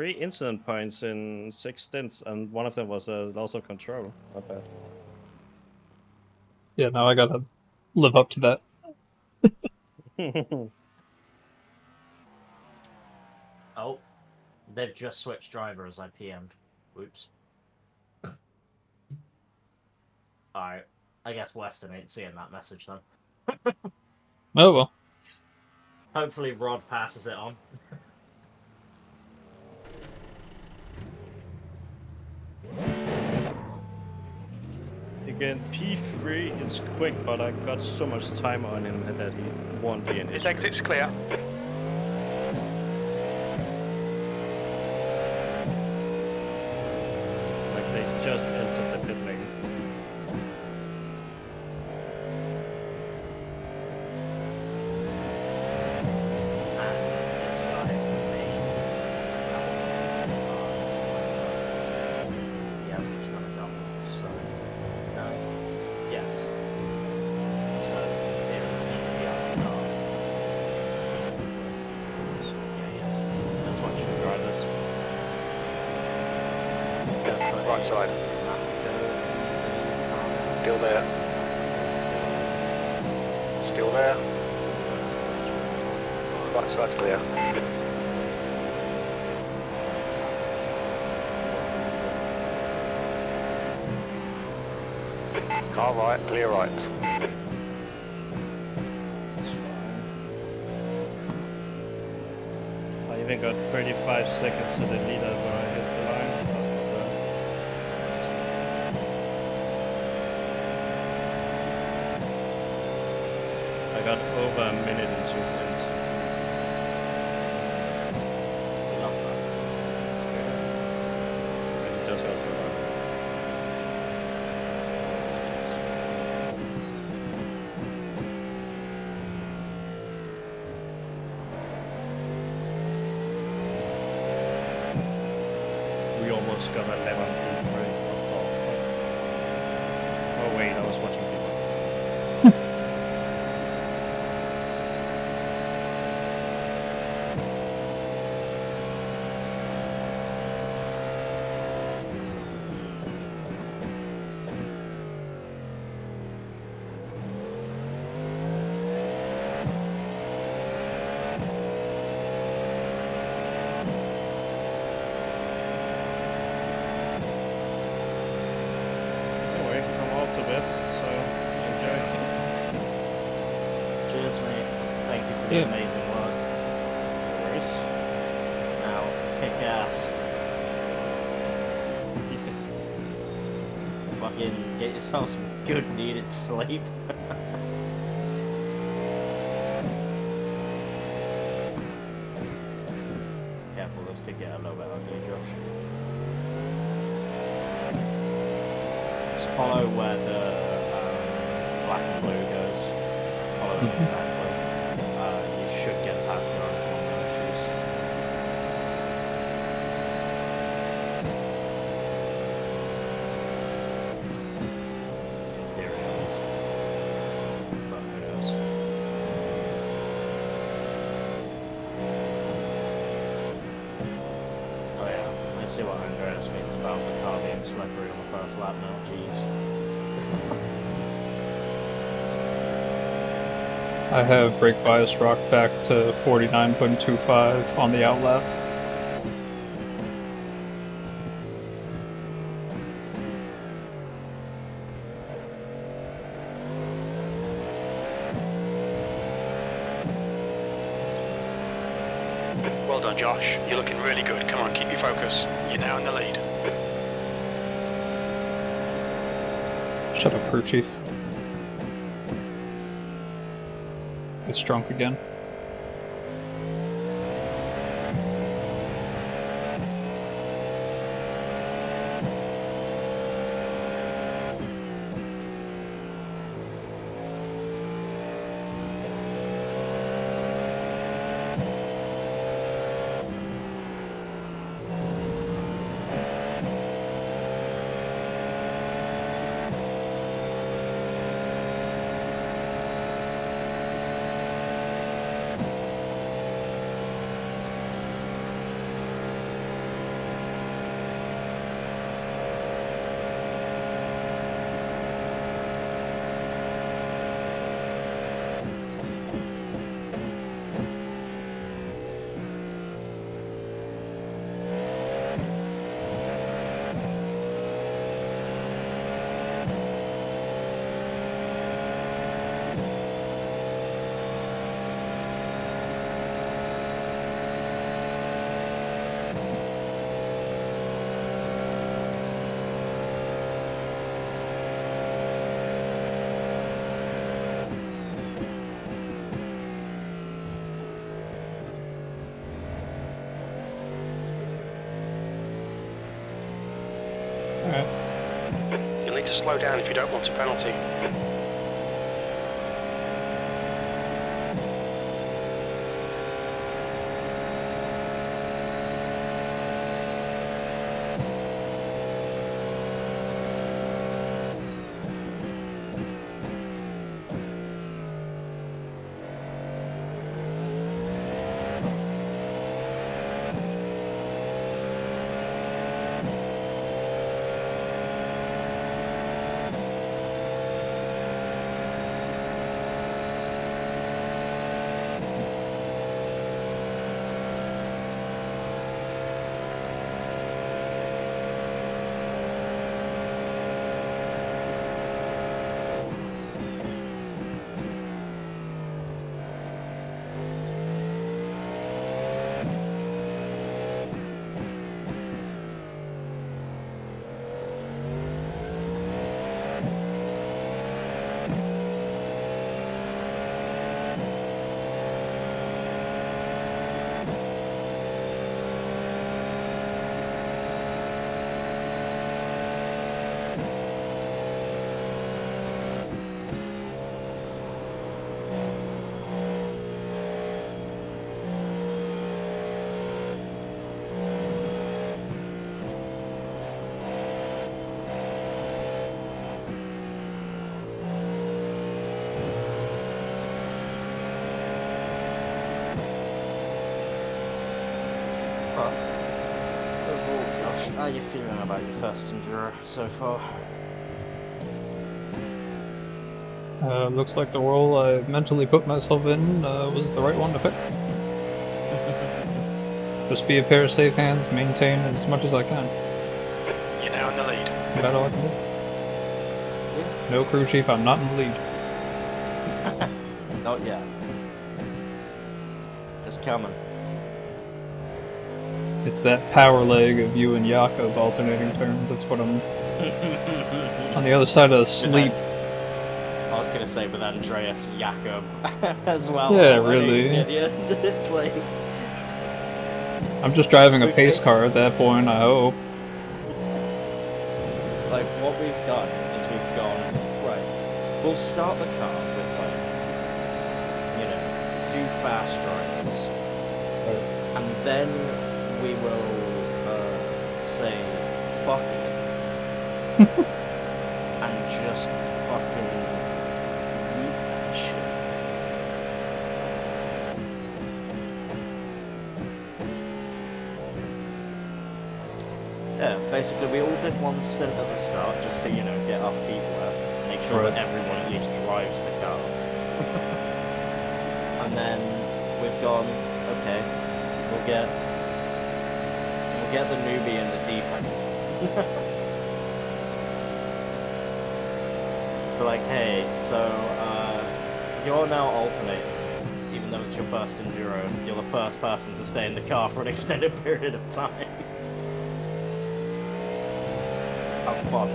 3 incident points in 6 stints, and one of them was a loss of control. Not bad. Yeah, now I gotta live up to that. Oh, they've just switched drivers. I PM'd. Oops. Alright. I guess Weston ain't seeing that message then. Oh well. Hopefully Rod passes it on. Again, P3 is quick, but I got so much time on him that he won't be an issue. His exit's clear. Like, they just entered the pit lane. Right side. Still there. Still there. Right side's clear. Car right, clear right. I even got 35 seconds to the leader when I hit the line. That's not bad. I got over a minute and 2 stints. Love that. And he just got through that. We almost got 11 P3. Oh wait, I was watching people. Anyway, I'm off a bit, so enjoy. Cheers, mate. Thank you for the Yeah. amazing work. No worries. Now, kick ass. Fucking get yourself some good needed sleep. Careful, this could get a little bit ugly, Josh. Just follow where the black and blue goes. Follow it exactly. You should get past the orange one, no issues. In theory, at least. But who knows? Oh yeah, I see what Andreas means about the car being slippery on the first lap now, jeez. I have brake bias rock back to 49.25 on the outlap. Well done, Josh. You're looking really good. Come on, keep your focus. You're now in the lead. Shut up, crew chief. It's drunk again. to slow down if you don't want a penalty. Overall, Josh, how are you feeling about your first Enduro so far? Looks like the role I mentally put myself in was the right one to pick. Just be a pair of safe hands, maintain as much as I can. You're now in the lead. About all I can do. No crew chief, I'm not in the lead. Not yet. It's coming. It's that power leg of you and Jakub alternating turns. That's what I'm on the other side of the sleep. I was gonna say with Andreas, Jakub as well. Yeah, Like, really. idiot. It's like I'm just driving a pace car at that point, I hope. like what we've done is we've gone right. We'll start the car with like, you know, 2 fast drivers, and then we will say fuck it and just fucking yeet that shit. Yeah, basically we all did one stint at the start just to, you know, get our feet wet, make sure that everyone at least drives the car. And then we've gone, okay, we'll get the newbie in the deep end. To be like, hey, so you're now alternating, even though it's your first Enduro, you're the first person to stay in the car for an extended period of time. Have fun.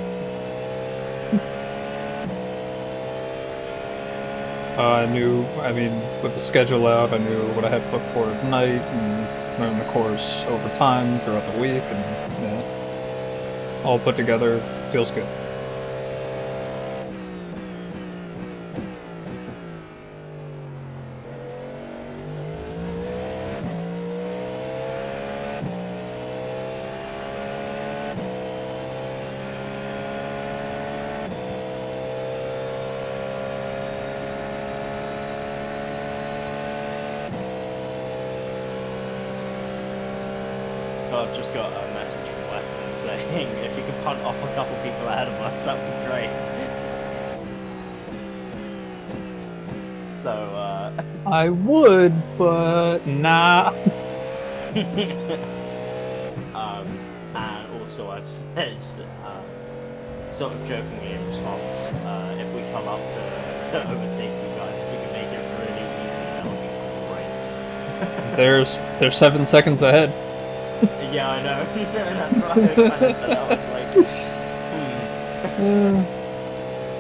I knew, I mean, with the schedule out, I knew what I had booked for at night, and learned the course over time throughout the week, and yeah, all put together, feels good. I've just got a message from Weston saying if you could punt off a couple people ahead of us, that would be great. So, I would, but nah. And also I've said, sort of jokingly in response, if we come up to overtake you guys, if you can make it really easy, that would be great. They're 7 seconds ahead. Yeah, I know. That's what I was trying to say. I was like,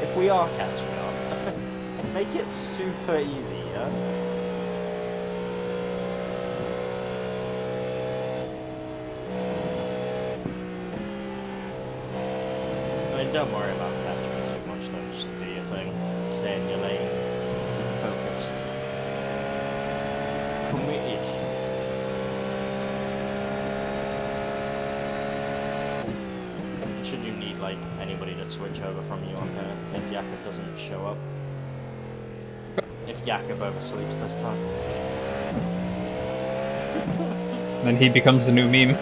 if we are catching up, make it super easy, yeah? I mean, don't worry about catching should you need like anybody to switch over from you on here if Jakub doesn't show up. If Jakub oversleeps this time. Then he becomes the new meme.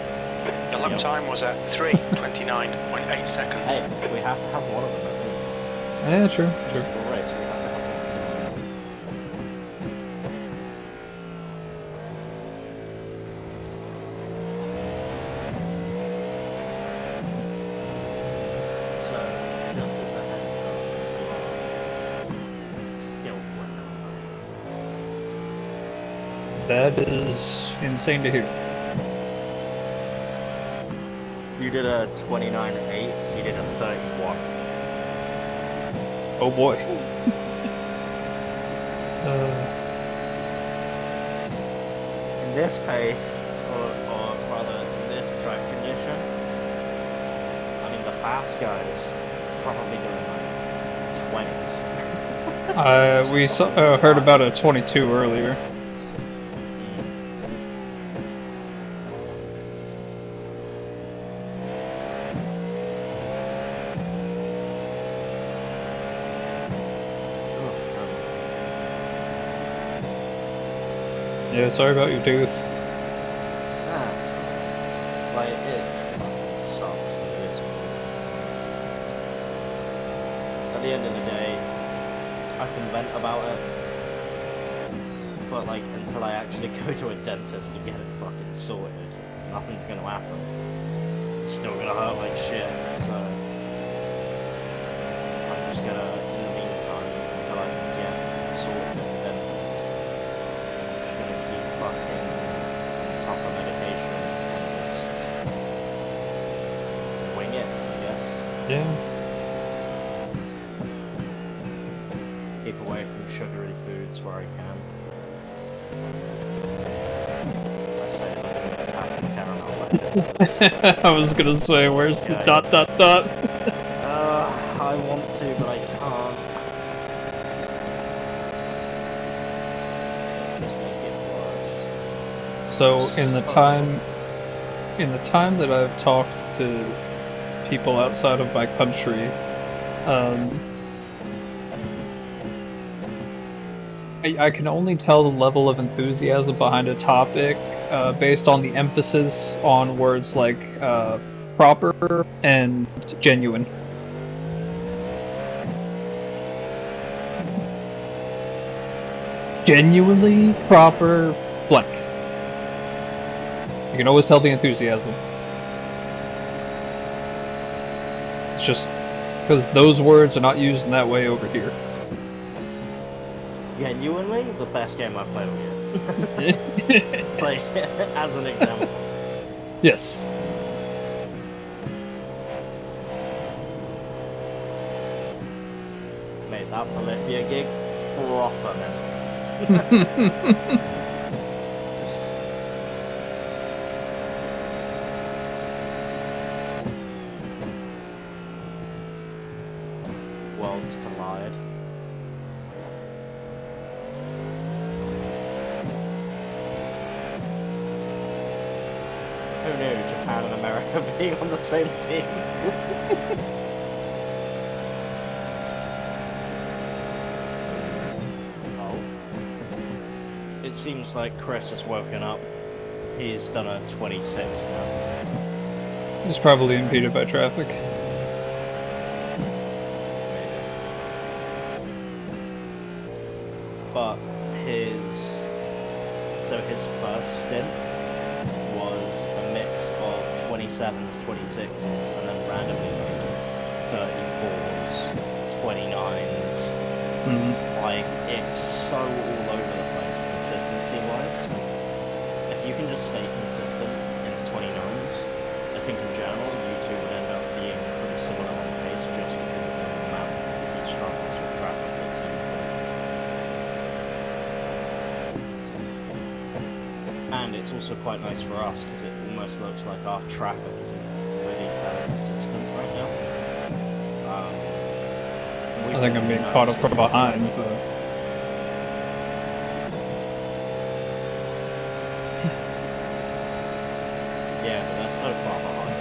The lap time was at 3:29.8 seconds. Hey, we have to have one of them at least. Yeah, true, Every true. single race, we have to have one. So, just as a heads up, skill point. That is insane to hear. You did a 29.8, you did a 31. Oh boy. In this pace, or rather in this track condition, I mean the fast guys probably doing like 20s. We heard about a 22 earlier. Yeah, sorry about your tooth. That's like it fucking sucks when it is what it is. At the end of the day, I can vent about it, but like until I actually go to a dentist to get it fucking sorted, nothing's gonna happen. It's still gonna hurt like shit, so I'm just gonna, in the meantime, until I can get it sorted at the dentist, I'm just gonna keep fucking on top of medication and just wing it, I guess. Yeah. Keep away from sugary foods where I can. I say it like a packet of caramel like this. I was gonna say, where's the Yeah, dot dot dot? I want to, but I can't. Just make it worse. So in the time that I've talked to people outside of my country, I can only tell the level of enthusiasm behind a topic based on the emphasis on words like proper and genuine. Genuinely proper blank. You can always tell the enthusiasm. It's just because those words are not used in that way over here. Genuinely, the best game I've played all year. Like, as an example. Yes. Mate, that Polyphia gig, proper, man. Worlds collide. Who knew Japan and America being on the same team? Oh. It seems like Chris has woken up. He's done a 26 now. It's probably impeded by traffic. But his first stint was a mix of 27s, 26s, and then randomly like 34s, 29s. Like, it's so all over the place consistency-wise. If you can just stay consistent in the 29s, I think in general you two would end up being pretty similar on pace just because of the amount he struggles with traffic, it seems like. And it's also quite nice for us because it almost looks like our traffic isn't really that consistent right now. I think I'm being caught up from behind, but... Yeah, but they're so far behind.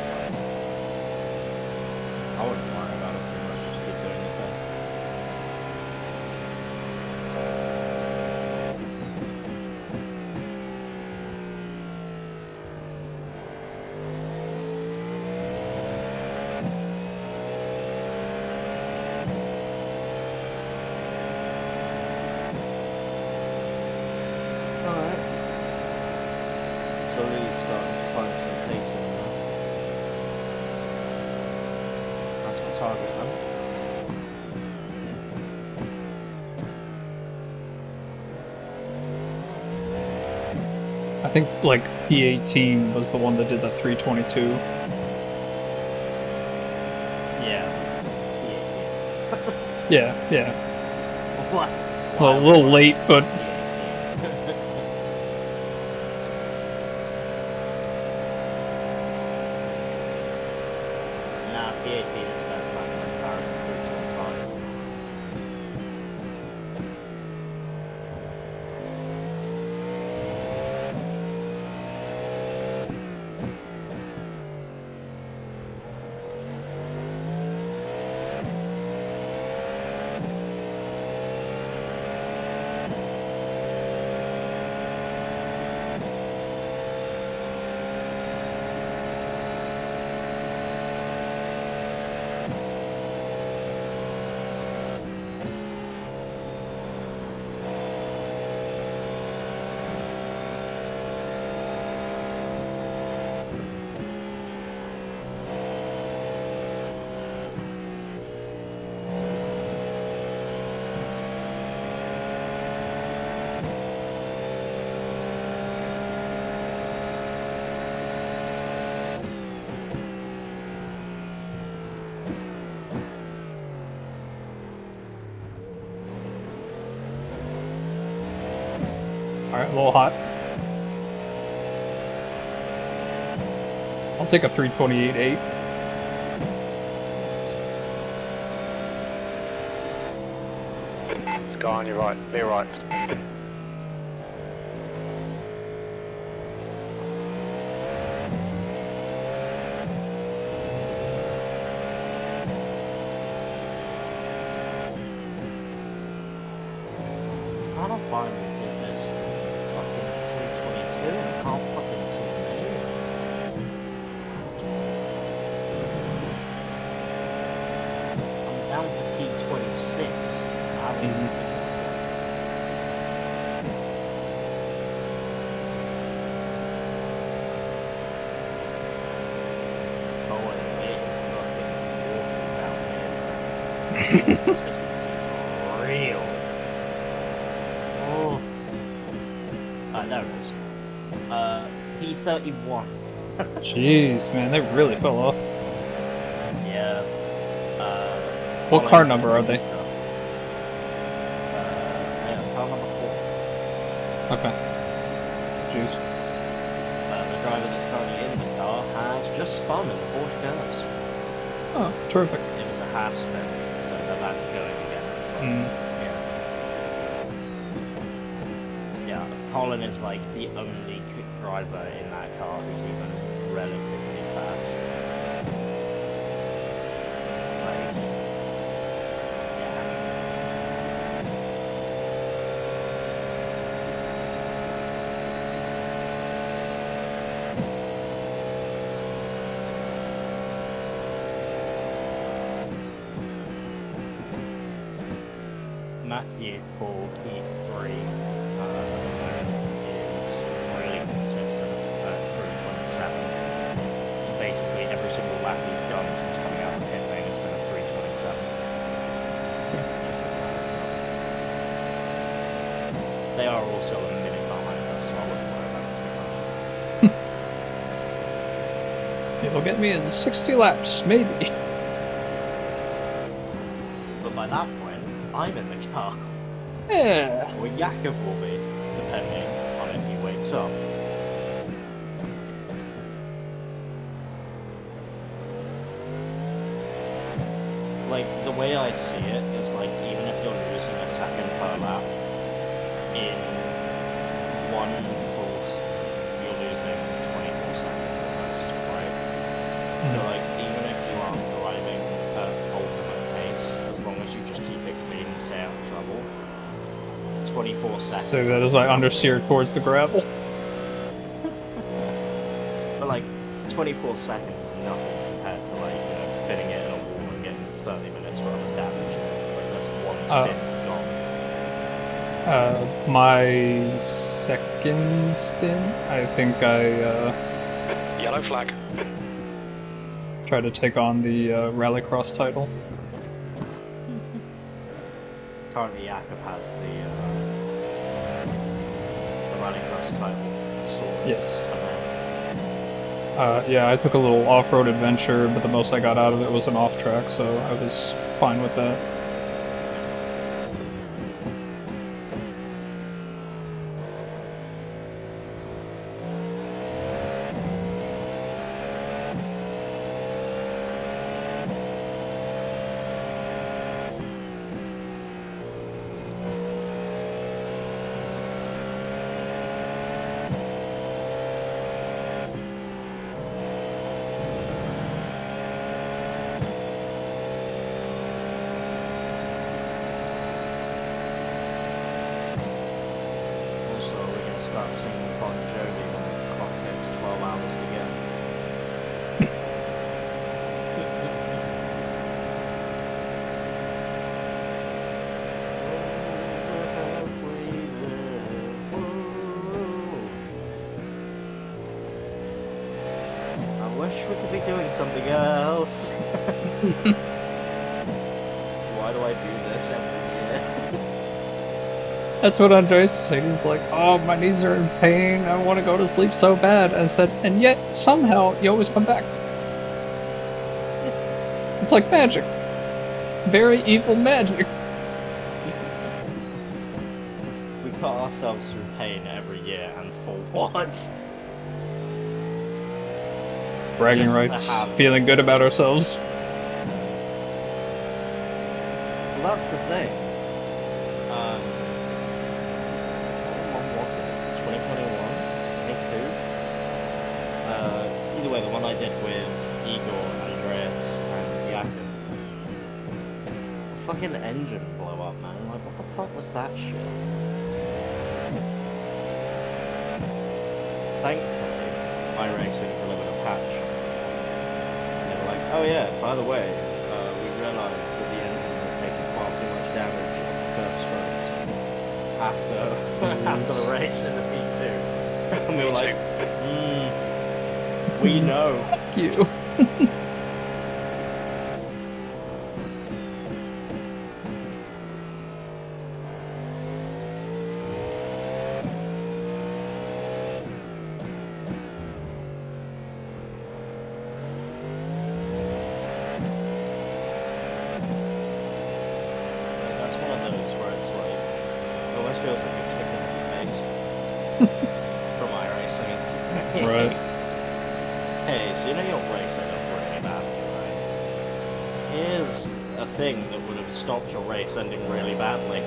slowly starting to find some pace in there. That's my target, man. I think like P18 was the one that did the 322. Yeah. Yeah, yeah. What? Well, a little late, but Nah, P18 is best lap in McLaren 325. alright, a little hot. I'll take a 328.8. It's gone, you're right. Be right. I don't find this fucking 322. I can't fucking see it anywhere. I'm down to P26. I haven't seen it. Oh, and it is fucking awful down here. This distance is real. Oh. There it is. P31. Jeez, man, they really fell off. Yeah. What car number are they? Yeah, car number 4. Okay. Jeez. The driver that's currently in the car has just spun in the Porsche GES. Oh, terrific. It was a half spin, so they're back going again. But, yeah, Colin is like the only driver in that car who's even relatively fast. Like, yeah. Matthew for P3 is really consistent at 327. Basically, every single lap he's done since coming out of the pit lane has been a 327. This is how it's done. They are also a minute behind us, so I wouldn't worry about it too much. It'll get me in 60 laps, maybe. But by that point, I'm in the car. Yeah. Or Jakub will be, depending on if he wakes up. Like, the way I see it is like, even if you're losing a second per lap, in one full you're losing 24 seconds at most, right? So like, even if you aren't driving at ultimate pace, as long as you just keep it clean and stay out of trouble, 24 seconds. So that is like understeer towards the gravel. But like, 24 seconds is nothing compared to like, you know, bidding it in a wall and getting 30 minutes worth of damage. Like, that's one stint gone. My second stint, I think I Yellow flag. tried to take on the Rallycross title. Currently, Jakub has the Rallycross title. Sort of, Yes. for now. Yeah, I took a little off-road adventure, but the most I got out of it was an off-track, so I was fine with that. Also, we're going to start singing Bon Jovi when the clock hits 12 hours to get. I wish we could be doing something else. Why do I do this every year? That's what Andreas is saying. He's like, oh, my knees are in pain. I want to go to sleep so bad. I said, and yet, somehow, you always come back. It's like magic. Very evil magic. We put ourselves through pain every year, and for what? Bragging Just to rights. have- Feeling good about ourselves. Well, that's the thing. When was it? 2021? 22? Either way, the one I did with Igor, Andreas, and Jakub. Fucking engine blow up, man. Like, what the fuck was that shit? Thankfully, iRacing delivered a patch. And they were like, oh yeah, by the way, we realized that the engine was taking far too much damage off the curb strokes after the race in the P2. And we were like, we know. Fuck you. That's one of those where it's like, it almost feels like a kick in the face from iRacing. It's Right. Hey, so you know you're racing really badly, right? Here's a thing that would have stopped your race ending really badly.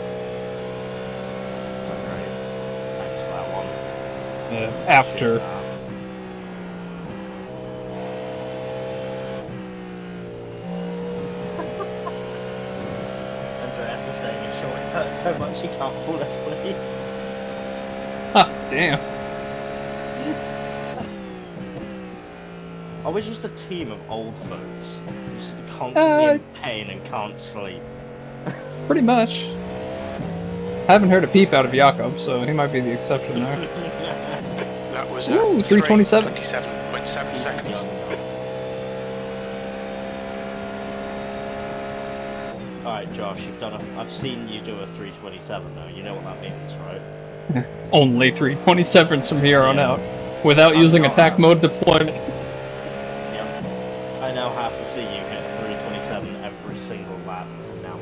So great. Thanks for that one. Yeah, after. Andreas is saying his shorts hurt so much he can't fall asleep. Ha, damn. Are we just a team of old folks? Just constantly in pain and can't sleep. Pretty much. Haven't heard a peep out of Jakub, so he might be the exception there. That was Ooh, 327. 27.7 seconds. Alright, Josh, I've seen you do a 327 now. You know what that means, right? Only 327s from here on Yeah. out, without I'm using not- attack mode deployment. Yep. I now have to see you hit 327 every single lap from now on.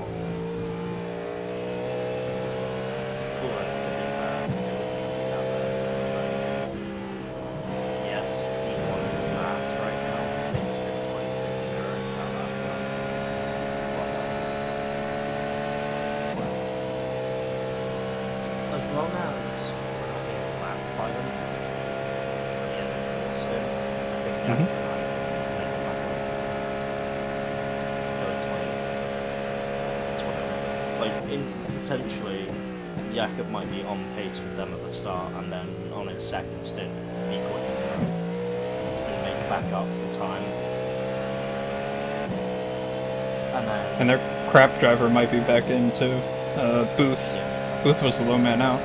Cool, to be fair, it would be out there. Yes, E1 is fast right now. They just did 26.0 that last time. As long as we're not being lapped by them at the end of Austin, I think Jakub and I can make it back up. So it's like, potentially, Jakub might be on pace with them at the start, and then on his second stint, be quicker than them and make back up for time. And then And their crap driver might be back in too. Booth. yeah, exactly. Booth was the low man out. I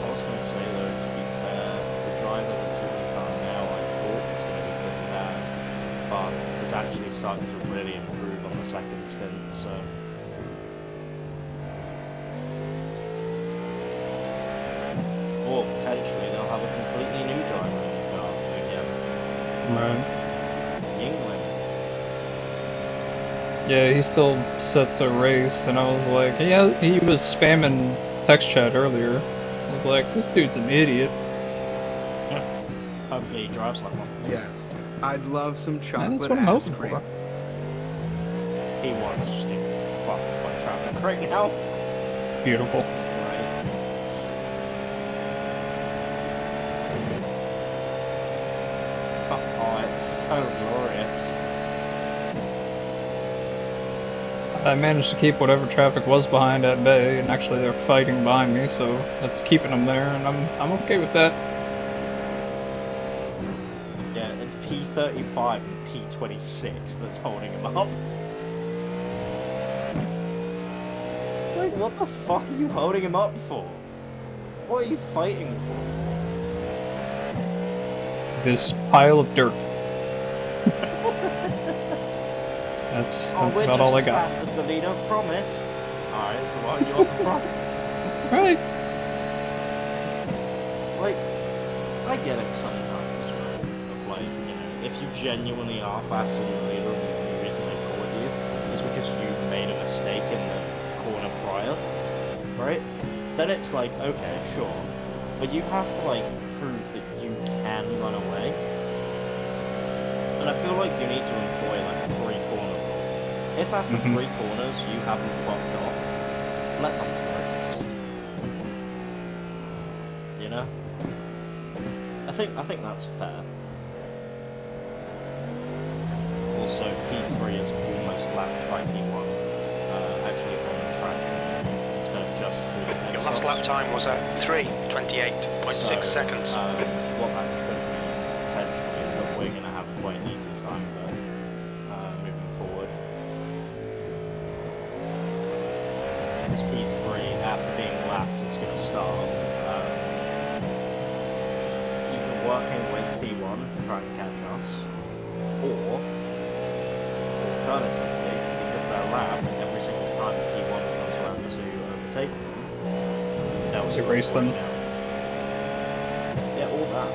was going to say though, to be fair, the driver that's in the car now, I thought was going to be pretty bad, but is actually starting to really improve on the second stint, so... Or potentially they'll have a completely new driver in the car again. Right. England. Yeah, he's still set to race, and I was like, yeah, he was spamming text chat earlier. I was like, this dude's an idiot. Hopefully he drives like one. Yes, I'd love some chocolate And that's what I'm ice hoping cream. for. He wants just getting fucked by traffic right now. Beautiful. That's great. Oh, it's so glorious. I managed to keep whatever traffic was behind at bay, and actually they're fighting behind me, so that's keeping them there, and I'm okay with that. Yeah, it's P35 and P26 that's holding him up. Like, what the fuck are you holding him up for? What are you fighting for? This pile of dirt. That's We're about all I just got. as fast as the leader, promise. Alright, so why are you on the front? Right. Like, I get it sometimes, right? Of like, you know, if you genuinely are faster than the leader and the only reason they caught you is because you made a mistake in the corner prior, right? Then it's like, okay, sure. But you have to, like, prove that you can run away. And I feel like you need to employ, like, a three-corner rule. If after 3 corners you haven't fucked off, let them through. You know? I think that's fair. Also, P3 is almost lapped by P1, actually on the track instead of just through the pit Your last stops. lap time was at 3:28.6 seconds. What that could mean potentially is that we're going to have quite an easy time there moving forward. This P3, after being lapped, is going to start either working with P1 trying to catch us, or alternatively, because they're lapped every single time that P1 comes around to overtake them, they'll slow Erase them. down. Yeah, all that.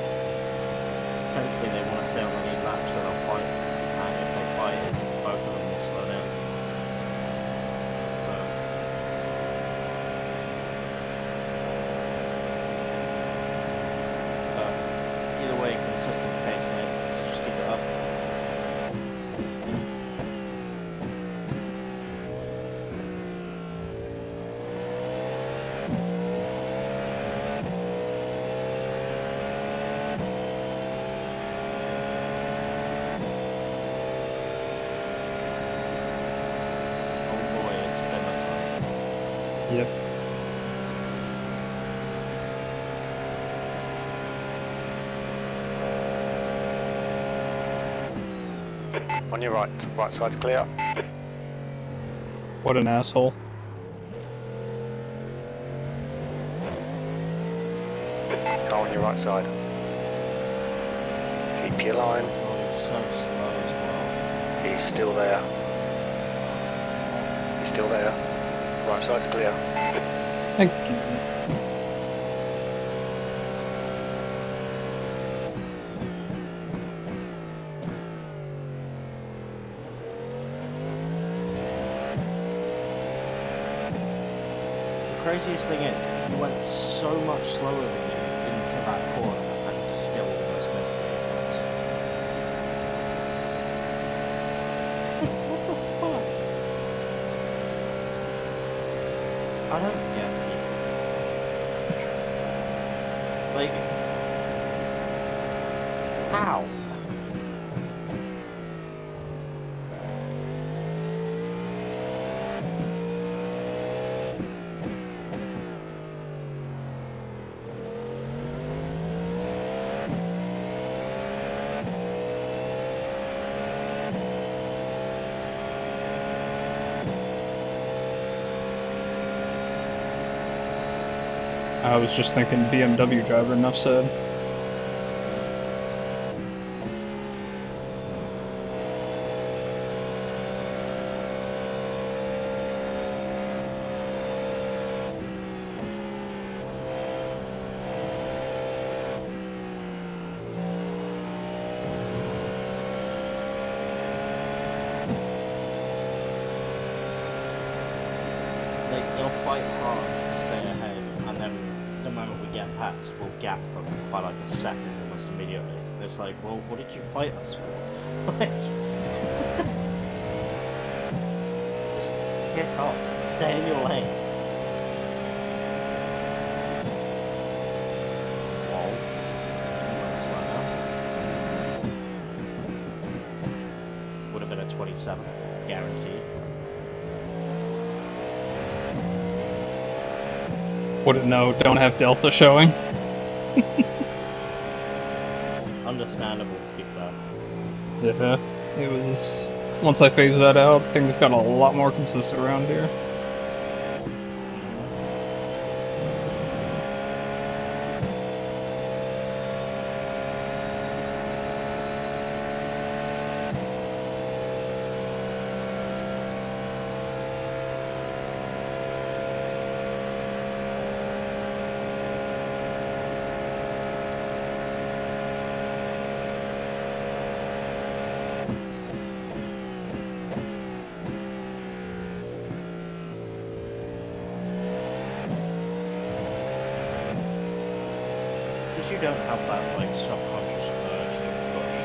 Potentially they want to stay on the lead lap, so they'll fight. And if they fight, both of them will slow down. So... But either way, consistent pace, mate. So just keep it up. Oh boy, it's been a time. Yep. On your right side's clear. What an asshole. Car on your right side. Keep your line. Oh, he's so slow as well. He's still there. He's still there. Right side's clear. Thank you. The craziest thing is, he went so much slower than you into that corner and still almost missed the entrance. What the fuck? I don't get people. Like, how? I was just thinking BMW driver, enough said. They'll fight hard to stay ahead, and then the moment we get past, we'll gap them by like a second almost immediately. It's like, well, what did you fight us for? Like, just piss off. Stay in your lane. Whoa. Would have been a 27, guaranteed. Wouldn't know, don't have Delta showing. Understandable, to be fair. Yeah, it was... Once I phased that out, things got a lot more consistent around here. You don't have that like subconscious urge to push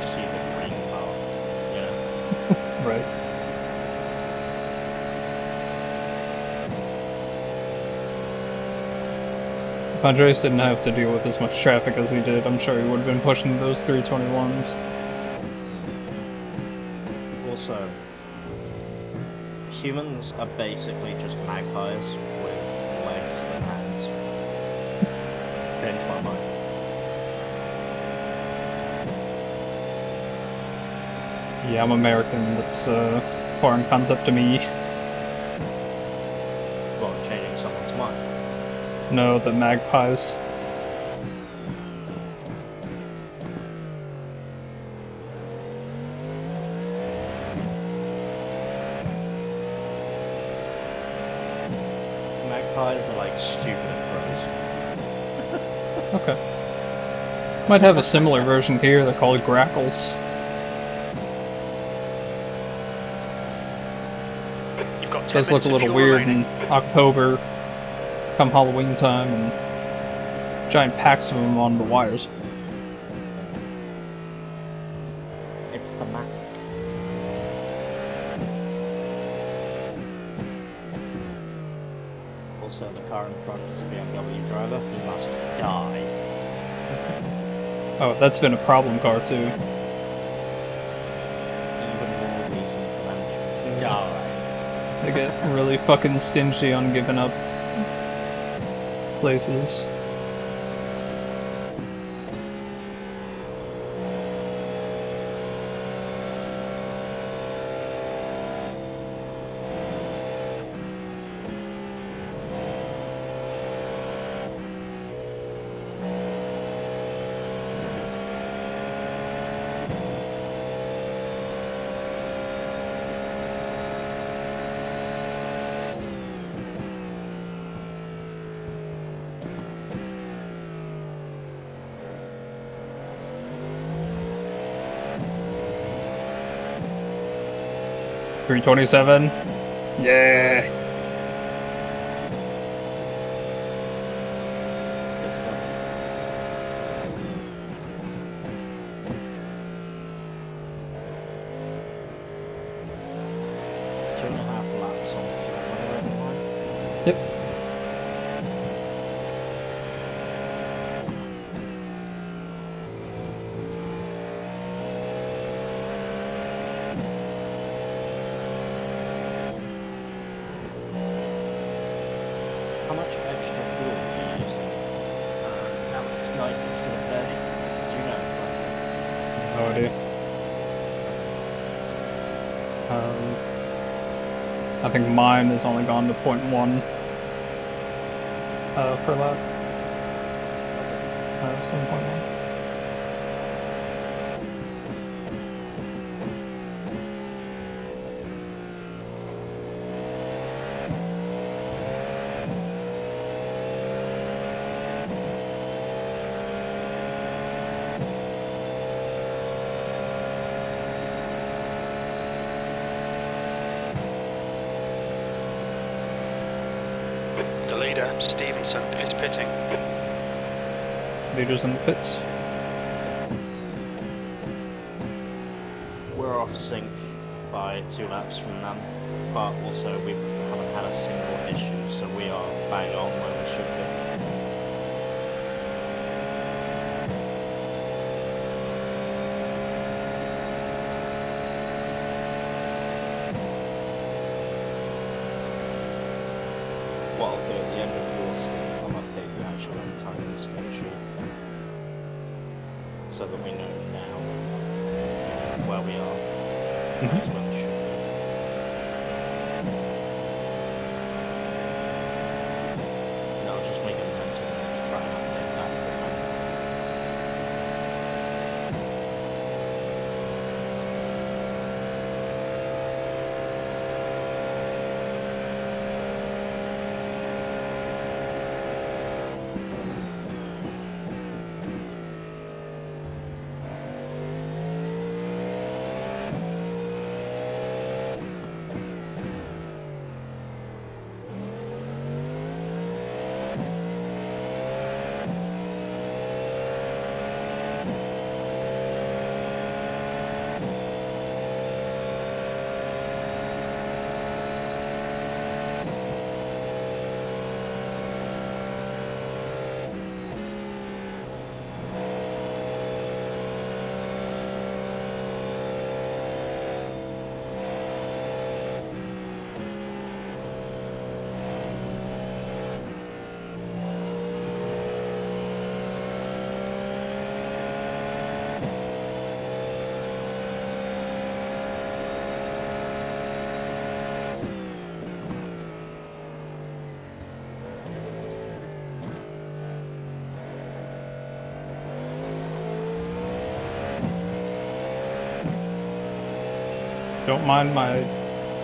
to see the green bar, you know? Right. If Andreas didn't have to deal with as much traffic as he did, I'm sure he would have been pushing those 321s. Also, humans are basically just magpies with legs and hands. Changed my mind. Yeah, I'm American, that's a foreign concept to me. Well, changing someone's mind. No, the magpies. Magpies are like stupid crows. Okay. Might have a similar version here, they're called grackles. You've got 10 Does look minutes a of little fuel weird remaining. in October, come Halloween time, and giant packs of them on the wires. It's thematic. Also, the car in front is a BMW driver. He must die. Oh, that's been a problem car too. Even more reason for them to die. They get really fucking stingy on giving up places. $327. Yeah. Good stuff. Two and a half laps on fuel. Yep. How much extra fuel are you using? Now it's night instead of day. Do you know? No idea. I think mine has only gone to 0.1 per lap. 7.1. The leader, Stevenson, is pitting. Leaders in the pits. We're off sync by 2 laps from them, but also we haven't had a single issue, so we are bang on where we should be. What I'll do at the end of your stream, I'll update the actual time schedule so that we know now where we are. That's where we should be. And I'll just make a note of it to try and update that if I can. Don't mind my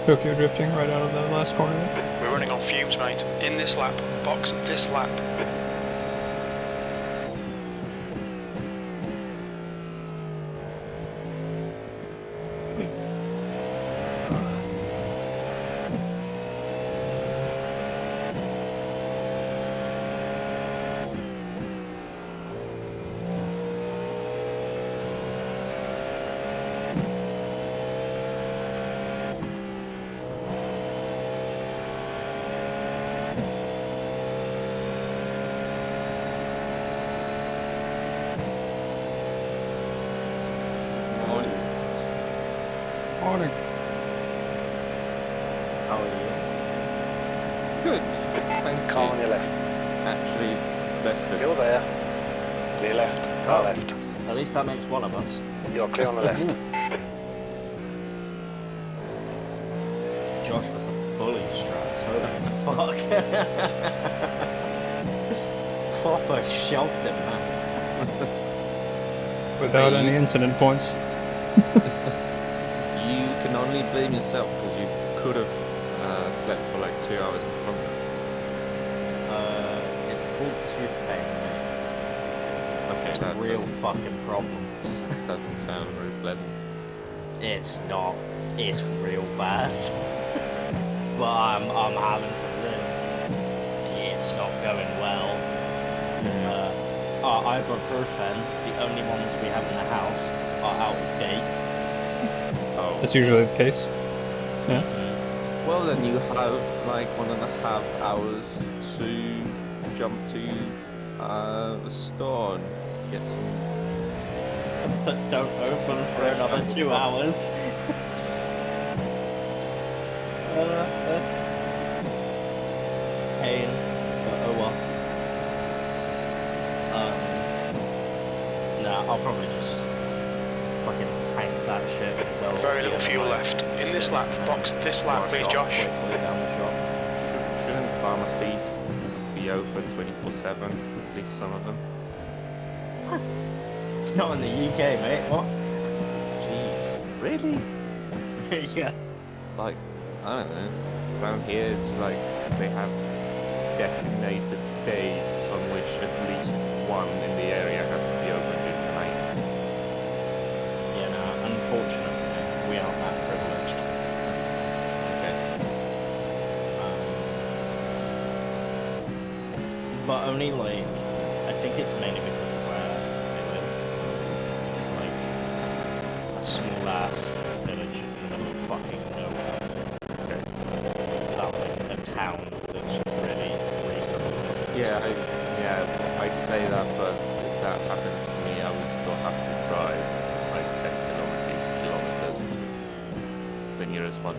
Tokyo drifting right out of the last corner. We're running on fumes, mate. In this lap, box this lap. Morning. How are you? Good. Thank Car you. on your left. Actually, best of. Still there. Clear left. Car left. At least that makes one of us. You're clear on the left. Josh with the bully strats. Holy fuck. Proper shoved him, man. Without any incident points. You can only blame yourself because you could have slept for like 2 hours in front. It's called tooth pain, mate. Okay, It's a that real doesn't- fucking problem. doesn't sound very pleasant. It's not. It's real bad. But I'm having to live. It's not going well. Our ibuprofen, the only ones we have in the house, are out of date. Oh. That's usually the case. Yeah. Well, then you have like 1.5 hours to jump to the store and get some. Don't open for another 2 hours. It's pain, but oh well. Nah, I'll probably just fucking tank that shit until. Very little fuel left. In this lap, box this lap, please, Josh. Quickly down the shop. Shouldn't pharmacies be open 24/7? At least some of them. Not in the UK, mate. What? Jeez. Really? Yeah. Like, I don't know. Around here, it's like they have designated days on which at least one in the area has to be open during the night. Yeah, no, unfortunately, we aren't that privileged. Okay. But only like, I think it's mainly because of where they live. It's like a small ass village in the middle of fucking nowhere. Okay. Without like a town that's really reasonable distance. Yeah, I say that, but if that happened to me, I would still have to drive like 10 kilometers to the nearest one.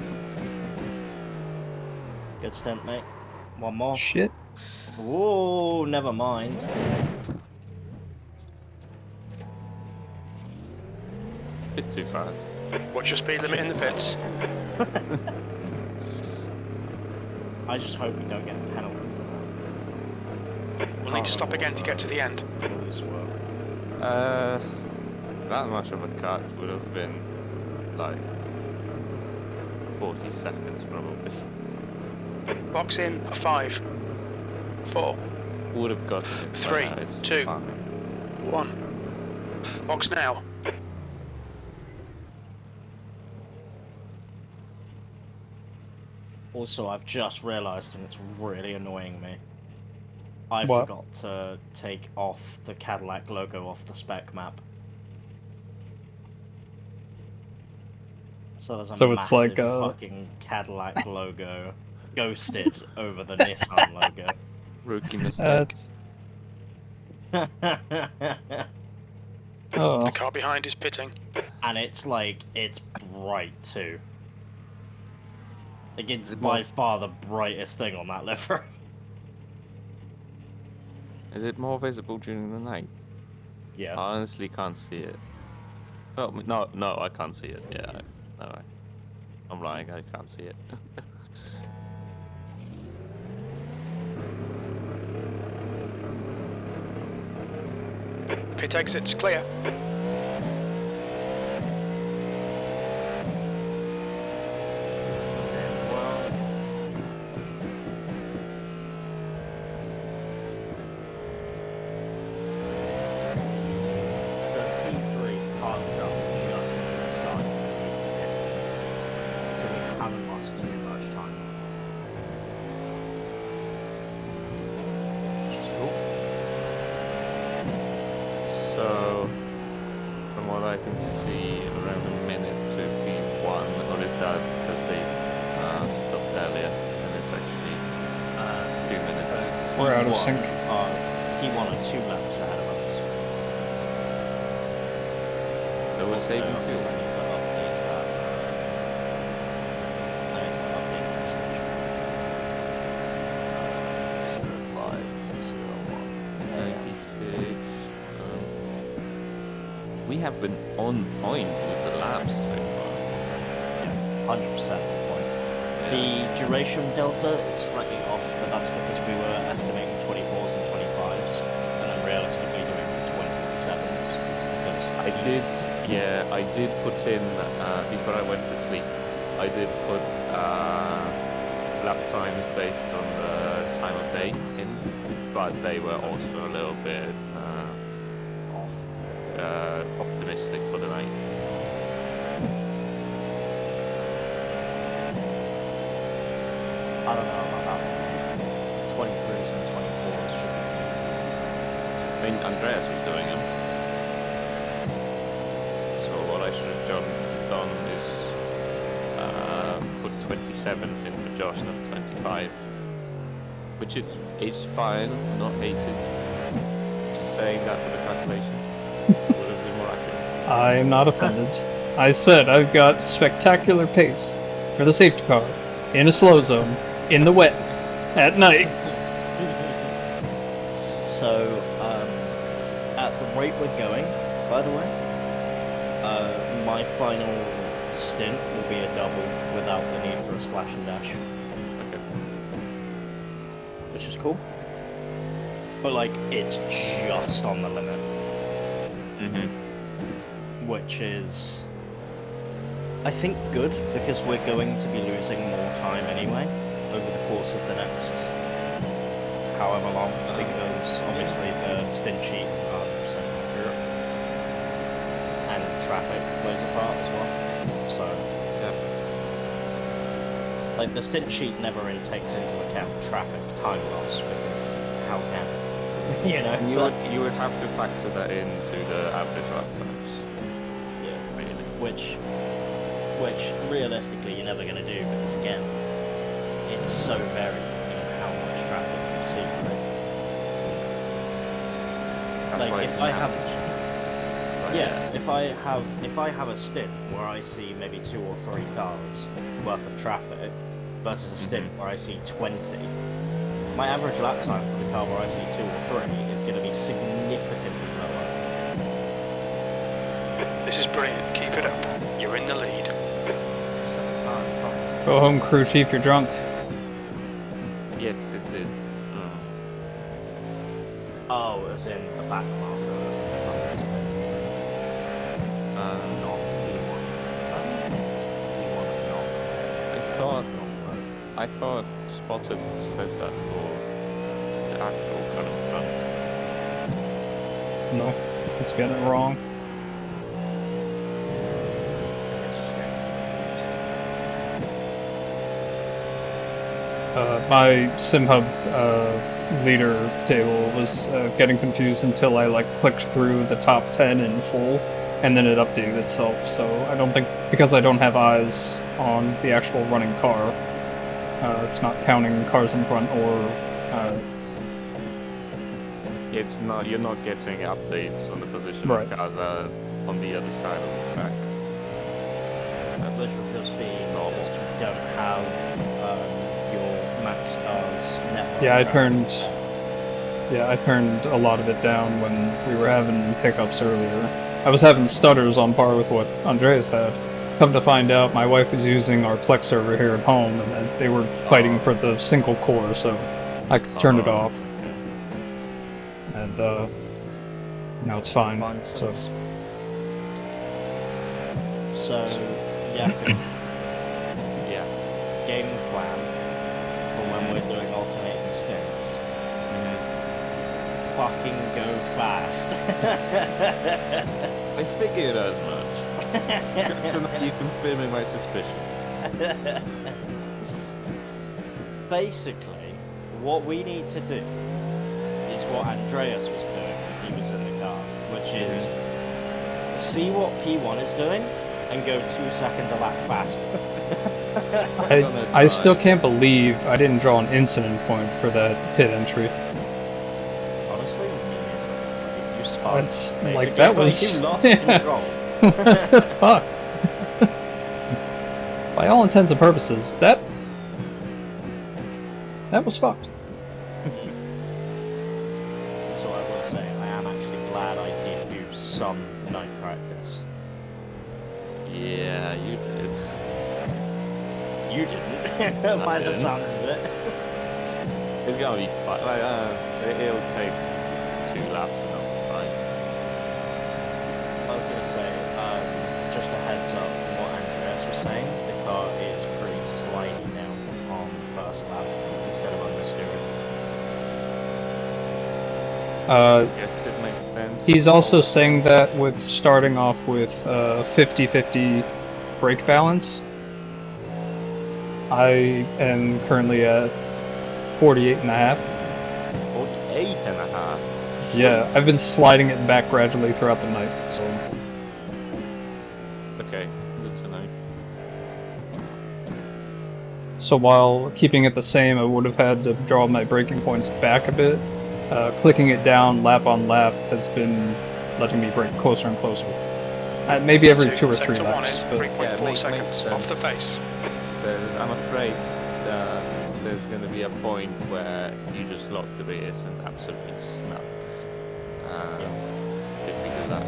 Good stint, mate. One more. Shit. Whoa, never mind. Bit too fast. What's your speed limit in the pits? I just hope we don't get a penalty for that. We'll need to stop again to get to the end. Really slow. That much of a cut would have been like 40 seconds probably. Box in a 5, 4, Would have gotten it. 3, but it's 2, fine. 1. Box now. Also, I've just realised, and it's really annoying me. I What? forgot to take off the Cadillac logo off the spec map. So there's a So it's massive like a- fucking Cadillac logo ghosted over the Nissan logo. Rookie mistake. That's. Oh. The car behind is pitting. And it's like, it's bright too. Like, it's Is it by more- far the brightest thing on that livery. Is it more visible during the night? Yeah. I honestly can't see it. Oh, no, I can't see it. Yeah, no, I'm lying. I can't see it. Pit exit's clear. So P3 parked up just as we started to leave the pit. So we haven't lost too much time. Which is cool. So, from what I can see, around a minute to P1, or is that because they stopped earlier and it's actually 2 minutes? We're out of P1, sync. He won 2 laps ahead of us. So we're saving I fuel. need to update that. I need to update that station. 0501. 96. We have been on point with the laps so far. 100% on point. The duration delta is slightly off, but that's because we were estimating 24s and 25s, and then realistically doing 27s. Because I did put in, before I went to sleep, I did put lap times based on the time of day in, but they were also a little bit optimistic for the night. I don't know about that one. 23s and 24s should be easy. I mean, Andreas was doing them. So what I should have done is put 27s in for Josh, not 25. Which is fine, not hated. Just saying that for the calculation. Would have been more accurate. I am not offended. I said I've got spectacular pace for the safety car in a slow zone in the wet at night. So, at the rate we're going, by the way, my final stint will be a double without the need for a splash and dash, Okay. which is cool. But like, it's just on the limit. which is, I think, good because we're going to be losing more time anyway over the course of the next however long, because obviously the stint sheet is 100% accurate, and traffic plays a part as well. So, like, the stint sheet never really takes into account traffic time loss, because how can it? You know, you would have to factor that into the average lap times. Yeah, really. Which realistically you're never going to do, because again, it's so varied in how much traffic you see, right? That's Like why if it's I an have, average. if I have a stint where I see maybe 2 or 3 cars worth of traffic versus a stint where I see 20, my average lap time for the car where I see 2 or 3 is going to be significantly lower. This is brilliant. Keep it up. You're in the lead. Go home, crew chief, you're drunk. Yes, it did. Oh, as in a back marker. I thought Spotted says that for the actual kind of front. No, it's getting it wrong. My SimHub leader table was getting confused until I clicked through the top 10 in full, and then it updated itself. So I don't think, because I don't have eyes on the actual running car, it's not counting cars in front or. It's not. You're not getting updates on the position Right. of cars on the other side of the track. Which will just be because you don't have your max cars network. Yeah, I turned a lot of it down when we were having hiccups earlier. I was having stutters on par with what Andreas had. Come to find out, my wife was using our Plex server here at home, and they were fighting for the single core, so I turned it off. And now it's fine. So yeah. Yeah. Game plan for when we're doing alternating stints. Fucking go fast. I figured as much. So now you confirming my suspicions. Basically, what we need to do is what Andreas was doing when he was in the car, which is see what P1 is doing and go 2 seconds a lap faster. I still can't believe I didn't draw an incident point for that pit entry. Honestly, you spun. That's basically. like that was. You lost control. What the fuck? By all intents and purposes, that was fucked. So I will say, I am actually glad I did do some night practice. Yeah, you did. You didn't, by the sounds of it. It's gonna be fine. It'll take 2 laps and it'll be fine. I was going to say, just a heads up from what Andreas was saying, the car is pretty slidey now on first lap instead of understeering. Yes, it makes sense. He's also saying that with starting off with 50-50 brake balance. I am currently at 48.5. 48.5. Yeah, I've been sliding it back gradually throughout the night, so. Okay, good to know. So while keeping it the same, I would have had to draw my braking points back a bit. Clicking it down lap on lap has been letting me brake closer and closer. Maybe every 2 or 3 Sector 1 laps. is But 3.4 seconds off the pace. I'm afraid there's going to be a point where you just lock the BS and absolutely snap. If you do that,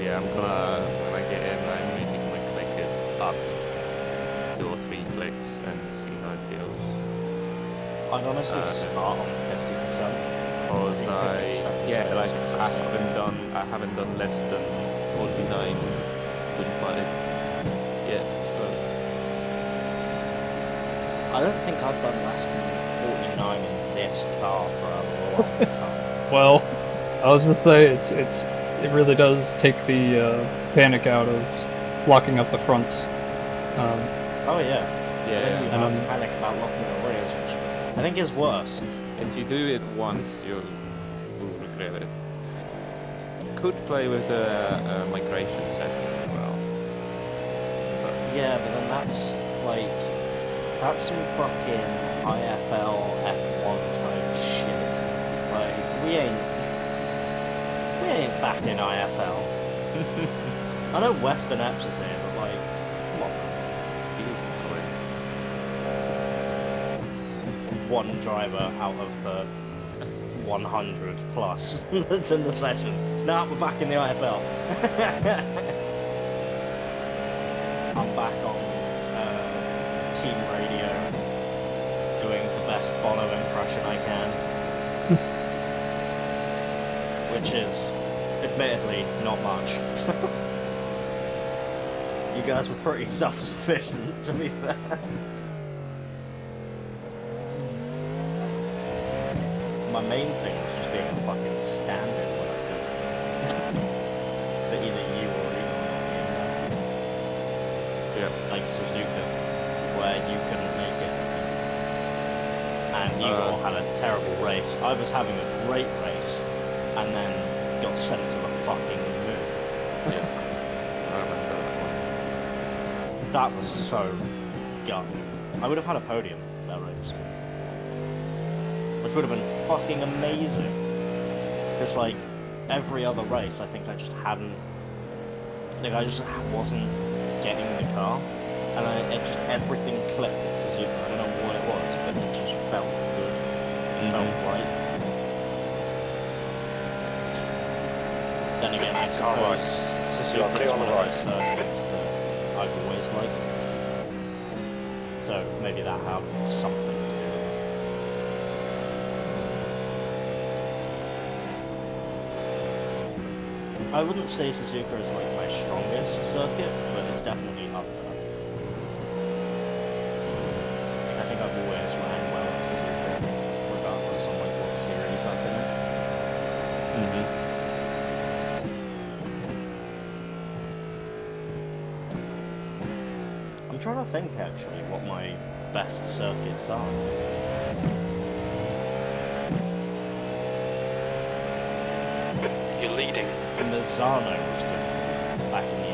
yeah, when I get in, I'm maybe going to click it up 2 or 3 clicks and see how it feels. I'd honestly start on 50%, because I haven't done less than 49.5 yet. So I don't think I've done less than 49 in this car for a long time. Well, I was gonna say it really does take the panic out of locking up the fronts. Oh yeah. yeah, You have to panic about locking the rears, which I think is worse. if you do it once, you'll regret it. Could play with the migration setting as well. Yeah, but then that's some fucking IFL F1 type shit. Like we ain't back in IFL. I know Western Epps is here, but like, come on, man. One driver out of the 100 plus that's in the session. Now we're back in the IFL. I'm back on team radio, doing the best Bono impression I can, which is admittedly not much. You guys were pretty self-sufficient, to be fair. My main thing was just being a fucking stand-in when I could. For either you or anyone. Yeah. Like Suzuka, where you couldn't make it. And you all had a terrible race. I was having a great race, and then got sent to the fucking moon. Yeah. I remember that one. That was so gutting. I would have had a podium that race. Which would have been fucking amazing. Because like every other race, I think I just hadn't, like I just wasn't getting the car, and it just everything clicked at Suzuka. I don't know what it was, but it just felt good. It felt right. Then again, I suppose Suzuka is one of those circuits that I've always liked. So maybe that had something to do with it. I wouldn't say Suzuka is like my strongest circuit, but it's definitely up there. I think I've always ran well at Suzuka, regardless of like what series I've been in. I'm trying to think actually what my best circuits are. You're leading. Misano was good for me back in the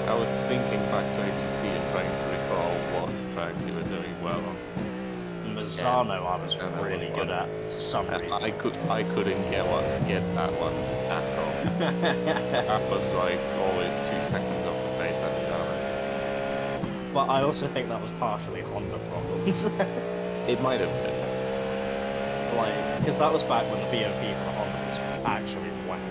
I was thinking back to ACC and trying to recall what tracks you were doing well on. Misano I was really good at for some reason. I couldn't get that one at all. That was like always 2 seconds off the pace at the time. But I also think that was partially Honda problems. It might have been. Like, because that was back when the BOP for Honda was actually wank,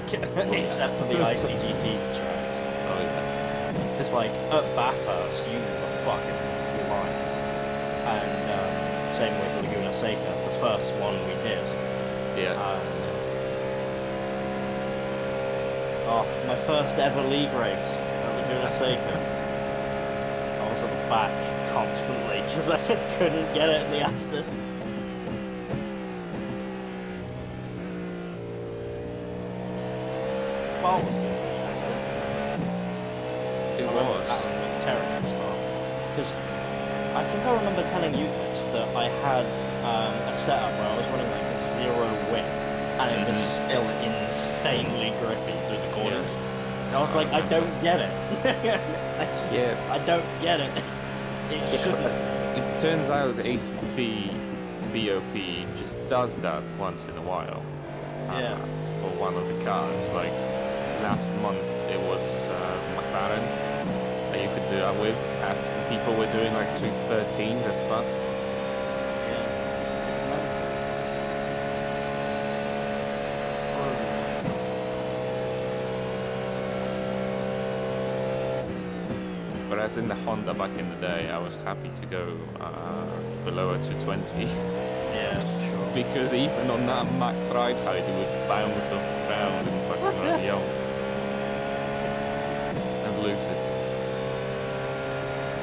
except for the ICGT's tracks. Oh yeah. Just like at Bathurst, you were fucking flying, and same with Laguna Seca, the first one we did. Yeah. My first ever league race at Laguna Seca. I was at the back constantly because I just couldn't get it in the Aston. Bar was good for the Aston. It I remember was. that one with Terry as well. Because I think I remember telling you this, that I had a setup where I was running like 0 whip, and it was still insanely grippy through the corners. And I was like, I don't get it. I don't get it. It shouldn't. It turns out the ACC BOP just does that once in a while. Yeah. For one of the cars, like last month it was McLaren that you could do that with, as people were doing like 213s at Spa. Yeah. It's mental. Whereas in the Honda back in the day, I was happy to go below a 220. Yeah, sure. because even on that max ride height, it would bounce off the ground and fucking run the and lose it.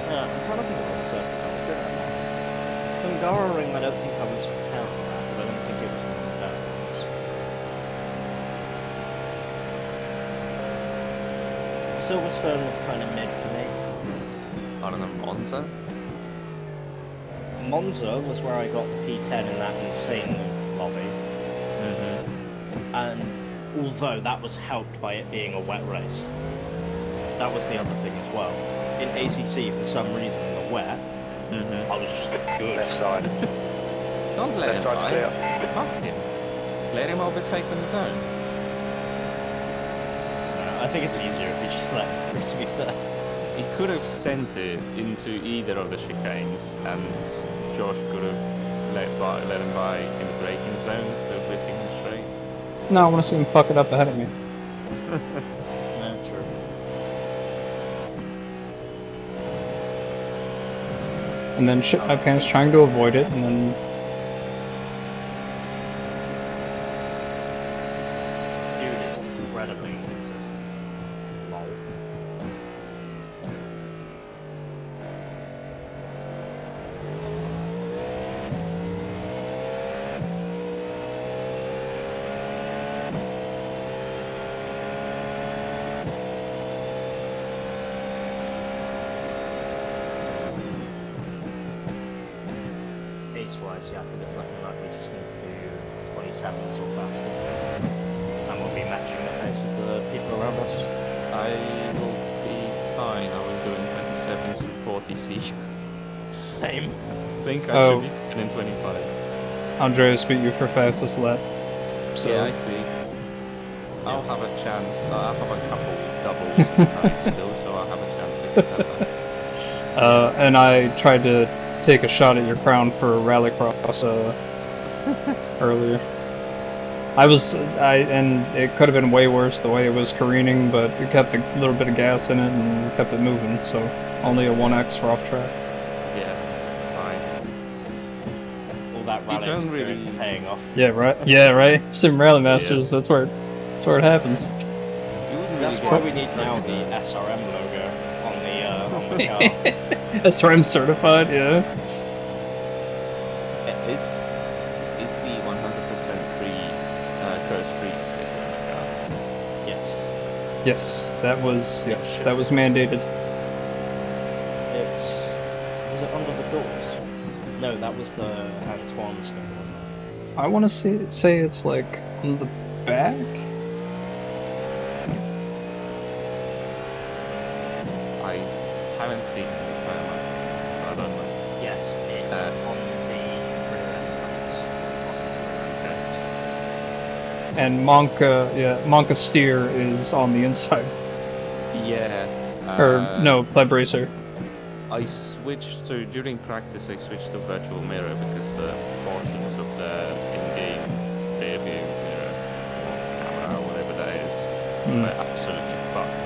Yeah, I'm trying to think of what circuits I was good at. Hungaroring, I don't think I was terrible at, but I don't think it was one of the better ones. Silverstone was kind of mid for me. I don't know, Monza? Monza was where I got the P10 in that insane lobby. And although that was helped by it being a wet race, that was the other thing as well. In ACC, for some reason, in the wet, I was just good. Left side. Don't let Left him side's by. clear. Fuck him. Let him overtake on his own. I think it's easier if you just let him, to be fair. He could have sent it into either of the chicanes, and Josh could have let him by in the braking zone instead of lifting him straight. No, I want to see him fuck it up ahead of me. No, true. And then shit my pants trying to avoid it, and then... Dude is incredibly inconsistent. Lol. Pace-wise, yeah, I think it's looking like we just need to do 27s or faster. And we'll be matching the pace of the people around us. I will be fine. I was doing 27s and 40C. Same. I think I Oh. should be fine in 25. Andreas beat you for fastest lap. So, Yeah, I see. I'll have a chance. I'll have a couple doubles tonight still, so I'll have a chance to get that back. and I tried to take a shot at your crown for Rallycross earlier. And it could have been way worse the way it was careening, but it kept a little bit of gas in it and kept it moving, so only a 1x for off track. Yeah, fine. All that rally don't experience really- paying off. Yeah, right. Yeah, right. Sim Rally Masters. That's where it happens. You wouldn't That's really why get we need now the SRM logo on the car. SRM certified. Yeah. Is the 100% free curse free sticker on the car? Yes. Yes, that was mandated. Was it under the doors? No, that was the Antoine sticker, wasn't it? I want to say it's like on the back. I haven't seen it very much, so I don't know. Yes, it's on the rear end. And Monka Steer is on the inside. Yeah. Or no, Pleb Racer. I switched to, during practice, I switched to virtual mirror because the proportions of the in-game rear view mirror or camera or whatever that is were absolutely fucked.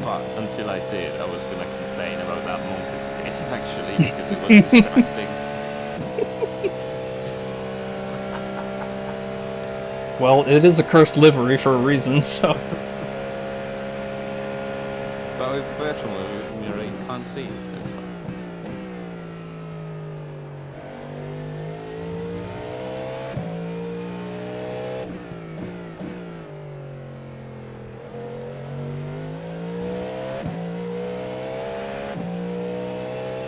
But until I did, I was gonna complain about that monkey stick actually because it was distracting. Well, it is a cursed livery for a reason, so. But with virtual mirror, you can't see it. So.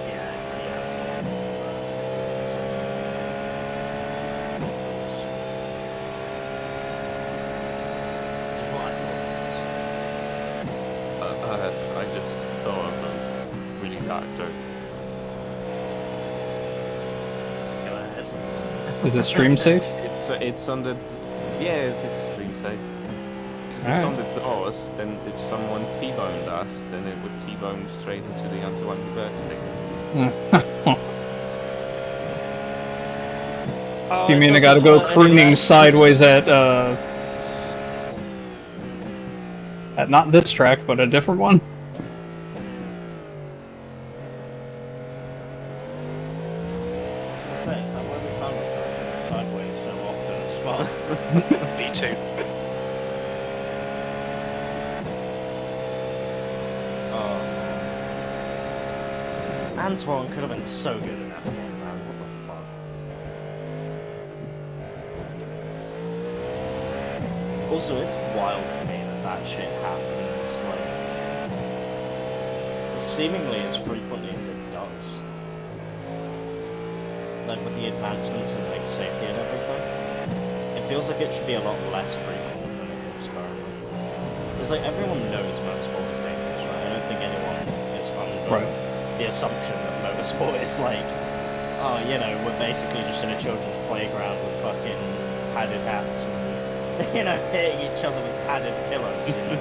Yeah, it's the I just thought of a really dark joke. Go ahead. Is it stream safe? It's on the it's stream safe. Because it's on the doors. Then if someone T-boned us, then it would T-bone straight into the Antoine Hubert sticker. Oh, You it mean I doesn't gotta go hurt careening anyway. sideways at not this track, but a different one? I was gonna say, is that why we found ourselves sideways so well. Me too. Oh, man. Antoine could have been so good in F1, man. What the fuck? Also, it's wild to me that that shit happens, like, seemingly as frequently as it does. Like, with the advancements in, like, safety and everything. It feels like it should be a lot less frequent than it is currently. Because, like, everyone knows motorsport is dangerous, right? I don't think anyone is under the assumption that motorsport is like, oh, you know, we're basically just in a children's playground with fucking padded hats and, you know, hitting each other with padded pillows, you know?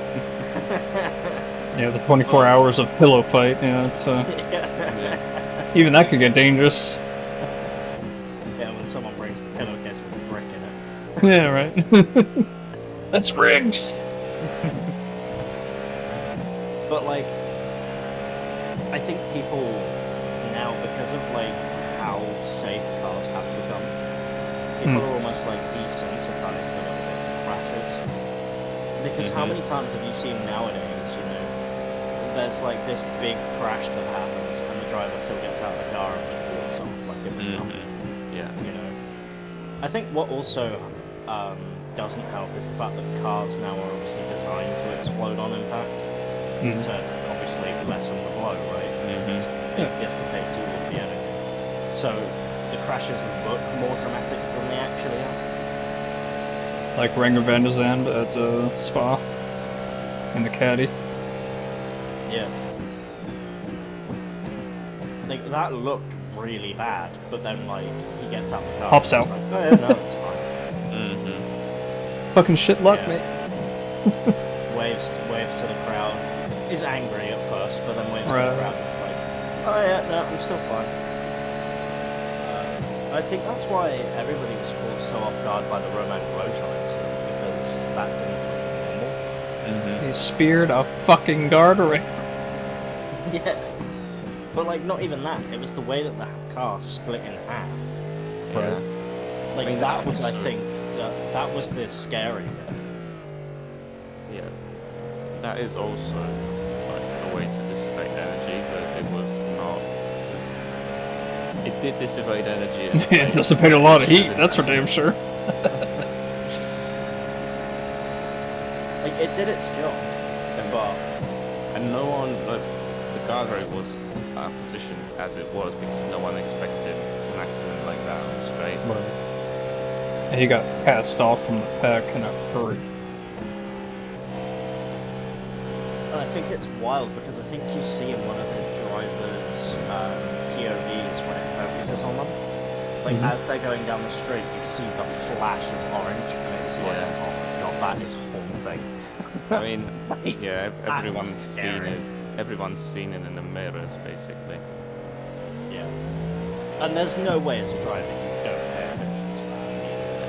Yeah, the 24 hours of pillow fight, yeah, it's, even that could get dangerous. Yeah, when someone brings the pillowcase with a brick in it. Yeah, right. That's rigged! But, like, I think people now, because of, like, how safe cars have become, people are almost, like, desensitized a little bit to crashes. Because how many times have you seen nowadays, you know, there's, like, this big crash that happens, and the driver still gets out of the car and just walks off like it was nothing. Yeah. You know? I think what also doesn't help is the fact that cars now are obviously designed to explode on impact to obviously lessen the blow, right? It dissipates all of the energy. So the crashes look more dramatic than they actually are. Like Renger van der Zand at Spa in the caddy. Yeah. Like, that looked really bad, but then, like, he gets out the car. Hops out. Like, oh, yeah, no, it's fine. Fucking shit luck, Yeah. mate. waves to the crowd. Is angry at first, but then waves to Right. the crowd and is like, oh yeah, no, I'm still fine. I think that's why everybody was caught so off guard by the Romain Grosjean incident, because that didn't look normal. He speared a fucking guardrail. Yeah. But, like, not even that. It was the way that the car split in half. Yeah. Like, I mean, that was, I that's think, that was the scary bit. Yeah. That is also like a way to dissipate energy, but it was not. It did dissipate energy. It dissipated a lot of heat, that's for damn sure. Like, it did its job. But And no one, like, the guardrail was positioned as it was because no one expected an accident like that on the straight. And he got passed off from the pack in a hurry. and I think it's wild because I think you see in one of the drivers' POVs when it focuses on them. Like, as they're going down the street, you see the flash of orange, and it's like, Yeah. oh my god, that is haunting. I mean, yeah, That everyone's is seen scary. it. Everyone's seen it in the mirrors, basically. Yeah. And there's no way as a driver you don't pay attention to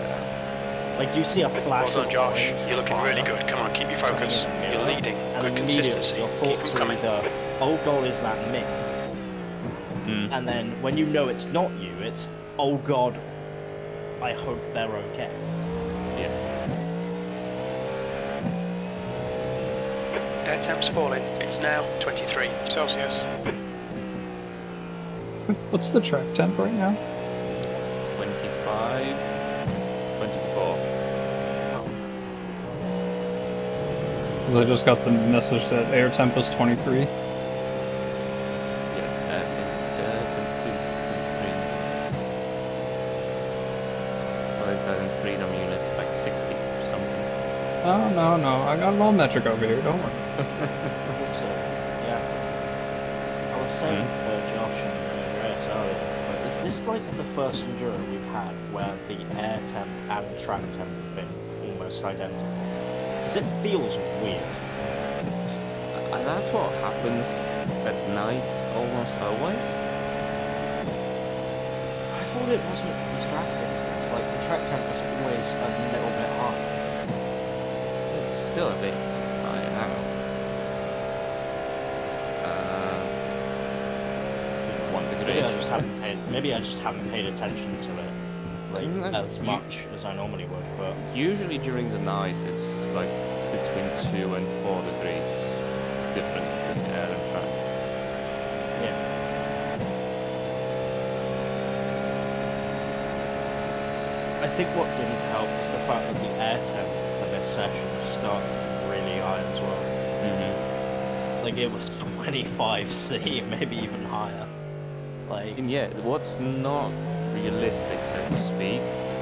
that. Like, you see a flash Well done, of Josh. orange You're looking really fire good. Come on, keep your focus. coming in the You're mirror, leading. and Good immediately consistency. your Keep thoughts them are coming. either, oh god, is that me? And then when you know it's not you, it's, oh god, I hope they're okay. Yeah. Air temp's falling. It's now 23 Celsius. What's the track temp right now? 25, 24. Because I just got the message that air temp was 23. Yeah, that's increased to 3. What is that in freedom units? Like 60 or something. Oh, no, I got an all metric over here, don't worry. Also, yeah. I was saying to Josh and Andreas earlier, like, is this like the first Enduro we've had where the air temp and track temp have been almost identical? Because it feels weird. And that's what happens at night almost always. I thought it wasn't as drastic as this. Like, the track temp was always a little bit high. It's still a bit high now. 1 degree. Maybe I just haven't paid attention to it. like Mm, as much as I normally would, but Usually during the night, it's like between 2 and 4 degrees difference between air and track. yeah. I think what didn't help was the fact that the air temp for this session started really high as well. Like it was 25°C, maybe even higher. Like, And yeah, what's not realistic, so to speak,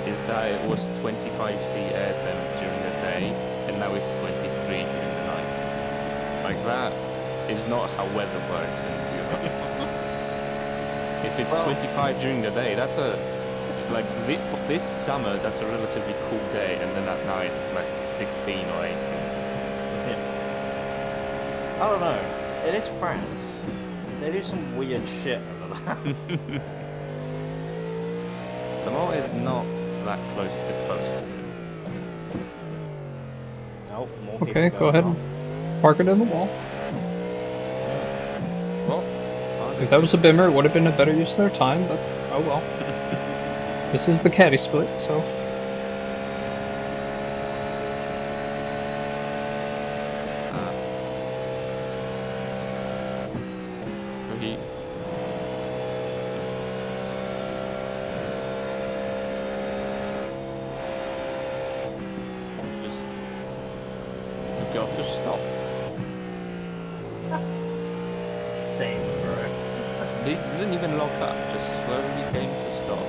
is that it was 25°C air temp during the day, and now it's 23 during the night. Like that is not how weather works in Europe. If it's 25 during the day, that's a like for this summer, that's a relatively cool day, and then at night it's like 16 or 18. I don't know. It is France. They do some weird shit over there. The Mall is not that close to the coast. Nope, more people Okay, go going ahead off. and park it in the wall. Well, If that was a Bimmer, it would have been a better use of their time, but oh well. This is the caddy split, so. okay. Just forgot to stop. Same, bro. They didn't even lock up, just slowly came to stop.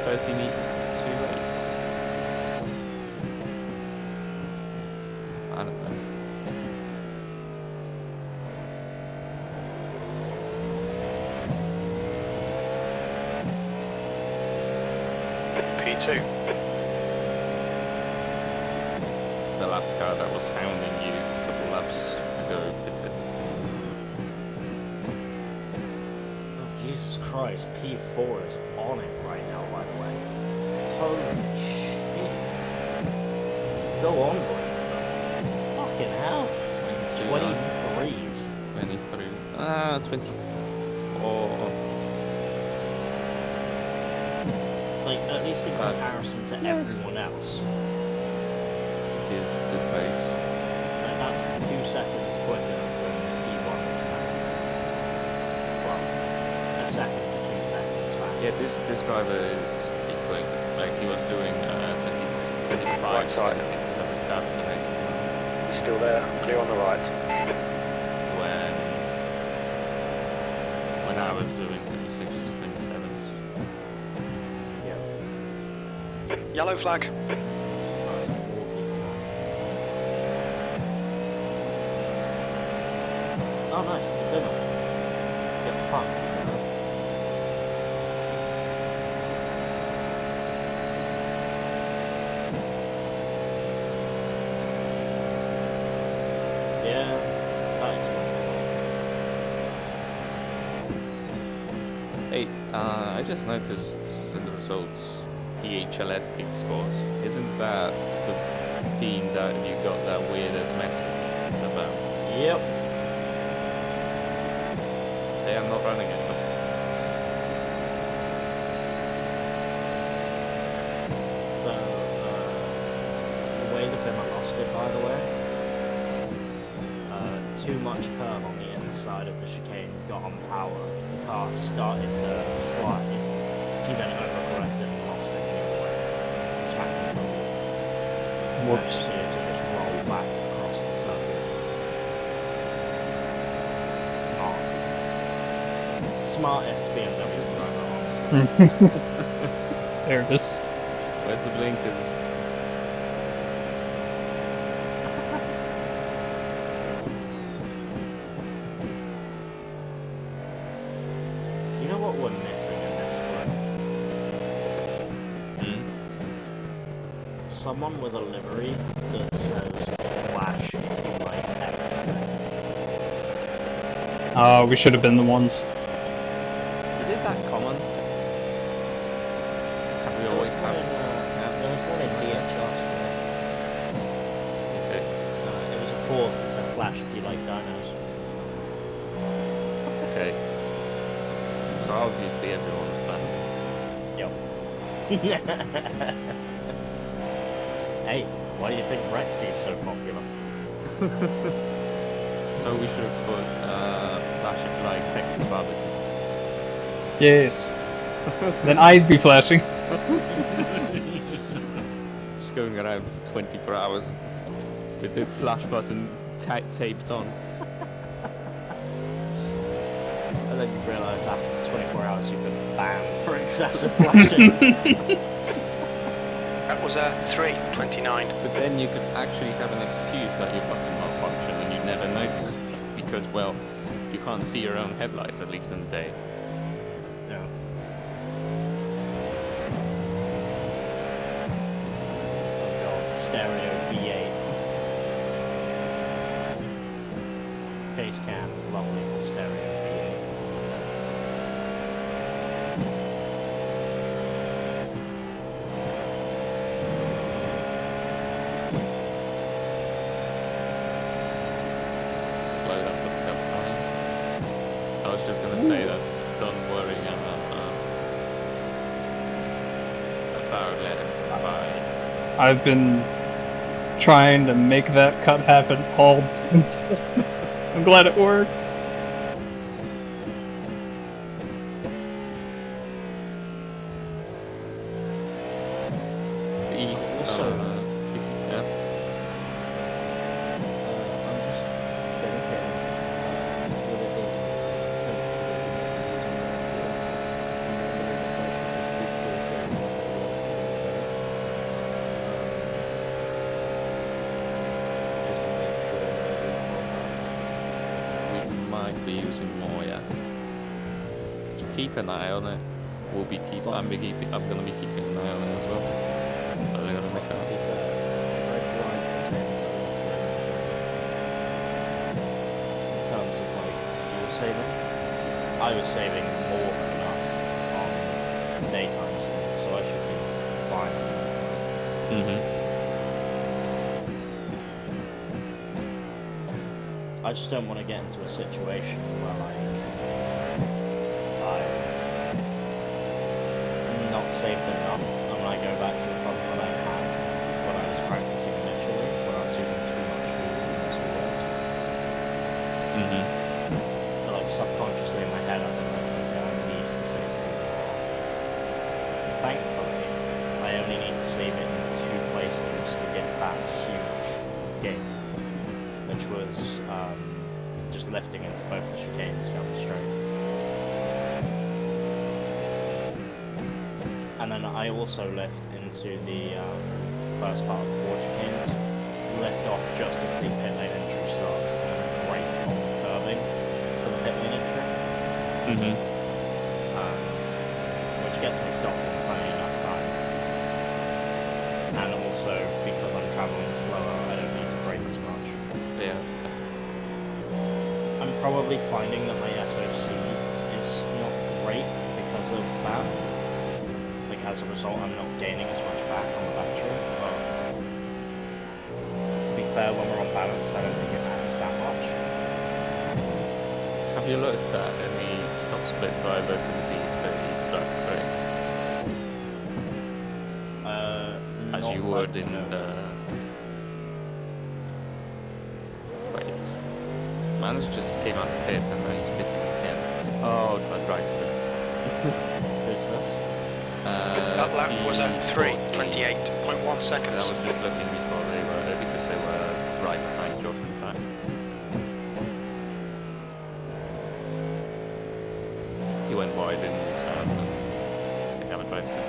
30 meters too late. I don't know. P2. The lap car that was hounding you a couple laps ago pitted. Oh, Jesus Christ, P4 is on it right now, by the way. Holy shit. Go on, boy. Fucking hell. 23s. 23. 24. Like, at least in comparison to yes. everyone else. It is the pace. Like, that's 2 seconds quicker than P1 is now. Well, a second to 2 seconds faster. Yeah, this driver is pretty quick. Like he was doing 25 Right side. at the start of the race. He's still there. Clear on the right. When I was doing 26s, 27s. Yeah. Yellow flag. Oh, nice, it's a bimmer. Get fucked, you know? Yeah, that is Hey, I just noticed in the results, THLF Sports, isn't that the team that you got that weirdest message about? Yep. They are not running it. So, the way the bimmer lost it, by the way, too much curve on the inside of the chicane got on power. The car started to slide. She then overcorrected and lost it anyway. Smacked into the wall. Whoops. And proceeded to just roll back across the circuit. Smartest BMW driver, honestly. There it is. Where's the blinkers? You know what we're missing in this split? Someone with a livery that says flash if you like X thing. We should have been the ones. Is it that common? Have we always had? There was one in DHS. Okay. It was a Ford that said flash if you like dinos. Okay. So obviously everyone's flashing. Yep. Hey, why do you think Rexy is so popular? So we should have put Flash if you like Texas barbecue. Yes. Then I'd be flashing. Just going around for 24 hours with the flash button taped on. And then you realise after 24 hours you've been banned for excessive flashing. That was 3:29. But then you could actually have an excuse that your button malfunctioned and you never noticed because, well, you can't see your own headlights at least in the day. No. Oh god, stereo V8. Face cam is lovely for stereo V8. Slow that up a couple times. I was just gonna say that don't worry about letting by. I've been trying to make that cut happen all I'm glad it worked. East, Also, yeah. I'm just thinking, with it being We might be using more, yes. Just keep an eye on it. I'm gonna be keeping an eye on it as well. So they're gonna make up. in terms of like fuel saving, I was saving more than enough on daytime still, so I should be fine. Mm-hmm. I just don't want to get into a situation where like I've not saved enough and I go back to the problem that I had when I was practicing initially, when I was using too much fuel in most ways. Mm-hmm. But like subconsciously in my head I've been like, okay, I need to save fuel. Thankfully, I only need to save it in 2 places to get that huge gain, which was just lifting into both the chicanes down the straight. And then I also lift into the first part of the 4 chicanes, lift off just as the pit lane entry starts, and brake on the curving for the pit lane entry, Mm-hmm. which gets me stopped in plenty enough time. And also, because I'm travelling slower, I don't need to brake as much. Yeah. I'm probably finding that my SOC is not great because of that. Like, as a result, I'm not gaining as much back on the battery. But to be fair, when we're on balance, I don't think it matters that much. Have you looked at any top split drivers and see if they track brakes? As Not you like, would in no. the... Wait. Man's just came out of pits and now he's pitting again. Oh, I drive through. Who's this? That lap was at P40. 3:28.1 I seconds. was just looking before they were there because they were right behind Josh in fact. He went wide, didn't he? So they haven't drive through.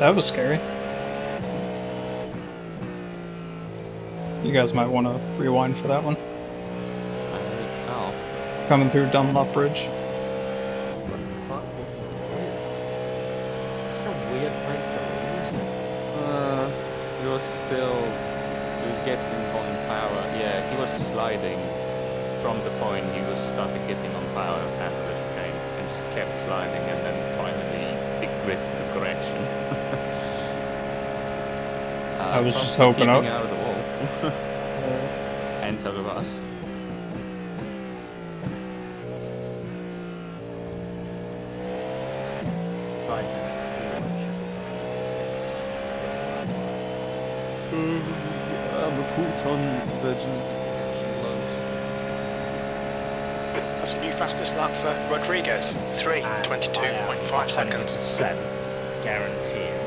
That was scary. You guys might want to rewind for that one. I shall. Coming through Dunlop Bridge. It's a weird place to lose. He was getting on power. Yeah, he was sliding from the point he was started getting on power and the chicane and just kept sliding and then finally it gripped the correction. I was just from hoping keeping out. out of the wall. Enter the bus. I know everyone should be report on Virgin That's a new fastest lap for Rodriguez. 3:22.5 seconds. 100% guaranteeing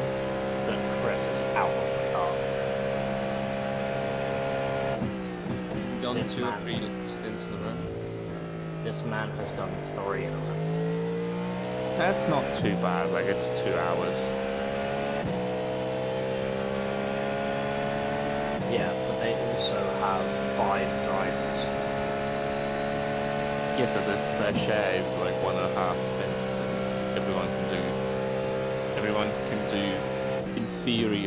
that Chris is out of the car. You've gone This 2 or man. 3 stints in a row. This man has done 3 in a row. That's not too bad, like it's 2 hours. Yeah, but they also have 5 drivers. Yeah, so the fair share is like 1.5 stints. Everyone can do, in theory,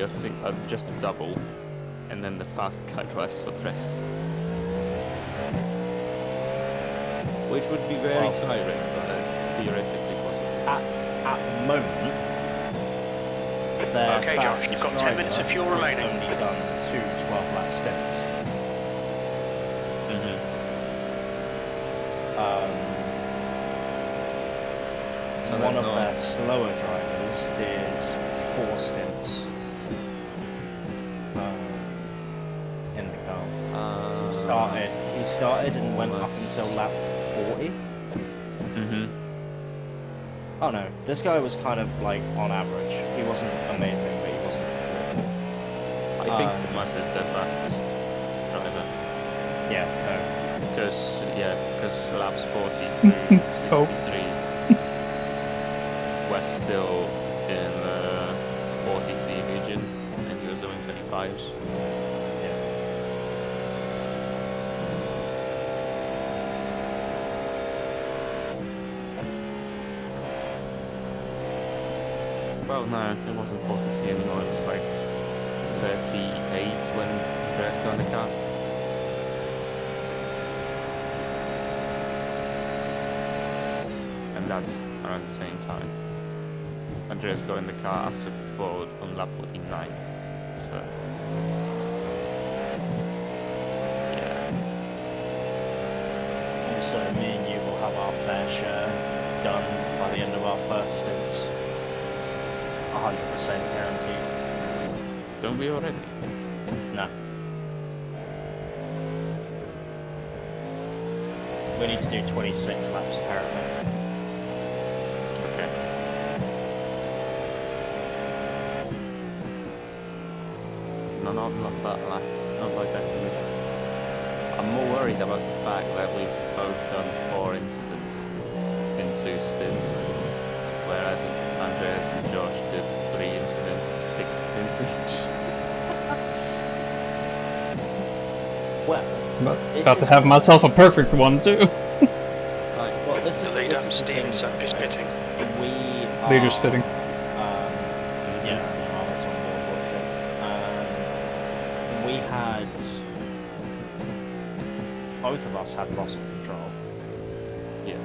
just a double, and then the fast guy drives for the race. Which would be very Well, tiring, but theoretically possible. At the moment, their Okay, Josh, fastest you've got 10 minutes of fuel driver has remaining. only done 2 12-lap stints. So One they're of not- their slower drivers did 4 stints in the car. He started and went up until lap 40. Oh no, this guy was kind of like on average. He wasn't amazing, but he wasn't awful. I think Thomas is the fastest driver. Yeah, no. Because laps 40 through 63, Oh. we're still in the 40C region, and he was doing 25s. Yeah. Well, no, it wasn't 40C anymore, it was like 38 when Andreas got in the car. And that's around the same time. Andreas got in the car after Ford on lap 49. So, yeah. So me and you will have our fair share done by the end of our first stints. 100% guaranteed. Don't we already? No. We need to do 26 laps apparently. Okay. No, not that not like that to me. I'm more worried about the fact that we've both done 4 incidents in 2 stints, whereas Andreas and Josh did 3 incidents and 6 stints each. Well, But This about to is have what- myself a perfect one too. well, this The is lead this up, is the Steven thing, is right? pitting. We Leader are, spitting. Yeah, I was on board watching. We had both of us had loss of control. Yeah.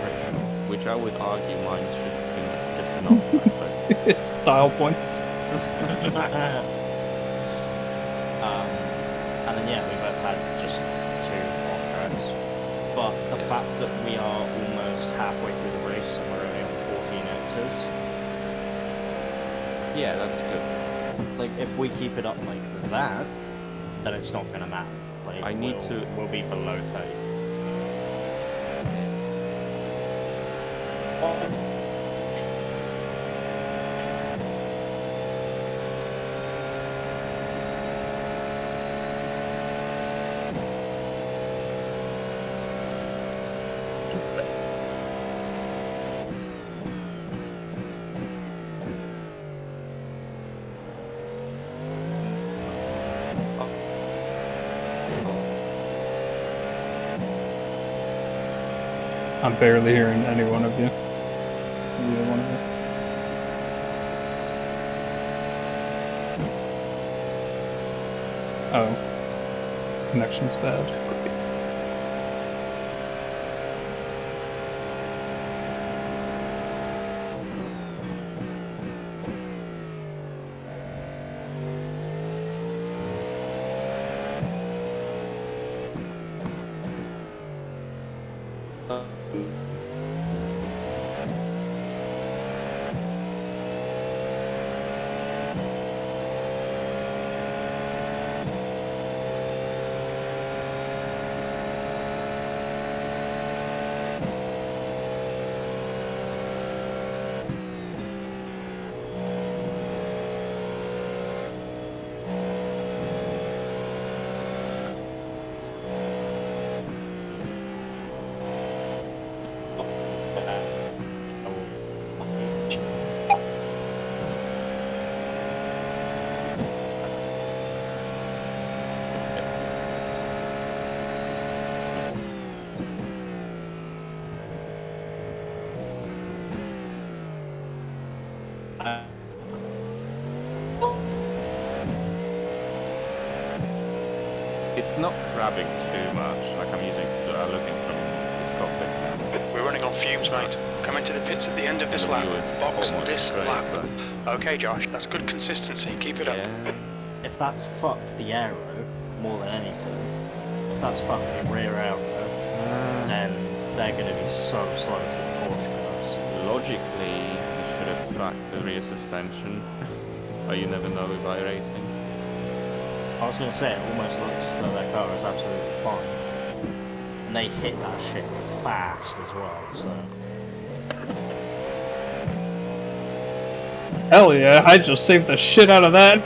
Pretty sure. Which I would argue mine should have been just an off track, but It's style points. And then yeah, we both had just 2 off tracks. But the fact that we are almost halfway through the race and we're only on 14 X's, yeah, that's good. like if we keep it up like that, then it's not gonna matter. Like I need we'll be below 30. I'm barely hearing any one of you. Either one of you. Oh. Connection's bad. Great. It's not crabbing too much, like I'm using, looking from this cockpit. We're running on fumes, mate. Come into the pits at the end of this lap. Box this straight, lap. but Okay, Josh, that's good consistency. Keep it up. yeah. If that's fucked the aero more than anything, if that's fucked the rear aero, then they're going to be so slow to the Porsche curves. Logically, you should have fucked the rear suspension, but you never know with iRacing. I was going to say, it almost looks as though that car is absolutely fine. And they hit that shit fast as well, so... Hell yeah, I just saved the shit out of that.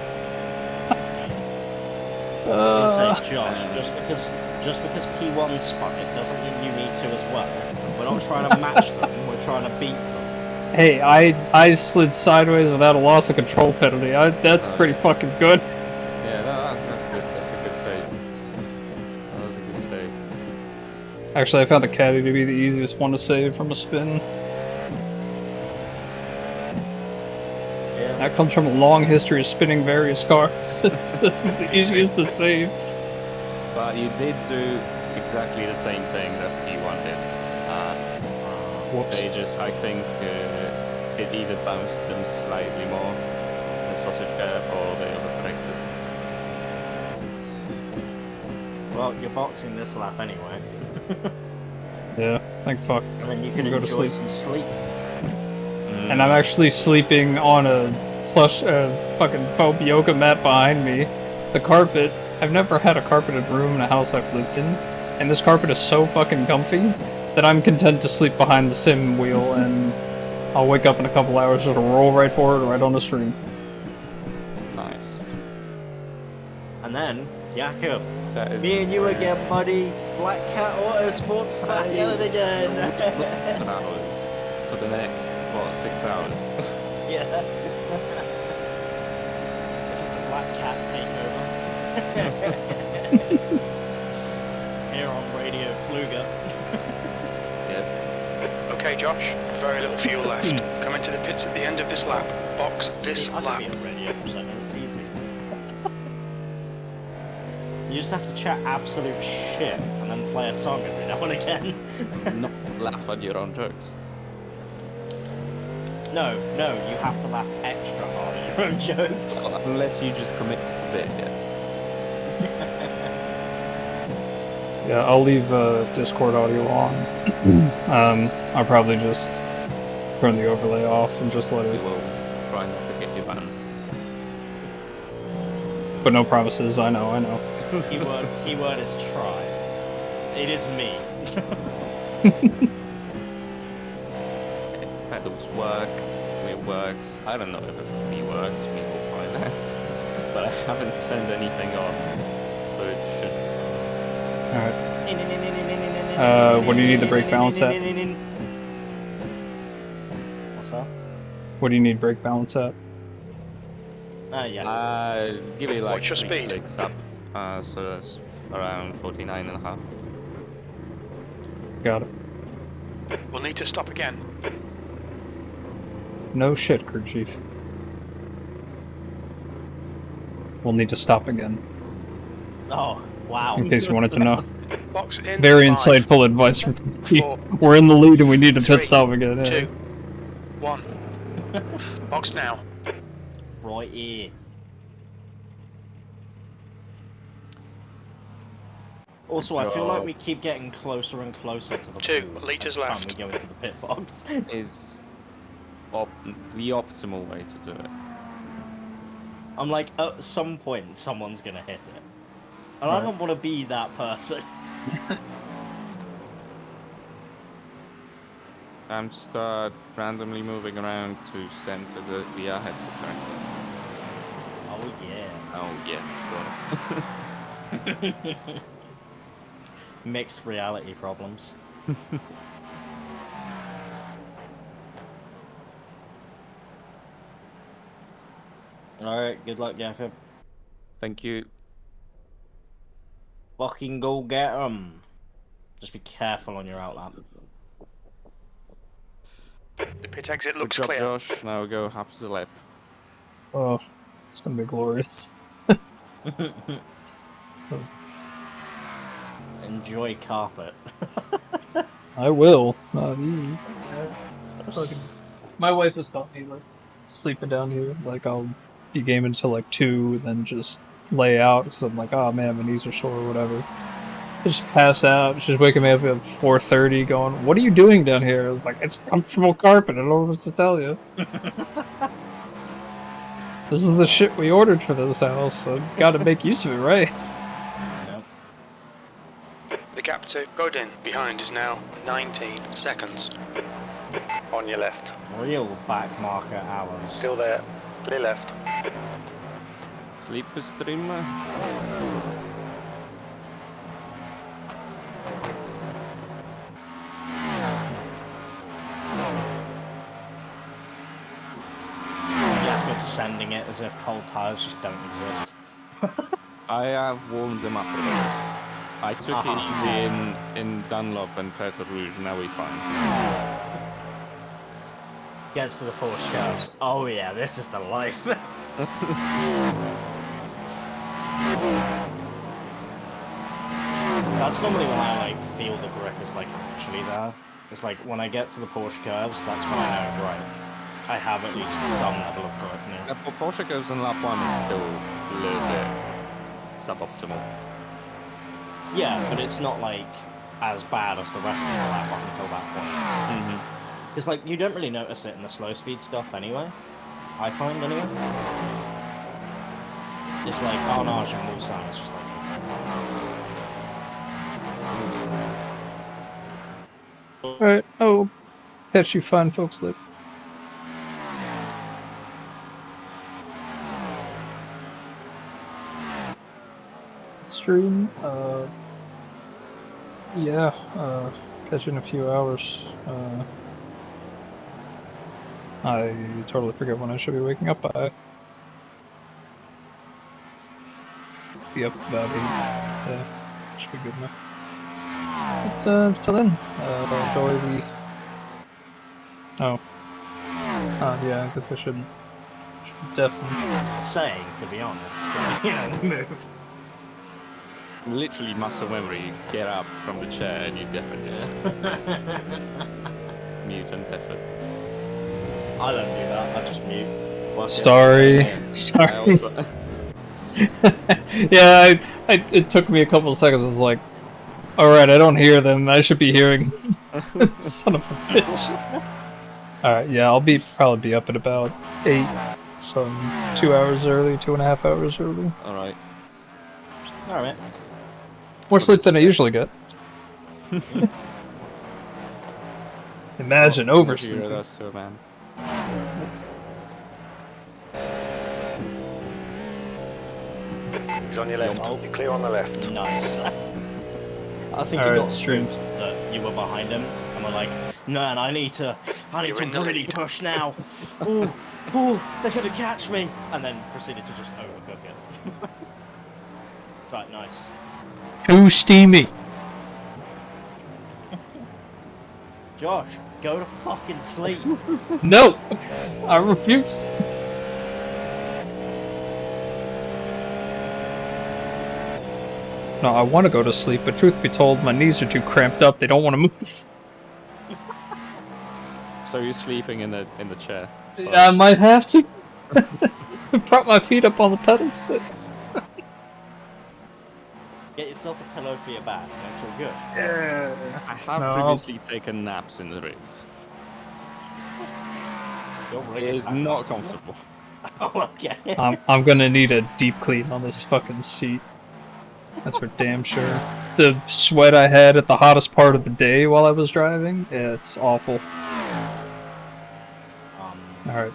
I was going to say, Josh, just because P1 spun it doesn't mean you need to as well. We're not trying to match them, we're trying to beat them. Hey, I slid sideways without a loss of control penalty. That's pretty fucking good. Yeah, that's good. That's a good save. That was a good save. Actually, I found the caddy to be the easiest one to save from a spin. Yeah. That comes from a long history of spinning various cars. This is the easiest to save. But you did do exactly the same thing that P1 did. Whoops. They just, I think, it either bounced them slightly more, the sausage curve, or they overcorrected. Well, you're boxing this lap anyway. Yeah, thank fuck. And then you can Go to enjoy sleep. some sleep. And I'm actually sleeping on a plush fucking foam yoga mat behind me. The carpet, I've never had a carpeted room in a house I've lived in, and this carpet is so fucking comfy that I'm content to sleep behind the sim wheel, and I'll wake up in a couple hours just roll right forward right on the stream. Nice. And then, Jakub, That is me and you again, buddy. Black Cat Autosports back at it again. hours for the next, what, 6 hours? Yeah. This is the Black Cat takeover. Here on Radio Fluger. Yeah. Okay, Josh, very little fuel left. Come into the pits at the end of this lap. Box this I lap. can be a radio presenter, it's easy. You just have to chat absolute shit and then play a song every now and again. Not laugh at your own jokes. No, you have to laugh extra hard at your own jokes. Well, unless you just commit to the bit, yeah. Yeah, I'll leave Discord audio on. I'll probably just turn the overlay off and just let We it. will try not to get you banned. But no promises, I know. Keyword is try. It is me. Pedals work, it works. I don't know if it works, we will find out. But I haven't turned anything off, so it should. Alright. What do you need the brake balance at? What's that? What do you need brake balance at? Yeah. Give it like What's your 3 speed? clicks up, so that's around 49.5. Got it. We'll need to stop again. No shit, crew chief. We'll need to stop again, Oh, wow. in case you wanted to know. Box in. Very 5, insightful advice from Chief. 4, We're in the lead and we need to 3, pit stop again. Yeah, 2, 1. Box now. Right here. Also, I feel like we keep getting closer and closer to the 2 blue litres every time left. we go into the pit box. Is the optimal way to do it. I'm like, at some point, someone's gonna hit it. And I don't want to be that person. I'm just randomly moving around to center the VR headset currently. Oh, yeah. Oh yeah, got it. Mixed reality problems. Alright, good luck, Jakub. Thank you. Fucking go get 'em. Just be careful on your outlap. The Pit exit Good looks job, clear. Josh. Now go half the lap. Oh, it's gonna be glorious. Enjoy carpet. I will. Fucking. My wife has taught me like sleeping down here. Like I'll be gaming till like 2, and then just lay out because I'm like, oh man, my knees are sore or whatever. Just pass out. She's waking me up at 4:30, going, "What are you doing down here?" I was like, "It's comfortable carpet. I don't know what to tell you." This is the shit we ordered for this house, so gotta make use of it, right? The gap to Godin behind is now 19 seconds. On your left. Real back marker hours. Still there. Clear left. Sleeper streamer. Jakub sending it as if cold tires just don't exist. I have warmed them up a bit. I took it easy in Dunlop and Turtle Rouge, now we're fine. Gets to the Porsche cars. Oh yeah, this is the life. That's normally when I like feel the grip is like actually there. It's like when I get to the Porsche curves, that's when I know, right, I have at least some level of grip now. Porsche goes in lap 1 is still a little bit suboptimal. Yeah, but it's not like as bad as the rest of the lap up until that point. Because like you don't really notice it in the slow speed stuff anyway. I find anyway. It's like, oh no, Jean Mulsanne, it's just like. Alright, I'll catch you fine folks later. Stream, yeah, catch you in a few hours. I totally forget when I should be waking up by. Be up about 8. Yeah, should be good enough. But until then, enjoy the. Oh. Yeah, I guess I should definitely. Saying, to be honest, you know, move. Literally muscle memory, get up from the chair and you definitely mutant effort. I don't do that, I just mute. Sorry. Yeah, it took me a couple of seconds. I was like, alright, I don't hear them. I should be hearing. Son of a bitch. Alright, yeah, I'll probably be up at about 8. So 2 hours early, 2.5 hours early. Alright. Alright. More sleep than I usually get. Imagine oversleeping. That's too, man. He's on your left. You're clear on the left. Nice. I think you got streamed that you were behind him, and we're like, man, I need to really push now. Oh, they're gonna catch me, and then proceeded to just overcook it. It's like nice. Too steamy. Josh, go to fucking sleep. No, I refuse. No, I want to go to sleep, but truth be told, my knees are too cramped up. They don't want to move. So you're sleeping in the chair? I might have to. Prop my feet up on the pedals. Get yourself a pillow for your back, and it's all good. Yeah. I have previously taken naps in the rig. It is not comfortable. Oh, okay. I'm gonna need a deep clean on this fucking seat. That's for damn sure. The sweat I had at the hottest part of the day while I was driving, yeah, it's awful. Alright.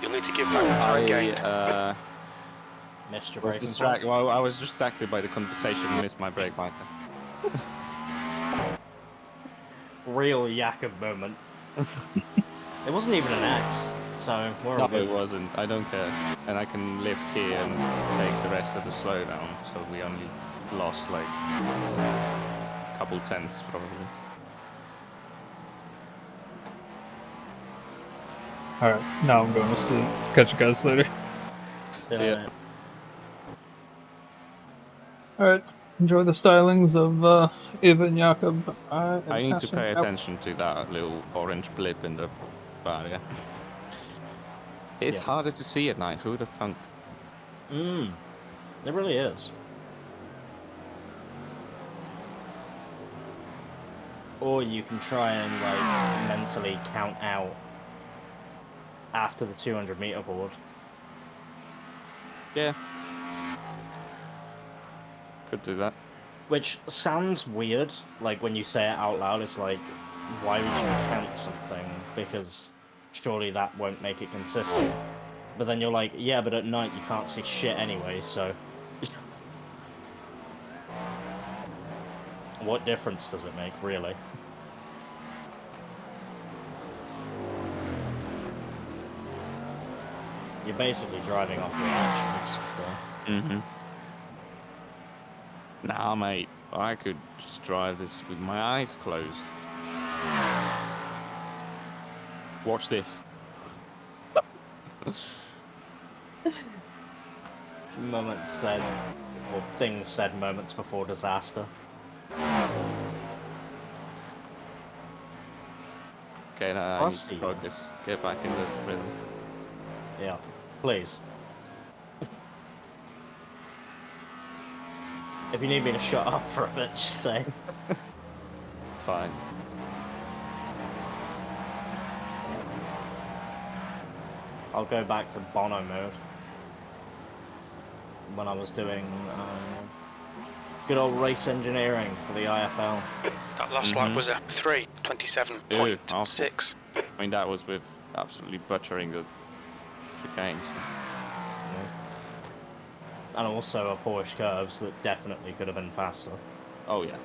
You'll need to give back the time gained. Missed your I was distracted by the conversation and missed my brake marker. Real Jakub moment. It wasn't even an X, so we're all No, good. it wasn't. I don't care. And I can live here and take the rest of the slowdown, so we only lost like a couple tenths probably. Alright, now I'm going to sleep. Catch you guys later. Yeah. Alright, enjoy the stylings of Eva and Jakub. I I am need to passing pay out. attention to that little orange blip in the barrier. It's Yeah. harder to see at night. Who'd have thunk? It really is. Or you can try and like mentally count out after the 200-meter board. Yeah. Could do that. Which sounds weird, like when you say it out loud, it's like, why would you count something? Because surely that won't make it consistent. But then you're like, yeah, but at night you can't see shit anyway, so... What difference does it make, really? You're basically driving off your actions, so... Mm-hmm. Nah, mate. I could just drive this with my eyes closed. Watch this. Moments said, or things said moments before disaster. Okay, now I need Rusty. to focus. Get back in the rhythm. Yeah, please. If you need me to shut up for a bit, just say. Fine. I'll go back to Bono mode. When I was doing good old race engineering for the IFL. That last lap was a 3:27.6. I mean, that was with absolutely butchering the games. And also a Porsche curves that definitely could have been faster. Oh, yeah.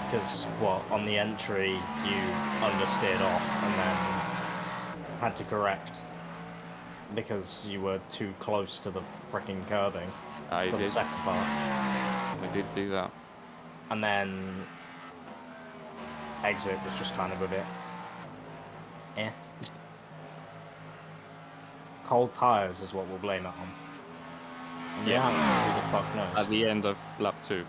Because, what, on the entry, you understeered off and then had to correct because you were too close to the freaking curbing I for the did. second part. I did do that. And then exit was just kind of a bit eh. Cold tires is what we'll blame it on. And Yeah. who the fuck knows? At the end of lap 2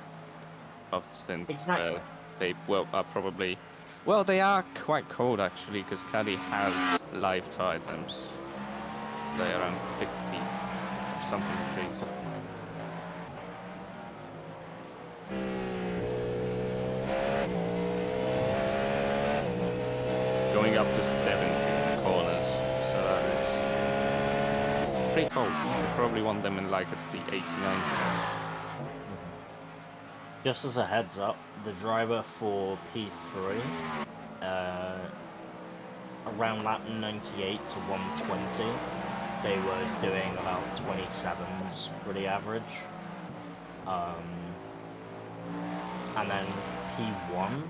of the stint, Exactly. they are probably... Well, they are quite cold, actually, because Caddy has live tire temps. They're around 50, something degrees. Going up to 70 in the corners, so that is pretty cold. You probably want them in like at the 80, 90. Just as a heads up, the driver for P3, around lap 98 to 120, they were doing about 27s, pretty average. And then P1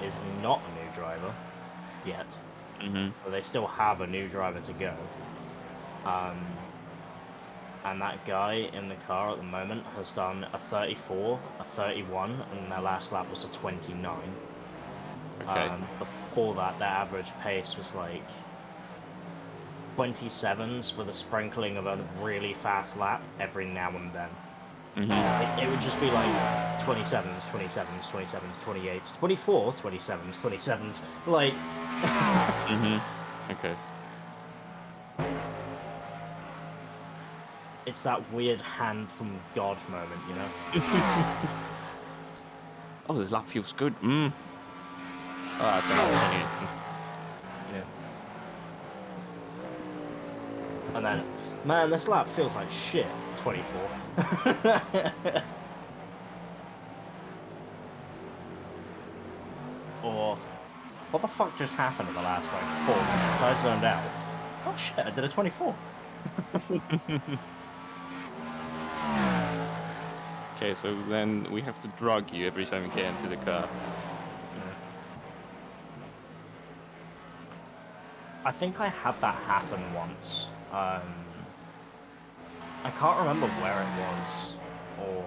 is not a new driver yet, but they still have a new driver to go. And that guy in the car at the moment has done a 34, a 31, and their last lap was a 29. Okay. Before that, their average pace was like 27s with a sprinkling of a really fast lap every now and then. It would just be like 27s, 27s, 27s, 28s, 24, 27s, 27s, like... Okay. It's that weird hand from God moment, you know? Oh, this lap feels good. Oh, that's another 28. Yeah. And then, man, this lap feels like shit. 24. Or, what the fuck just happened in the last, like, 4 minutes? I zoned out. Oh shit, I did a 24. Okay, so then we have to drug you every time we get into the car. I think I had that happen once. I can't remember where it was, or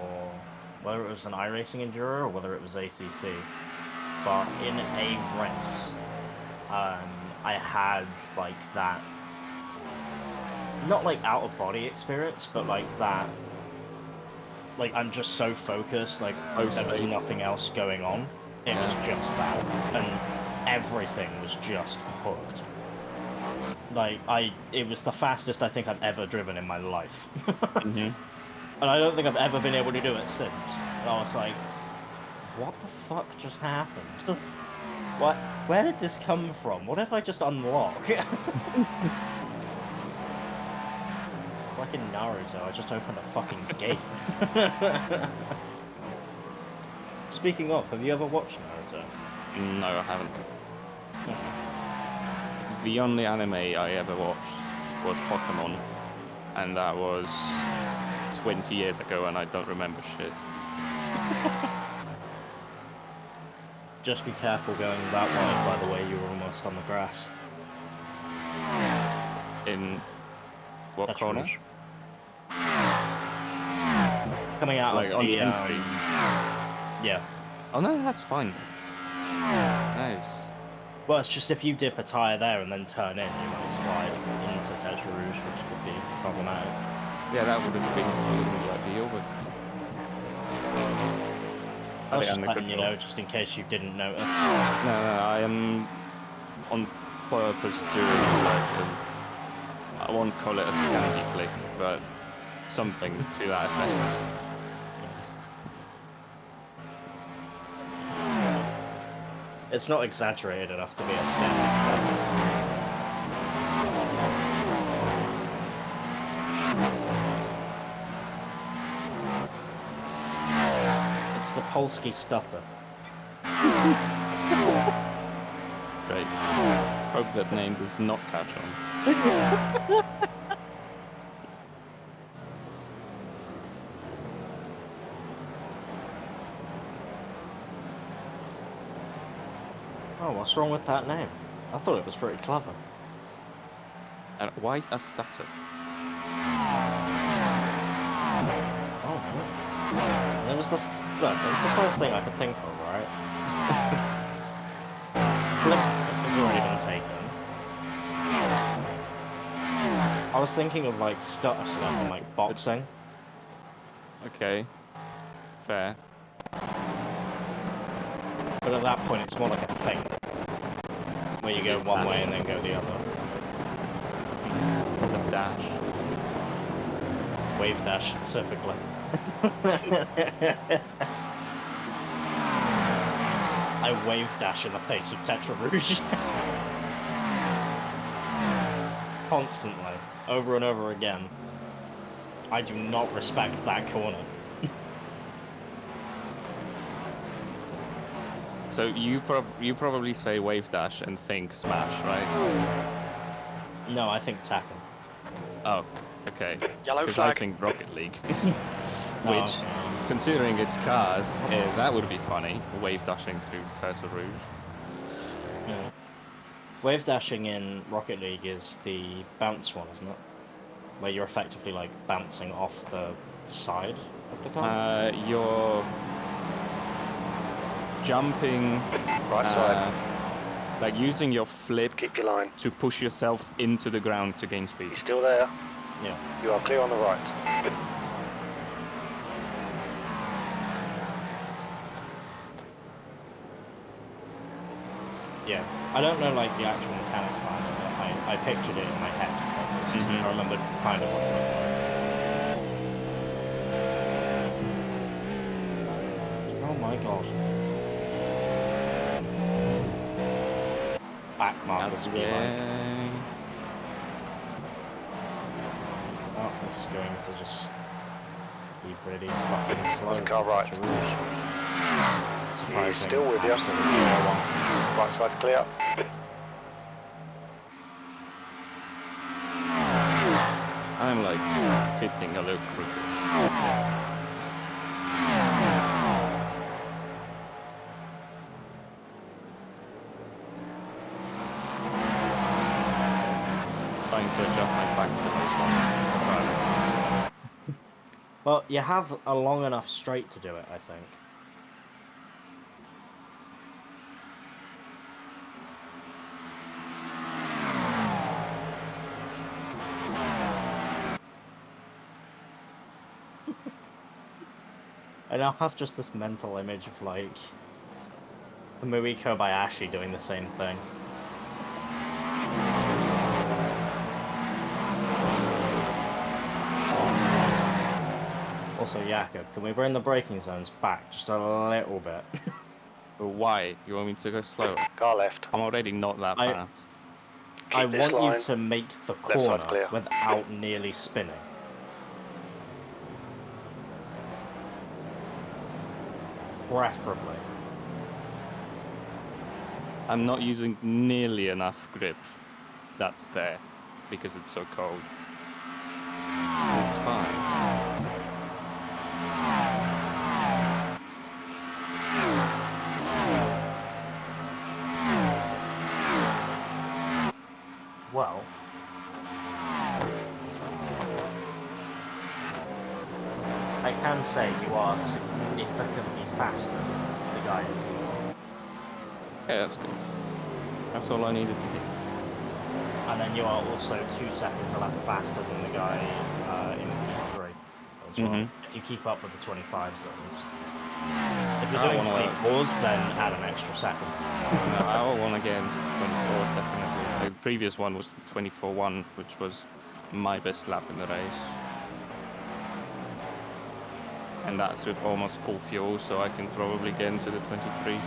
whether it was an iRacing Enduro or whether it was ACC. But in a race, I had like that, not like out of body experience, but like that, like I'm just so focused, like there was nothing else going on. It was just that, and everything was just hooked. Like it was the fastest I think I've ever driven in my life. Mhm. And I don't think I've ever been able to do it since. And I was like, what the fuck just happened? What? Where did this come from? What did I just unlock? Like in Naruto, I just opened a fucking gate. Speaking of, have you ever watched Naruto? No, I haven't. The only anime I ever watched was Pokemon, and that was 20 years ago, and I don't remember shit. Just be careful going that way, by the way, you were almost on the grass. In what That's corner? Rouge. Coming out Like of on the the entry. yeah. Oh no, that's fine. Nice. Well, it's just if you dip a tyre there and then turn in, you might slide into Tetra Rouge, which could be problematic. Yeah, that would have been the ideal, but I was just letting you know, just in case you didn't notice. No, I am on purpose doing like I won't call it a skanky flick, but something to that effect. It's not exaggerated enough to be a standard. It's the Polski stutter. Great. Hope that name does not catch on. Oh, what's wrong with that name? I thought it was pretty clever. And why a stutter? Oh, that was the first thing I could think of, right? Flip has already been taken. I was thinking of like stutter stuff and like boxing. Okay. Fair. But at that point, it's more like a feint, where you go one way and then go the other. A dash. Wave dash, specifically. I wave dash in the face of Tetra Rouge. Constantly, over and over again. I do not respect that corner. So you probably say wave dash and think smash, right? No, I think tackle. Oh, okay. Yellow Because I flag. think Rocket League. No, Which, considering it's cars, that would be funny. Wave dashing through Turtle Rouge. yeah. Wave dashing in Rocket League is the bounce one, isn't it? Where you're effectively like bouncing off the side of the car. You're jumping. Right side. Like using your flip Keep your line. to push yourself into the ground to gain speed. You still there? Yeah. You are clear on the right. Yeah. I don't know like the actual mechanics behind it, but I pictured it in my head. At least. I remember kind of what it looked like. Oh my god. Back markers be like. Oh, this is going to just be pretty fucking slow. There's a car right. Surprising. He's still with you. Absolutely no one. Right side's clear. I'm like hitting a little crooked. Trying to adjust my back to this one. Well, you have a long enough straight to do it, I think. And I'll have just this mental image of like Kamui Kobayashi doing the same thing. Also, Jakub, can we bring the braking zones back just a little bit? But why? You want me to go slower? Car left. I'm already not that I- fast. I Keep this want line. you to make the Left side's corner clear. without nearly spinning. Preferably. I'm not using nearly enough grip that's there because it's so cold. It's fine. Well, I can say you are significantly faster than the guy in P1. Yeah, that's good. That's all I needed to do. And then you are also 2 seconds a lap faster than the guy in P3 as well. Mhm. If you keep up with the 25s at least. If you're I doing wanna- 24s, then add an extra second. No, I will want to get into 24 definitely. The previous one was the 24-1, which was my best lap in the race. And that's with almost full fuel, so I can probably get into the 23.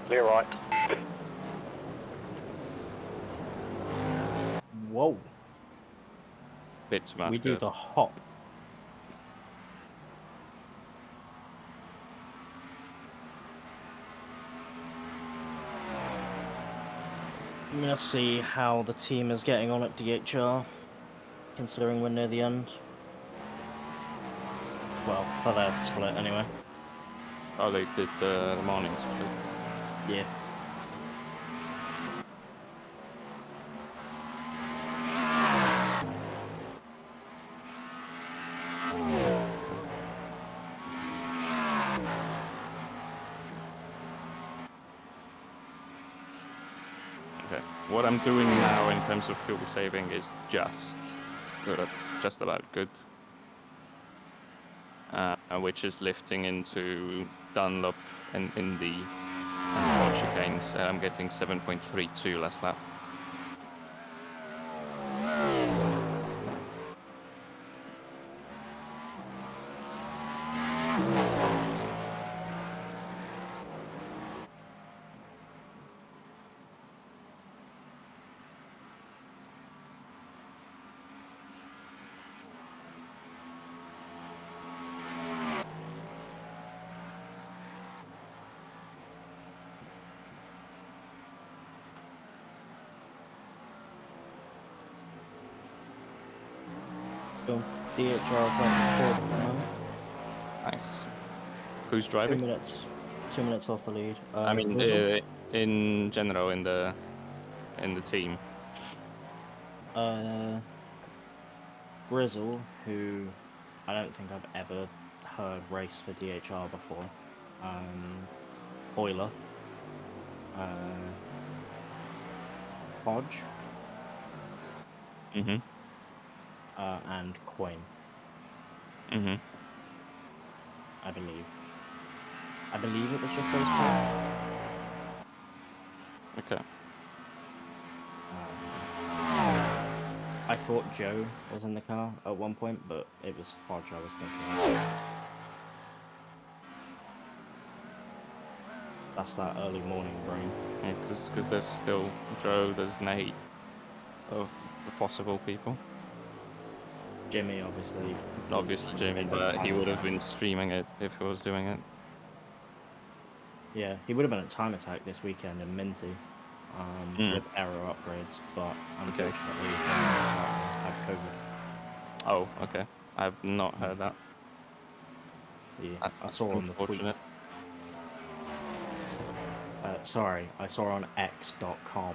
Clear right. Whoa, Bit too much. we do good. the hop. I'm gonna see how the team is getting on at DHR, considering we're near the end. Well, for their split anyway. Oh, they did the morning split. Yeah. Okay. What I'm doing now in terms of fuel saving is just good, just about good. Which is lifting into Dunlop and Indy and Ford chicanes. I'm getting 7.32 last lap. Go. DHR currently fourth at the moment. Nice. Who's 2 driving? minutes. 2 minutes off the lead. I mean, Grizzle? in general, in the team. Grizzle, who I don't think I've ever heard race for DHR before. Boiler. Hodge. Mhm. And Quain, Mhm. I believe. I believe it was just those four. Okay. I thought Joe was in the car at one point, but it was Hodge I was thinking of. That's that early morning brain. Yeah, because there's still Joe, there's Nate of the possible people. Jimmy, obviously. Obviously Jimmy, but he would have been streaming it if he was doing it. Yeah, he would have been at Time Attack this weekend in Minty with error upgrades, but unfortunately, he have COVID. Oh, okay. I've not heard that. Yeah, That's I saw on the unfortunate. tweets. Sorry, I saw on X.com.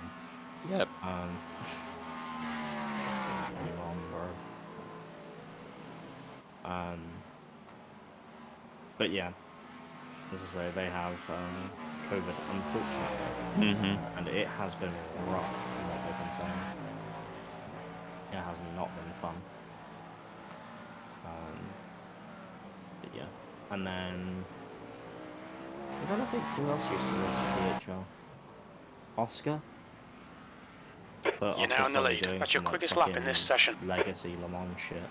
Yep. But yeah, as I say, they have COVID, unfortunately, and it has been rough from what they've been saying. It has not been fun. But yeah, and then I don't think who else used to race for DHL. Oscar. But You're now in the lead. That's your quickest lap in this session. Legacy Le Mans shit.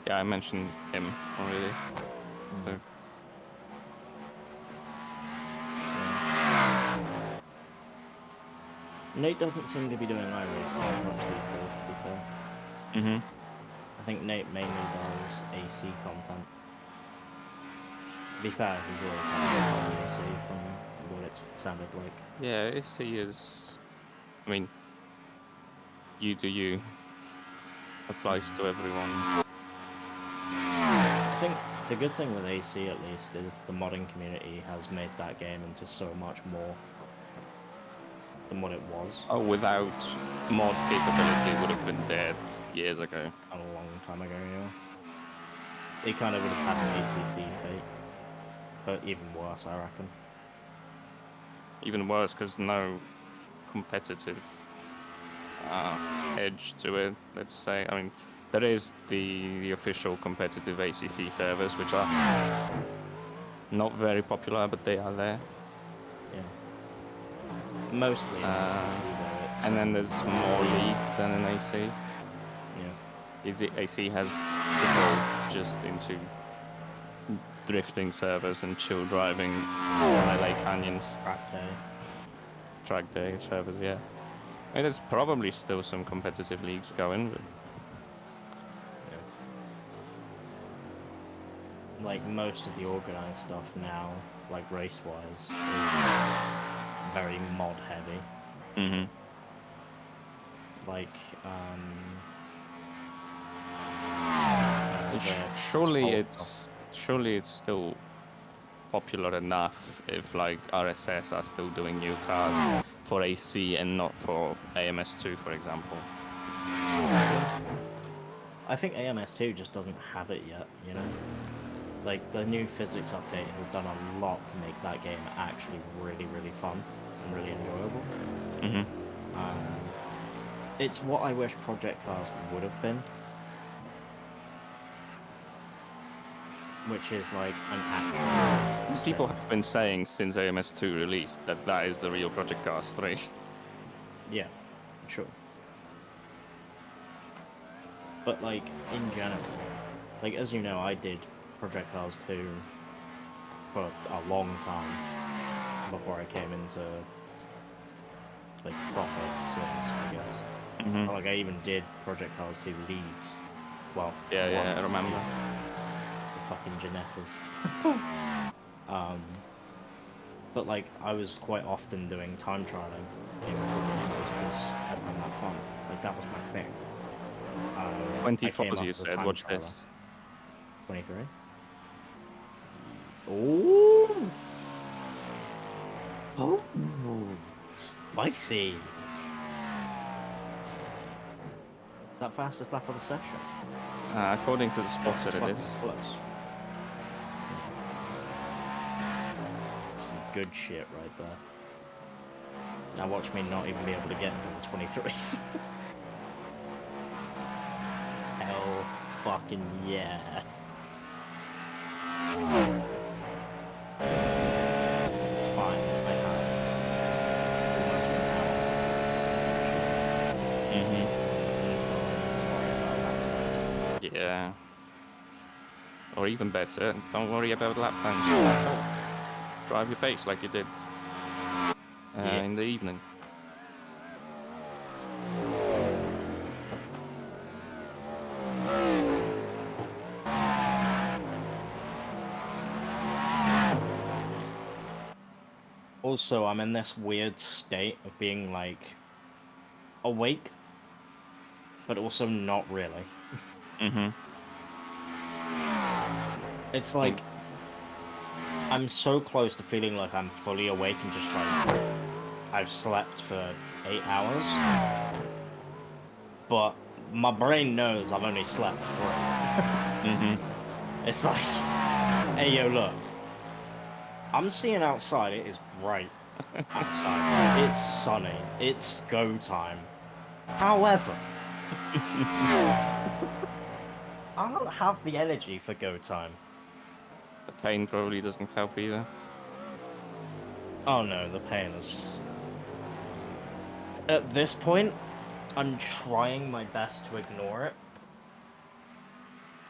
Yeah, I mentioned him already. So. Nate doesn't seem to be doing iRacing as much these days, to be fair. I think Nate mainly does AC content. To be fair, he's always had AC from what it's sounded like. Yeah, AC is... I mean, you do you. Applies to everyone. I think the good thing with AC, at least, is the modding community has made that game into so much more than what it was. Oh, without mod capability, it would have been dead years ago. A long time ago, yeah. It kind of would have had an ACC fate. But even worse, I reckon. Even worse, because no competitive edge to it, let's say. I mean, there is the official competitive ACC servers, which are not very popular, but they are there. Yeah. Mostly in ACC, though. It's, and then there's more leagues than an AC. Yeah. AC has evolved just into drifting servers and chill driving on LA Canyons. Track day servers, yeah. I mean, there's probably still some competitive leagues going, but... Yeah. Like, most of the organized stuff now, like race-wise, is very mod-heavy. Like, surely it's still popular enough if like RSS are still doing new cars for AC and not for AMS2, for example. I think AMS2 just doesn't have it yet, you know? Like, the new physics update has done a lot to make that game actually really, really fun and really enjoyable. It's what I wish Project Cars would have been. Which is like an actual... People have been saying since AMS2 released that is the real Project Cars 3. Yeah, sure. But like, in general, like as you know, I did Project Cars 2 for a long time before I came into like proper sims, I guess. Like I even did Project Cars 2 leads. Well, yeah, I remember. Fucking Janettas. But like I was quite often doing time trialing in just because I found that fun. Like that was my thing. 24 you said, watch this. 23? Ooh! Oh! Spicy! Is that fastest lap of the session? According to the spotter, it is. Close. Some good shit right there. Now watch me not even be able to get into the 23s. Hell fucking yeah. It's fine, I have almost an hour. Yeah. Or even better, don't worry about lap times at all. Drive your pace like you did in the evening. Also, I'm in this weird state of being like awake, but also not really. It's like I'm so close to feeling like I'm fully awake and just like I've slept for 8 hours, but my brain knows I've only slept 3. It's like, hey yo, look, I'm seeing outside. It is bright outside. It's sunny. It's go time. However, I don't have the energy for go time. The pain probably doesn't help either. Oh no, the pain is... At this point, I'm trying my best to ignore it.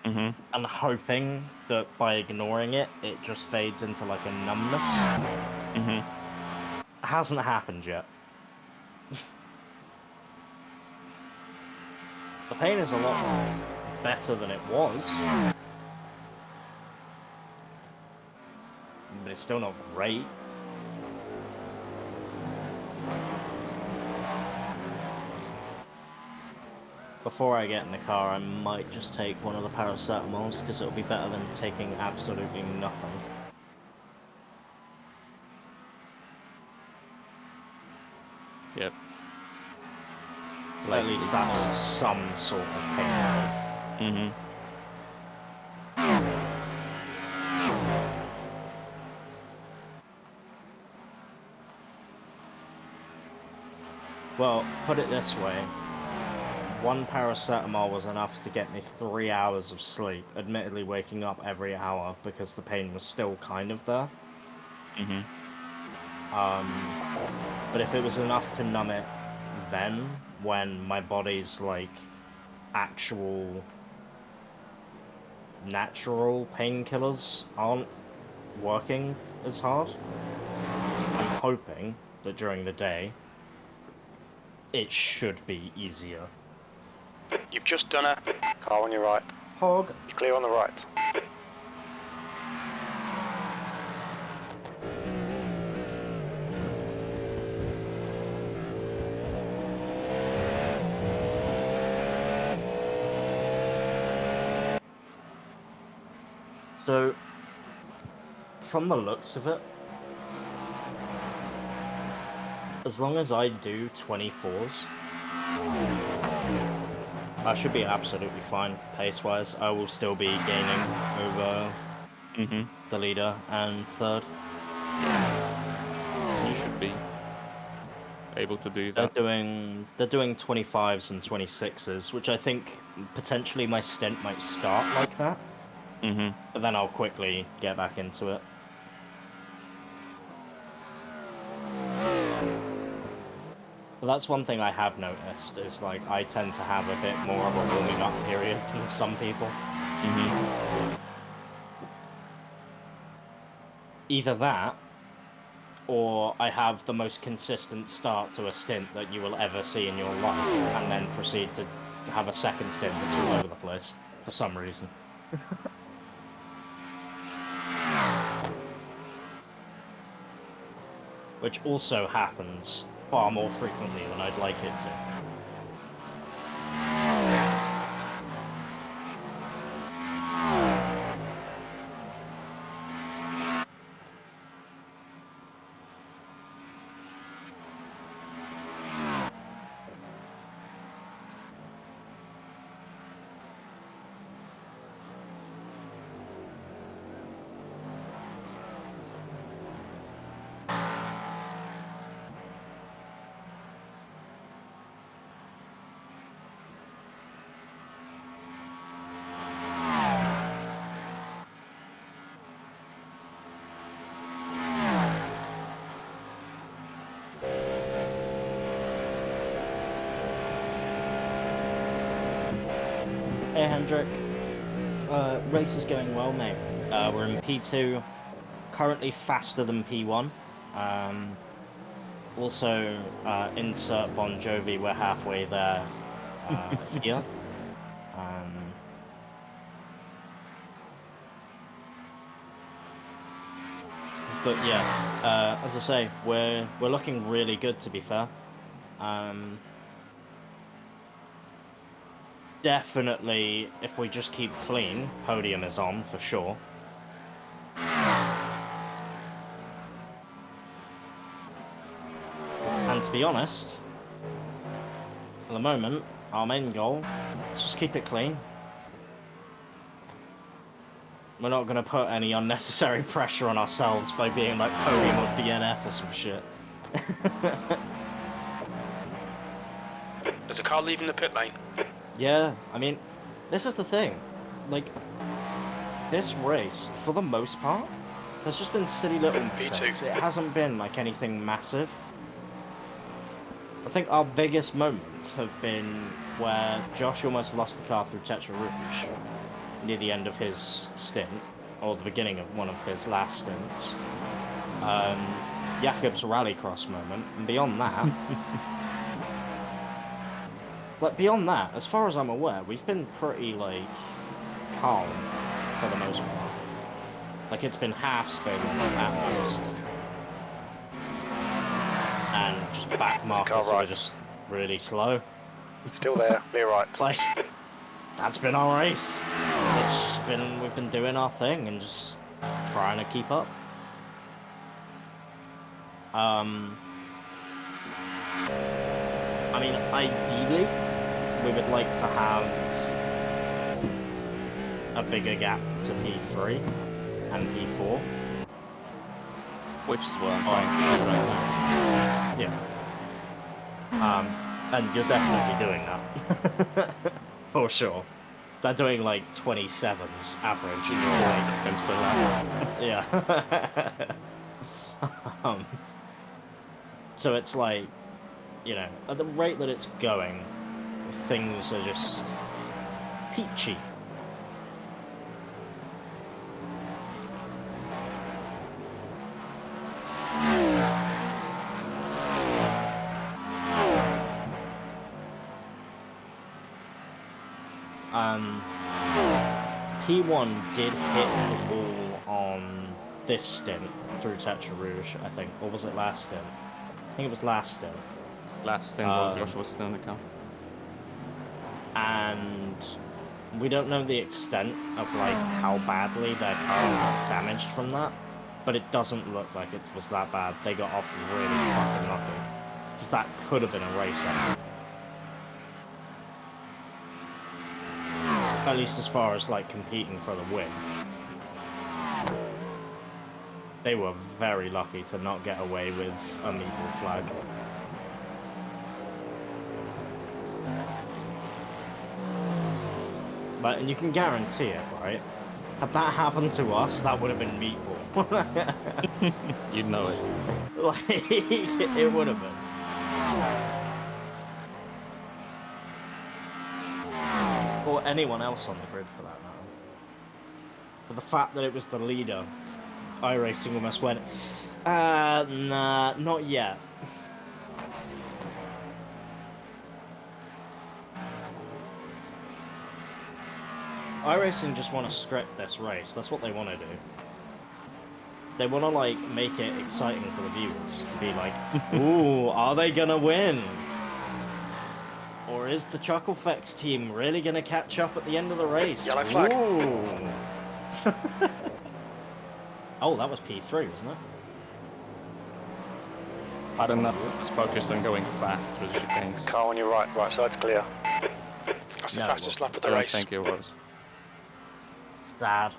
And hoping that by ignoring it, it just fades into like a numbness. It hasn't happened yet. The pain is a lot better than it was. But it's still not great. Before I get in the car, I might just take one of the paracetamols, because it'll be better than taking absolutely nothing. Yep. At least that's some sort of pain relief. Well, put it this way. 1 paracetamol was enough to get me 3 hours of sleep, admittedly waking up every hour because the pain was still kind of there. But if it was enough to numb it then, when my body's like actual natural painkillers aren't working as hard, I'm hoping that during the day it should be easier. You've just done a car on your right. Hog. You're clear on the right. So, from the looks of it, as long as I do 24s, I should be absolutely fine pace-wise. I will still be gaining over the leader and third. You should be able to do that. They're doing 25s and 26s, which I think potentially my stint might start like that. But then I'll quickly get back into it. But that's one thing I have noticed, is like I tend to have a bit more of a warming up period than some people. Either that, or I have the most consistent start to a stint that you will ever see in your life, and then proceed to have a second stint that's all over the place, for some reason. Which also happens far more frequently than I'd like it to. Hey Hendrik, race is going well, mate. We're in P2, currently faster than P1. Also, insert Bon Jovi, we're halfway there here. But yeah, as I say, we're looking really good, to be fair. Definitely, if we just keep clean, podium is on for sure. And to be honest, at the moment, our main goal is just keep it clean. We're not going to put any unnecessary pressure on ourselves by being like podium or DNF or some shit. There's a car leaving the pit lane. Yeah, I mean, this is the thing. Like, this race, for the most part, there's just been silly little mistakes. It hasn't been like anything massive. I think our biggest moments have been where Josh almost lost the car through Tetra Rouge near the end of his stint, or the beginning of one of his last stints. Jakub's rallycross moment, and beyond that, like beyond that, as far as I'm aware, we've been pretty like calm for the most part. Like it's been half spins at most, and just back markers that are just really slow. Still there, clear right. Like, that's been our race. It's just been, we've been doing our thing and just trying to keep up. I mean, ideally, we would like to have a bigger gap to P3 and P4. Which is what I'm trying to do right now. Yeah. And you're definitely doing that. For sure. They're doing like 27s average. Seconds per lap. Yeah. So it's like, you know, at the rate that it's going, things are just peachy. P1 did hit the wall on this stint through Tetra Rouge, I think. Or was it last stint? I think it was last stint. Last stint while Josh was still in the car. And we don't know the extent of like how badly their car got damaged from that, but it doesn't look like it was that bad. They got off really fucking lucky. Because that could have been a race end. At least as far as like competing for the win. They were very lucky to not get away with a meeple flag. But, and you can guarantee it, right? Had that happened to us, that would have been meatball. You'd know it. Like, it would have been. Or anyone else on the grid for that matter. But the fact that it was the leader, iRacing almost went, nah, not yet. iRacing just want to script this race. That's what they want to do. They want to, like, make it exciting for the viewers. To be like, ooh, are they gonna win? Or is the Chuckle Fecks team really gonna catch up at the end of the race? Yellow flag. Ooh. Oh, that was P3, wasn't it? I don't know. Just focus on going fast through the chicanes. Car on your right, right side's clear. That's the No, fastest lap of the I don't race. think it was. Sad.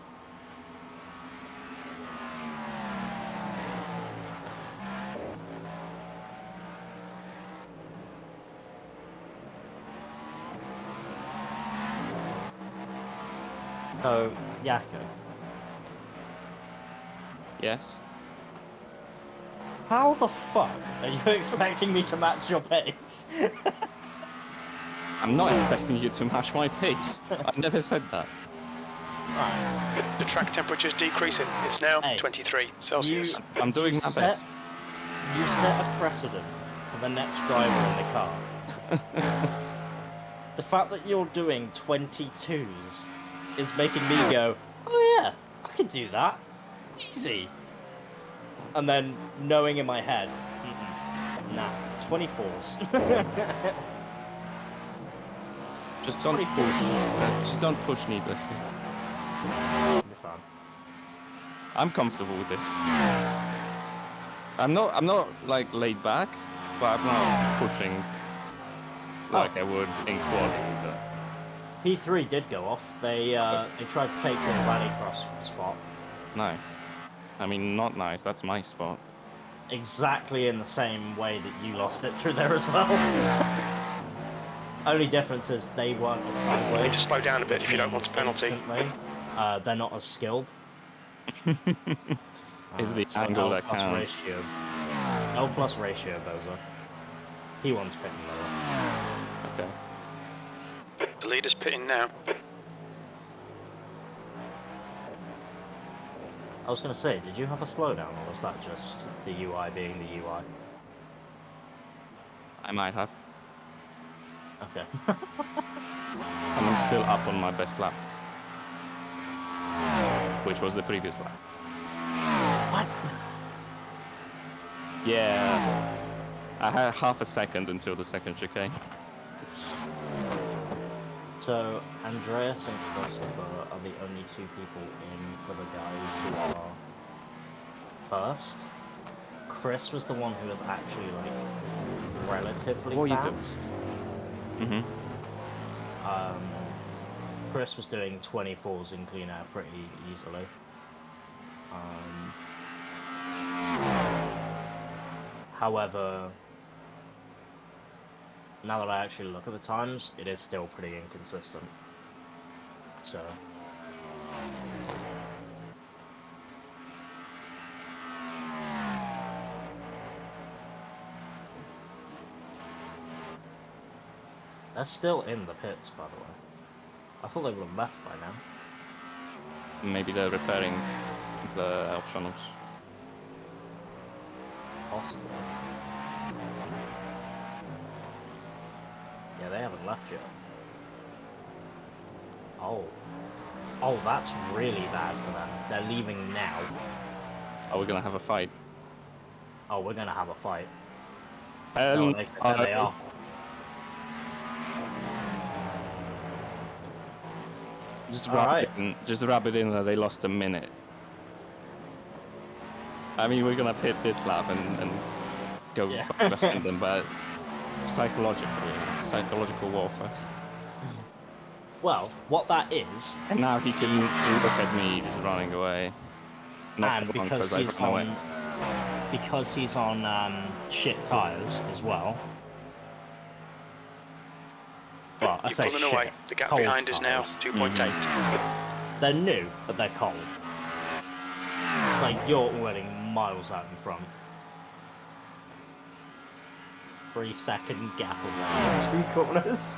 So, Jakub. Yes? How the fuck are you expecting me to match your pace? I'm not expecting you to match my pace. I never said that. Right. The track temperature's decreasing. It's now Hey, 23 Celsius. I'm doing my best. You set a precedent for the next driver in the car. The fact that you're doing 22s is making me go, oh yeah, I can do that. Easy. And then knowing in my head, nah, 24s. Just don't push. Just don't push needlessly. You're fine. I'm comfortable with this. I'm not like laid back, but I'm not pushing like I would in quad either. P3 did go off. They tried to take the rallycross spot. Nice. I mean, not nice. That's my spot. Exactly in the same way that you lost it through there as well. Only difference is they weren't as You sideways. need to slow down a bit which if you don't want means a penalty. instantly, they're not as skilled. It's the So angle L that plus counts. ratio. L plus ratio, Bozo. He wants pitting lower. Okay. The leader's pitting now. I was going to say, did you have a slowdown, or was that just the UI being the UI? I might have. Okay. And I'm still up on my best lap. Which was the previous lap. What? Yeah. I had half a second until the second chicane. So, Andreas and Christopher are the only two people in for the guys who are first. Chris was the one who was actually, like, relatively fast. Mm-hmm. Chris was doing 24s in clean air pretty easily. However, now that I actually look at the times, it is still pretty inconsistent. So... They're still in the pits, by the way. I thought they would have left by now. Maybe they're repairing the optionals. Possibly. Yeah, they haven't left yet. Oh. Oh, that's really bad for them. They're leaving now. Are we gonna have a fight? Oh, we're gonna have a fight. Hell, No, there they are. Just Alright. rub it in that they lost a minute. I mean, we're gonna pit this lap and go Yeah. back behind them, but psychological warfare. Well, what that is, And now he can look at me just running away. Not and for long, because I he's ran away. because he's on shit tires as well. Well, I You're say pulling shit. away. The gap cold behind is now tires. 2.8. They're new, but they're cold. Like, you're already miles out in front. 3-second gap away. 2 corners.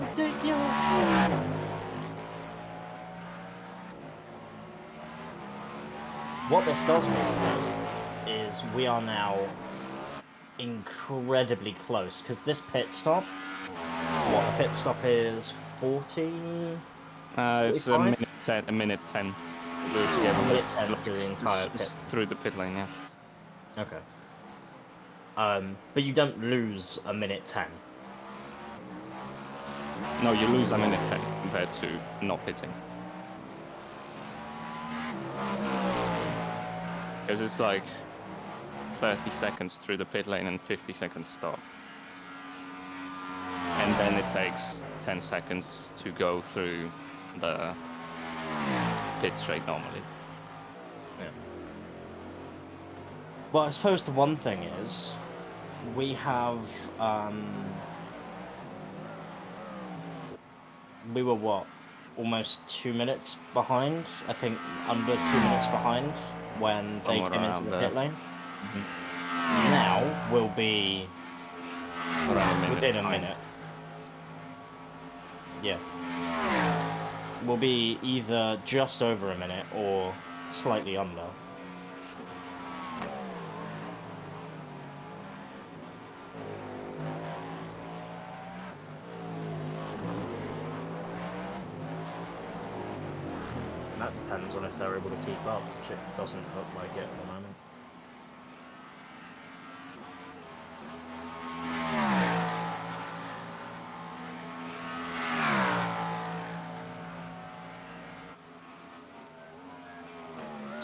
Ridiculous. What this does mean is we are now incredibly close, because this pit stop, what the pit stop is 40? It's 45? a minute 10. We're A together minute with 10 through the entire pit. through the pit lane, yeah. Okay. But you don't lose a minute 10. No, you lose a minute 10 compared to not pitting. Because it's like 30 seconds through the pit lane and 50 seconds stop. And then it takes 10 seconds to go through the pit straight normally. Yeah. Well, I suppose the one thing is, we have, we were what? Almost 2 minutes behind? I think under 2 minutes behind when they Somewhere came into around the there. pit lane. Now we'll be Around a minute within a behind. minute. Yeah. We'll be either just over a minute or slightly under. And that depends on if they're able to keep up, which it doesn't look like it at the moment.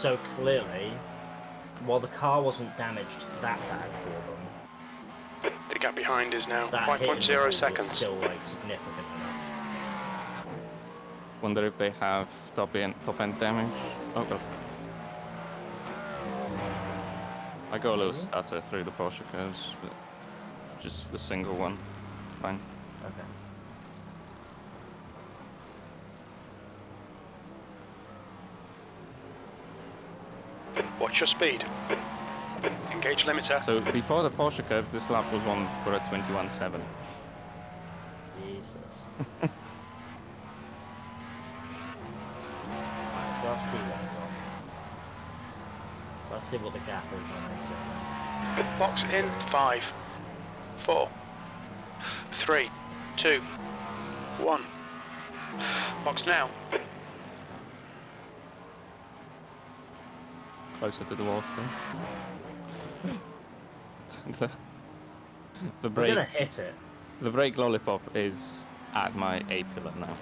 So clearly, while the car wasn't damaged that bad for them, The gap behind is now that hit in the wall 5.0 was seconds. still like significant enough. Wonder if they have top end damage. Oh god. I got a little stutter through the Porsche curves, but just the single one. Fine. Okay. Watch your speed. Engage limiter. So before the Porsche curves, this lap was on for a 21.7. Jesus. Alright, so that's P1 gone. Let's see what the gap is on exit. Box in 5, 4, 3, 2, 1. Box now. Closer to the wall still. the We're gonna brake hit it. the brake lollipop is at my A pillar now.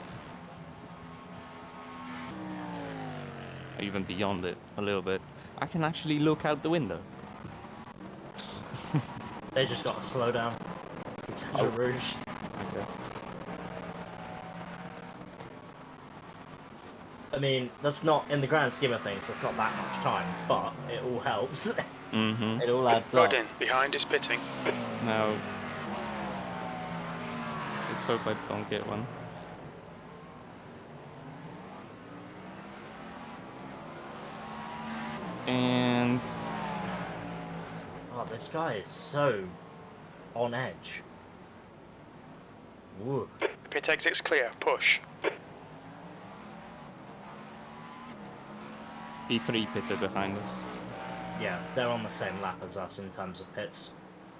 Even beyond it a little bit. I can actually look out the window. They just gotta slow down. Potential Rouge. Okay. I mean, that's not, in the grand scheme of things, that's not that much time, but it all helps. Mm-hmm. It all adds up. Godin, behind is pitting. Now, let's hope I don't get one. And Oh, this guy is so on edge. Woo. Pit exit's clear. Push. P3 pitted behind us. Yeah, they're on the same lap as us in terms of pits.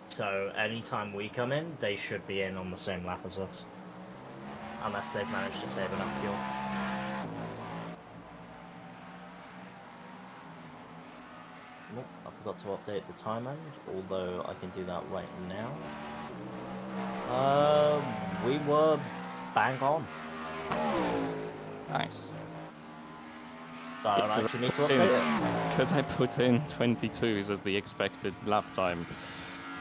So anytime we come in, they should be in on the same lap as us. Unless they've managed to save enough fuel. Nope, I forgot to update the time end, although I can do that right now. We were bang on. Nice. So I don't actually need to update it. Because I put in 22s as the expected lap time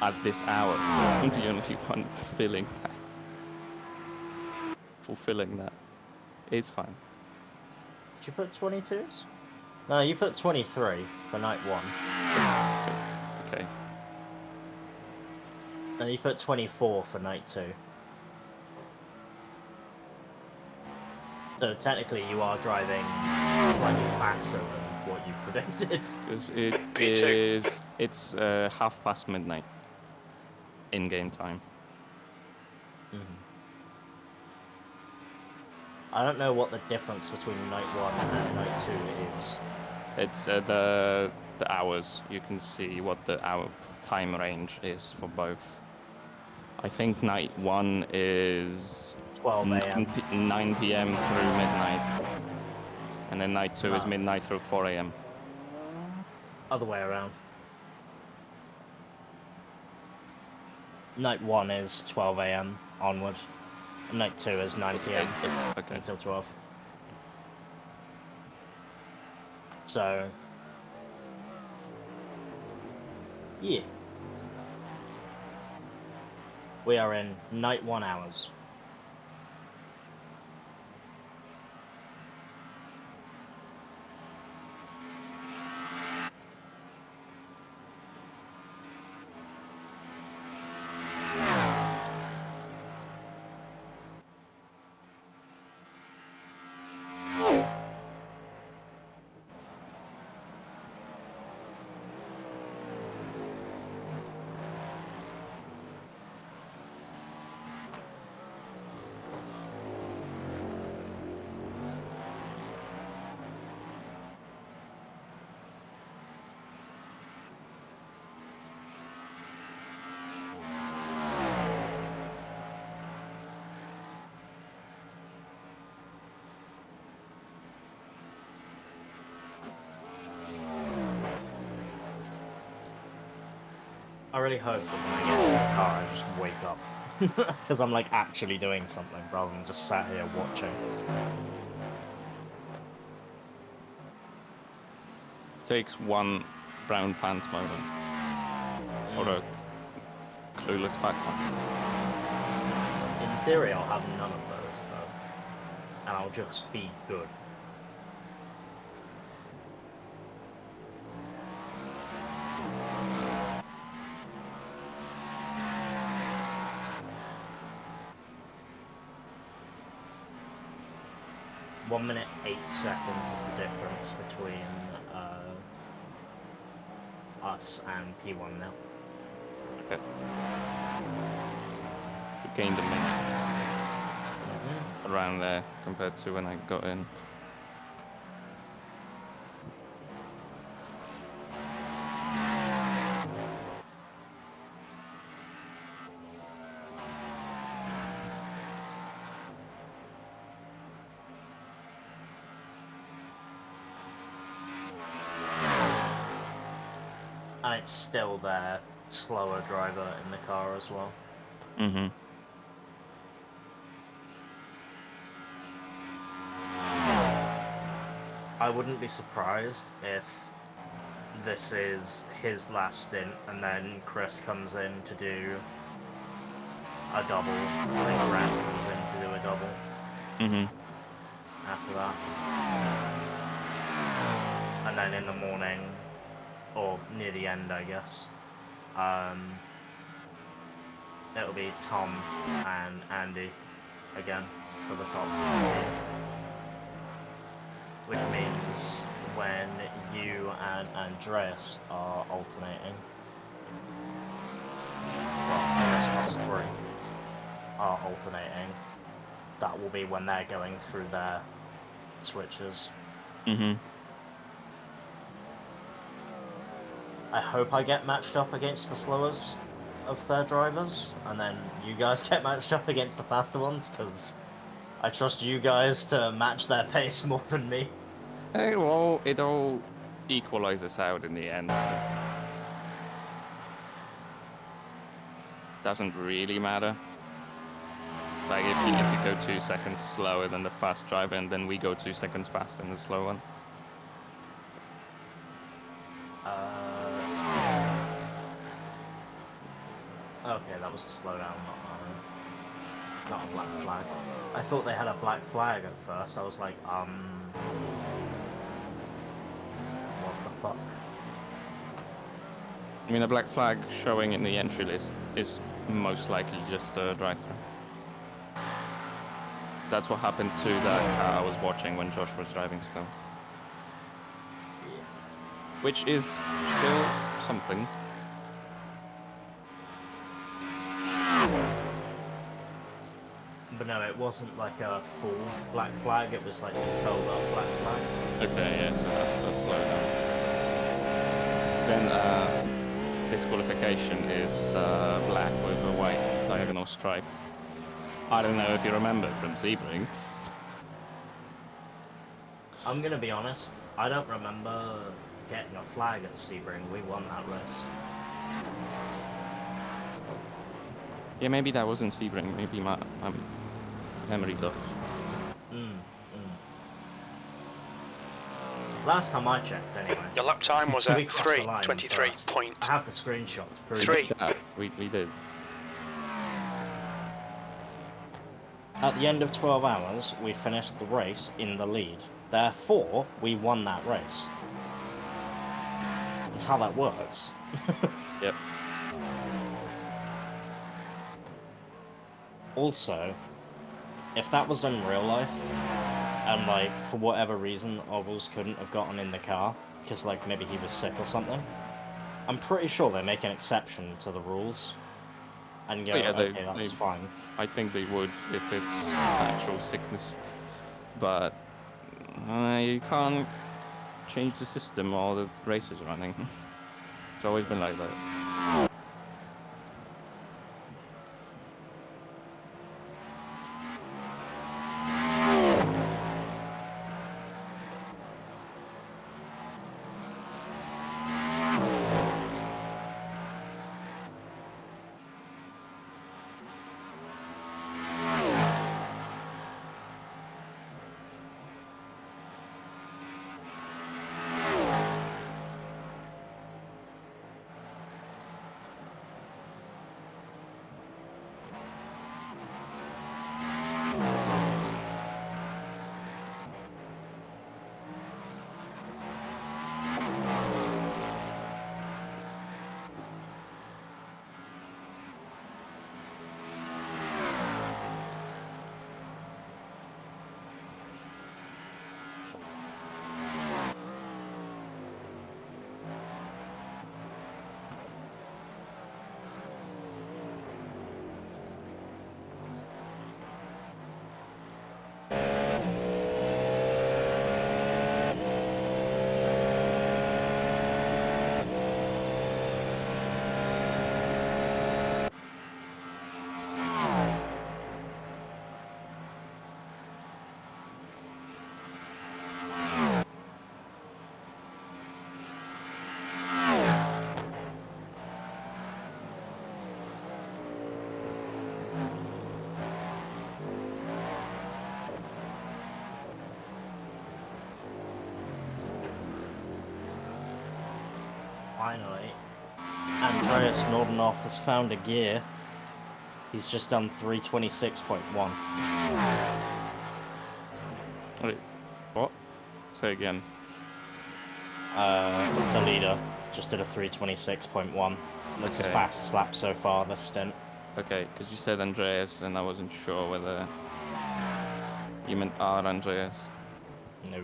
at this hour, so I'm the only one fulfilling that. It's fine. Did you put 22s? No, you put 23 for night 1. Okay. No, you put 24 for night 2. So technically you are driving slightly faster than what you've predicted. Because P2. it's midnight in-game time. I don't know what the difference between night 1 and night 2 is. It's the hours. You can see what the hour time range is for both. I think night 1 is 12 a.m. 9 p.m. through midnight, and then night 2 is midnight through 4 a.m. Other way around. Night 1 is 12 a.m. onward. And night 2 is 9 p.m. Okay. until 12. So, yeah. We are in night 1 hours. I really hope that when I get into the car, I just wake up. Because I'm like actually doing something rather than just sat here watching. takes one brown pants moment. Or a clueless backpack. In theory, I'll have none of those, though. And I'll just be good. One minute, 8 seconds is the difference between us and P1 now. Okay. We gained a minute around there compared to when I got in. And it's still their slower driver in the car as well. Mm-hmm. I wouldn't be surprised if this is his last stint and then Chris comes in to do a double. I think Grant comes in to do a double after that. And then in the morning, or near the end, I guess, it'll be Tom and Andy again for the top 15. Which means when you and Andreas are alternating, well, I guess us three are alternating, that will be when they're going through their switches. I hope I get matched up against the slowers of their drivers, and then you guys get matched up against the faster ones, because I trust you guys to match their pace more than me. Hey, well, it all equalizes out in the end. Doesn't really matter. Like if you go 2 seconds slower than the fast driver, and then we go 2 seconds faster than the slow one. Okay, that was a slowdown, not a black flag. I thought they had a black flag at first. I was like, what the fuck? I mean, a black flag showing in the entry list is most likely just a drive-through. That's what happened to that car I was watching when Josh was driving still. Which is still something. But no, it wasn't like a full black flag, it was like a curled up black flag. Okay, yeah, so that's the slowdown. Then disqualification is black with a white diagonal stripe. I don't know if you remember from Sebring. I'm gonna be honest, I don't remember getting a flag at Sebring. We won that race. Yeah, maybe that wasn't Sebring. Maybe my memory's off. Last time I checked, anyway. Your lap time was We at crossed the line 3:23. first. I have the screenshot to prove Three. it. We did. At the end of 12 hours, we finished the race in the lead. Therefore, we won that race. That's how that works. Yep. Also, if that was in real life, and like, for whatever reason, Ovals couldn't have gotten in the car, because like, maybe he was sick or something, I'm pretty sure they make an exception to the rules, and go, Yeah, okay, that's fine. I think they would if it's actual sickness. But you can't change the system while the race is running. It's always been like that. Andreas Nordenhoff has found a gear. He's just done 326.1. Wait, what? Say again. The leader just did a 326.1. That's his Okay. fastest lap so far this stint. Okay, because you said Andreas, and I wasn't sure whether you meant our Andreas. No.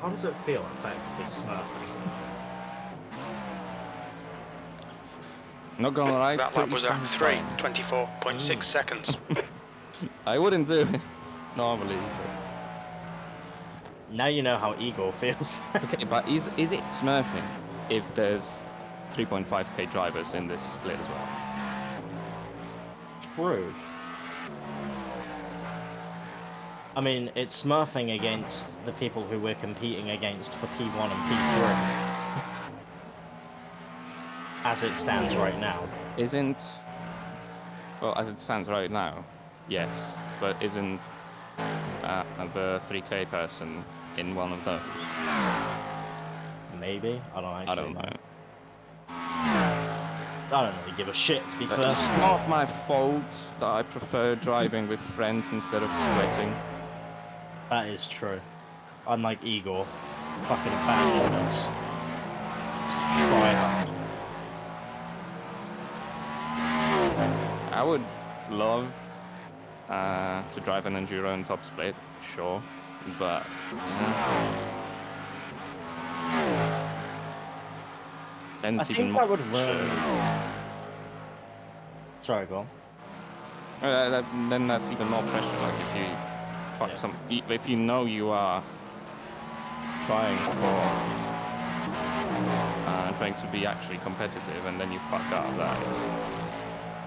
How does it feel effectively smurfing? Not gonna lie, That lap pretty was at satisfying. 3:24.6 seconds. I wouldn't do it normally. Now you know how Igor feels. Okay, but is it smurfing if there's 3.5k drivers in this split as well? True. I mean, it's smurfing against the people who we're competing against for P1 and P3. As it stands right now. Isn't... Well, as it stands right now, yes. But isn't the 3k person in one of those? Maybe? I don't actually I don't know. I don't really give a shit, to be But fair. it's not my fault that I prefer driving with friends instead of sweating. That is true. Unlike Igor. Fucking abandoned us. Just try hard. I would love to drive an enduro in top split, sure, but then I it's even think more I would pressure. learn. Sorry, go on. Then that's even more pressure. Like if you fuck if you know you are trying to be actually competitive, and then you fuck up, that is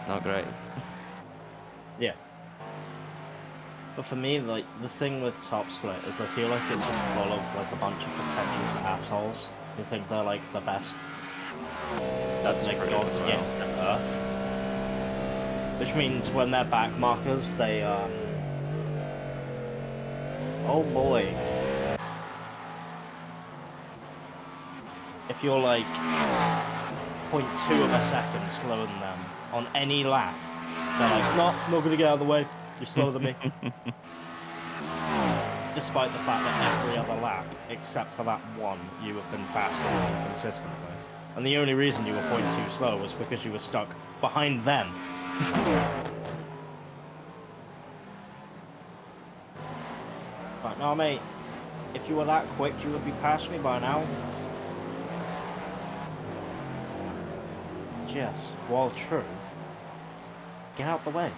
not great. Yeah. But for me, like, the thing with Top Split is I feel like it's just full of, like, a bunch of pretentious assholes who think they're, like, the best. That's like true God's as well. gift to Earth. Which means when they're back markers, they, oh boy. If you're, like, 0.2 of a second slower than them on any lap, they're like, no, not gonna get out of the way. You're slower than me. Despite the fact that every other lap, except for that one, you have been faster than them consistently. And the only reason you were 0.2 slow was because you were stuck behind them. But no, mate. If you were that quick, you would be past me by now. GES, while true, get out the way.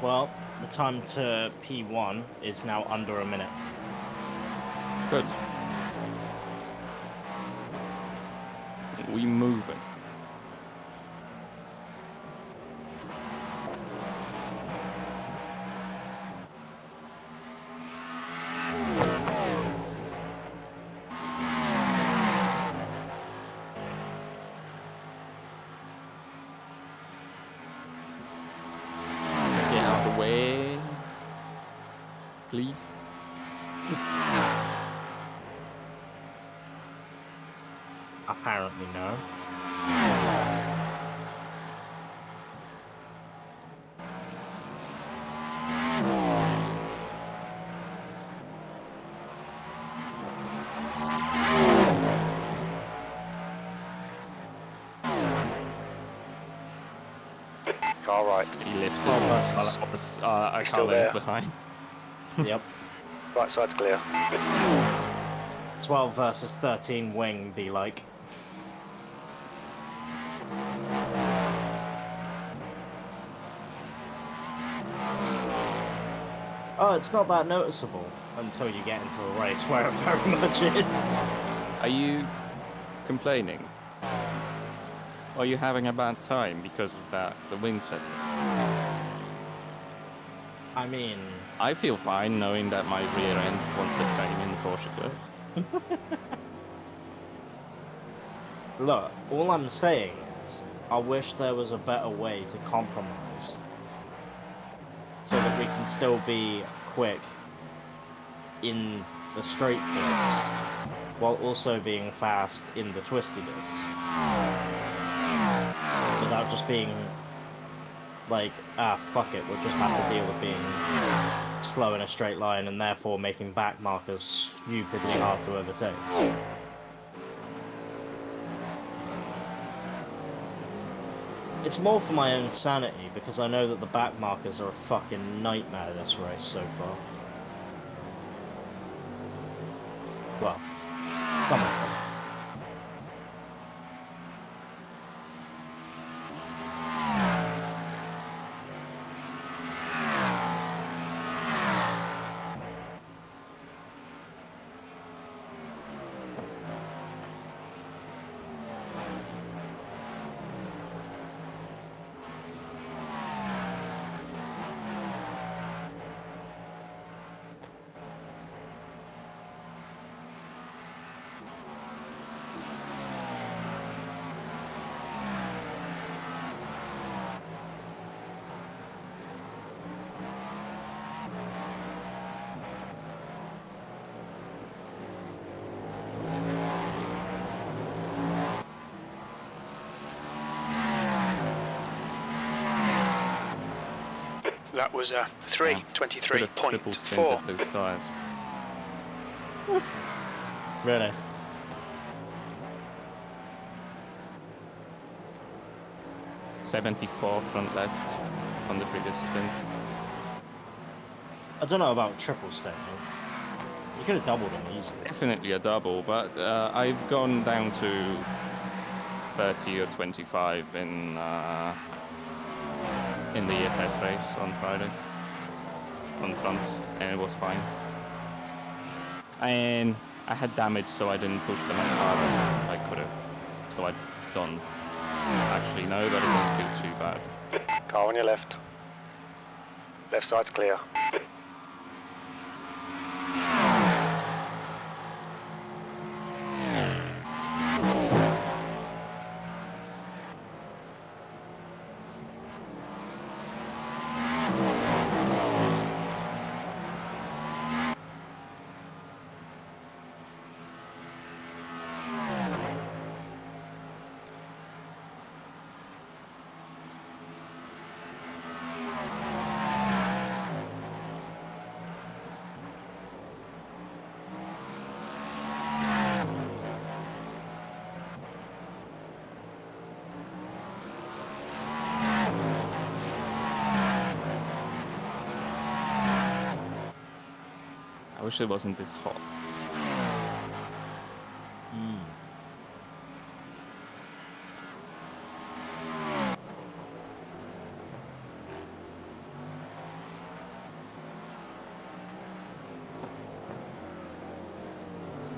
Well, the time to P1 is now under a minute. Good. We move it. Get out of the way, please. Apparently no. Car right. He lifted. Oh, Well, I was a still car length there? behind. Yep. Right side's clear. 12 versus 13 wing be like. Oh, it's not that noticeable until you get into the race where it very much is. Are you complaining? Or are you having a bad time because of the wing setting? I mean, I feel fine knowing that my rear end won't the same in the Porsche Club. look, all I'm saying is, I wish there was a better way to compromise. So that we can still be quick in the straight bits, while also being fast in the twisty bits. Without just being like, fuck it, we'll just have to deal with being slow in a straight line and therefore making back markers stupidly hard to overtake. It's more for my own sanity, because I know that the back markers are a fucking nightmare this race so far. Well, some of them. That was a Could have triple stinted 3:23.4. those tyres. Really? .74 front left on the previous stint. I don't know about triple stint. You could have doubled them easily. Definitely a double, but I've gone down to 30 or 25 in the ESS race on Friday on fronts, and it was fine. And I had damage, so I didn't push them as hard as I could have. So I don't actually know, but it didn't feel too bad. Car on your left. Left side's clear. I wish it wasn't this hot.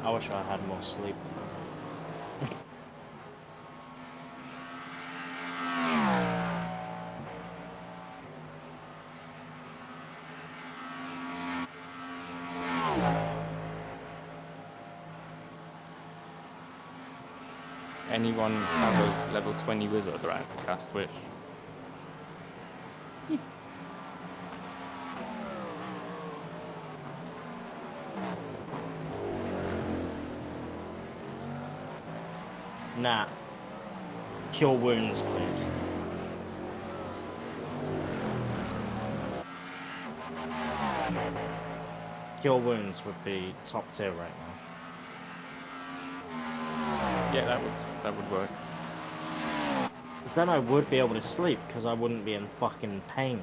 I wish I had more sleep. Anyone have a level 20 wizard around to cast Wish? Nah. Cure wounds, please. Cure wounds would be top tier right now. Yeah, that would work. Because then I would be able to sleep, because I wouldn't be in fucking pain.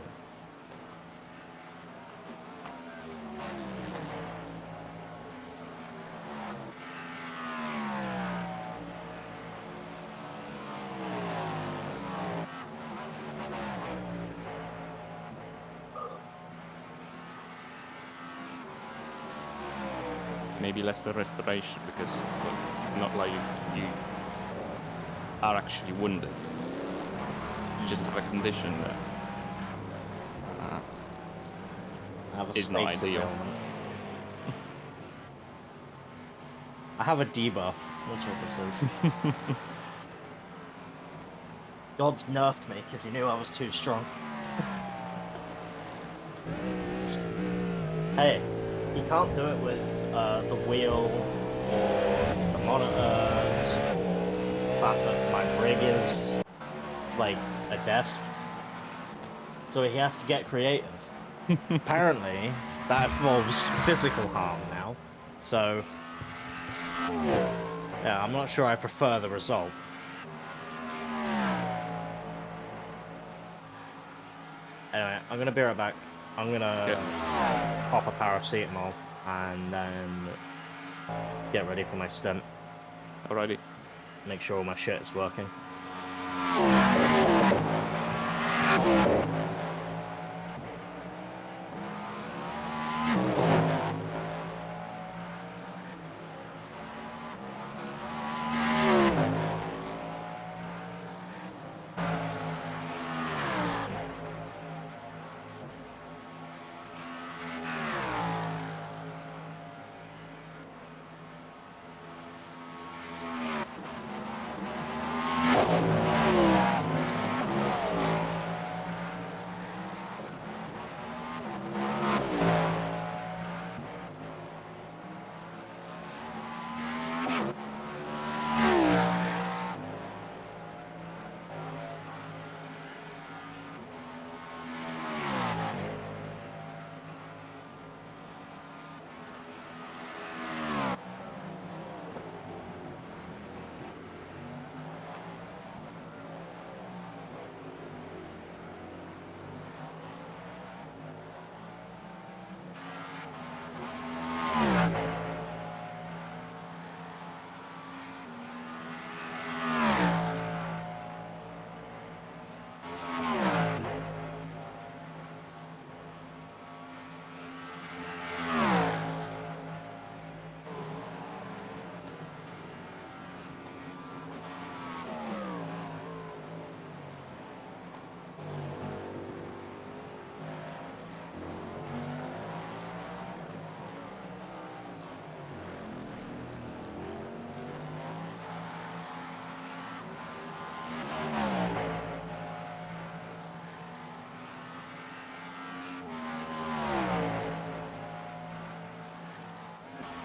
Maybe less a restoration because well, not like you are actually wounded. You just have a condition that I have a is not status ideal. ailment. I have a debuff. That's what this is. God's nerfed me because he knew I was too strong. Hey, you can't do it with the wheel or the monitors. The fact that my rig is like a desk. So he has to get creative. Apparently, that involves physical harm now. So, yeah, I'm not sure I prefer the result. Anyway, I'm gonna be right back. I'm gonna pop a paracetamol and then get ready for my stint. Alrighty. Make sure all my shit is working.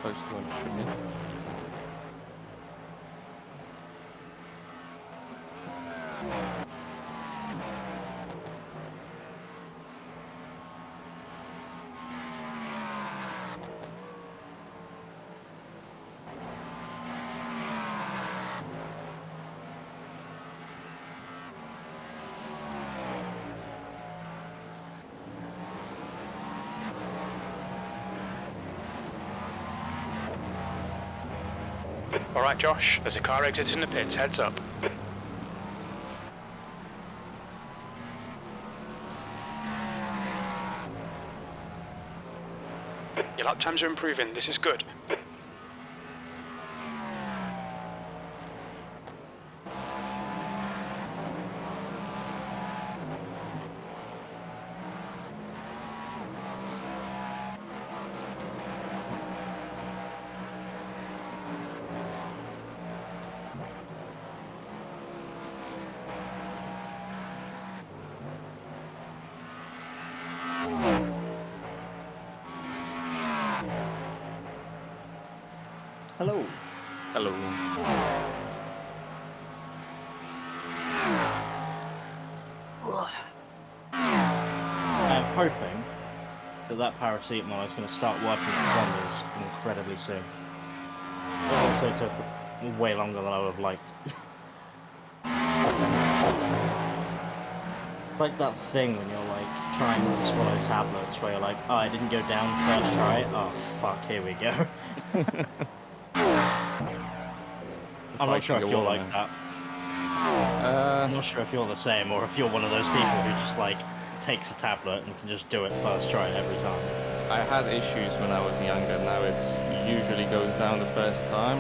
Close to 100 minutes. Alright, Josh, there's a car exiting the pits, heads up. Your lap times are improving, this is good. Hello. Hello. hoping that paracetamol is going to start working its wonders incredibly soon. It also took way longer than I would have liked. It's like that thing when you're like trying to swallow tablets where you're like, oh, I didn't go down first try. Oh, fuck, here we go. I'm not sure if you're like that. I'm not sure if you're the same or if you're one of those people who just like takes a tablet and can just do it first try every time. I had issues when I was younger. Now it's usually goes down the first time.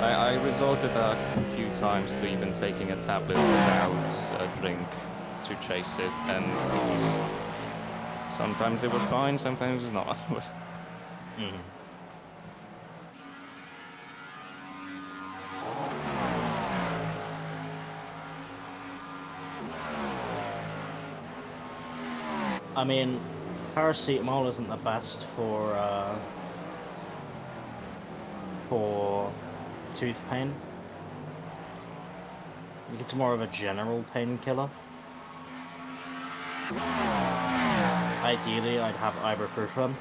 I resorted a few times to even taking a tablet without a drink to chase it, and sometimes it was fine, sometimes it's not. I mean, paracetamol isn't the best for tooth pain. It's more of a general painkiller. Ideally, I'd have ibuprofen.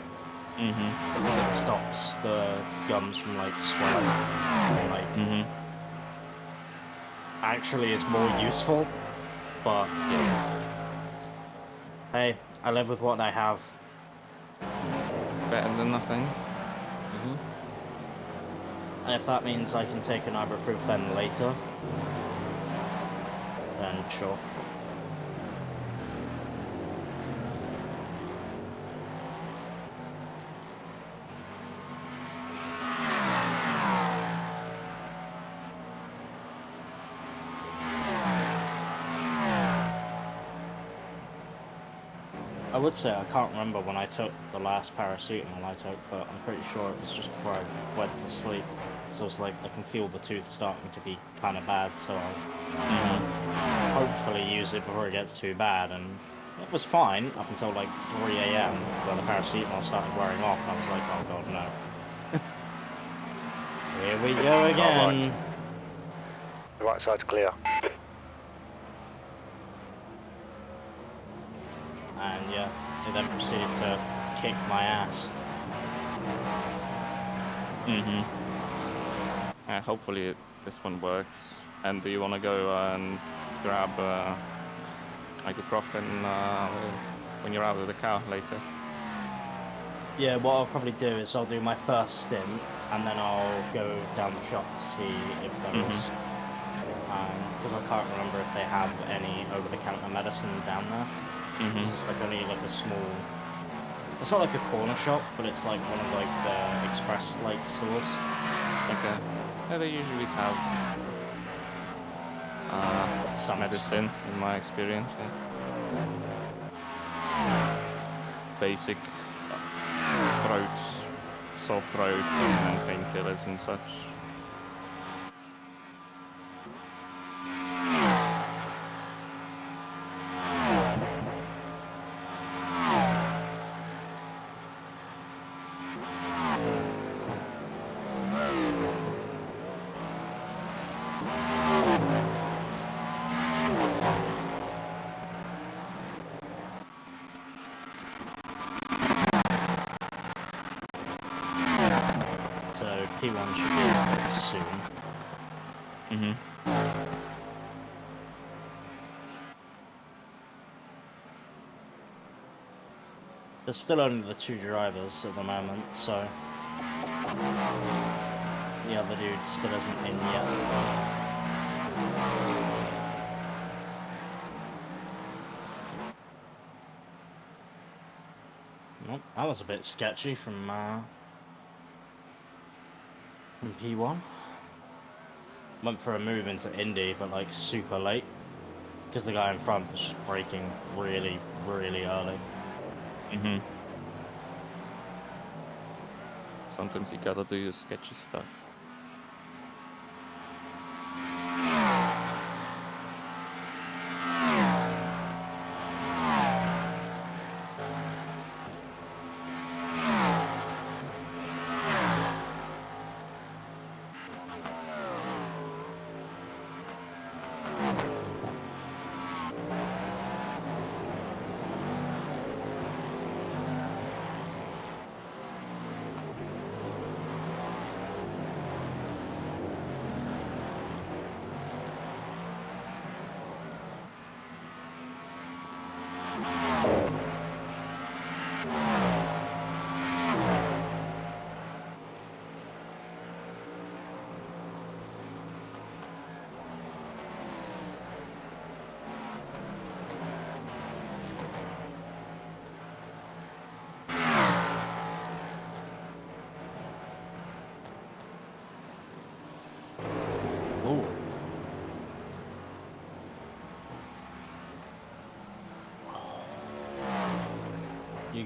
Because it stops the gums from like swelling. And, like, actually is more useful, but yeah. Hey, I live with what I have. Better than nothing. And if that means I can take an ibuprofen later, then sure. I would say I can't remember when I took the last paracetamol I took, but I'm pretty sure it was just before I went to sleep. So it's like I can feel the tooth starting to be kind of bad, so I'll hopefully use it before it gets too bad. And it was fine up until like 3 AM when the paracetamol started wearing off, and I was like, oh god, no. Here we go again. Right. The right side's clear. And yeah, it then proceeded to kick my ass. Hopefully this one works. And do you want to go and grab ibuprofen when you're out of the car later? Yeah, what I'll probably do is I'll do my first stint, and then I'll go down the shop to see if there is. Because I can't remember if they have any over-the-counter medicine down there. It's like only like a small. It's not like a corner shop, but it's like one of like the express like stores. Okay. Yeah, they usually have some medicine, in my experience. Yeah. Basic throat, sore throat, and painkillers and such. P1 should be out soon. There's still only the 2 drivers at the moment, so the other dude still isn't in yet. Well, that was a bit sketchy from P1. Went for a move into Indy, but like super late, because the guy in front was just braking really, really early. Sometimes you gotta do your sketchy stuff.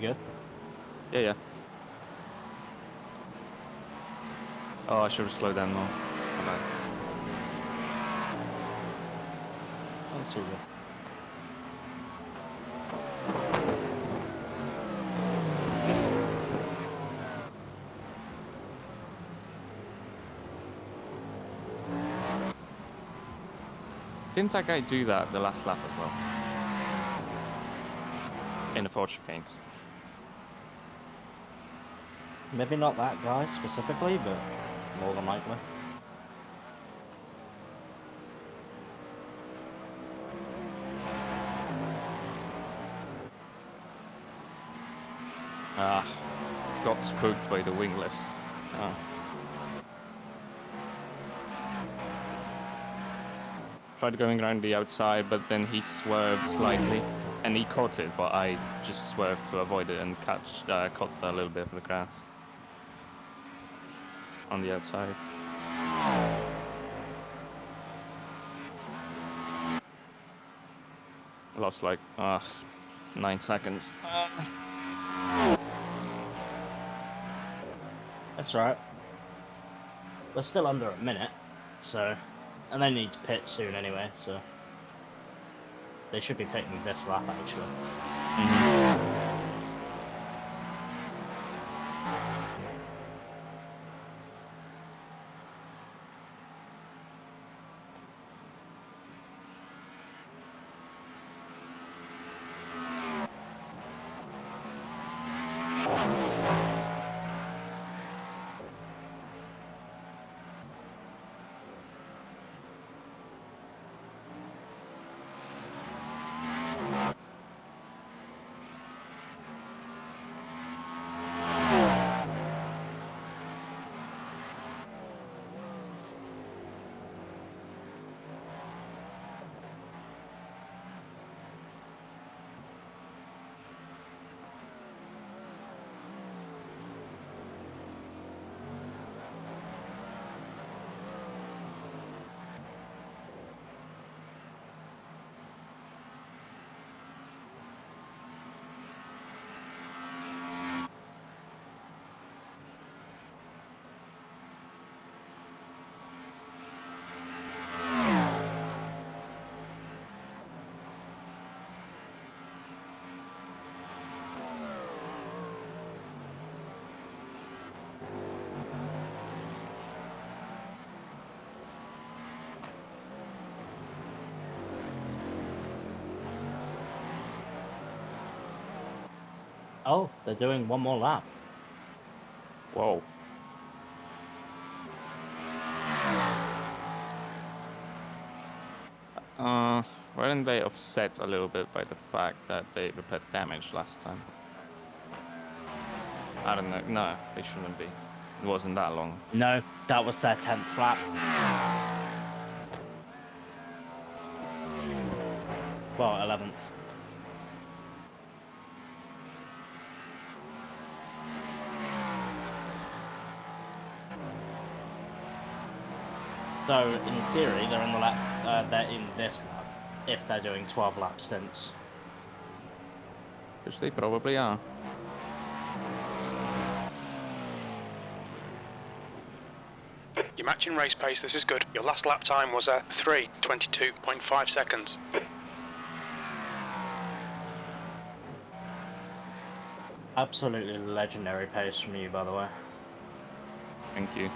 good? Yeah, yeah. Oh, I should have slowed down more. My bad. That's all good. Didn't that guy do that the last lap as well? In the Fortune Paints. Maybe not that guy specifically, but more than likely. Ah, got spooked by the wingless. Oh. Tried going around the outside, but then he swerved slightly, and he caught it, but I just swerved to avoid it and caught a little bit of the grass on the outside. Lost like 9 seconds. That's right. We're still under a minute, so... And they need to pit soon anyway, so... They should be pitting this lap, actually. Oh, they're doing one more lap. Whoa. Weren't they offset a little bit by the fact that they repaired damage last time? I don't know. No, they shouldn't be. It wasn't that long. No, that was their 10th lap. Well, 11th. So, in theory, they're in the lap. They're in this lap if they're doing 12 lap stints. Which they probably are. You're matching race pace, this is good. Your last lap time was 3:22.5 seconds. Absolutely legendary pace from you, by the way. Thank you.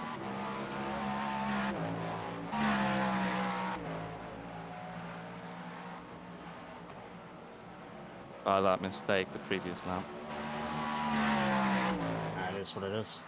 By that mistake the previous lap. That is what it is.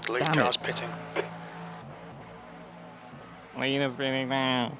The lead Damn car's it. pitting. Lead is spinning now.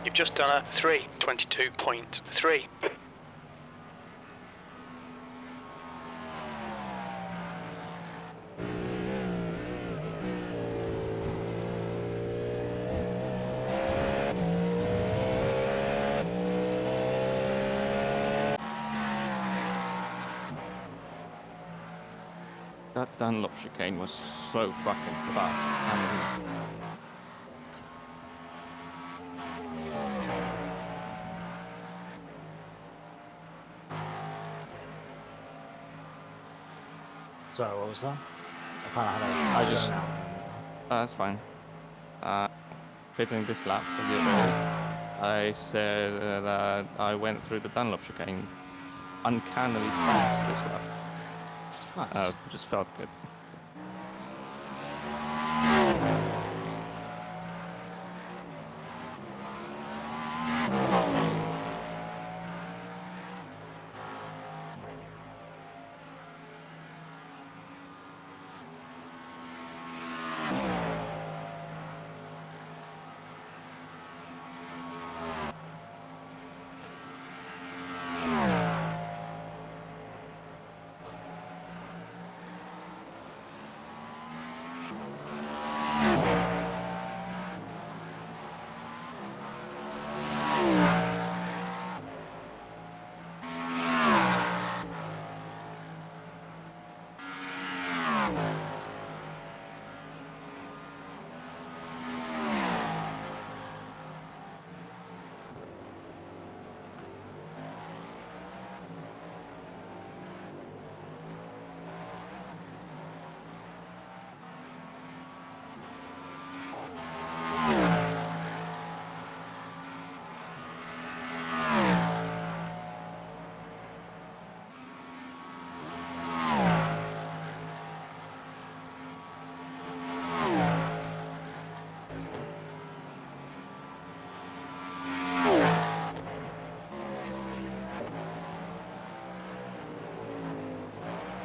You've just done a 3:22.3. That Dunlop chicane was so fucking fast. I mean, Sorry, what was that? I kind of had a... I just... that's fine. Pitting this lap for the other, I said that I went through the Dunlop chicane uncannily fast this lap. Nice. Just felt good.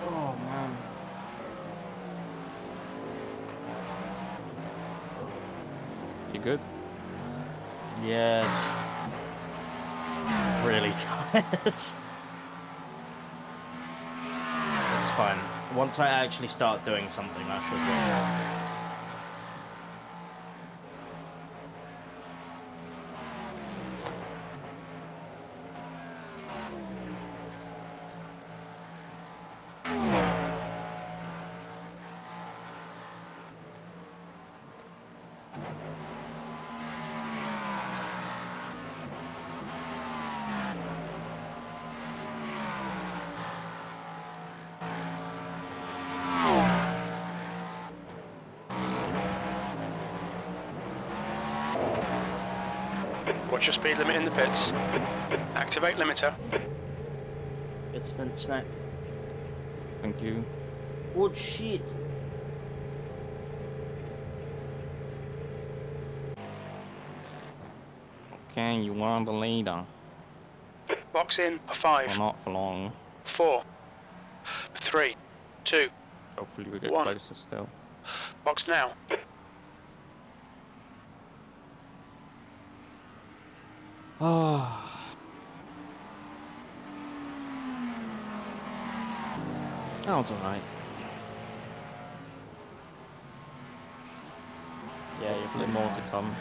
Oh, man. You good? Yeah, just really tired. It's fine. Once I actually start doing something, I should win. Watch your speed limit in the pits. Activate limiter. Instant smack. Thank you. Oh, shit. Okay, you are the leader. Box in for Well, 5, not for long. 4, 3, 2. Hopefully we get One. closer still. Box now. Ah. That was alright. Yeah, you're Hopefully pretty more fine. to come.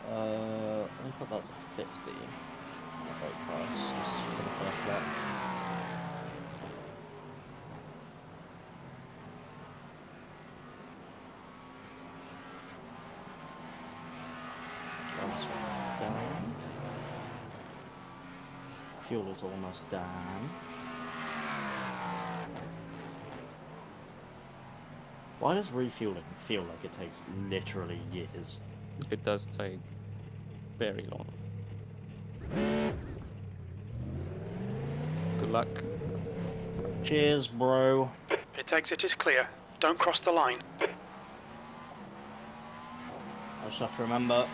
Let me put that to 50. Brake price, just for the first lap. Fuel is almost down. Why does refueling feel like it takes literally years? It does take very long. Good luck. Cheers, bro. Pit exit is clear. Don't cross the line. I just have to remember.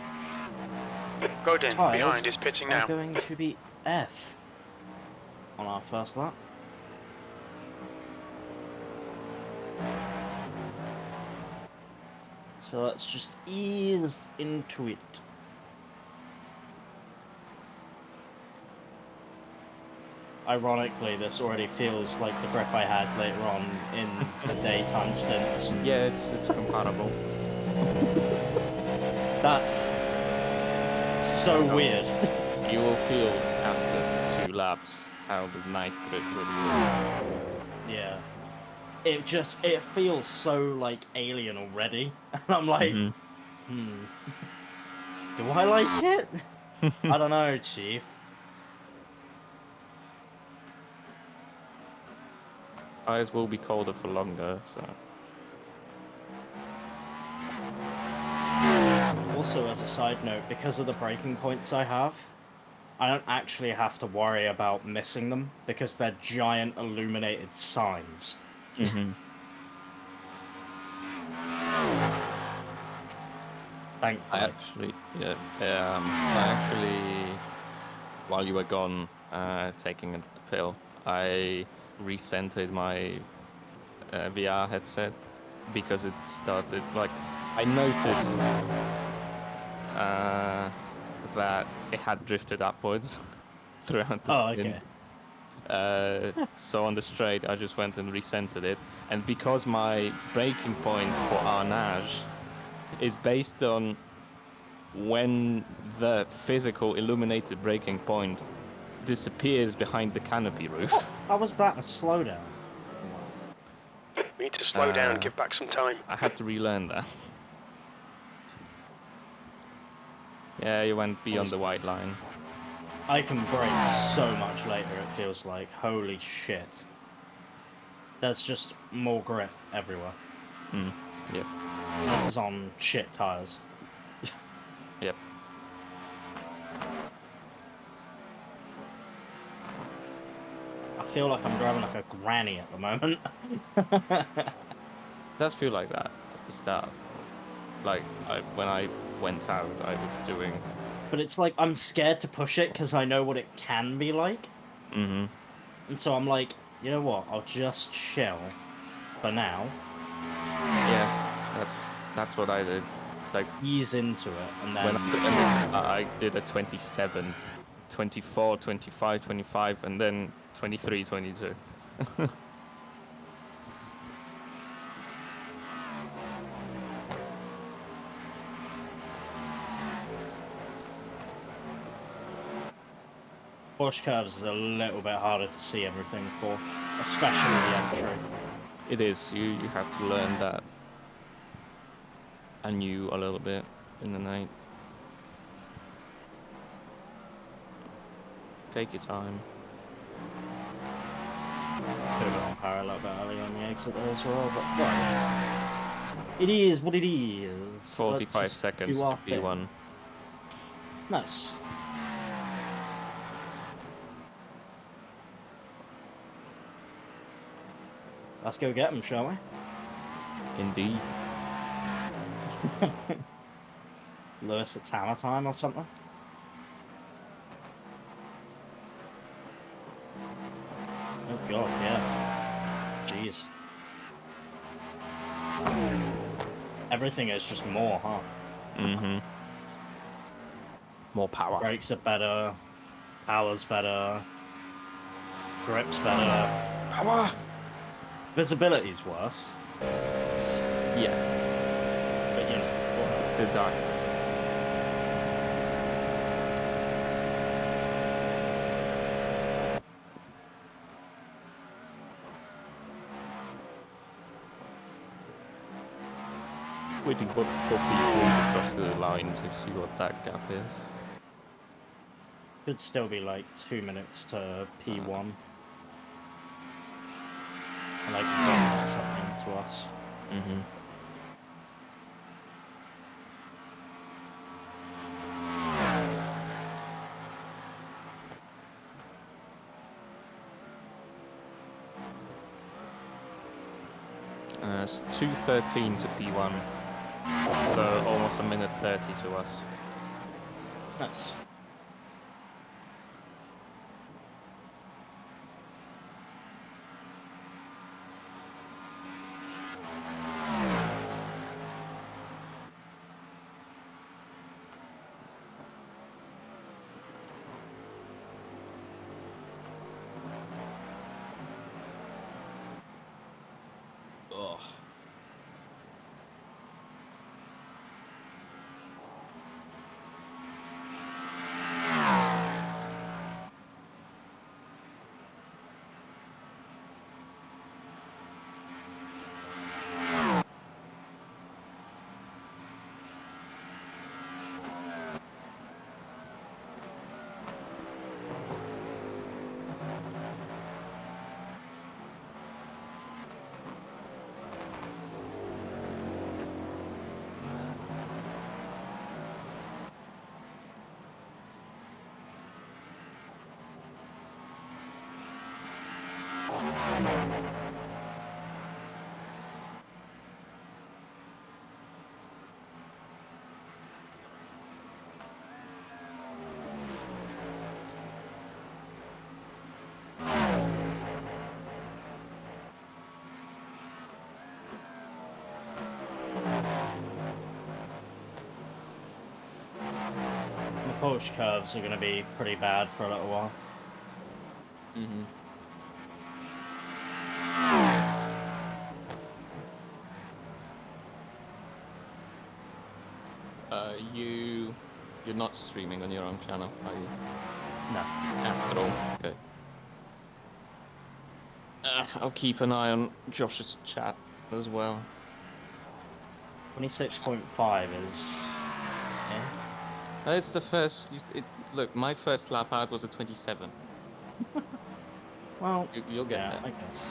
Godin, Tyres behind, is pitting are now. going to be F on our first lap. So let's just ease into it. Ironically, this already feels like the grip I had later on in the daytime stints. Yeah, it's compatible. That's so weird. You will feel after 2 laps how the night grip really is. Yeah. It feels so like alien already. And I'm like, do I like it? I don't know, Chief. Tires will be colder for longer, so. Also, as a side note, because of the braking points I have, I don't actually have to worry about missing them because they're giant illuminated signs. Thankfully. While you were gone, taking a pill, I recentered my VR headset because it started, like, I noticed that it had drifted upwards throughout the stint. So on the straight, I just went and recentered it, and because my braking point for Arnage is based on when the physical illuminated braking point disappears behind the canopy roof. How was that a slowdown? We need to slow down and give back some time. I had to relearn that. Yeah, you went beyond the white line. I can brake so much later, it feels like. Holy shit. There's just more grip everywhere. Yep. This is on shit tires. Yep. I feel like I'm driving like a granny at the moment. It does feel like that at the start. Like, when I went out, I was doing... But it's like, I'm scared to push it because I know what it can be like. And so I'm like, you know what, I'll just chill for now. Yeah, that's what I did. Like, ease into it, and then... When I did a 27, 24, 25, 25, and then 23, 22. Bush curves is a little bit harder to see everything for, especially the entry. It is. You have to learn that anew a little bit in the night. Take your time. Could have gone parallel a bit early on the exit there as well, but well, it is what it is. 45 seconds to P1. Nice. Let's go get him, shall we? Indeed. Lewis at Tower time or something? Oh god, yeah. Jeez. Everything is just more, huh? Mm-hmm. More power. Brakes are better. Power's better. Grip's better. Power! Visibility's worse. Yeah. But you know, It's a darkness. Waiting for people to cross the line to see what that gap is. Could still be like 2 minutes to P1. And like 1 minute something to us. Mm-hmm. It's 2:13 to P1, so almost a minute 30 to us. Nice. Ugh. The Polish curves are going to be pretty bad for a little while. Mm-hmm. You're not streaming on your own channel, are you? No. After all, okay. I'll keep an eye on Josh's chat as well. 26.5 is... It's the first. Look, my first lap out was a 27. Well, You'll get yeah, there. I guess.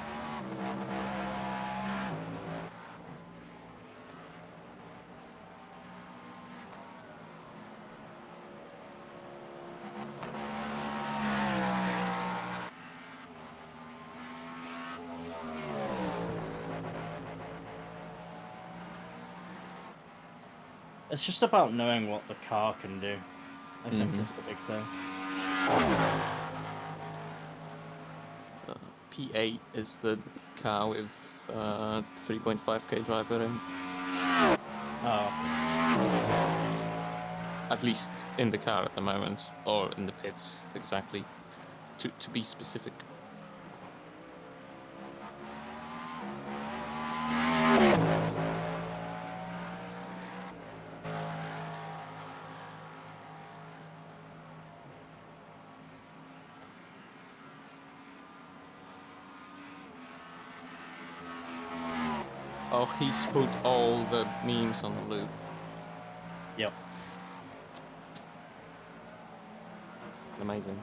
It's just about knowing what the car can do, I think is the big thing. P8 is the car with 3.5k driver in. Oh, At least in the car at the moment, or in the pits, exactly, to be specific. Oh, he's put all the memes on the loop. yep. Amazing.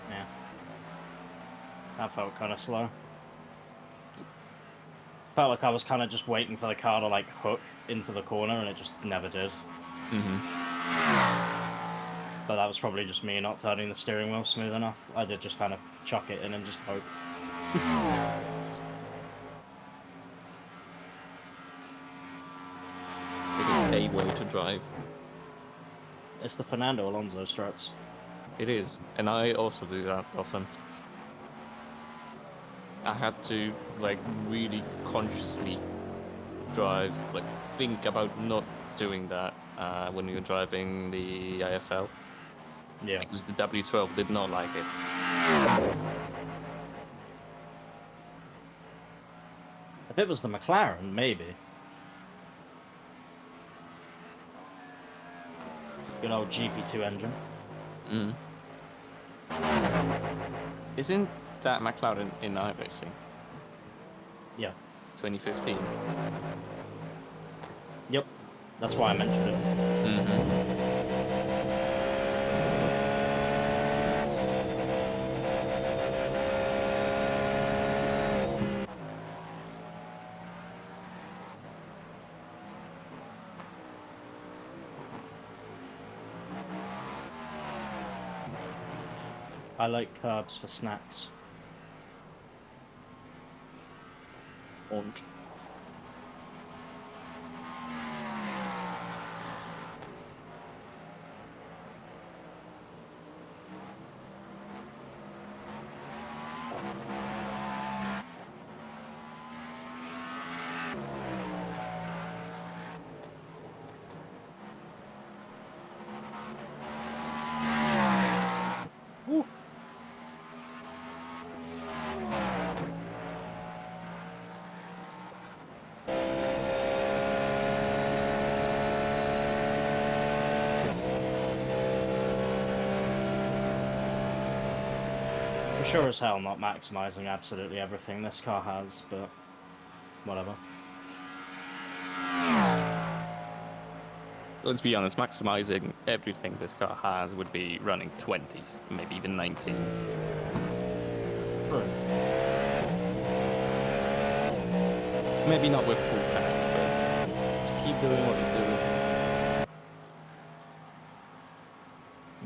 Yeah. That felt kind of slow. Felt like I was kind of just waiting for the car to like hook into the corner and it just never did. But that was probably just me not turning the steering wheel smooth enough. I did just kind of chuck it in and just hope. It is a way to drive. It's the Fernando Alonso struts. It is, and I also do that often. I had to like really consciously drive, like think about not doing that when you're driving the IFL. Yeah. Because the W12 did not like it. If it was the McLaren, maybe. Good old GP2 engine. Mm. Isn't that McLaren in iRacing? Yeah. 2015. Yep. That's why I mentioned it. Mm-hmm. I like curbs for snacks. Und For sure as hell not maximizing absolutely everything this car has, but whatever. let's be honest, maximizing everything this car has would be running 20s, maybe even 19s. True. Maybe not with full tank, but just keep doing what you're doing.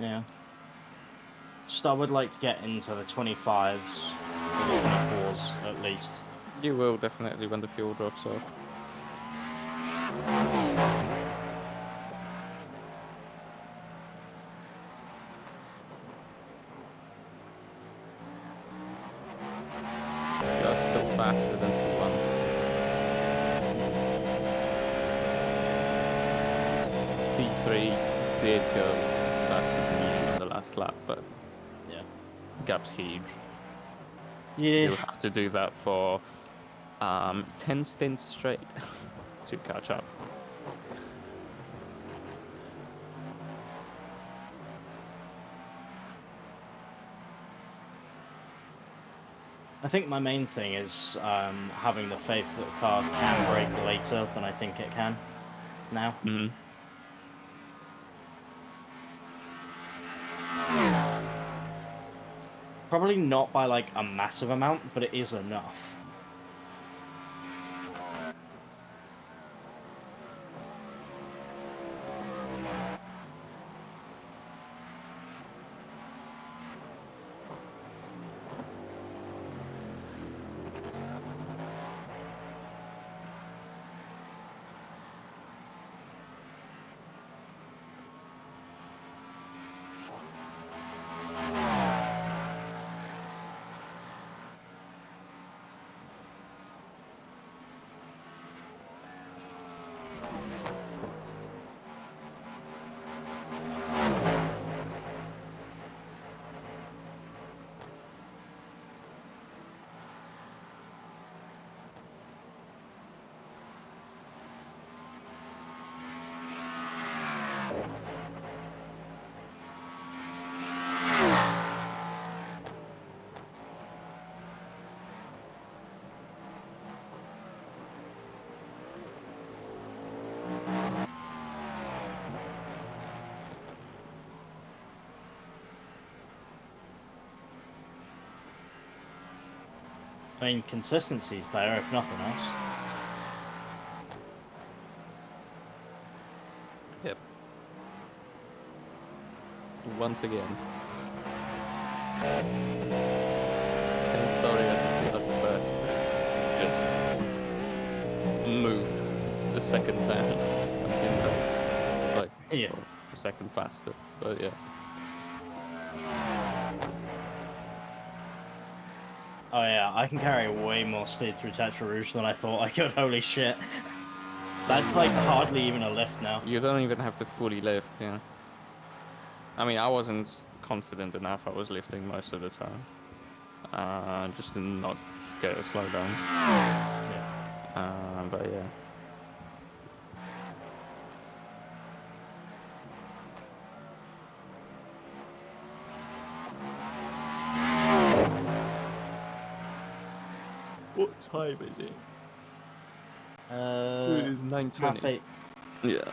Yeah. Just I would like to get into the 25s, or the 24s at least. You will definitely when the fuel drops off. You're still faster than P1. P3 did go faster than you on the last lap, but Yeah. gap's huge. Yeah. You'll have to do that for 10 stints straight to catch up. I think my main thing is having the faith that the car can brake later than I think it can now. Mm-hmm. Probably not by like a massive amount, but it is enough. I mean, consistency's there, if nothing else. Yep. Once again. Same story as the first. Just moved the second down. Like, Yeah. well, a second faster. But yeah. Oh yeah, I can carry way more speed through Tetra Rouge than I thought I could, holy shit. That's like hardly even a lift now. You don't even have to fully lift, yeah. I mean, I wasn't confident enough. I was lifting most of the time. Just to not get a slowdown. Yeah. But yeah. What time is it? It is 9:20. 8:30. Yeah.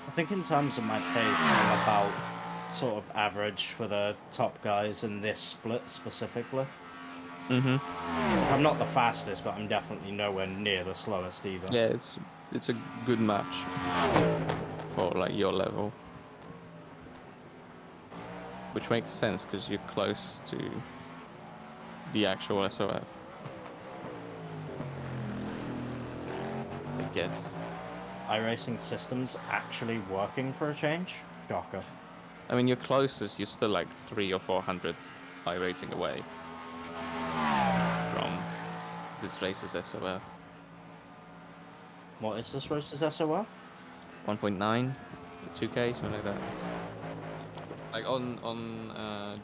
I think in terms of my pace, I'm about sort of average for the top guys in this split specifically. I'm not the fastest, but I'm definitely nowhere near the slowest either. Yeah, it's a good match for like your level, which makes sense because you're close to the actual SOF. I guess. iRacing systems actually working for a change? Shocker. I mean, you're closest. You're still like 300 or 400 iRating away from this race's SOF. What is this race's SOF? 1.9, 2K, something like that. Like on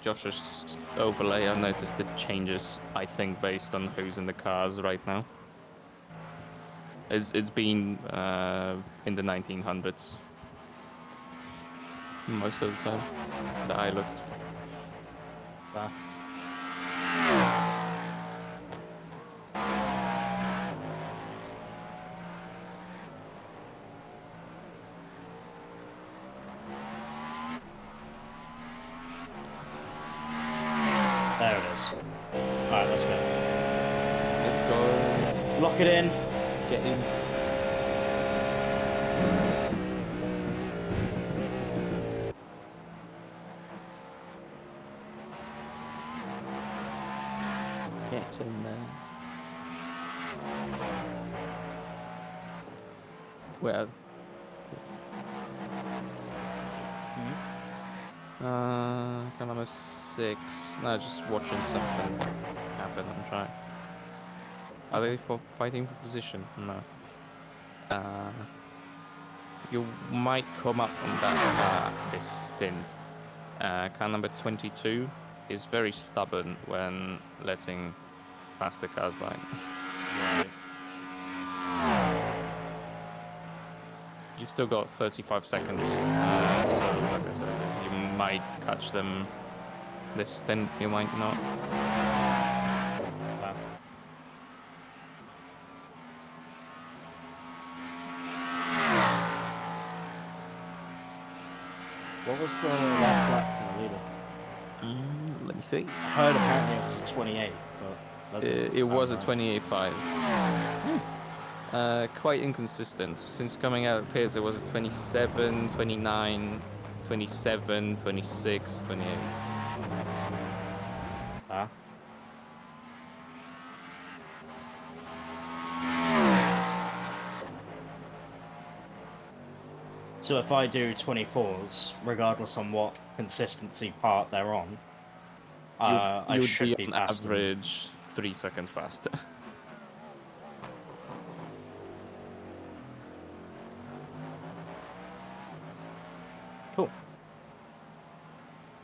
Josh's overlay, I've noticed the changes. I think based on who's in the cars right now. It's been in the 1900s most of the time that I looked. There it is. Alright, let's go. Let's go. Lock it in. Get in. Get in there. Where? Car number 6. No, just watching something happen on track. Are they fighting for position? No. You might come up on that this stint. Car number 22 is very stubborn when letting faster cars by. Right. You've still got 35 seconds, so like I said, you might catch them this stint, you might not. What was the last lap for the leader? Let me see. I heard apparently it was a 28, but... It was a 28.5. Quite inconsistent. Since coming out of pits, it was a 27, 29, 27, 26, 28. Ah. So if I do 24s, regardless on what consistency part they're on, I should be on faster. average 3 seconds faster. Cool.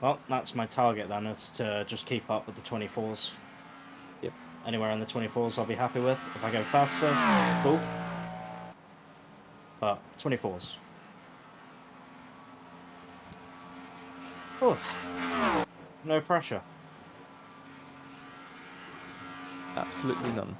Well, that's my target then, is to just keep up with the 24s. Yep. Anywhere in the 24s I'll be happy with. If I go faster, cool. But 24s. Oh, no pressure. Absolutely none.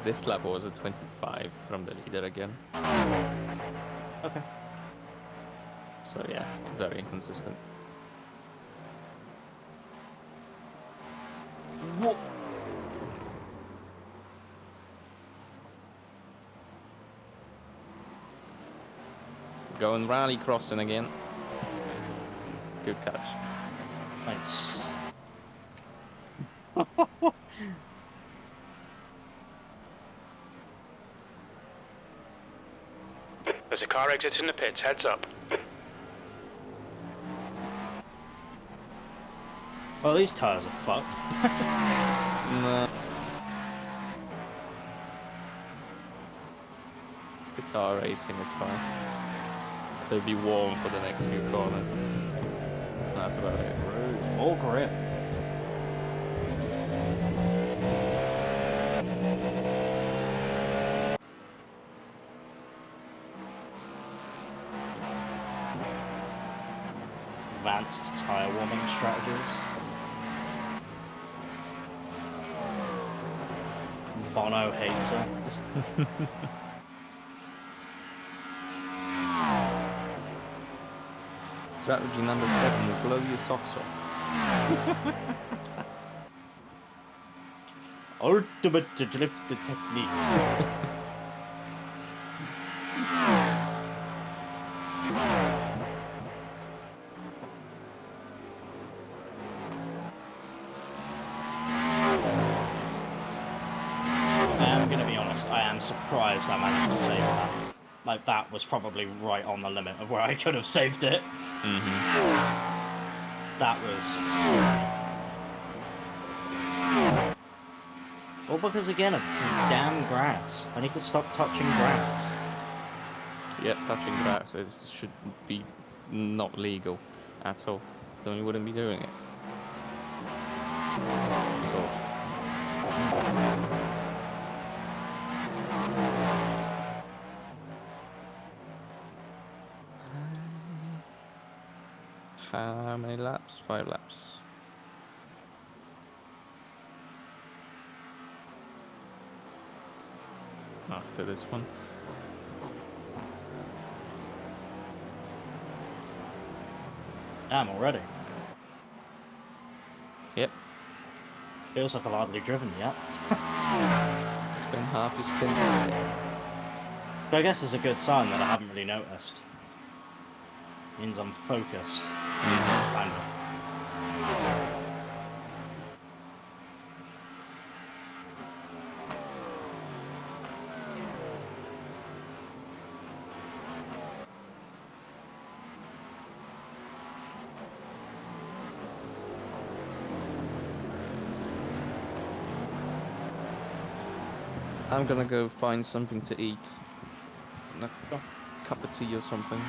this lap was a 25 from the leader again. Okay. So yeah, very inconsistent. What? Going rally crossing again. Good catch. Nice. There's a car exiting the pits, heads up. Well, these tyres are fucked. Nah. It's iRacing, it's fine. They'll be warm for the next few corners. That's about it. All grip. Advanced tyre warming strategies. Bono hater. Strategy number 7 will blow your socks off. Ultimate drift technique. I'm gonna be honest, I am surprised I managed to save that. Like, that was probably right on the limit of where I could have saved it. That was scary. Well, because again, it's damn grass. I need to stop touching grass. Yeah, touching grass should be not legal at all. Then we wouldn't be doing it. Of course. How many laps? 5 laps. After this one. Damn, already. Yep. Feels like I've hardly driven yet. It's been half your stint already. But I guess it's a good sign that I haven't really noticed. Means I'm focused. Kind of. I'm gonna go find something to eat. A cup of tea or something.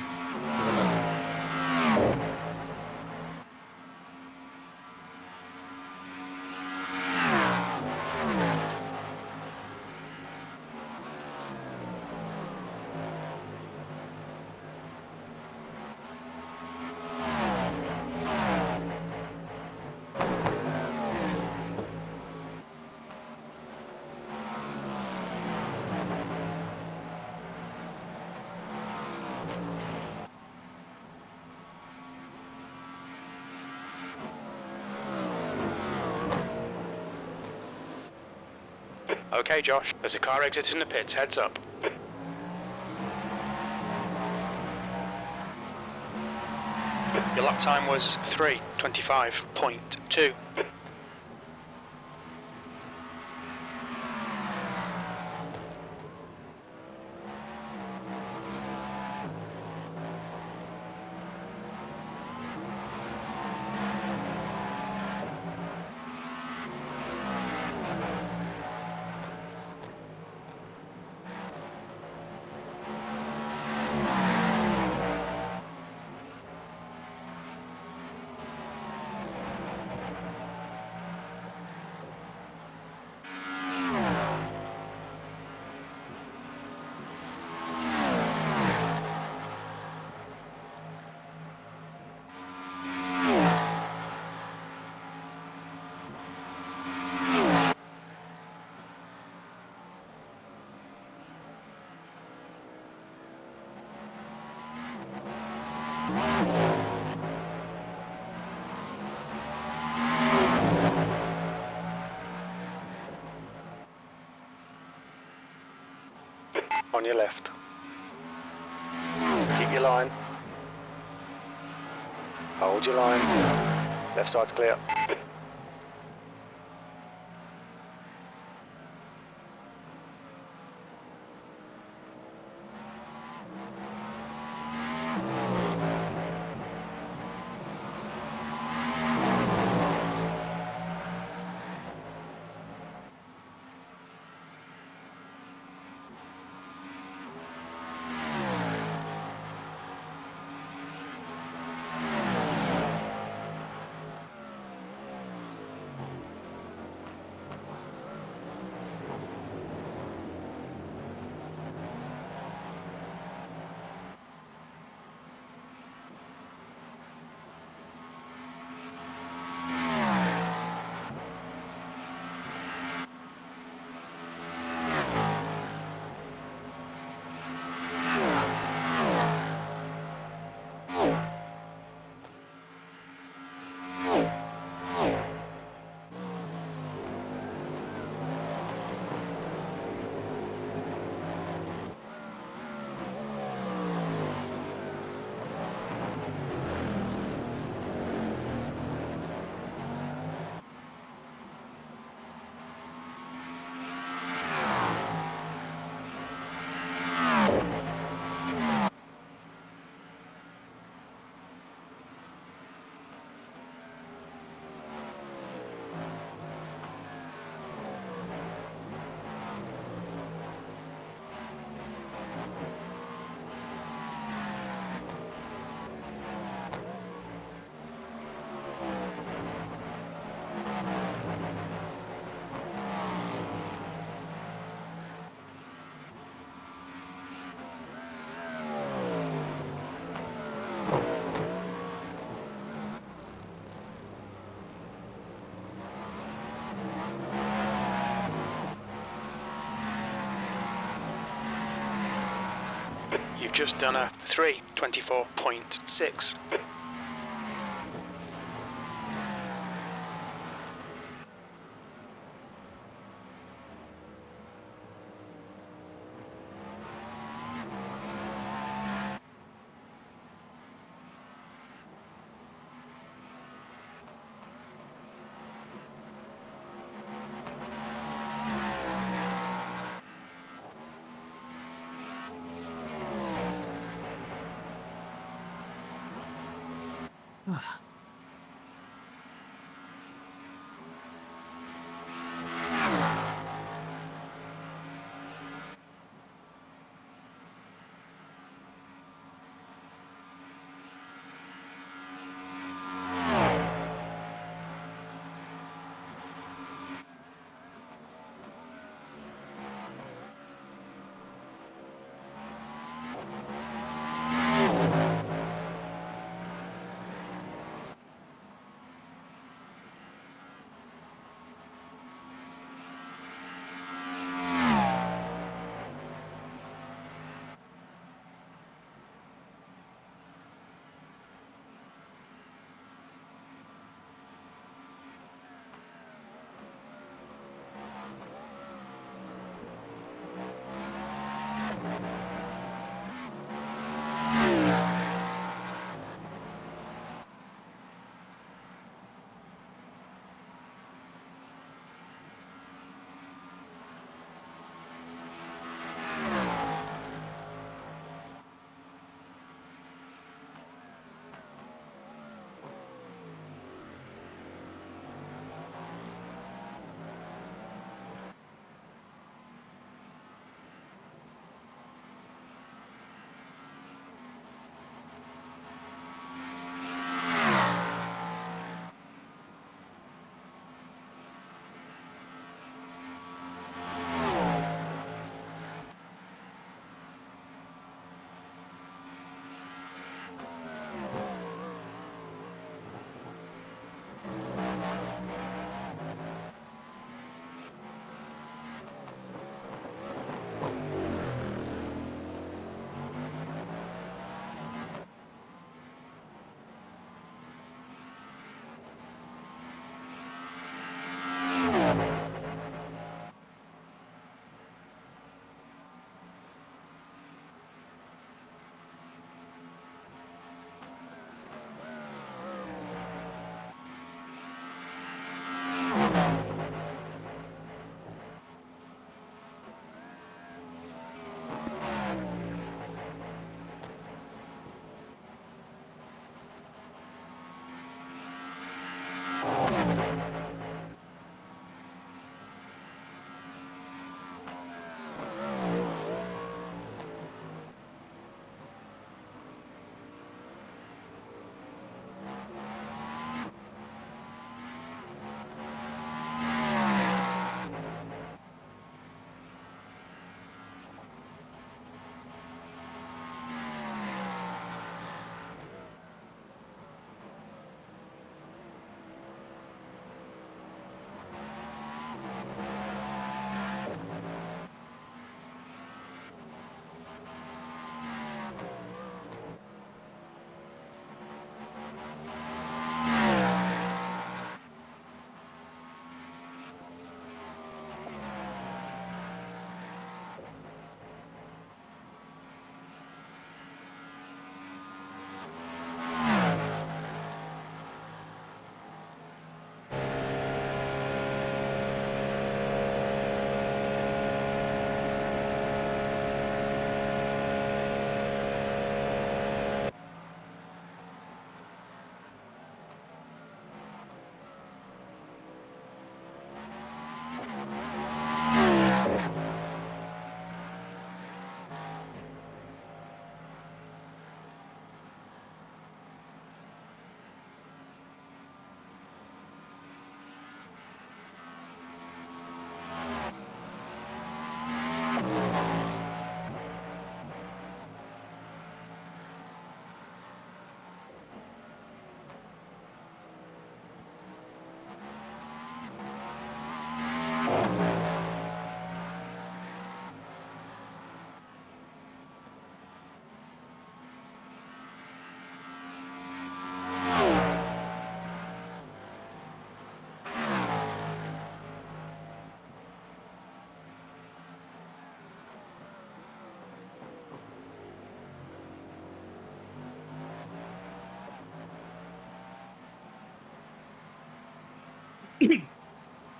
Okay, Josh, there's a car exiting the pits, heads up. Your lap time was 3:25.2. On your left. Keep your line. Hold your line. Left side's clear. You've just done a 3:24.6.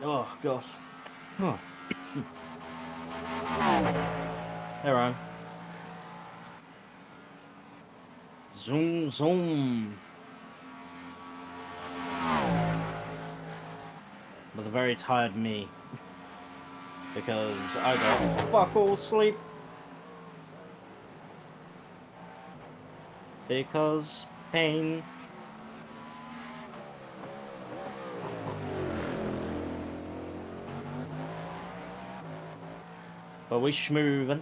Oh, God. Huh. Here I am. Zoom, zoom. With a very tired me. Because I got fuck all sleep. Because pain. But we schmoovin'.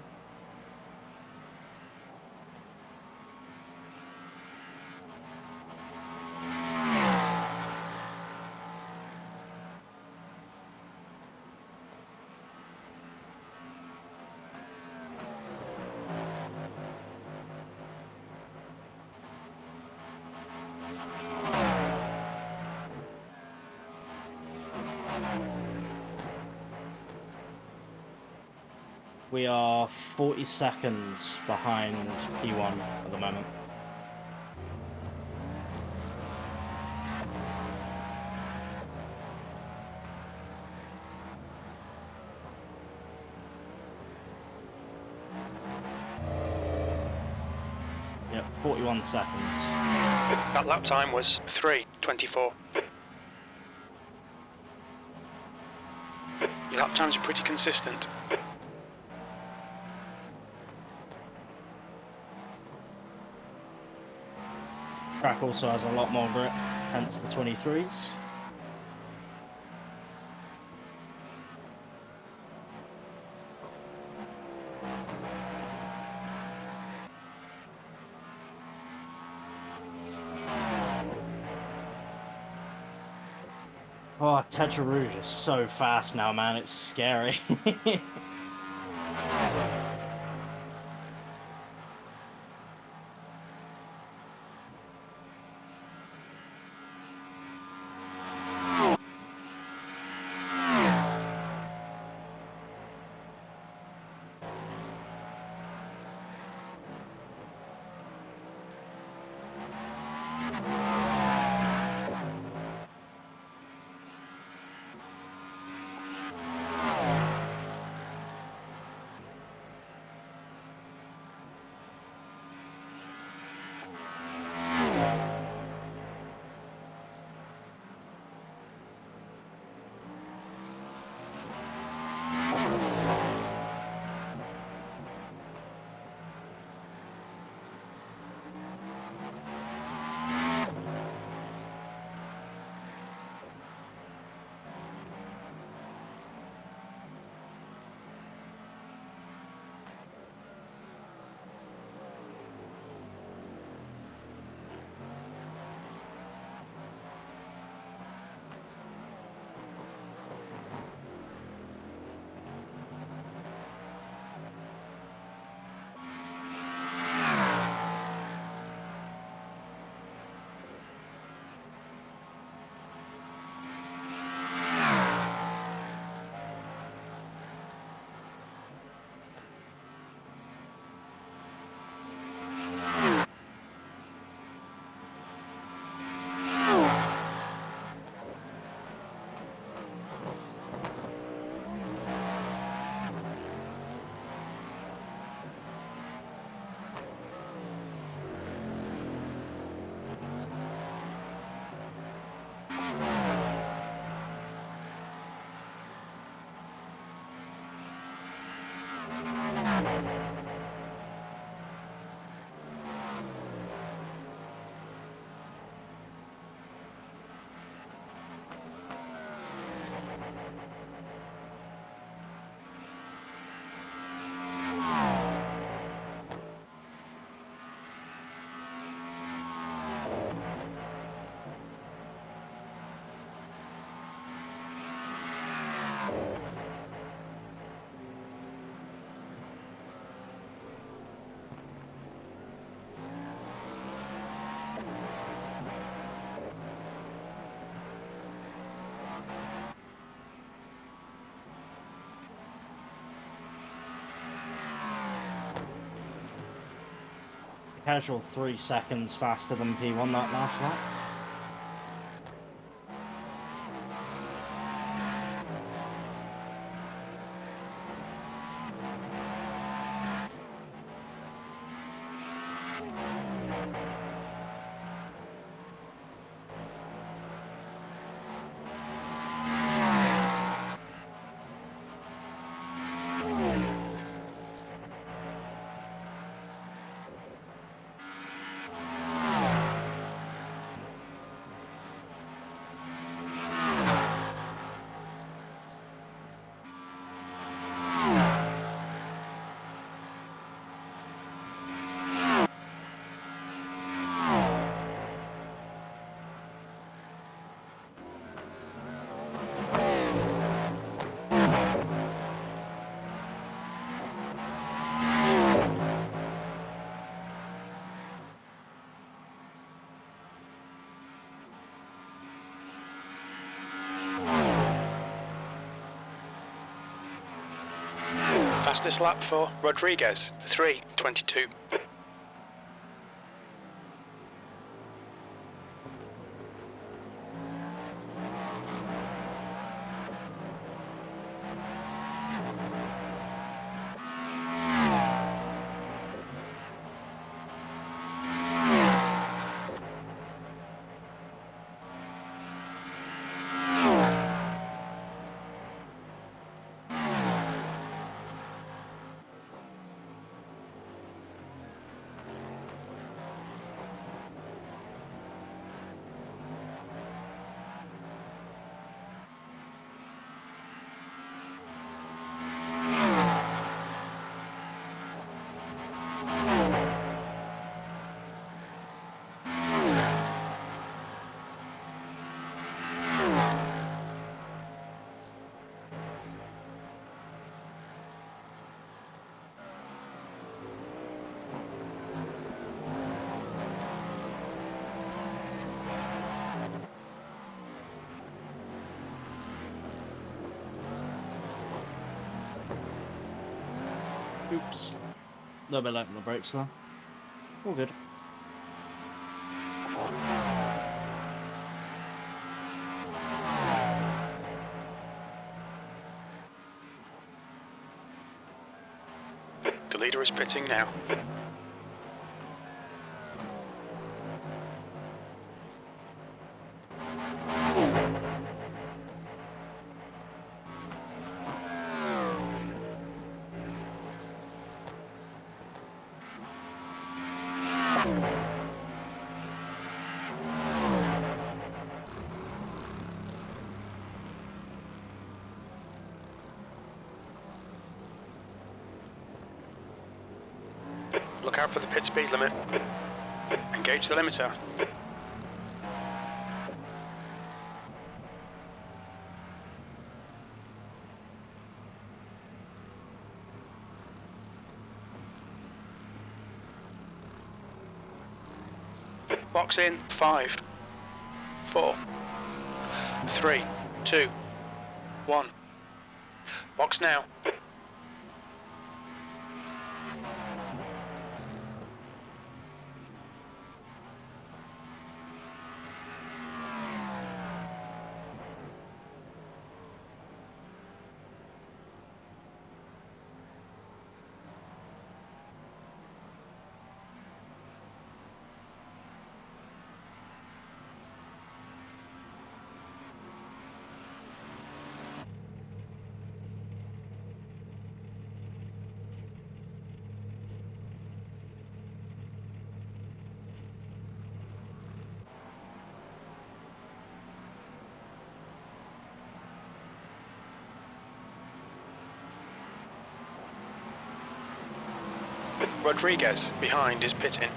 We are 40 seconds behind P1 at the moment. Yep, 41 seconds. That lap time was 3:24. Your lap times are pretty consistent. Track also has a lot more grip, hence the 23s. Oh, Tetra Rouge is so fast now, man. It's scary. casual 3 seconds faster than P1 that last lap. Fastest lap for Rodriguez, 3:22. Oops. A little bit late on the brakes there. All good. The leader is pitting now. Look out for the pit speed limit. Engage the limiter. Box in 5, 4, 3, 2, 1. Box now. Rodriguez behind is pitting.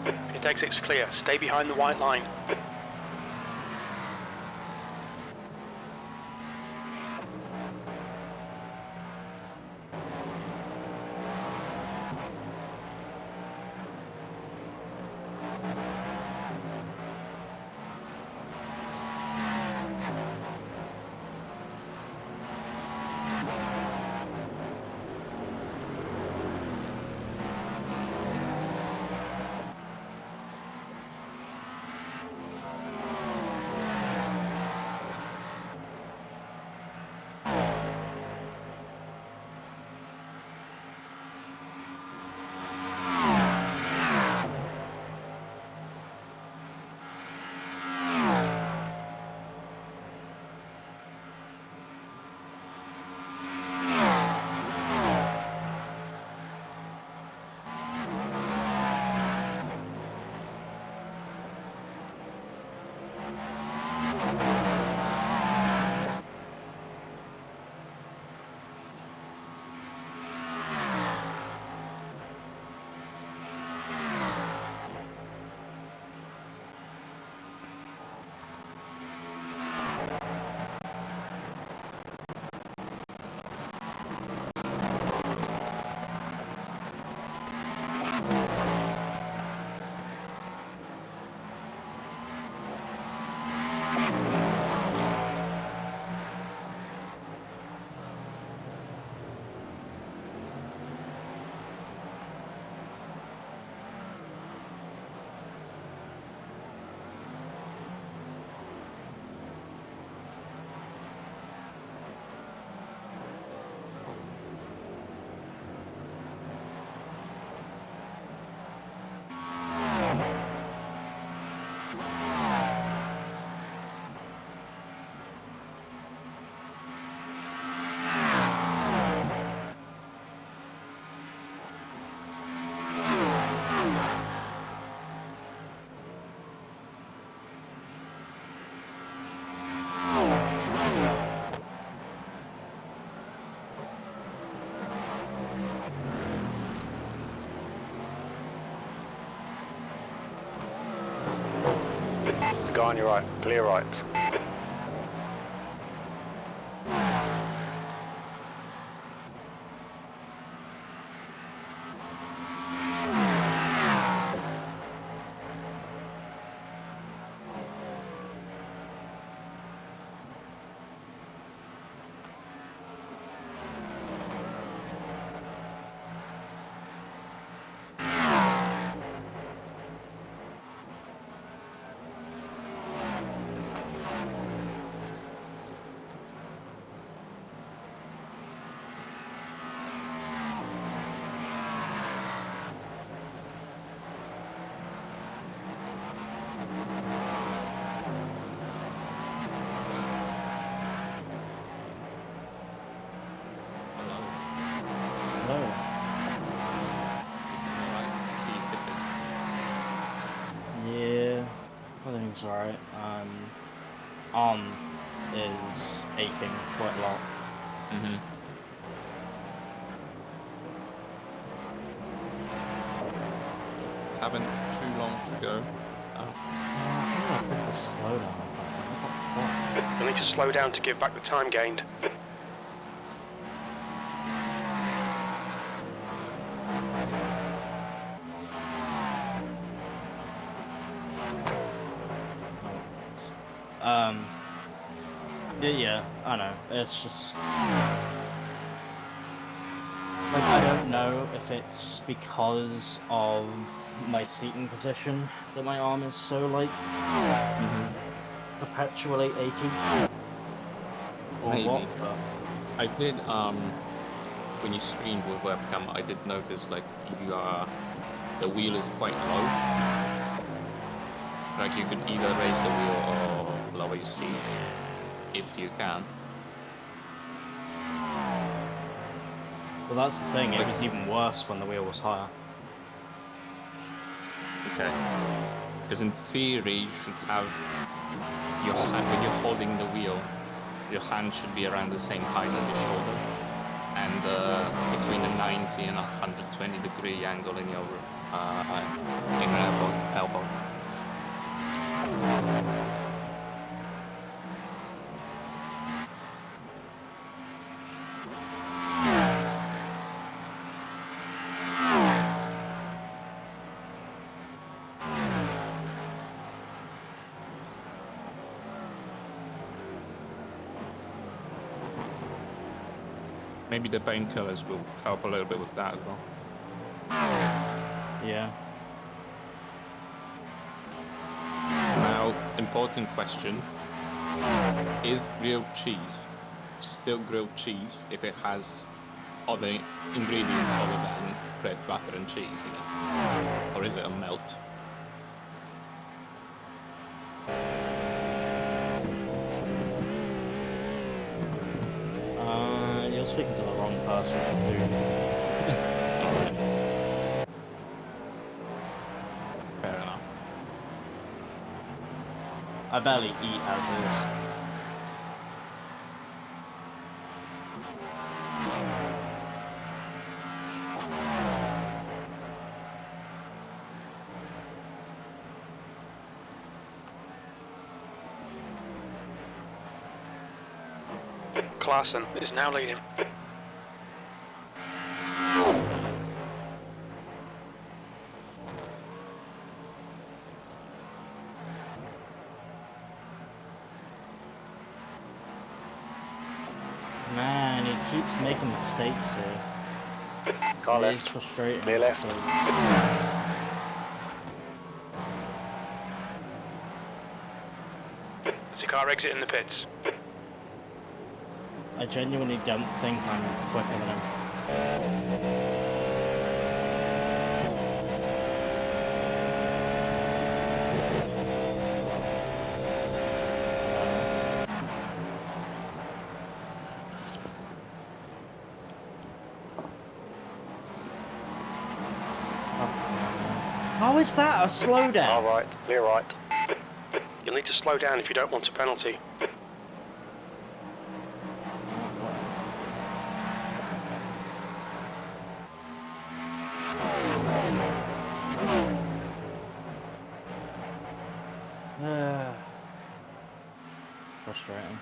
Pit exit's clear. Stay behind the white line. There's a guy on your right. Clear right. No. See you pitted. Yeah, I think it's alright. Arm is aching quite a lot. Mm-hmm. Haven't too long to go. I'm gonna put the slow down. What the fuck? You'll need to slow down to give back the time gained. Yeah, I know. It's just like I don't know if it's because of my seating position that my arm is so like perpetually achy. Or Maybe. what? But I did, when you streamed with webcam, I did notice, like, the wheel is quite low. Like, you could either raise the wheel or lower your seat, if you can. well, that's the thing. It was even worse when the wheel was higher. Okay. Because in theory, you should have your hand, when you're holding the wheel, your hand should be around the same height as your shoulder. And between a 90 and a 120 degree angle in your elbow. Maybe the painkillers will help a little bit with that as well. Yeah. Now, important question. Is grilled cheese still grilled cheese if it has other ingredients other than bread, butter and cheese in it? Or is it a melt? You're speaking to the wrong person with food. Fair enough. I barely eat as is. Clarkson is now leading. Man, he keeps making mistakes here. Car It is left. frustrating. Clear left. There's a car exiting the pits. I genuinely don't think I'm quicker than him. How is that a slowdown? All right, clear right. You'll need to slow down if you don't want a penalty. frustrating.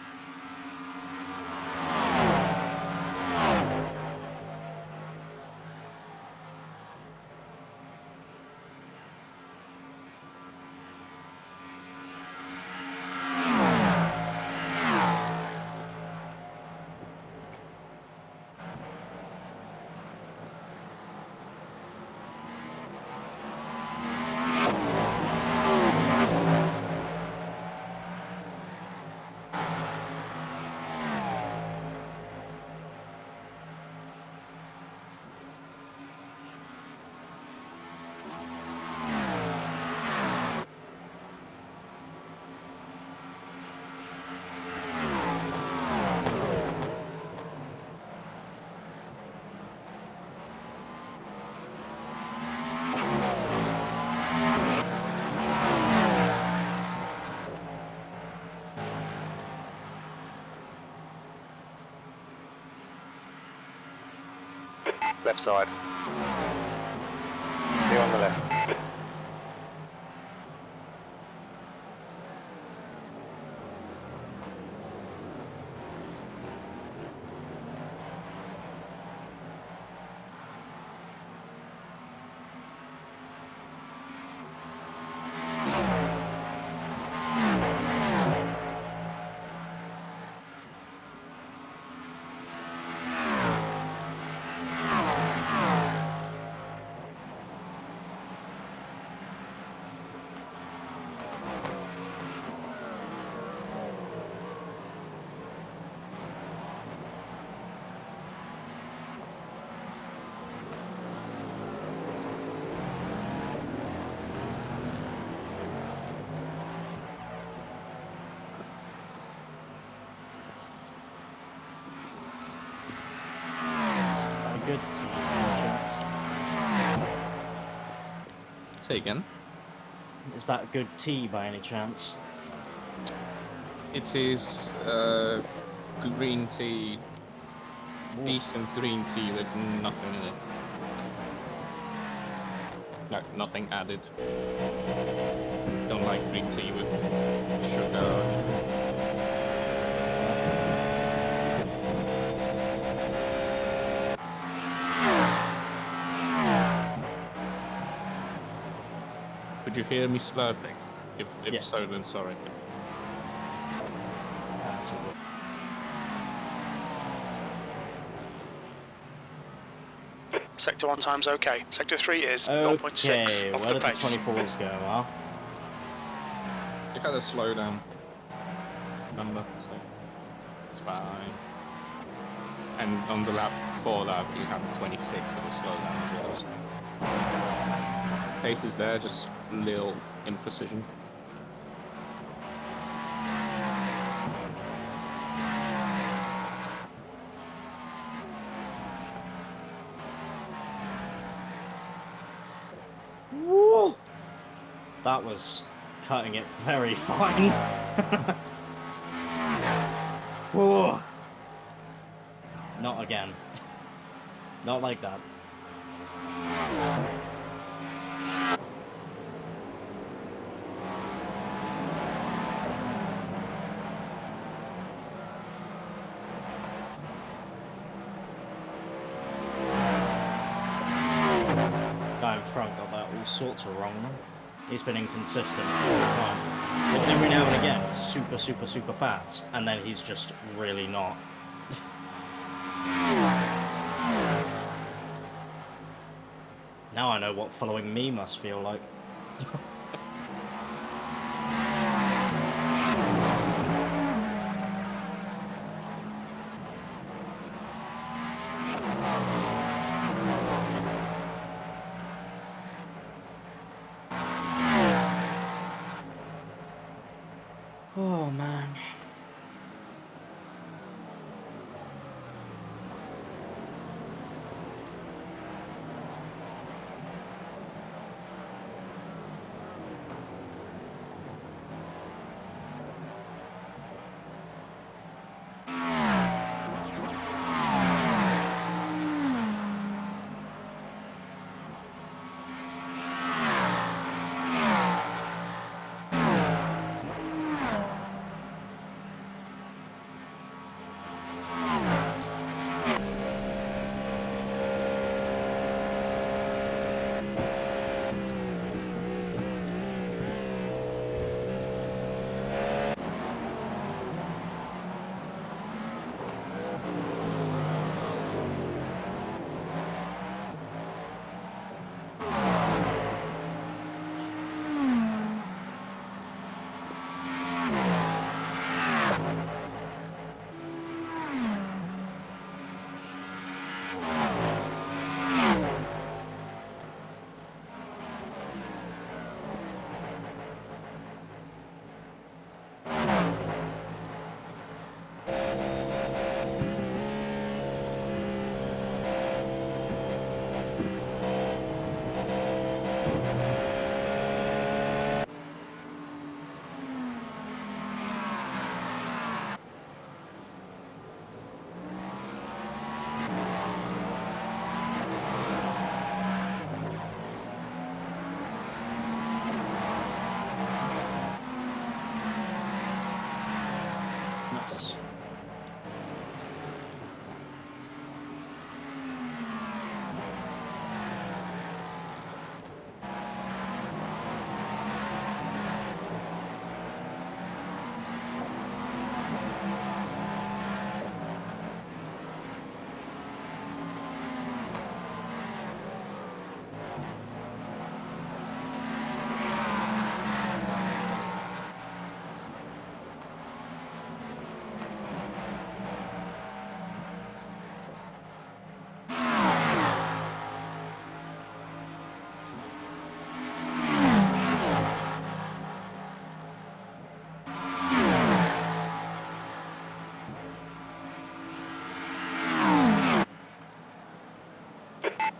Left side. Be on the left. Good team, Andreas. Say again. Is that good tea by any chance? It is green tea, decent green tea with nothing in it. Like nothing added. Don't like green tea with sugar. Could you hear me slurping? If Yes. so, then sorry. That's all good. Sector 1 time's okay. Sector 3 is Okay, 0.6 off where the did the pace. 24s go, huh? You had a slowdown number, so it's fine. And on the lap before that, you had 26 with a slowdown as well. So. Pace is there, just little imprecision. Woo! That was cutting it very fine. Whoa. Not again. Not like that. Guy in front got that all sorts of wrong, man. He's been inconsistent all the time. Like every now and again, he's super, super, super fast, and then he's just really not. Now I know what following me must feel like. Oh man. Yes.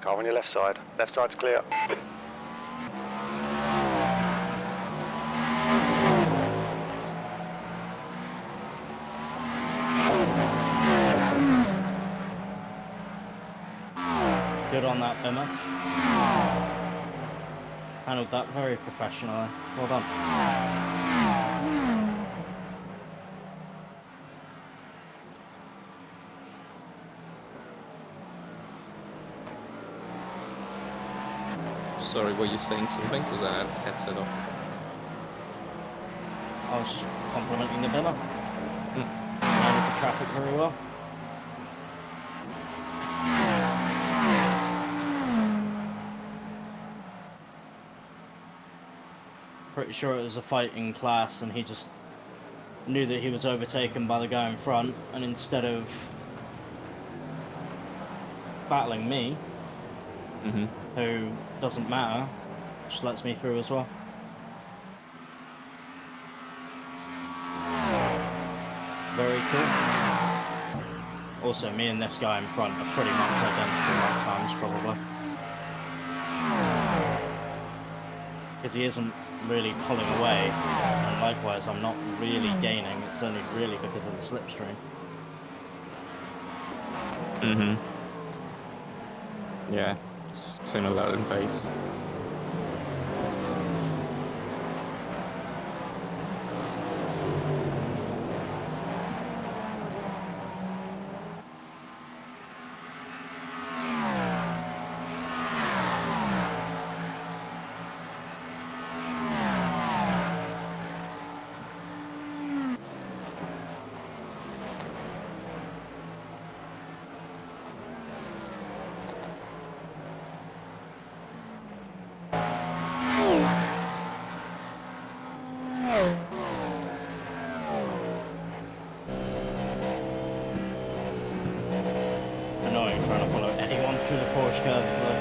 Car on your left side. Left side's clear. Good on that, Bimmer. Handled that very professionally. Well done. Sorry, were you saying something? Was that headset off? I was just complimenting the Bimmer. Handled the traffic very well. Pretty sure it was a fighting class and he just knew that he was overtaken by the guy in front, and instead of battling me, who doesn't matter, just lets me through as well. Very cool. Also, me and this guy in front are pretty much identical lap times, probably. Because he isn't really pulling away, and likewise I'm not really gaining, it's only really because of the slipstream. Yeah, similar in pace. Annoying trying to follow anyone through the Porsche curves though.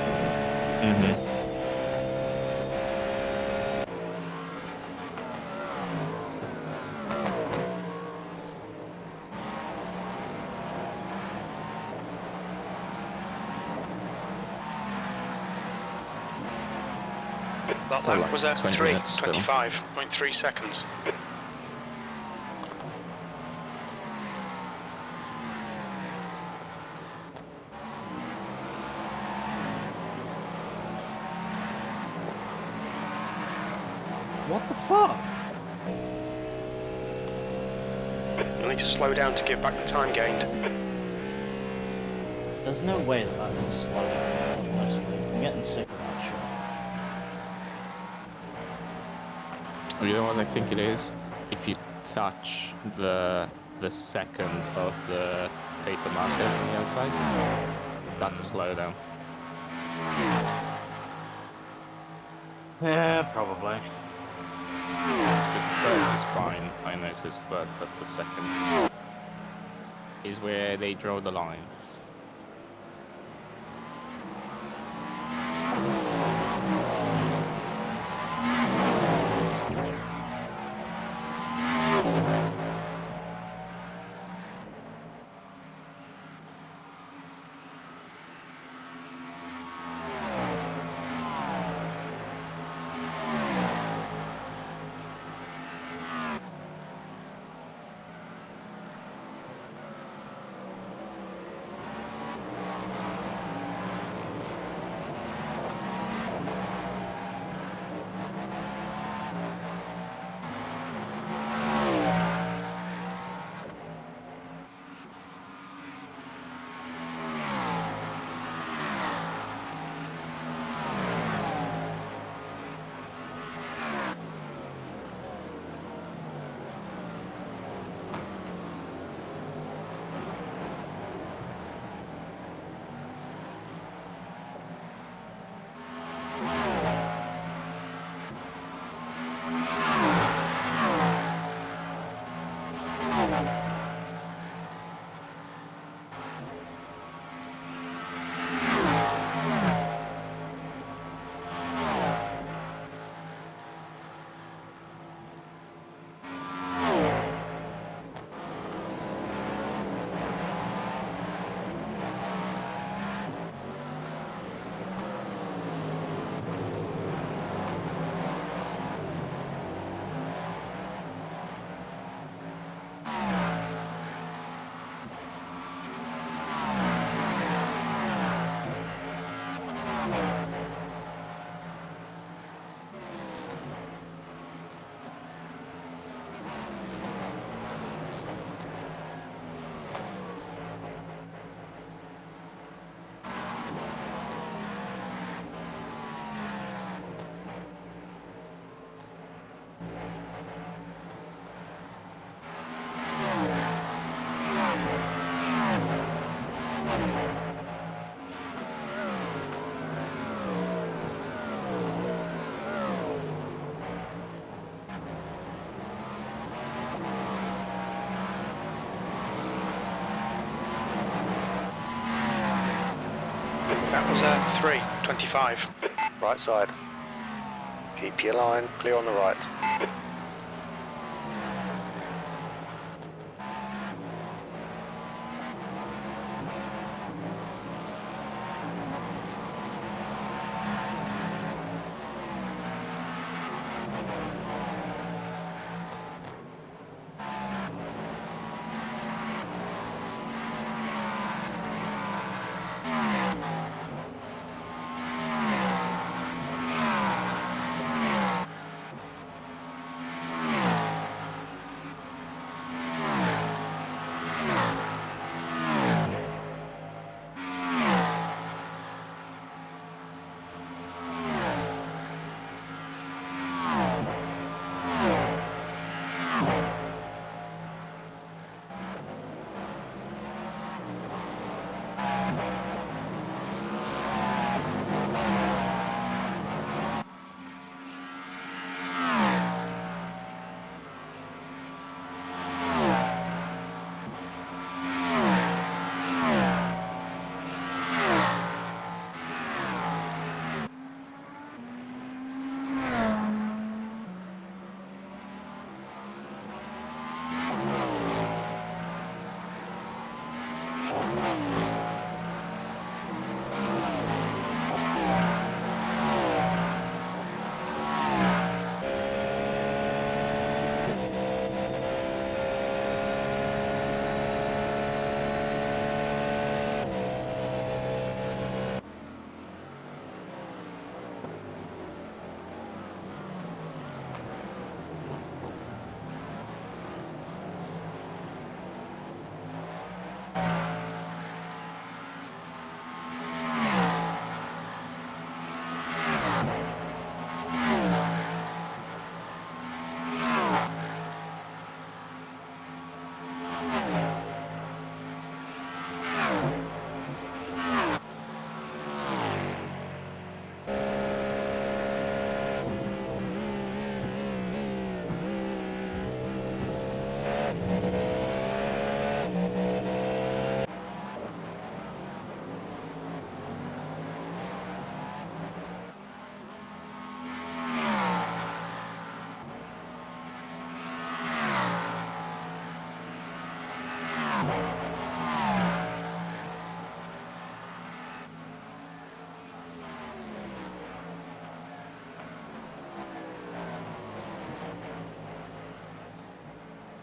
That Well, lap like was at 20 minutes still. 3:25.3 seconds. What the fuck? You'll need to slow down to give back the time gained. There's no way that that's a slow down, honestly. I'm getting sick of that shit. You know what I think it is? If you touch the second of the paper markers on the outside, that's a slowdown. Yeah, probably. Just the first is fine, I noticed, but the second is where they draw the line. That was a 3:25. Right side. Keep your line clear on the right.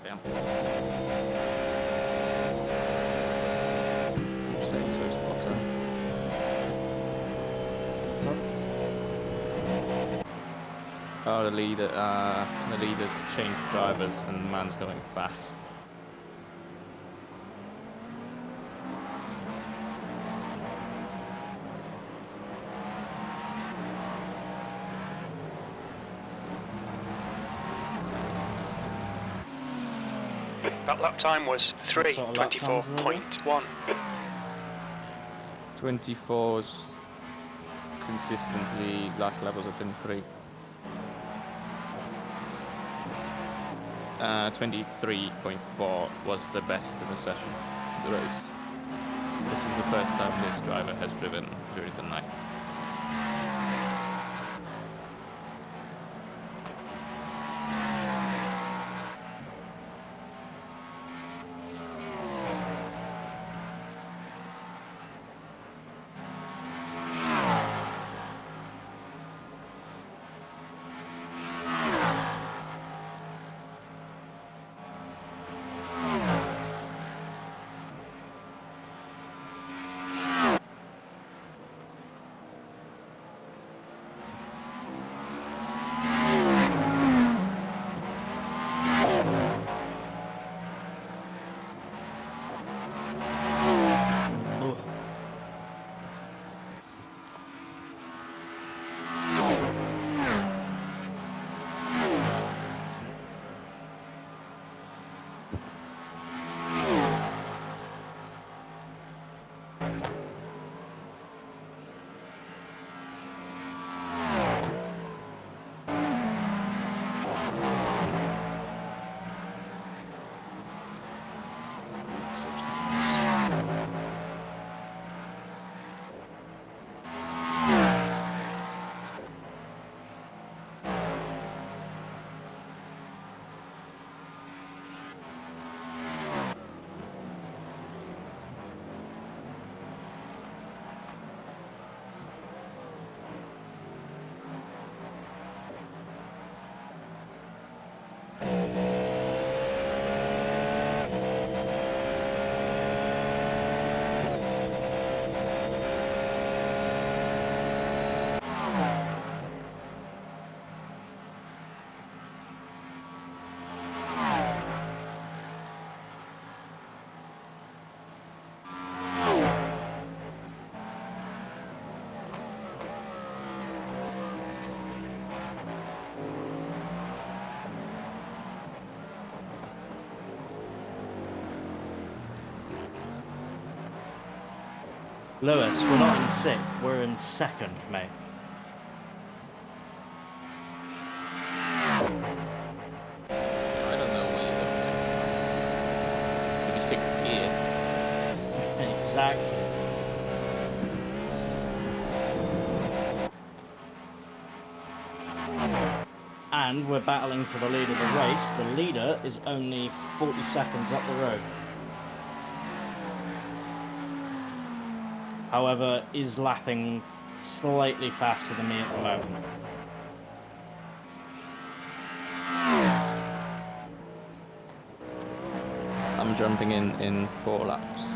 Damn. Sensors bottom. What's up? Oh, the leader's changed drivers and the man's going fast. That lap time was What sort of lap times are there? 3:24.1. 24's consistently, last levels are 23. 23.4 was the best in the session, the race. This is the first time this driver has driven during the night. Lewis, we're not in 6th, we're in 2nd, mate. I don't know where you got 6th. Maybe 6th gear. Exactly. And we're battling for the lead of the race. The leader is only 40 seconds up the road. However, is lapping slightly faster than me at the moment. I'm jumping in 4 laps.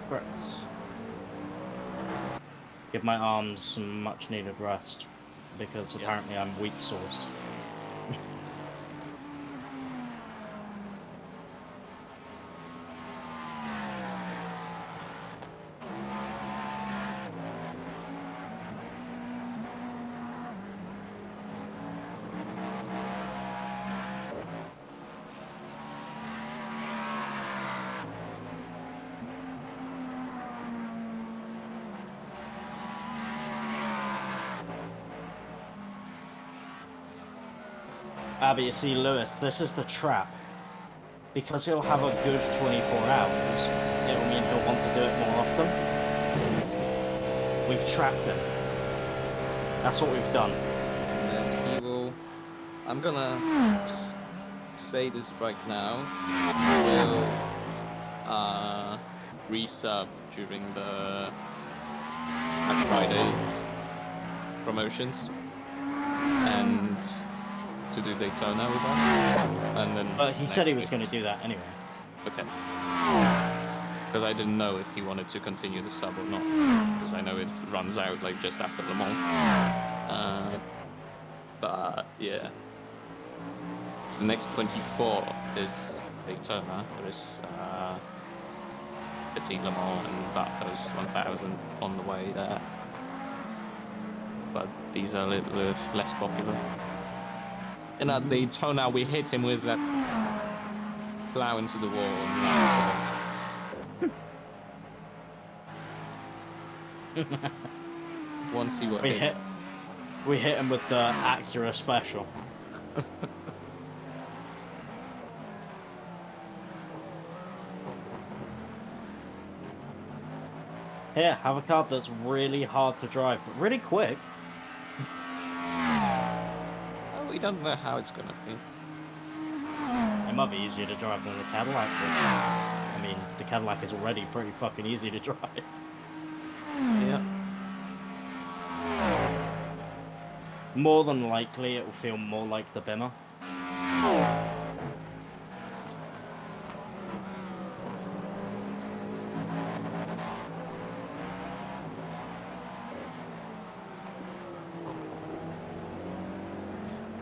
Correct. Give my arms some much needed rest, because apparently I'm weak sauce. But you see, Lewis, this is the trap. Because he'll have a good 24 hours, it will mean he'll want to do it more often. We've trapped him. That's what we've done. And then he will... I'm gonna say this right now. He'll resub during the Black Friday promotions. And to do Daytona with us, and then. But he said he was going to do that anyway. Okay. Because I didn't know if he wanted to continue the sub or not. Because I know it runs out like just after Le Mans. But yeah, the next 24 is Daytona. There is Petit Le Mans and Bathurst 1000 on the way there. But these are a little less popular. And at Daytona, we hit him with that plow into the wall. Once he we hit him with the Acura Special. Here, have a car that's really hard to drive, but really quick. We don't know how it's gonna be. It might be easier to drive than the Cadillac, which, I mean, the Cadillac is already pretty fucking easy to drive. Yeah. More than likely, it will feel more like the Bimmer.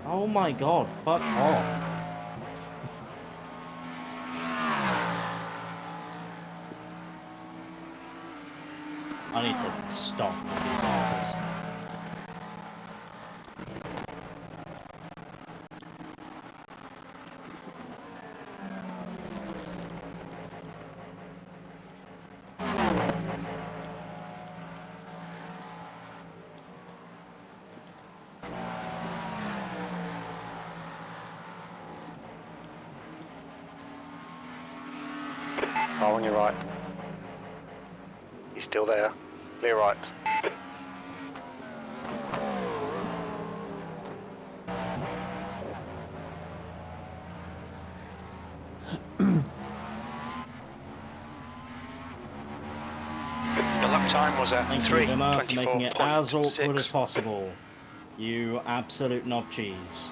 Oh my god, fuck off. I need to stop with these asses. Oh, on your right. He's still there. Clear right. The lap time was at Thank you, Bimmer, for making it as awkward as possible. You absolute knob cheese.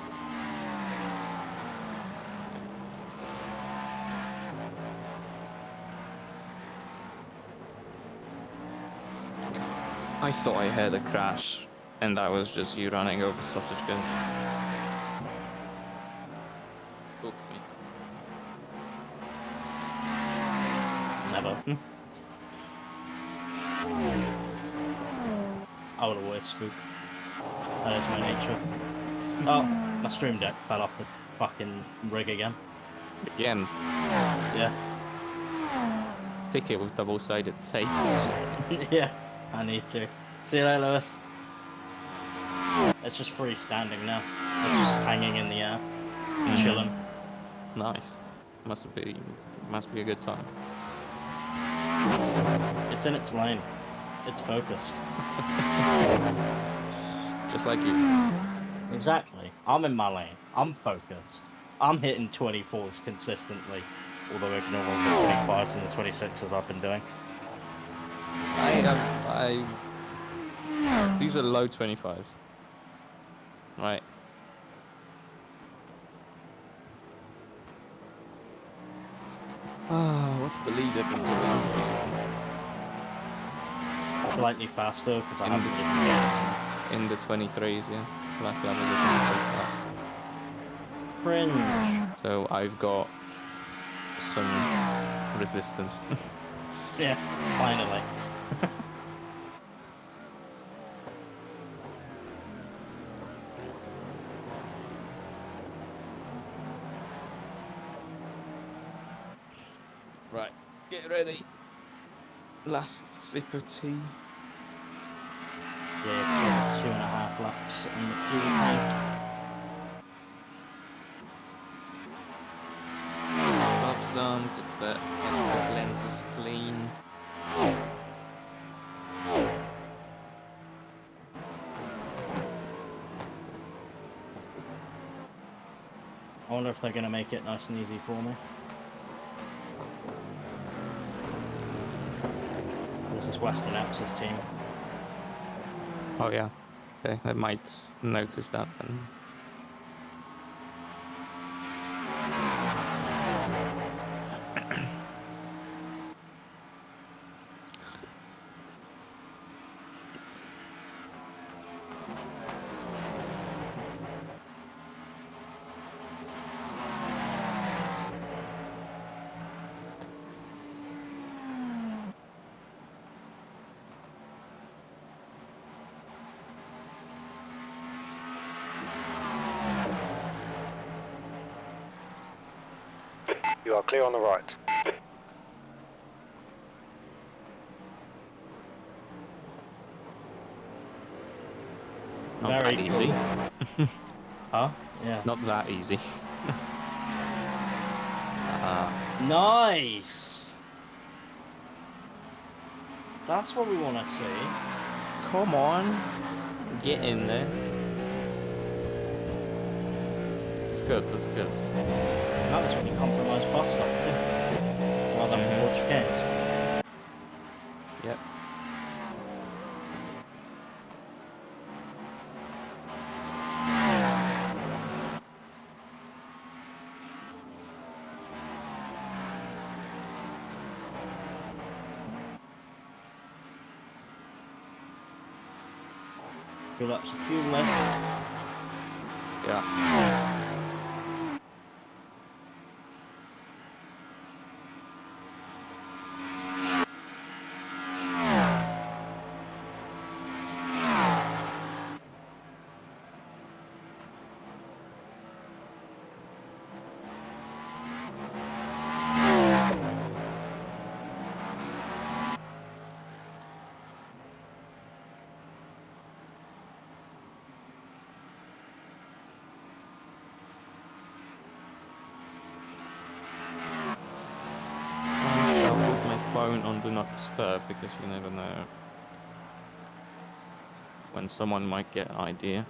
I thought I had a crash, and that was just you running over sausage gun. Book me. Never. I would always spook. That is my nature. Oh, my stream deck fell off the fucking rig again. Again. Yeah. stick it with double-sided tape. Yeah, I need to. See you later, Lewis. It's just freestanding now. It's just hanging in the air, chilling. Nice. Must be a good time. It's in its lane. It's focused. Just like you. Exactly. I'm in my lane. I'm focused. I'm hitting 24s consistently, although ignoring the 25s and the 26s I've been doing. These are low 25s. Right. What's the lead up into Slightly faster because I In haven't given in the 23s, yeah. Last level of cringe. So I've got some resistance. Yeah, finally. Right, get ready. Last sip of tea. Yeah, 2.5 laps in the fuel tank. Gloves on, get the exit lenses clean. I wonder if they're going to make it nice and easy for me. This is Western Apps' team. Oh yeah. Okay, I might notice that then. You are clear on the right. Not Very that easy. Huh? Yeah. Not that easy. Nice! That's what we want to see. Come on. Get in there. That's good, that's good. And that was really compromised bus stop too. Well done, Forge Games. Yep. Few laps of fuel left. Yeah. I'll put my phone on Do Not Disturb because you never know when someone might get an idea.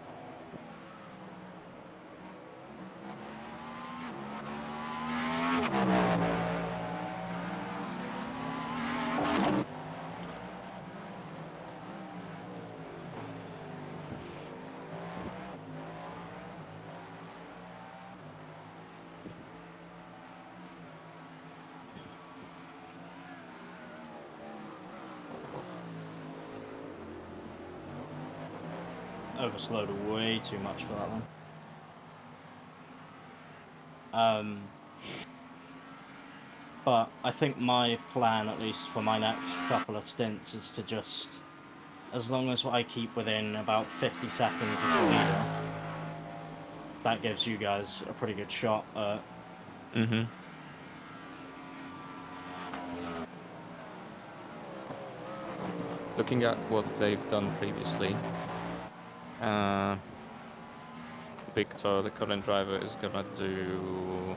Overslowed way too much for that one. But I think my plan, at least for my next couple of stints, is to just, as long as I keep within about 50 seconds of the leader, that gives you guys a pretty good shot at looking at what they've done previously, Victor, the current driver, is gonna do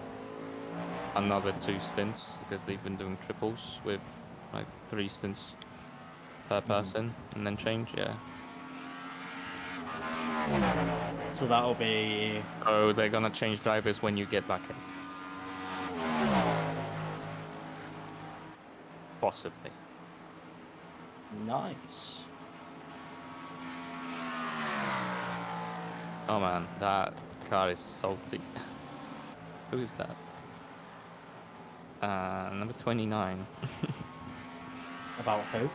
another 2 stints because they've been doing triples with like 3 stints per person and then change. Yeah. So that'll be... So they're gonna change drivers when you get back in. Possibly. Nice. Oh man, that car is salty. Who is that? Number 29. About who?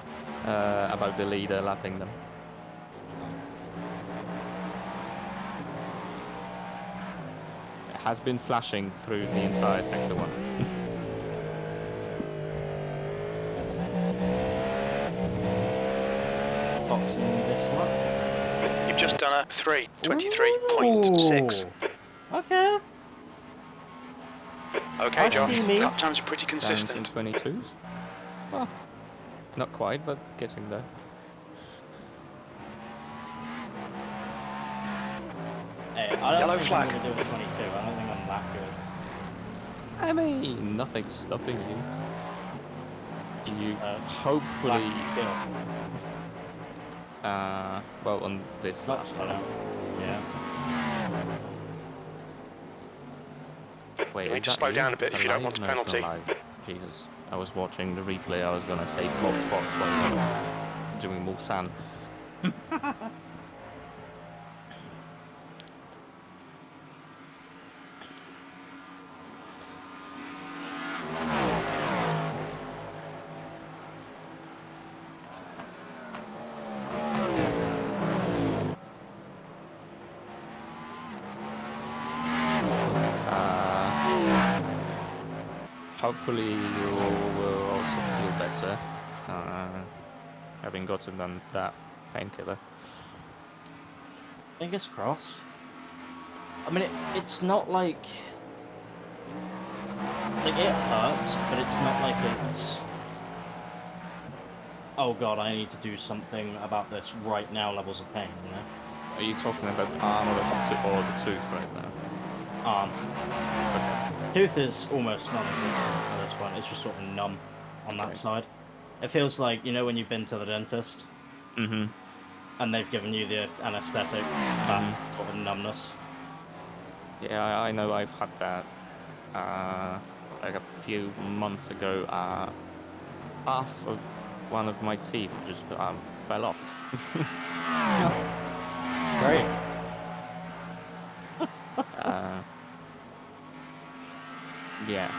About the leader lapping them. It has been flashing through the entire sector 1. Boxing this lap. You've just done a 3:23.6. Okay. Okay, I Josh. see me. Lap times are pretty consistent. 22s? Well, not quite, but getting there. Hey, I don't Yellow think flag. I'm going to do a 22. I don't think I'm that good. I mean, nothing's stopping you. You hopefully... well, on this lap. Yeah. Wait, You need is to that slow you? down a bit if you don't Alive? want a No, it's not penalty. alive. Jesus, I was watching the replay. I was gonna say box while you were doing Mulsanne. Hopefully you will also feel better, having gotten that painkiller. Fingers crossed. I mean, it's not like it hurts, but it's not like it's... Oh god, I need to do something about this right now levels of pain, you know? Are you talking about arm or the tooth right now? Arm. Okay. Tooth is almost non-existent at this point. It's just sort of numb on that side. It feels like, you know, when you've been to the dentist Mm-hmm. and they've given you the anesthetic, that sort of numbness. Yeah, I know I've had that like a few months ago. Half of one of my teeth just fell off. Great. Yeah,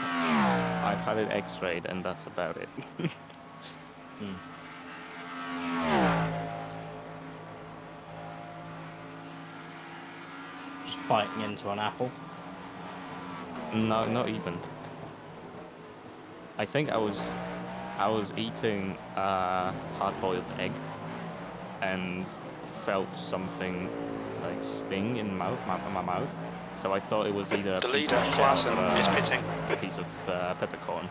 I've had it x-rayed and that's about it. Just biting into an apple. No, not even. I think I was eating a hard-boiled egg and felt something like sting in my mouth. So I thought it was either a The piece leader, of shell Klaassen, or is pitting. a piece of peppercorn.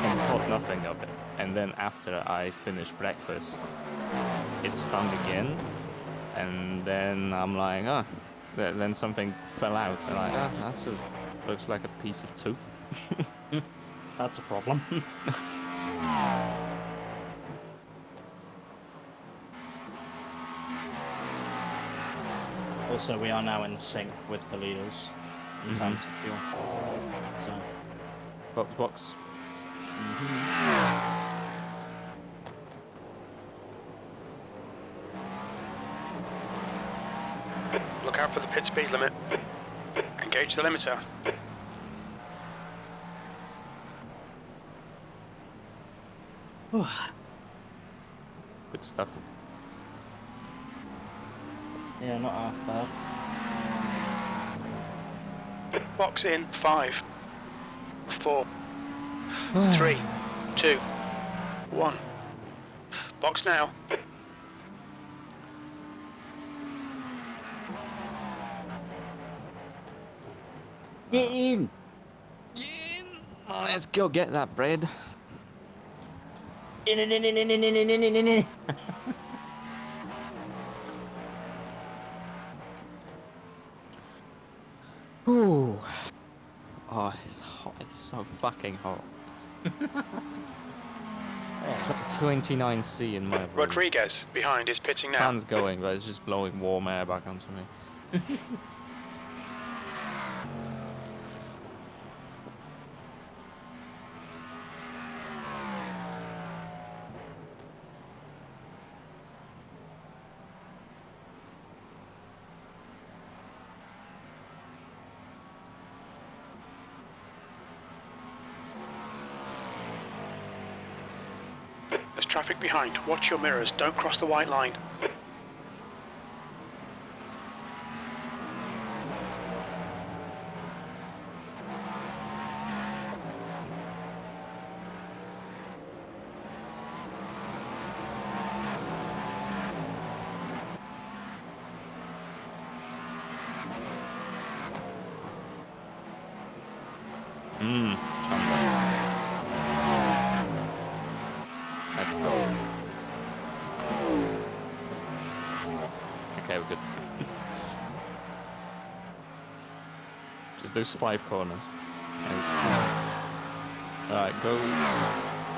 And thought nothing of it. And then after I finished breakfast, it stung again. And then I'm like, then something fell out. And I'm like, looks like a piece of tooth. That's a problem. Also, we are now in sync with the leaders in terms of fuel. So, Box. Look out for the pit speed limit. Engage the limiter. Good stuff. yeah, not half bad. Box in 5, 4, 3, 2, 1. Box now. Get in! Oh, let's go get that bread. Ooh. Oh, it's hot. It's so fucking hot. 29C in my room. Rodriguez, behind, is pitting now. Fan's going, but it's just blowing warm air back onto me. There's traffic behind. Watch your mirrors. Don't cross the white line. Let's go. Okay, we're good. Just those 5 corners. Alright, go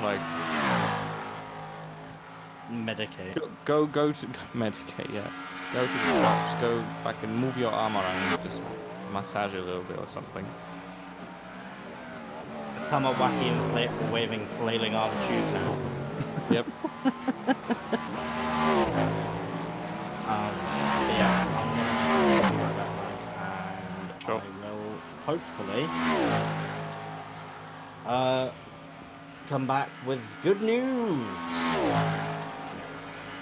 like Medicate. go to medicate, yeah. Go to the shops, go fucking move your arm around and just massage it a little bit or something. Become a wacky waving flailing arm tube now. Yep. Yeah, I'm gonna be right back, and Sure. I will hopefully come back with good news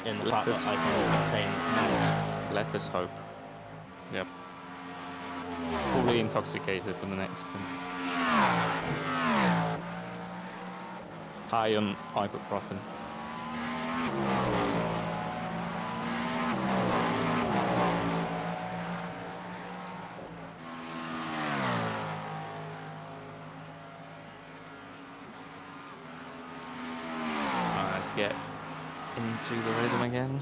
in the fact that I can maintain command. Let us hope. Yep. Fully intoxicated for the next thing. High on ibuprofen. Let's get into the rhythm again.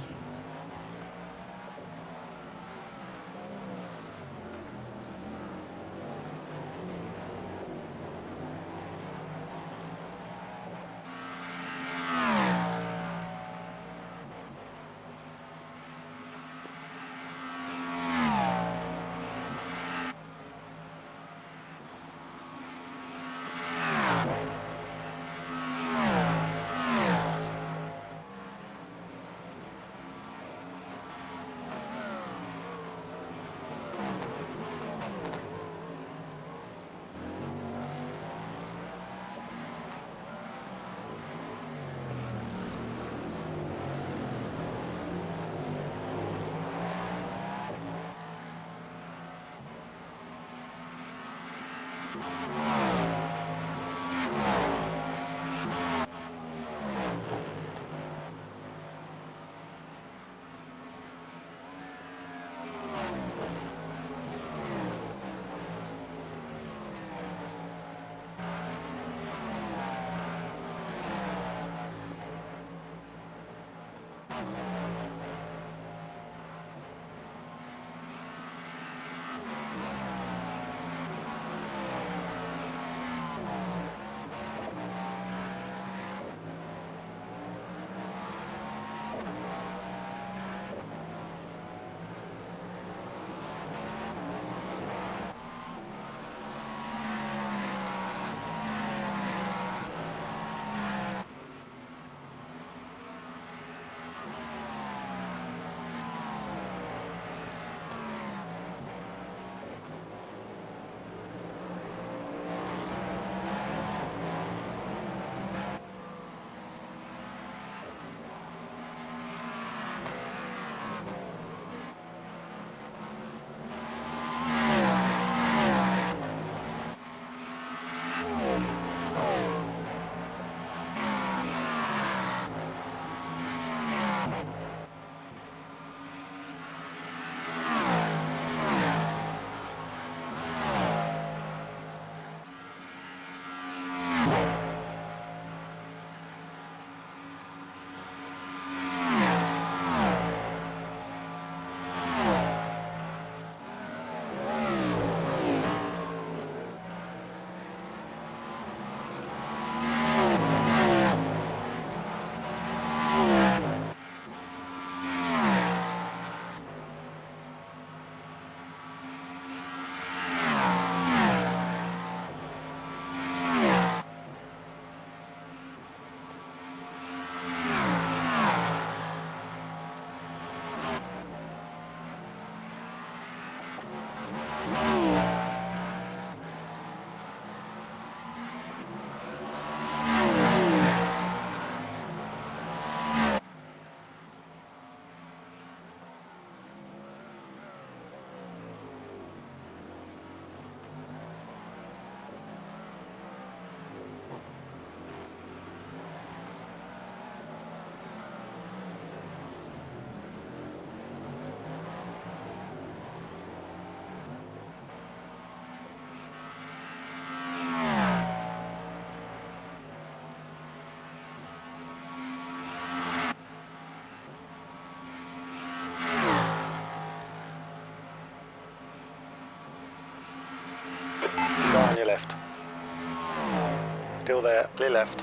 Still there, clear left.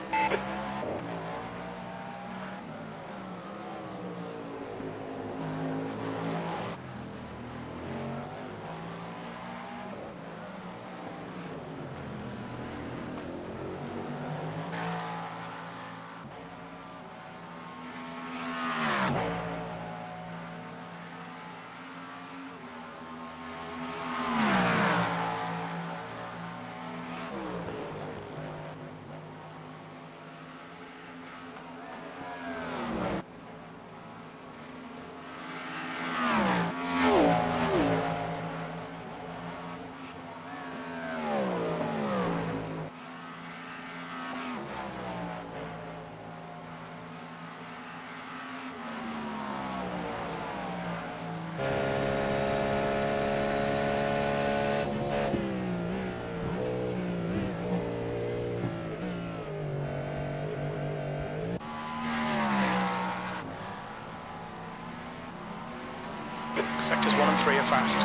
Sectors 1 and 3 are fast.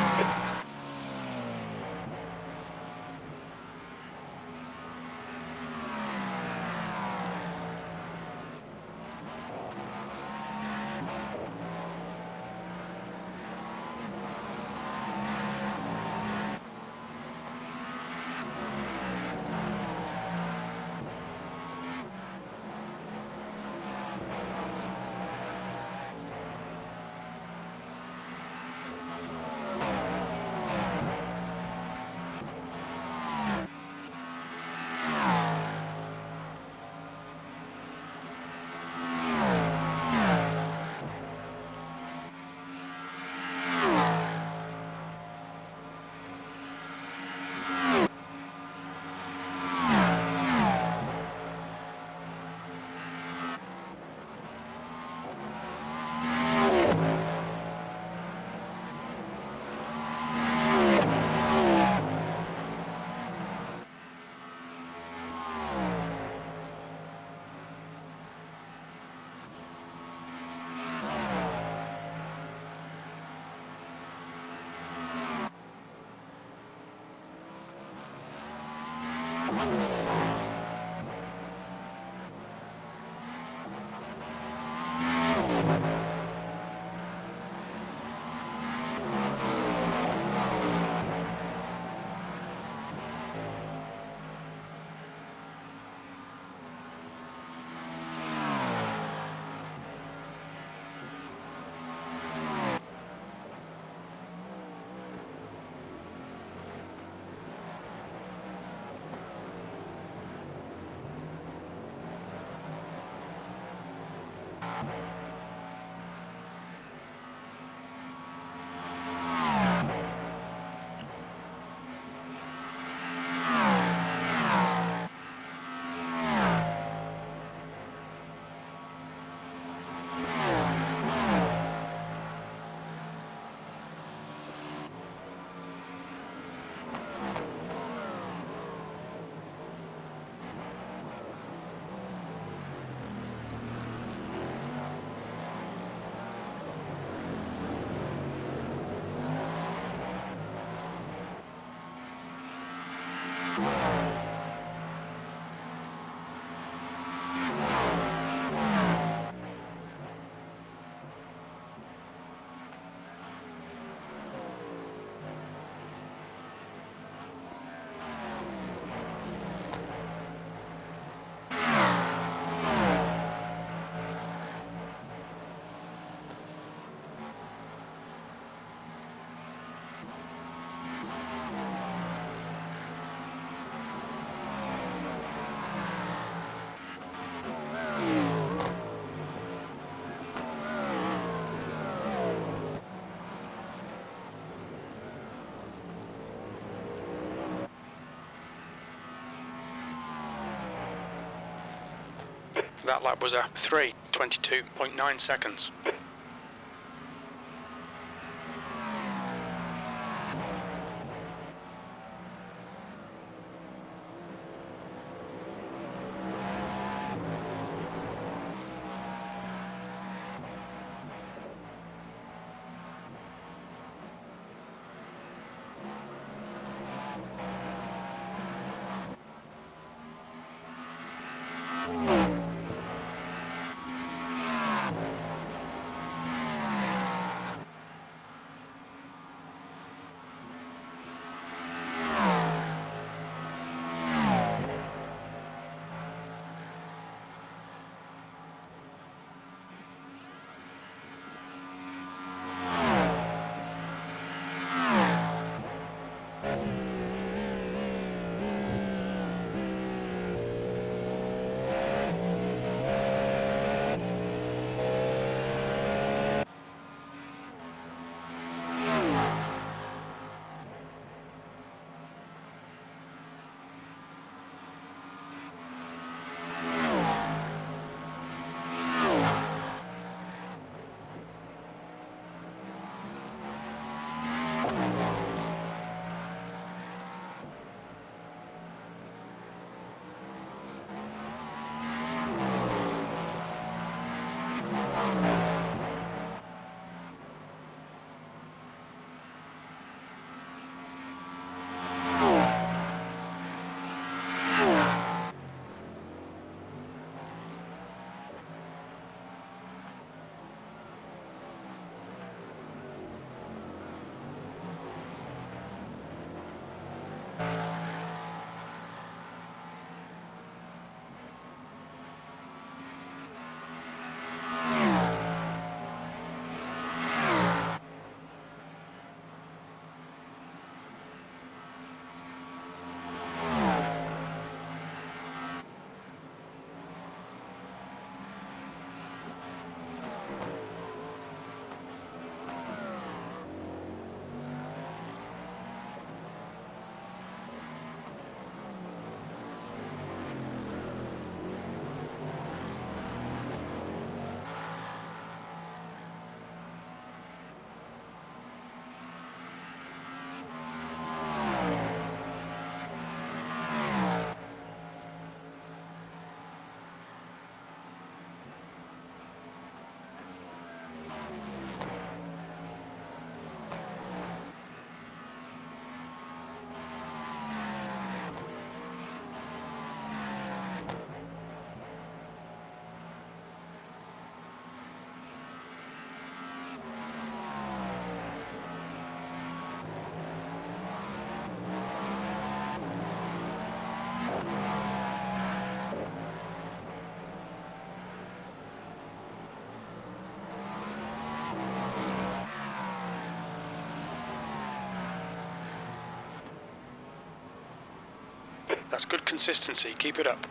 That lap was a 3:22.9 seconds. That's good consistency. Keep it up.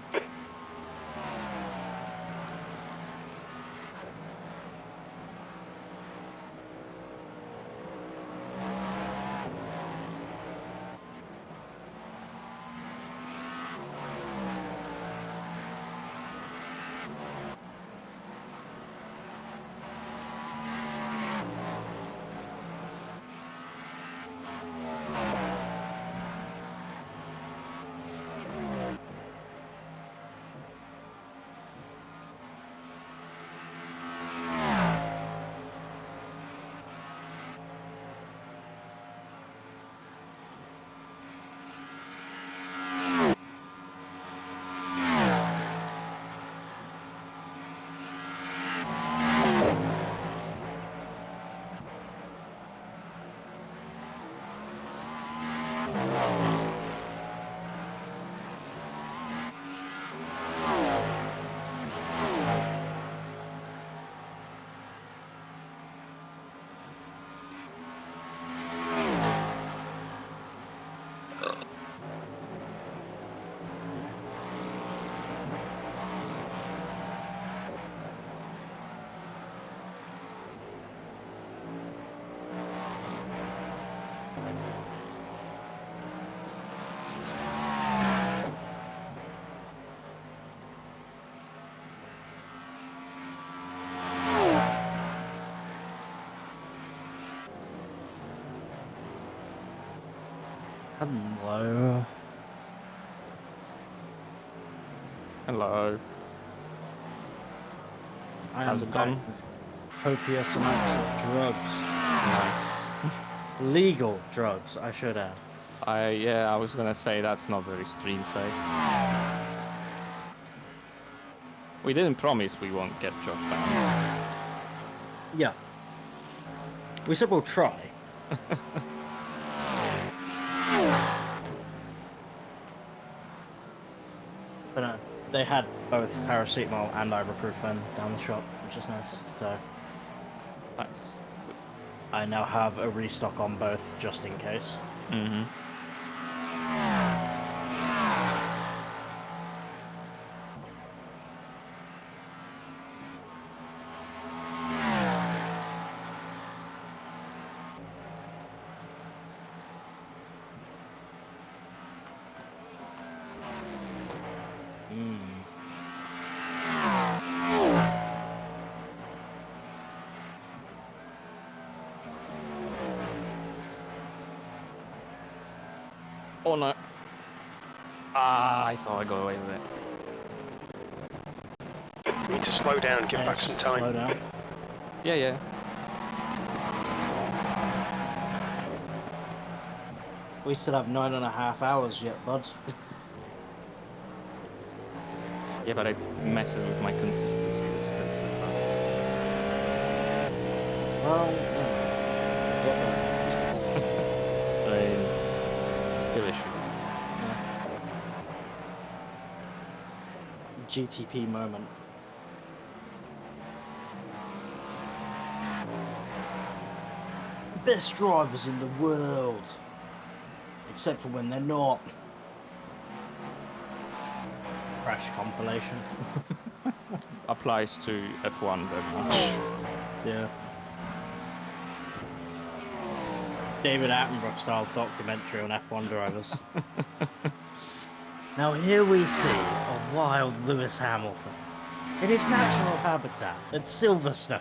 Hello. Hello. I How's am it back gone? with copious amounts of drugs. Nice. Legal drugs, I should add. I was gonna say that's not very stream safe. We didn't promise we won't get Josh banned. Yeah. We said we'll try. But no, they had both paracetamol and ibuprofen down the shop, which is nice. So Nice. I now have a restock on both just in case. Mm-hmm. Oh no. Ah, I thought I got away with it. We need to slow down, give back some time. Slow down. Yeah. We still have 9.5 hours yet, bud. Yeah, but it messes with my consistency. This stuff so far. Well, Still issue. GTP moment. Best drivers in the world. Except for when they're not. Crash compilation. Applies to F1 very much. Yeah. David Attenborough style documentary on F1 drivers. Now here we see a wild Lewis Hamilton in his natural habitat at Silverstone.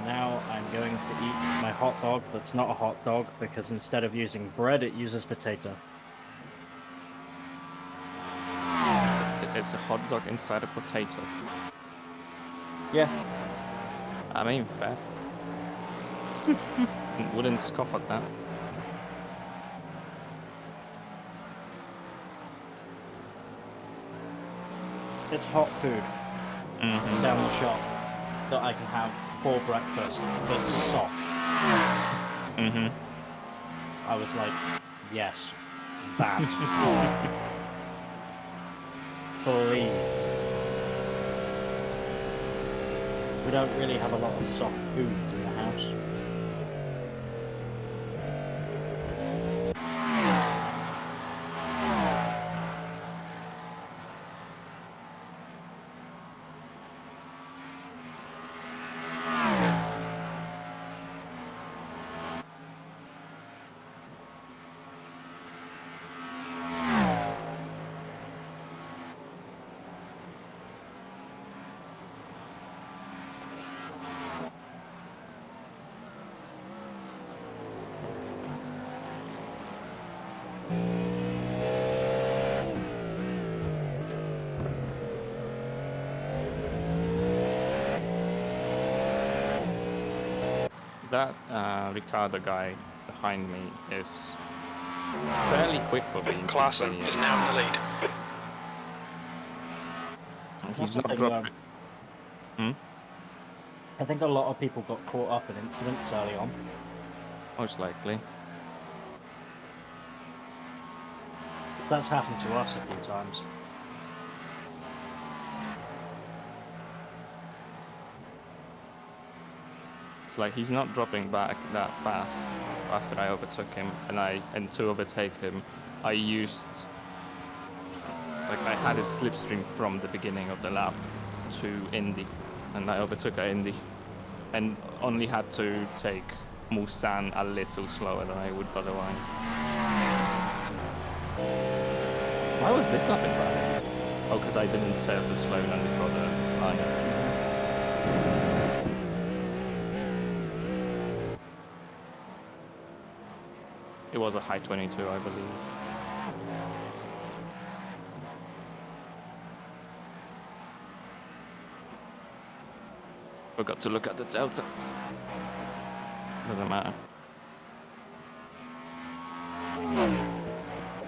Now I'm going to eat my hot dog that's not a hot dog because instead of using bread it uses potato. It's a hot dog inside a potato. Yeah. I mean, fair. Wouldn't scoff at that. It's hot food Mm-hmm. down the shop that I can have for breakfast that's soft. Mm-hmm. I was like, yes. that. Please. We don't really have a lot of soft foods in the house. That Ricardo guy behind me is fairly quick for being Klaassen 20 is now in the lead. He's That's not the thing, dropping. I think a lot of people got caught up in incidents early on. Most likely. So that's happened to us a few times. It's like he's not dropping back that fast after I overtook him, and to overtake him, I used, like, I had a slipstream from the beginning of the lap to Indy, and I overtook at Indy, and only had to take Musan a little slower than I would otherwise. Why was this lap invalid? Oh, because I didn't serve the slow down before the line. It was a high 22, I believe. Forgot to look at the delta. Doesn't matter.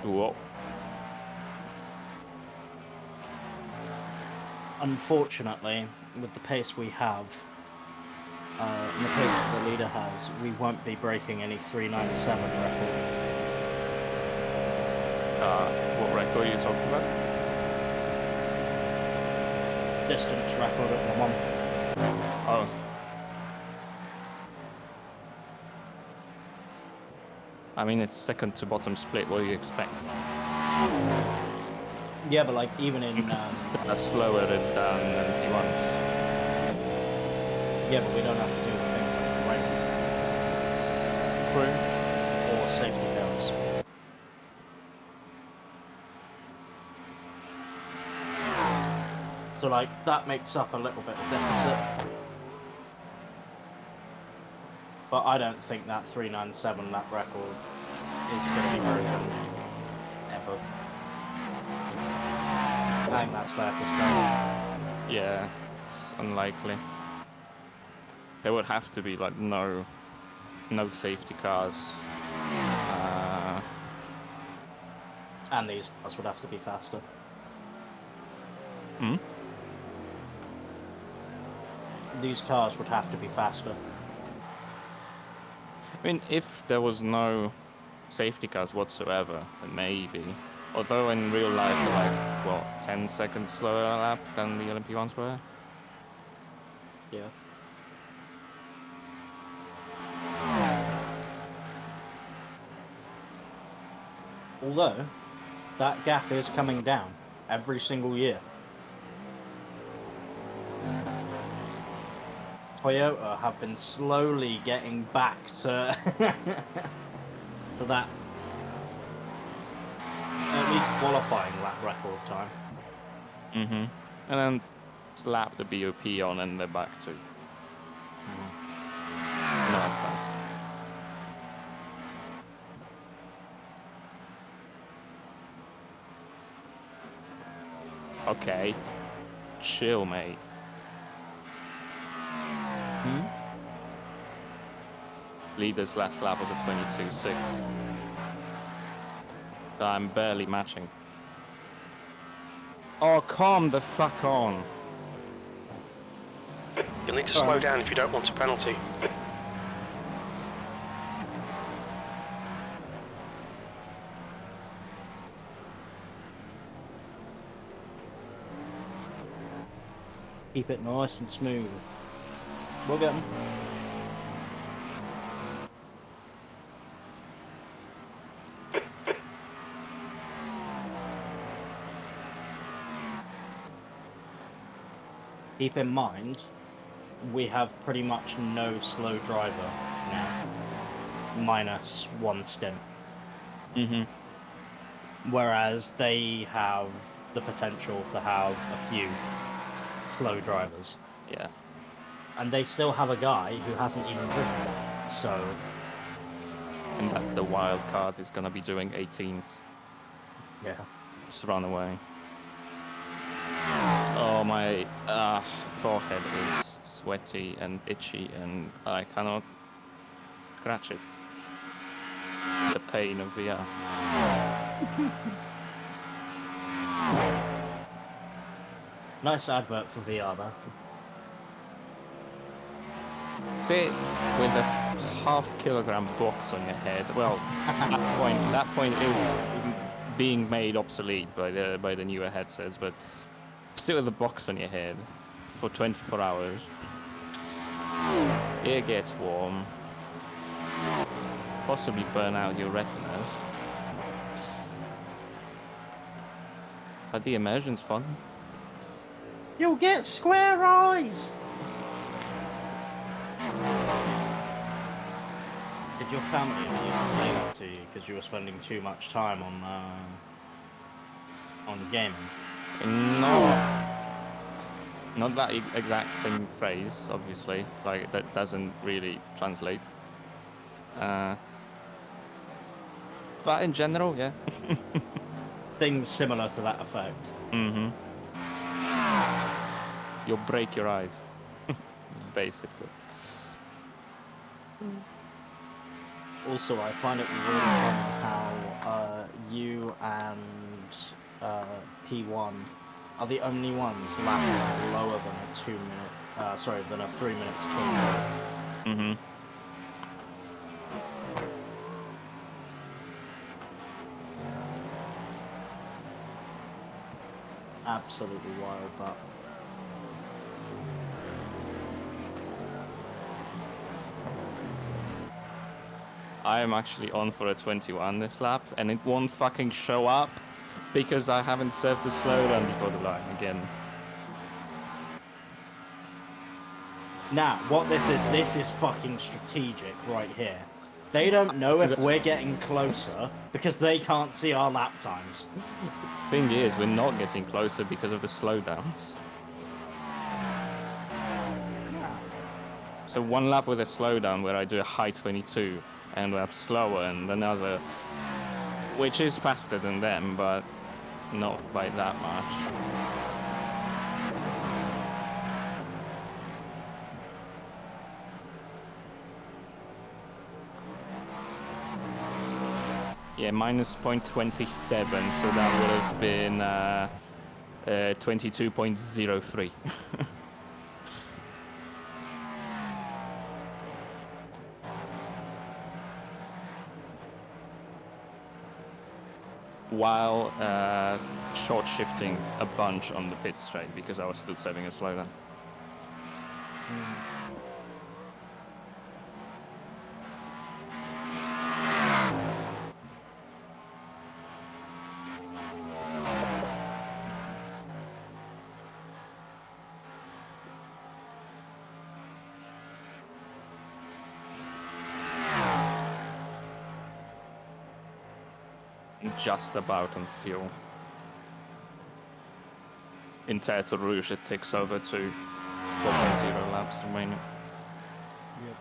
Whoa. Unfortunately, with the pace we have, and the pace that the leader has, we won't be breaking any 397 record. What record are you talking about? Distance record at the one. Oh. I mean, it's second to bottom split. What do you expect? Yeah, but like even in slower than P1s. yeah, but we don't have to do things like brake or safety cars. So like that makes up a little bit of deficit. But I don't think that 397 lap record is going to be broken ever. I think that's there to stay. Yeah, it's unlikely. There would have to be like no safety cars. And these cars would have to be faster. Hmm? These cars would have to be faster. I mean, if there was no safety cars whatsoever, then maybe. Although in real life they're like, what, 10 seconds slower a lap than the Olympic ones were? Yeah. Although, that gap is coming down every single year. Toyota have been slowly getting back to to that at least qualifying lap record time. Mm-hmm. And then slap the BOP on and they're back to not as fast. Okay. Chill, mate. Leader's last lap was a 22.6. So I'm barely matching. Oh, calm the fuck on. You'll need to slow down if you don't want a penalty. Keep it nice and smooth. We'll get them. Keep in mind, we have pretty much no slow driver now, minus one stint. Whereas they have the potential to have a few slow drivers. Yeah. And they still have a guy who hasn't even driven it, so... And that's the wild card. He's gonna be doing 18. Yeah. Just run away. Oh, my forehead is sweaty and itchy, and I cannot scratch it. The pain of VR. Nice advert for VR, though. Sit with a half-kilogram box on your head. Well, that point is being made obsolete by the newer headsets, but sit with a box on your head for 24 hours. It gets warm. Possibly burn out your retinas. But the immersion's fun. You'll get square eyes! Did your family ever used to say that to you because you were spending too much time on gaming? Not that exact same phrase, obviously. Like, that doesn't really translate. But in general, yeah. Things similar to that effect. You'll break your eyes, basically. Also, I find it really funny how you and P1 are the only ones lapping lower than a 2 minute, than a 3 minutes 24. Absolutely wild, that. I am actually on for a 21 this lap, and it won't fucking show up because I haven't served the slowdown before the line again. Now, what this is fucking strategic right here. They don't know if we're getting closer because they can't see our lap times. The thing is, we're not getting closer because of the slowdowns. So one lap with a slowdown where I do a high 22 and lap slower, and another which is faster than them, but not by that much. Yeah, minus 0.27, so that would have been 22.03. While short shifting a bunch on the pit straight because I was still serving a slowdown. Just about on fuel. In Terre Rouge it takes over to 4.0 laps remaining. Yep.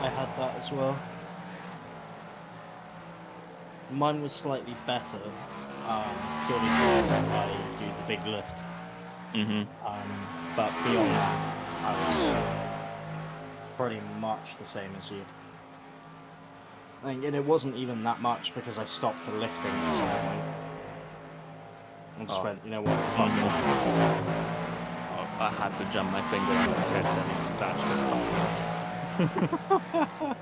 I had that as well. Mine was slightly better, purely because I do the big lift. But beyond that, I was pretty much the same as you. And it wasn't even that much because I stopped lifting at some point. And just went, you know what, fuck it. I had to jump my finger on the headset and scratch the fuck.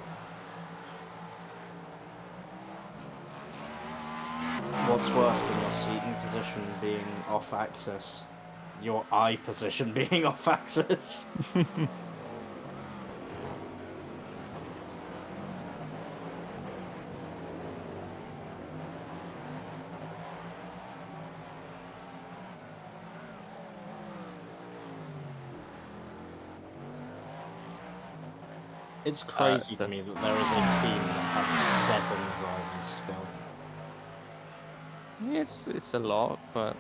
What's worse than your seating position being off axis? your eye position being off axis. It's crazy to me that there is a team that has 7 drivers still. It's a lot, but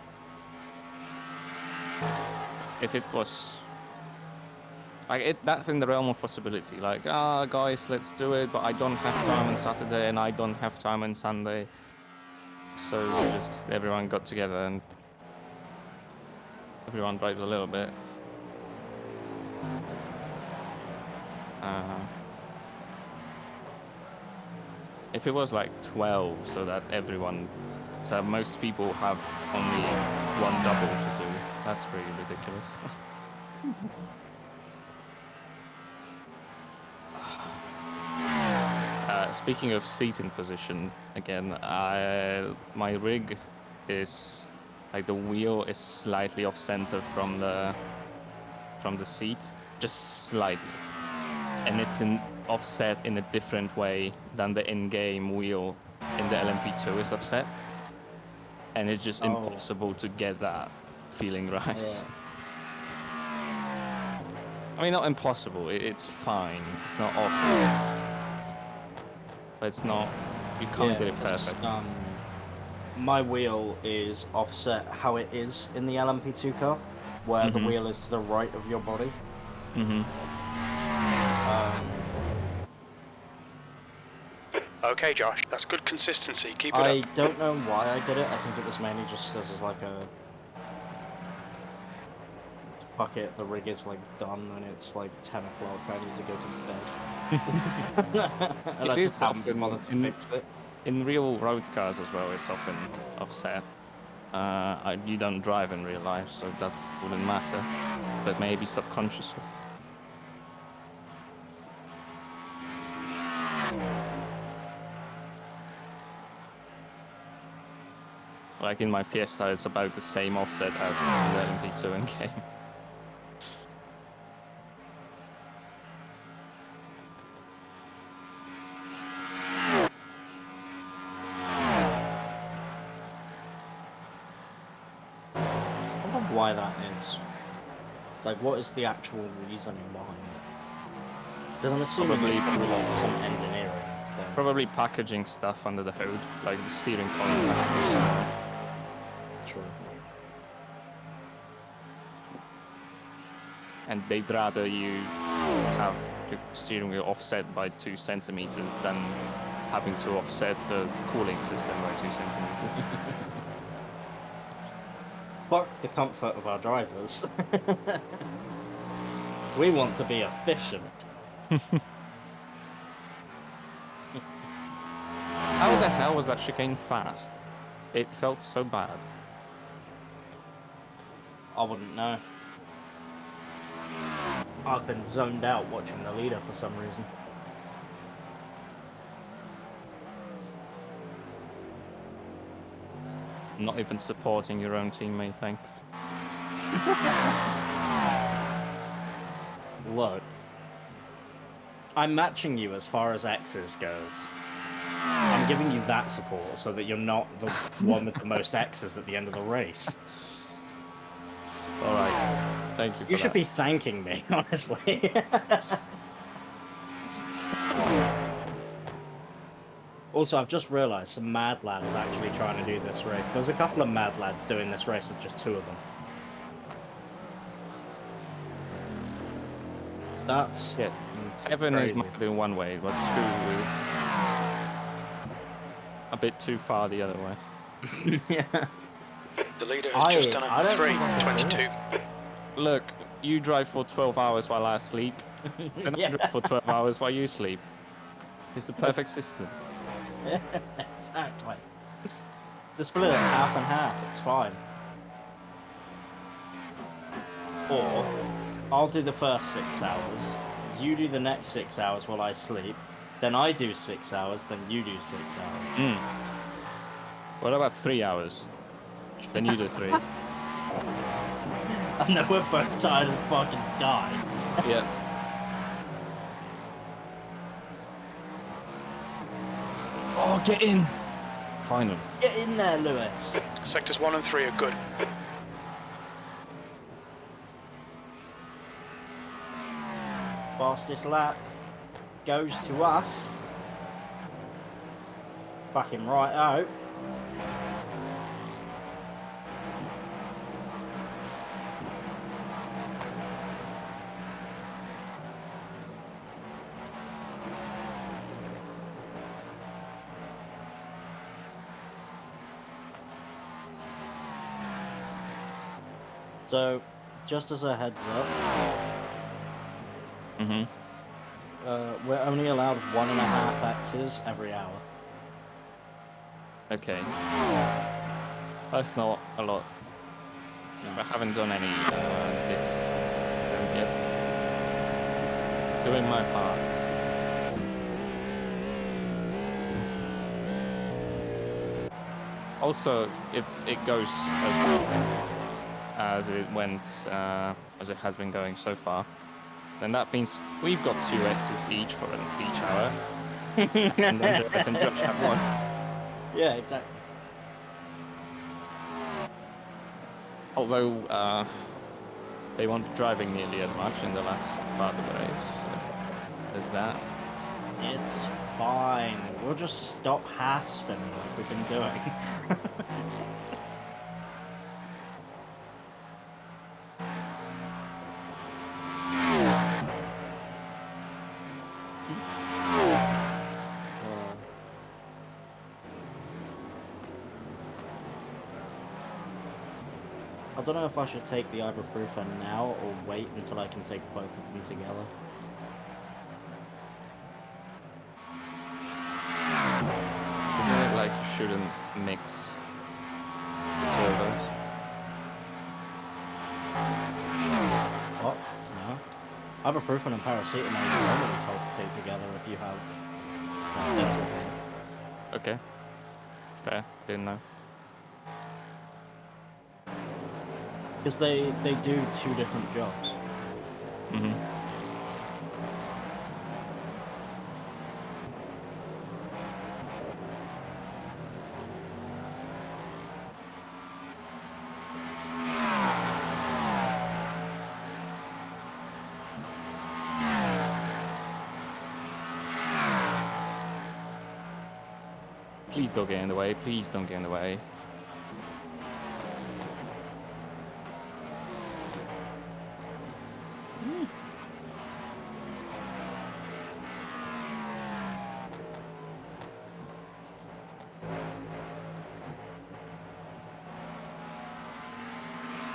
if it was like that's in the realm of possibility. Like, guys, let's do it, but I don't have time on Saturday and I don't have time on Sunday, so just everyone got together and everyone drives a little bit. If it was like 12, so that most people have only one double to do, that's pretty ridiculous. Speaking of seating position, again, my rig is like the wheel is slightly off center from the seat, just slightly, and it's offset in a different way than the in-game wheel in the LMP2 is offset, and it's just impossible to get that feeling right. Yeah. I mean, not impossible, it's fine, it's not awful, but it's not, you can't get it perfect. My wheel is offset how it is in the LMP2 car, where the wheel is to the right of your body. Okay, Josh, that's good consistency. Keep it I up. don't know why I did it. I think it was mainly just as like a... Fuck it, the rig is like done and it's like 10 o'clock, I need to go to bed. And I just haven't been bothered to fix it. In real road cars as well, it's often offset. You don't drive in real life, so that wouldn't matter, but maybe subconsciously. Like in my Fiesta, it's about the same offset as the LMP2 in game. Why that is. Like, what is the actual reasoning behind it? Because I'm assuming Probably like some engineering thing. Probably packaging stuff under the hood, like the steering column has to be somewhere. True. And they'd rather you have the steering wheel offset by 2 centimeters than having to offset the cooling system by 2 centimeters. Fuck the comfort of our drivers. We want to be efficient. How the hell was that chicane fast? It felt so bad. I wouldn't know. I've been zoned out watching the leader for some reason. Not even supporting your own teammate, thanks. Look. I'm matching you as far as X's goes. I'm giving you that support so that you're not the one with the most X's at the end of the race. Alright, thank you for You should that. be thanking me, honestly. Also, I've just realised some mad lad is actually trying to do this race. There's a couple of mad lads doing this race with just 2 of them. That's... Yeah, 7 crazy. is might be one way, but 2 is a bit too far the other way. Yeah. The leader has just done a 3:22. Look, you drive for 12 hours while I sleep, and I drive for 12 hours while you sleep. It's the perfect system. Exactly. Just split it half and half, it's fine. Or, I'll do the first 6 hours, you do the next 6 hours while I sleep, then I do 6 hours, then you do 6 hours. What about 3 hours? Then you do 3. And then we're both tired as fucking die. Yeah. Oh, get in! Finally. Get in there, Lewis. Sectors 1 and 3 are good. Fastest lap goes to us. Fucking right out. So, just as a heads up, we're only allowed 1.5 X's every hour. Okay. That's not a lot. I haven't done any this yet. Doing my part. Also, if it goes as it went, as it has been going so far, then that means we've got 2 X's each for each hour. And Andreas and Josh have 1. Yeah, exactly. Although they won't be driving nearly as much in the last part of the race as that. It's fine. We'll just stop half spinning like we've been doing. I don't know if I should take the ibuprofen now or wait until I can take both of them together. Isn't it like you shouldn't mix the 2 of those? What? No. Ibuprofen and paracetamol are normally told to take together if you have dental pain. Okay. Fair. Didn't know. Because they do 2 different jobs. Please don't get in the way. Please don't get in the way.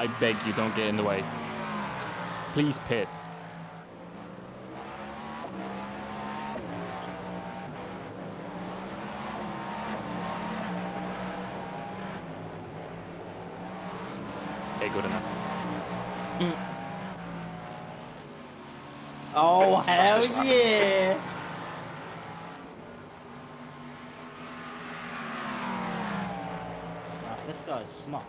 I beg you, don't get in the way. Please pit. Okay, good enough. Oh, hell yeah! Now, if this guy's smart,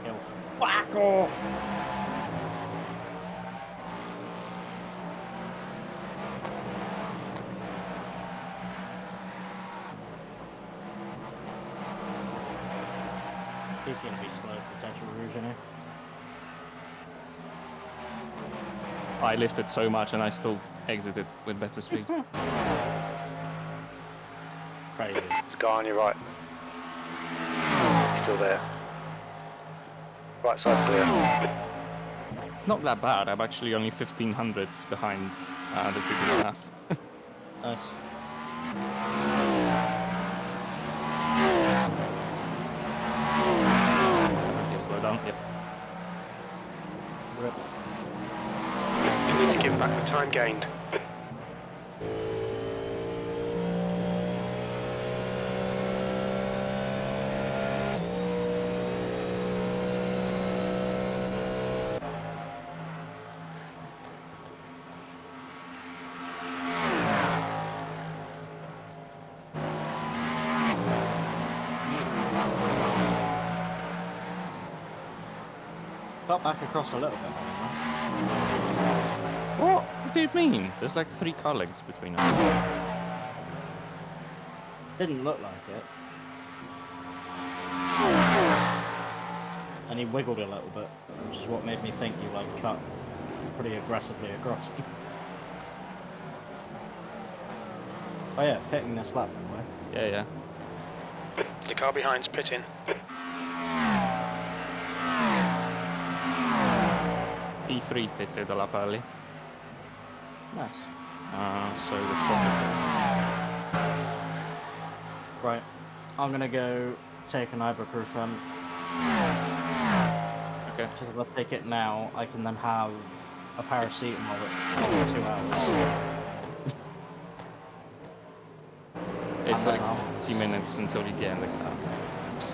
he'll whack off! He's gonna be slow for potential rouge in here. I lifted so much and I still exited with better speed. Crazy. There's a guy on your right. He's still there. Right side's clear. It's not that bad. I'm actually only 1500s behind the previous half. Nice. Okay, slow down. Yep. Rip. You need to give back the time gained. cut back across a little bit. What do you mean? There's like 3 car lengths between us. Didn't look like it. And he wiggled a little bit, which is what made me think you like cut pretty aggressively across. Oh yeah, pitting this lap, by the way. Yeah. The car behind's pitting. P3 pitted a lap early. Nice. So the spotter Right. I'm gonna go take an ibuprofen. Okay. Because if I take it now, I can then have a paracetamol in 2 hours. It's And then like I'll- 50 minutes until you get in the car.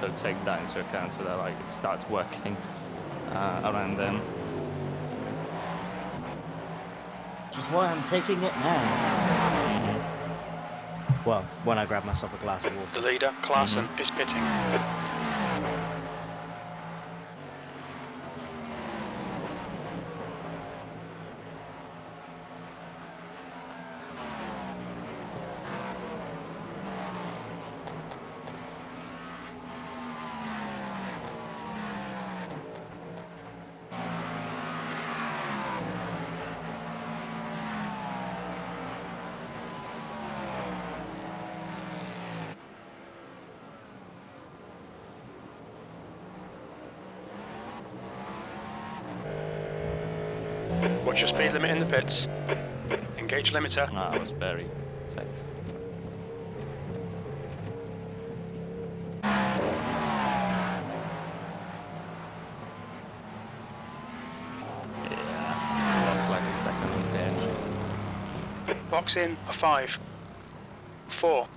So take that into account so that like it starts working around then. Which is why I'm taking it now. Well, when I grab myself a glass of The water. leader, Klaassen, is pitting. Watch your speed limit in the pits. Engage limiter. That was very safe. Yeah, lost like a second on the edge. Box in a 5, 4,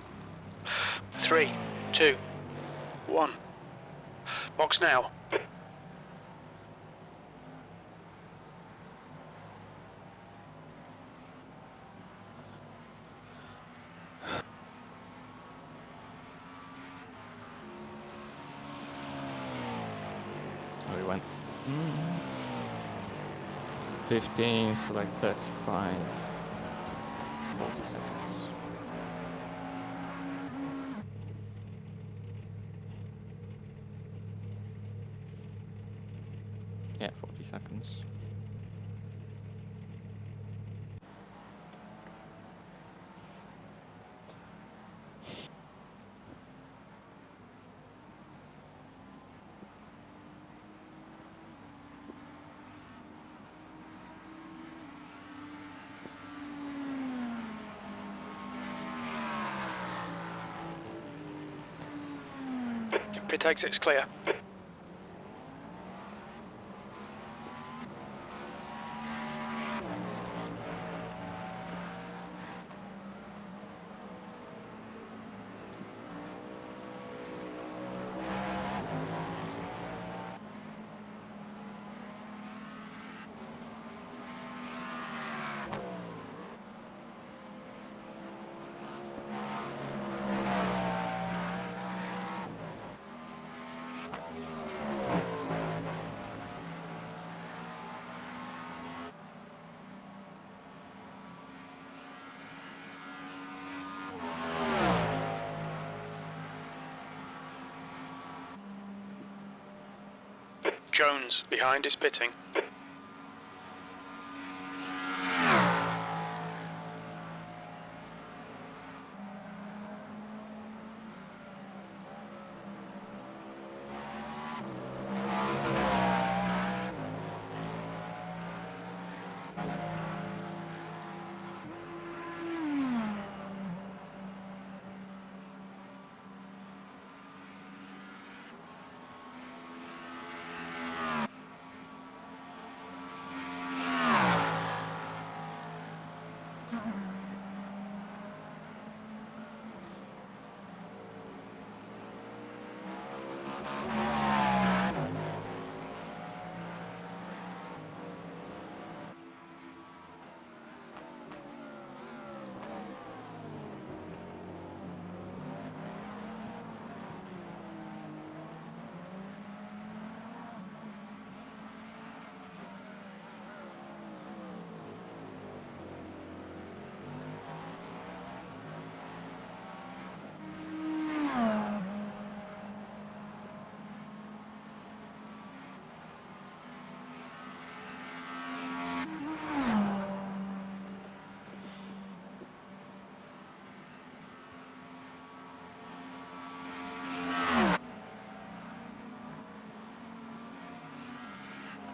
3, 2, 1. Box now. We went 15, so like 35, 40 seconds. Yeah, 40 seconds. Pit exit's clear. Jones, behind is pitting.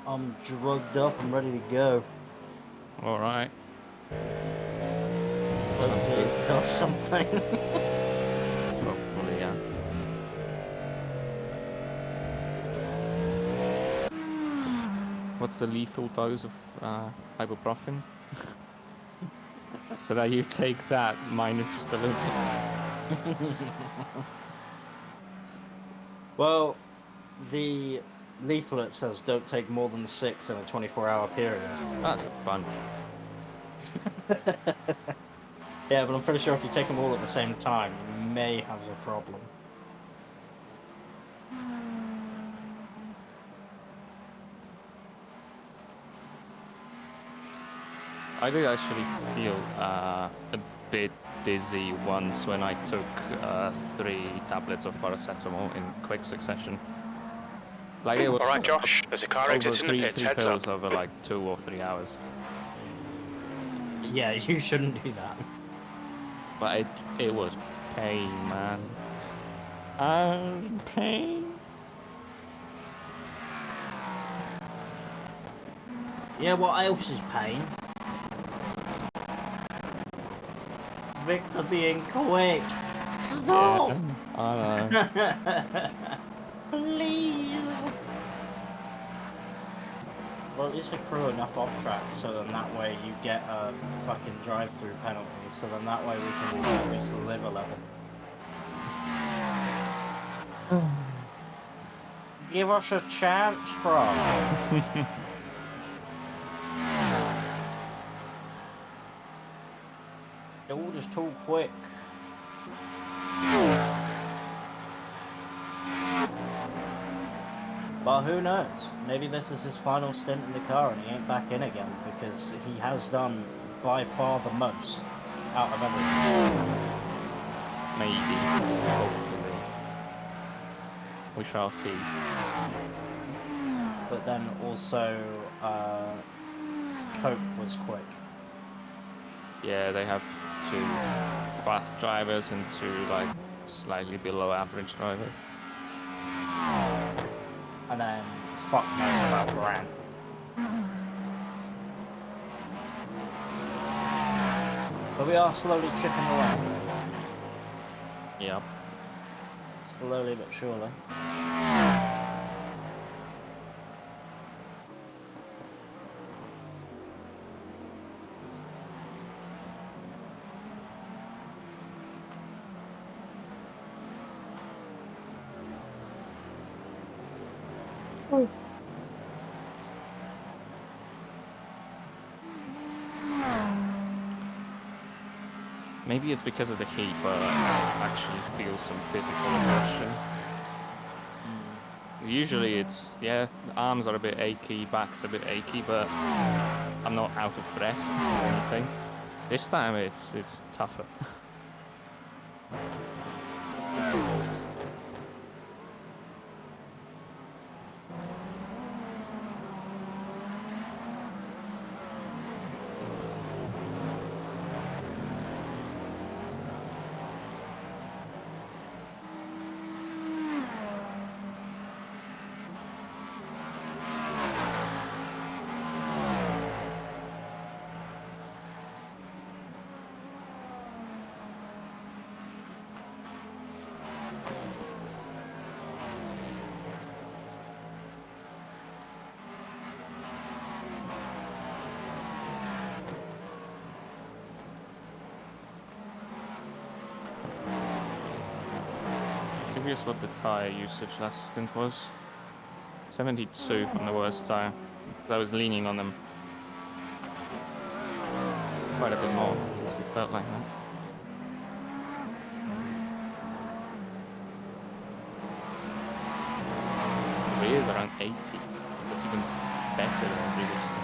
I'm drugged up. I'm ready to go. All right. Hopefully it does something. Hopefully, yeah. What's the lethal dose of ibuprofen? So that you take that minus just a little bit. Well, the leaflet says don't take more than 6 in a 24-hour period. That's a bunch. Yeah, but I'm pretty sure if you take them all at the same time, you may have a problem. I did actually feel a bit dizzy once when I took 3 tablets of paracetamol in quick succession. Like it was Alright, Josh, there's a car over exit in the pits, three heads pills up. over like 2 or 3 hours. Yeah, you shouldn't do that. But it was pain, man. Pain. Yeah, what else is pain? Victor being quick. Stop! Yeah, I know. Please! Well, at least we crew enough off track so then that way you get a fucking drive-through penalty, so then that way we can at least live a level. Give us a chance, bro. They're all just too quick. But who knows? Maybe this is his final stint in the car and he ain't back in again because he has done by far the most out of everything. Maybe. Hopefully. We shall see. But then also, Cope was quick. Yeah, they have 2 fast drivers and 2 like slightly below average drivers. And then, fuck knows about Grant. But we are slowly chipping away. Yep. Slowly but surely. Maybe it's because of the heat, but I actually feel some physical exhaustion. Usually it's, yeah, the arms are a bit achy, back's a bit achy, but I'm not out of breath or anything. This time it's tougher. Curious what the tyre usage last stint was. 72 on the worst tyre. I was leaning on them quite a bit more, because it felt like that. The rear is around 80. That's even better than previous stints.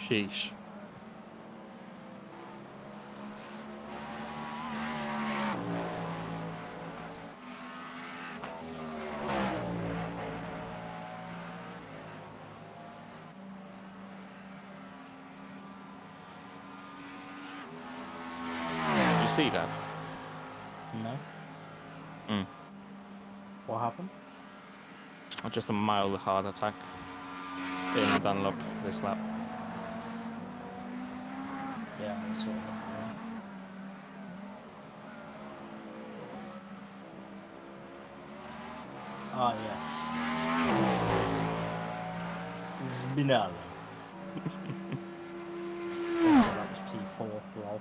Sheesh. see that? No. Mm. What happened? Just a mild heart attack in Dunlop this lap. Yeah, I saw that. Ah, yes. Spinelli. Also, that was P4, lol.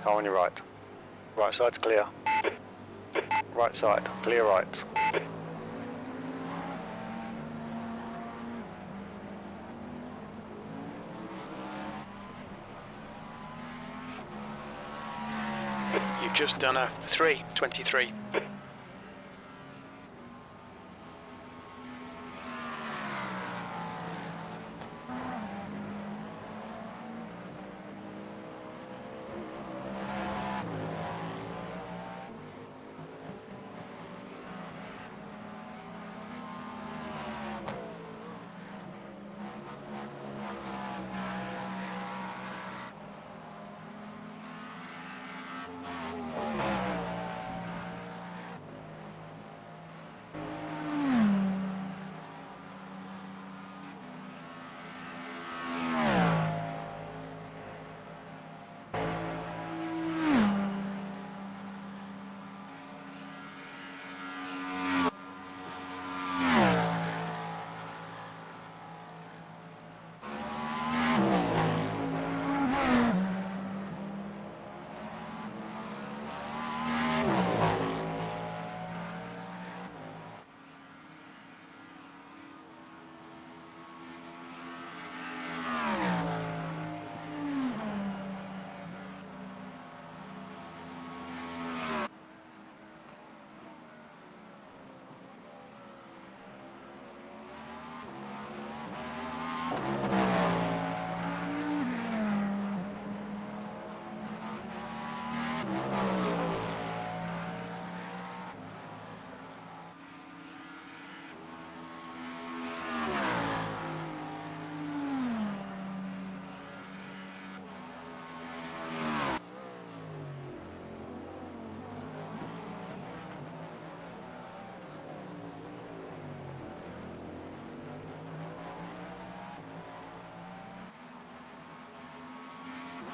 Car on your right. Right side's clear. Right side, clear right. You've just done a 3:23.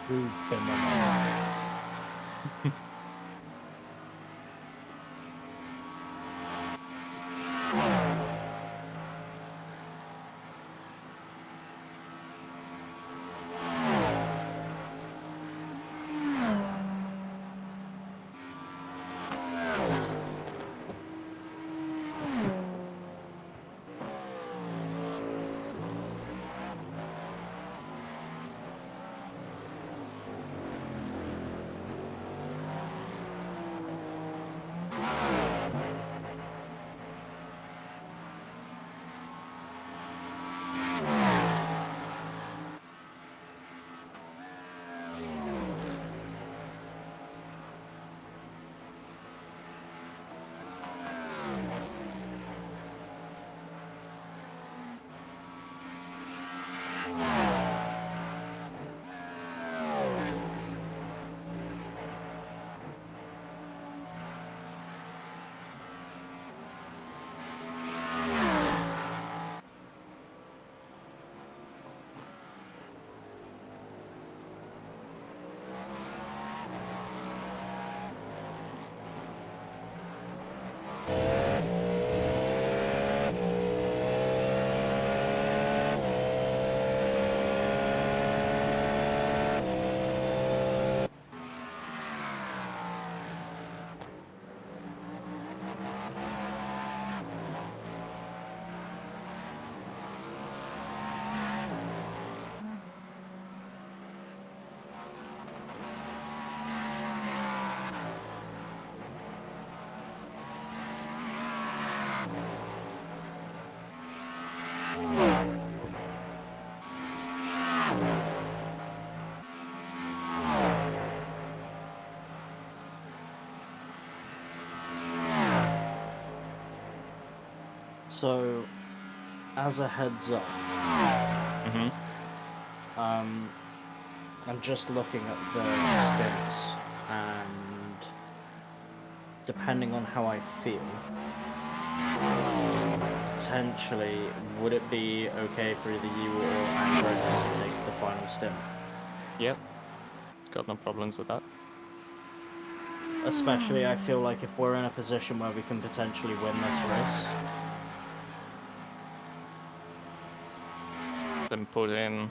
Who came on? So, as a heads up, I'm just looking at the stints, and depending on how I feel, potentially, would it be okay for either you or Andreas to take the final stint? Yep. Got no problems with that. Especially, I feel like if we're in a position where we can potentially win this race. Then put in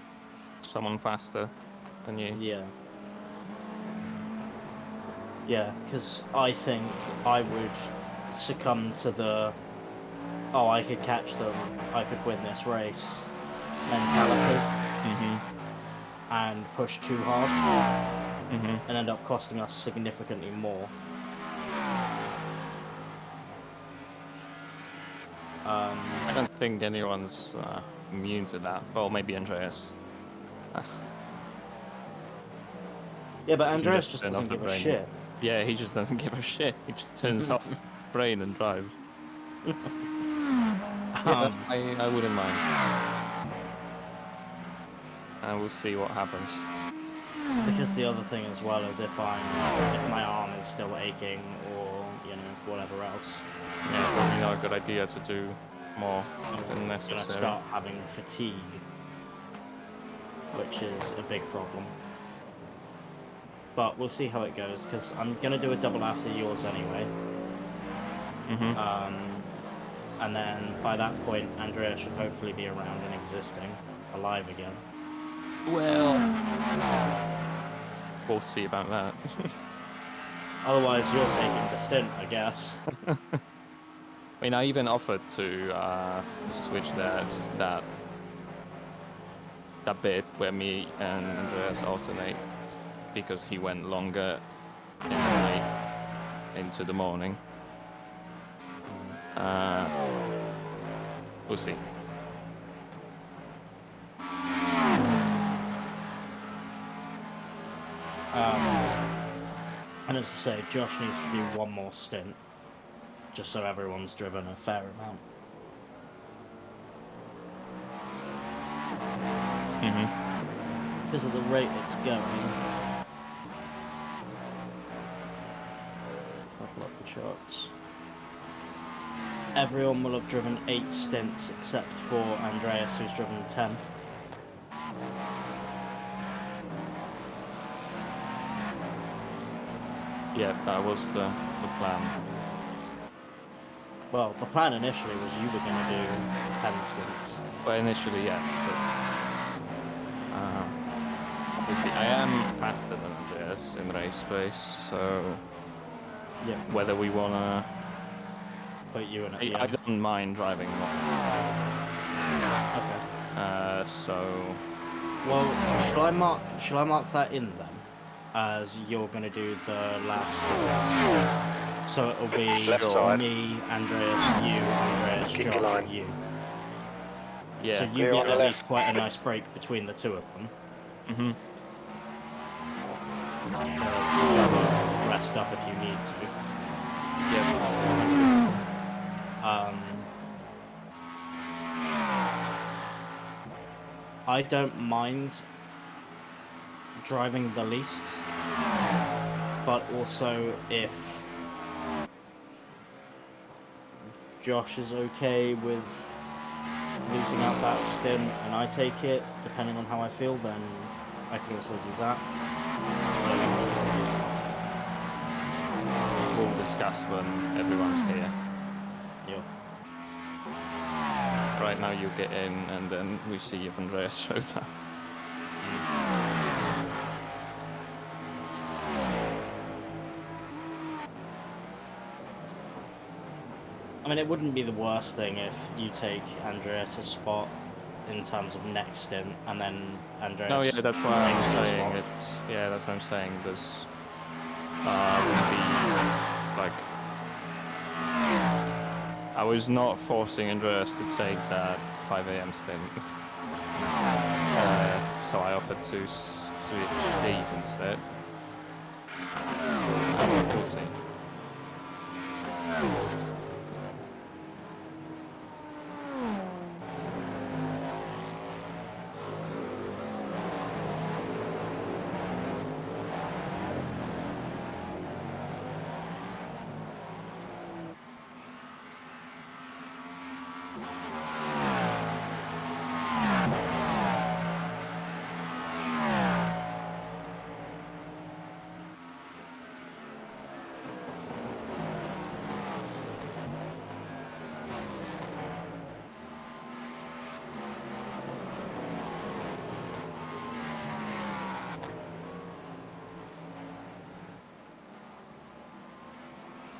someone faster than you. Yeah. Yeah, because I think I would succumb to the, oh, I could catch them, I could win this race mentality and push too hard and end up costing us significantly more. I don't think anyone's immune to that. Well, maybe Andreas. Yeah, but He can Andreas just turn doesn't off the give a brain. shit. Yeah, he just doesn't give a shit. He just turns off brain and drives. Yeah, I wouldn't mind. And we'll see what happens. Because the other thing as well is if my arm is still aching or, you know, whatever else. Yeah, probably not a good idea to do more than I'm necessary. gonna start having fatigue, which is a big problem. But we'll see how it goes, because I'm gonna do a double after yours anyway. And then by that point, Andrea should hopefully be around and existing, alive again. Well, we'll see about that. Otherwise, you're taking the stint, I guess. I mean, I even offered to switch that bit where me and Andreas alternate, because he went longer in the night into the morning. We'll see. And as I say, Josh needs to do one more stint, just so everyone's driven a fair amount. Because of the rate it's going. If I pull up the charts. Everyone will have driven 8 stints except for Andreas, who's driven 10. Yeah, that was the plan. Well, the plan initially was you were going to do 10 stints. Well, initially, yes, but we'll see. I am faster than Andreas in race space, so Yeah. whether we wanna, Put you in it. I don't mind driving more. Okay. So Well, shall I mark that in then? As you're going to do the last stints. So it'll be Left side. me, Andreas, you, Andreas, Keep your Josh, line. you. yeah, So you Clear get on the at left. least quite a nice break between the two of them. To rest up if you need to. yeah. I don't mind driving the least, but also if Josh is okay with losing out that stint and I take it, depending on how I feel, then I can also do that. We'll discuss when everyone's here. Yeah. Right now you get in, and then we see if Andreas shows up. I mean, it wouldn't be the worst thing if you take Andreas' spot in terms of next stint, and then Andreas. No, yeah, that's why I'm takes your saying spot. it. Yeah, that's what I'm saying. This would be like, I was not forcing Andreas to take that 5 a.m. stint, so I offered to switch days instead. We'll see.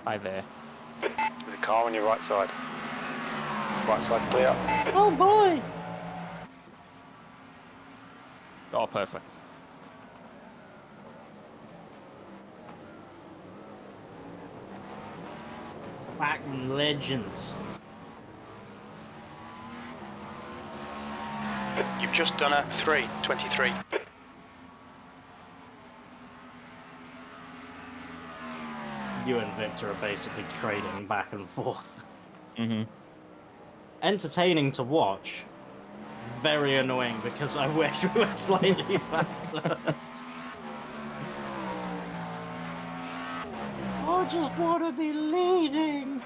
Hi there. There's a car on your right side. Right side's clear. Oh boy! Oh, perfect. Fucking legends. You've just done a 3:23. You and Victor are basically trading back and forth. Mm-hmm. Entertaining to watch. Very annoying because I wish we were slightly faster. I just want to be leading.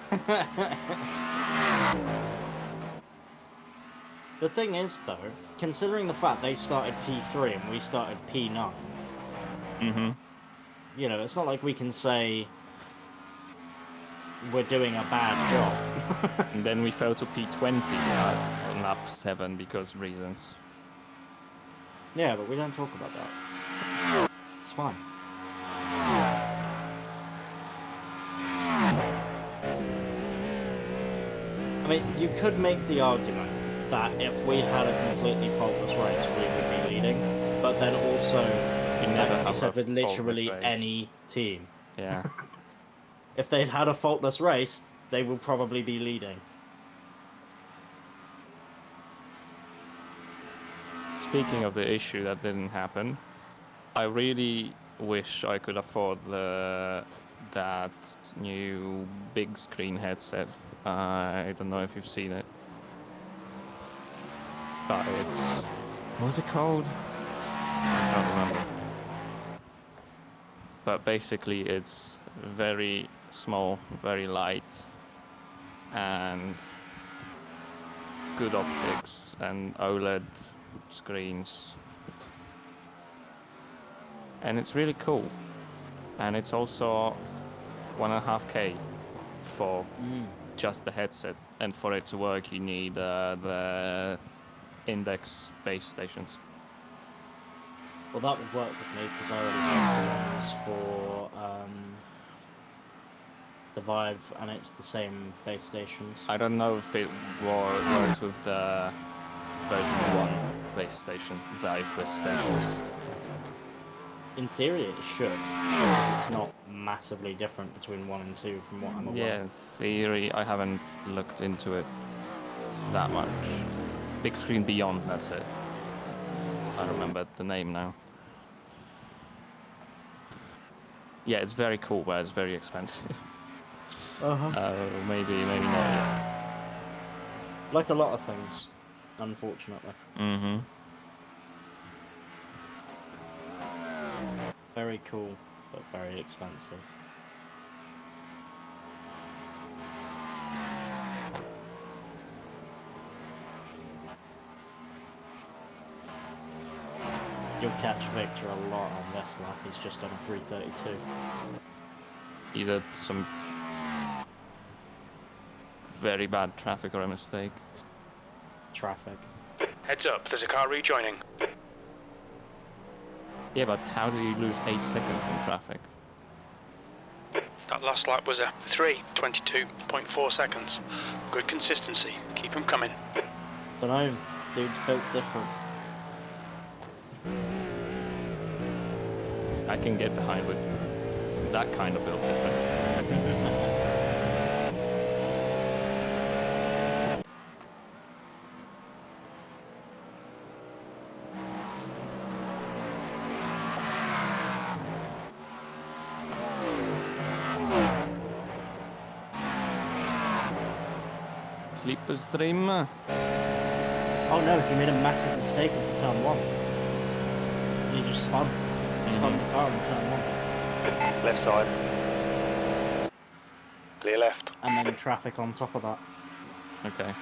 The thing is, though, considering the fact they started P3 and we started P9, Mm-hmm. you know, it's not like we can say we're doing a bad job. And then we fell to P20 on lap 7 because reasons. Yeah, but we don't talk about that. It's fine. I mean, you could make the argument that if we had a completely faultless race, we would be leading, but then also, We never like you have said, a with literally faultless race. any team. Yeah. If they'd had a faultless race, they would probably be leading. Speaking of the issue that didn't happen, I really wish I could afford that new big screen headset. I don't know if you've seen it, but it's, what's it called? I can't remember. But basically, it's very small, very light, and good optics and OLED screens. And it's really cool. And it's also 1.5K for just the headset. And for it to work, you need the index base stations. Well, that would work with me because I already have the ones for the Vive, and it's the same base stations. I don't know if it works with the version 1 base station, Vive base stations. In theory, it should, because it's not massively different between 1 and 2 from what I'm aware. Yeah, in theory, I haven't looked into it that much. Big Screen Beyond, that's it. I remember the name now. Yeah, it's very cool, but it's very expensive. Maybe not yet. Like a lot of things, unfortunately. Mm-hmm. Very cool, but very expensive. You'll catch Victor a lot on this lap. He's just done a 3:32. Either some very bad traffic or a mistake. Traffic. Heads up, there's a car rejoining. Yeah, but how do you lose 8 seconds in traffic? That last lap was a 3:22.4 seconds. Good consistency. Keep them coming. Dunno, dude's built different. I can get behind with that kind of build different. Sleeper's dream. Oh no, he made a massive mistake into turn 1. He just spun the car in turn 1. Left side. Clear left. And then traffic on top of that. Okay.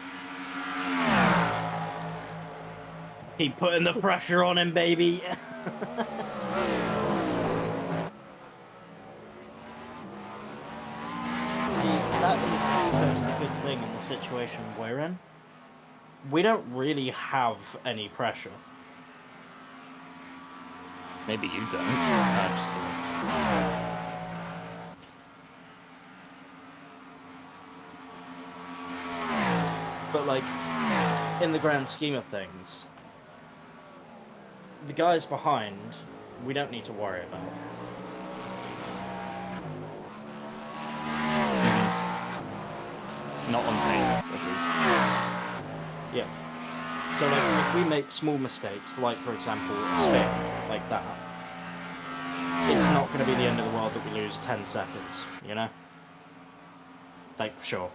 Keep putting the pressure on him, baby! See, that is, I suppose, the good thing in the situation we're in. We don't really have any pressure. Maybe you don't. I just like, in the grand scheme of things, the guys behind, we don't need to worry about. Not on pace, at least. Yeah. So, like, if we make small mistakes, like, for example, a spin, like that, it's not going to be the end of the world that we lose 10 seconds, you know? Like, sure.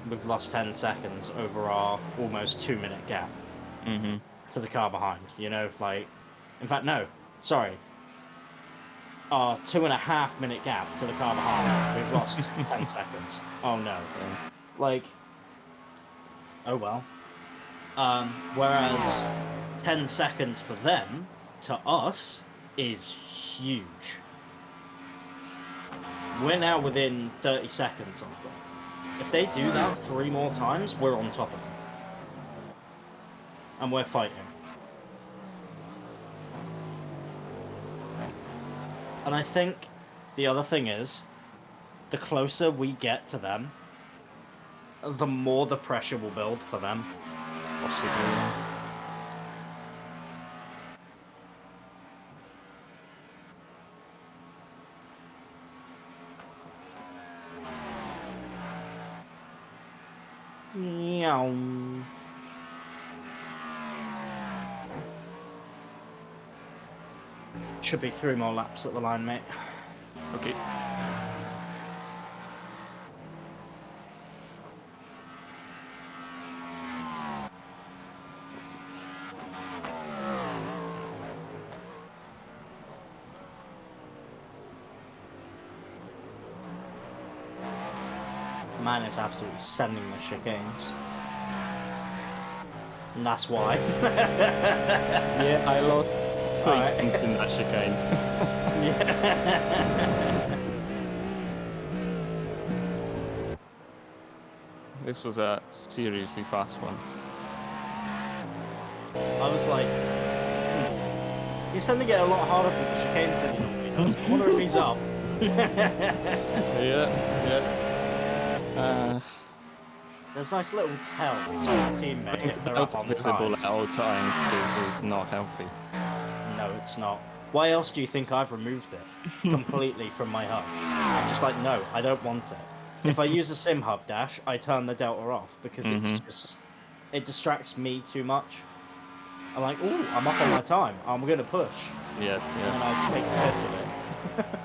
We've lost 10 seconds over our almost 2-minute gap to the car behind, you know? Like, in fact, no, sorry. Our 2.5-minute gap to the car behind, we've lost 10 seconds. Oh no. Like, oh well. Whereas 10 seconds for them, to us, is huge. We're now within 30 seconds of them. If they do that 3 more times, we're on top of them. And we're fighting. And I think the other thing is, the closer we get to them, the more the pressure will build for them. Possibly. Meow. Should be 3 more laps at the line, mate. Okay. Man is absolutely sending the chicanes. And that's why. Yeah, I lost 3 Alright. points in that chicane. Yeah. This was a seriously fast one. I was like, he's sending it a lot harder for the chicanes than he normally does. I wonder if he's up. Yeah, yeah. There's nice little tells from the teammate if they're up on Visible time. at all times is not healthy. No, it's not. Why else do you think I've removed it completely from my hub? I'm just like, no, I don't want it. If I use a sim hub dash, I turn the delta off because it's just, it distracts me too much. I'm like, ooh, I'm up on my time. I'm gonna push. Yeah, And yeah. then I take the piss of it.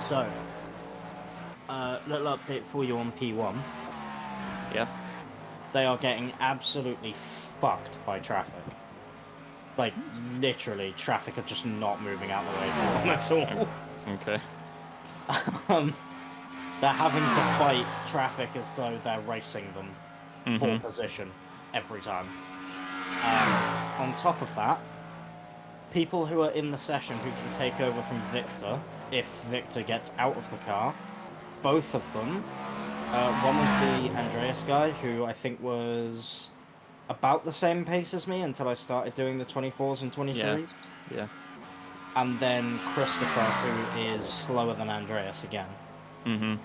So, little update for you on P1. Yeah. They are getting absolutely fucked by traffic. Like, literally, traffic are just not moving out the way for them at all. Okay. They're having to fight traffic as though they're racing them for Mhm. position every time. On top of that, people who are in the session who can take over from Victor, if Victor gets out of the car, both of them, one was the Andreas guy, who I think was about the same pace as me until I started doing the 24s and 23s. Yeah. And then Christopher, who is slower than Andreas again. Mhm.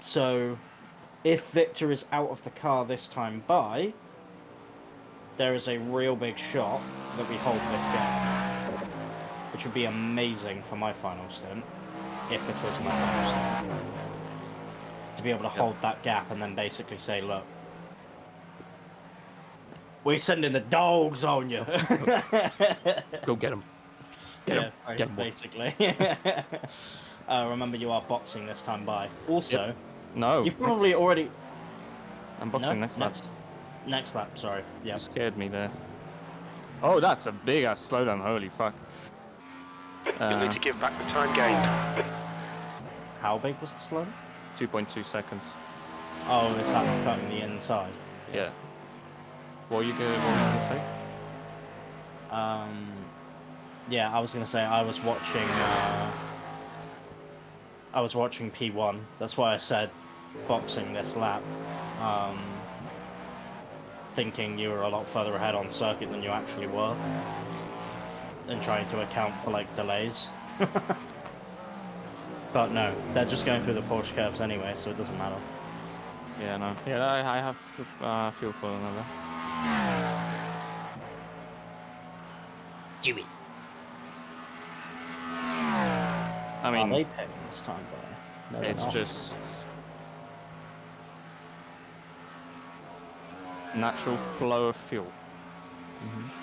So, if Victor is out of the car this time by, there is a real big shot that we hold this game, which would be amazing for my final stint, if this is my final stint. To be able to hold that gap and then basically say, look, we're sending the dogs on you. Go get him. Get him. Basically. Remember, you are boxing this time by. Also, No. you've probably already... I'm boxing next lap. Next lap, sorry. Yeah. You scared me there. Oh, that's a big ass slowdown. Holy fuck. You'll need to give back the time gained. How big was the slow? 2.2 seconds. Oh, is that for cutting the inside? Yeah. What were you gonna say? Yeah, I was gonna say I was watching P1. That's why I said boxing this lap. Thinking you were a lot further ahead on circuit than you actually were, and trying to account for like delays. But no, they're just going through the Porsche curves anyway, so it doesn't matter. Yeah, no. Yeah, I have fuel for another. Do it. I mean, Are they picking this time, by? No, they're it's not. just natural flow of fuel.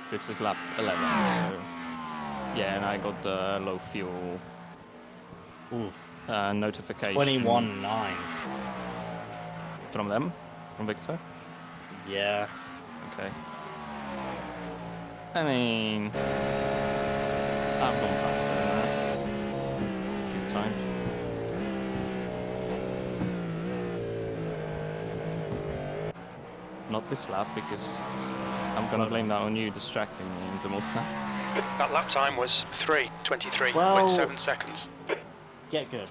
This is lap 11, so yeah, and I got the low fuel Oof. notification 21.9. from them, from Victor. Yeah. Okay. I mean, I've gone faster than that a few times. Not this lap, because I'm gonna blame that on you distracting me into more stuff. That lap time was 3:23.7 Well- seconds. Get good.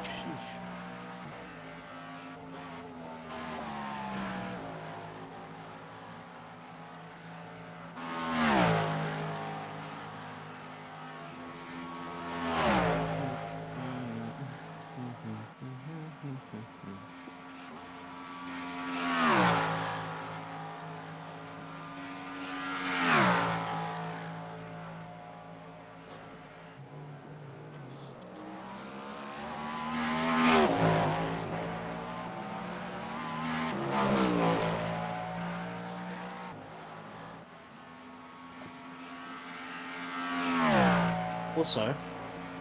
Sheesh. Also,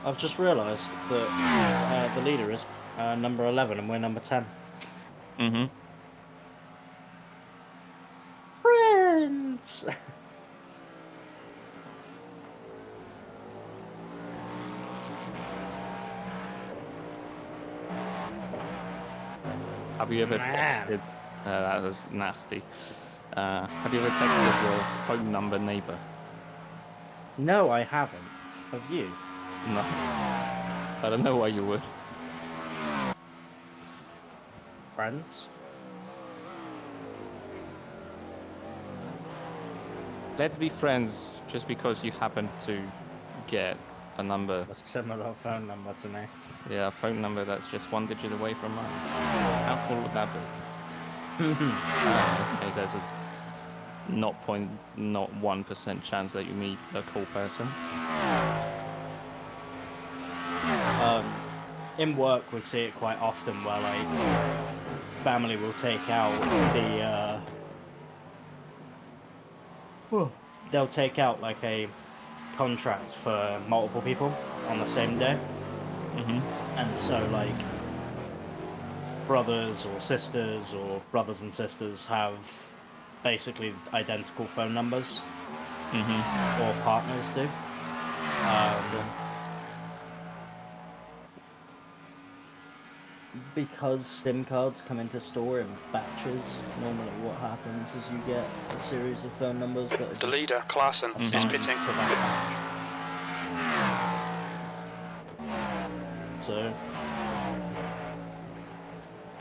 I've just realised that the leader is number 11 and we're number 10. Mm-hmm. Friends! Have you ever Man. texted? That was nasty. Have you ever texted your phone number neighbor? No, I haven't. Have you? No. I don't know why you would. Friends? Let's be friends just because you happen to get a number. A similar phone number to me. Yeah, a phone number that's just one digit away from mine. How cool would that be? Hey, there's a 0.01% chance that you meet a cool person. In work, we see it quite often where, like, family will take out they'll take out, like, a contract for multiple people on the same day. And so, like, brothers or sisters or brothers and sisters have basically identical phone numbers, or partners do. Because SIM cards come into store in batches, normally what happens is you get a series of phone numbers that are The leader, Klaassen, is assigned pitting. to that batch. So,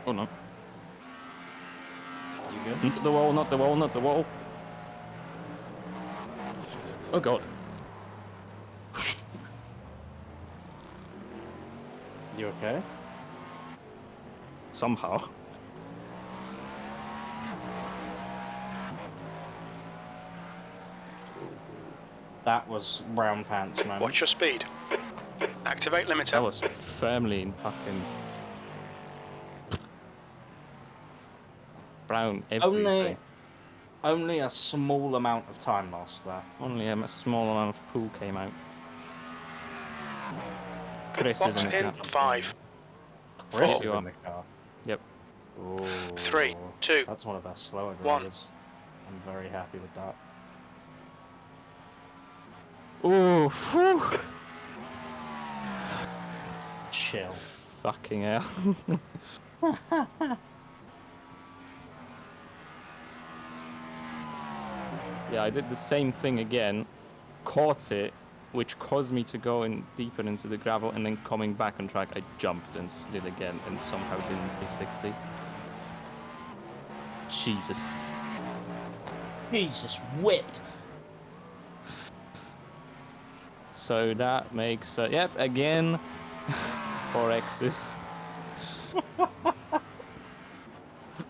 Oh no. you good? Not the wall, not the wall, not the wall. Oh god. You okay? Somehow. That was brown pants, man. Watch your speed. Activate That limiter. was firmly in fucking brown everything. Only a small amount of time lost there. Only a small amount of poo came out. Chris Box is in the in car. 5, Chris you is are. in the car. Yep. Ooh, 3, 2. That's one of our slower One. drivers. I'm very happy with that. Ooh, whew. Chill. Fucking hell. Yeah, I did the same thing again, caught it, which caused me to go in deeper into the gravel, and then coming back on track, I jumped and slid again, and somehow didn't 360. Jesus. He's just whipped. So that makes, yep, again, 4 X's.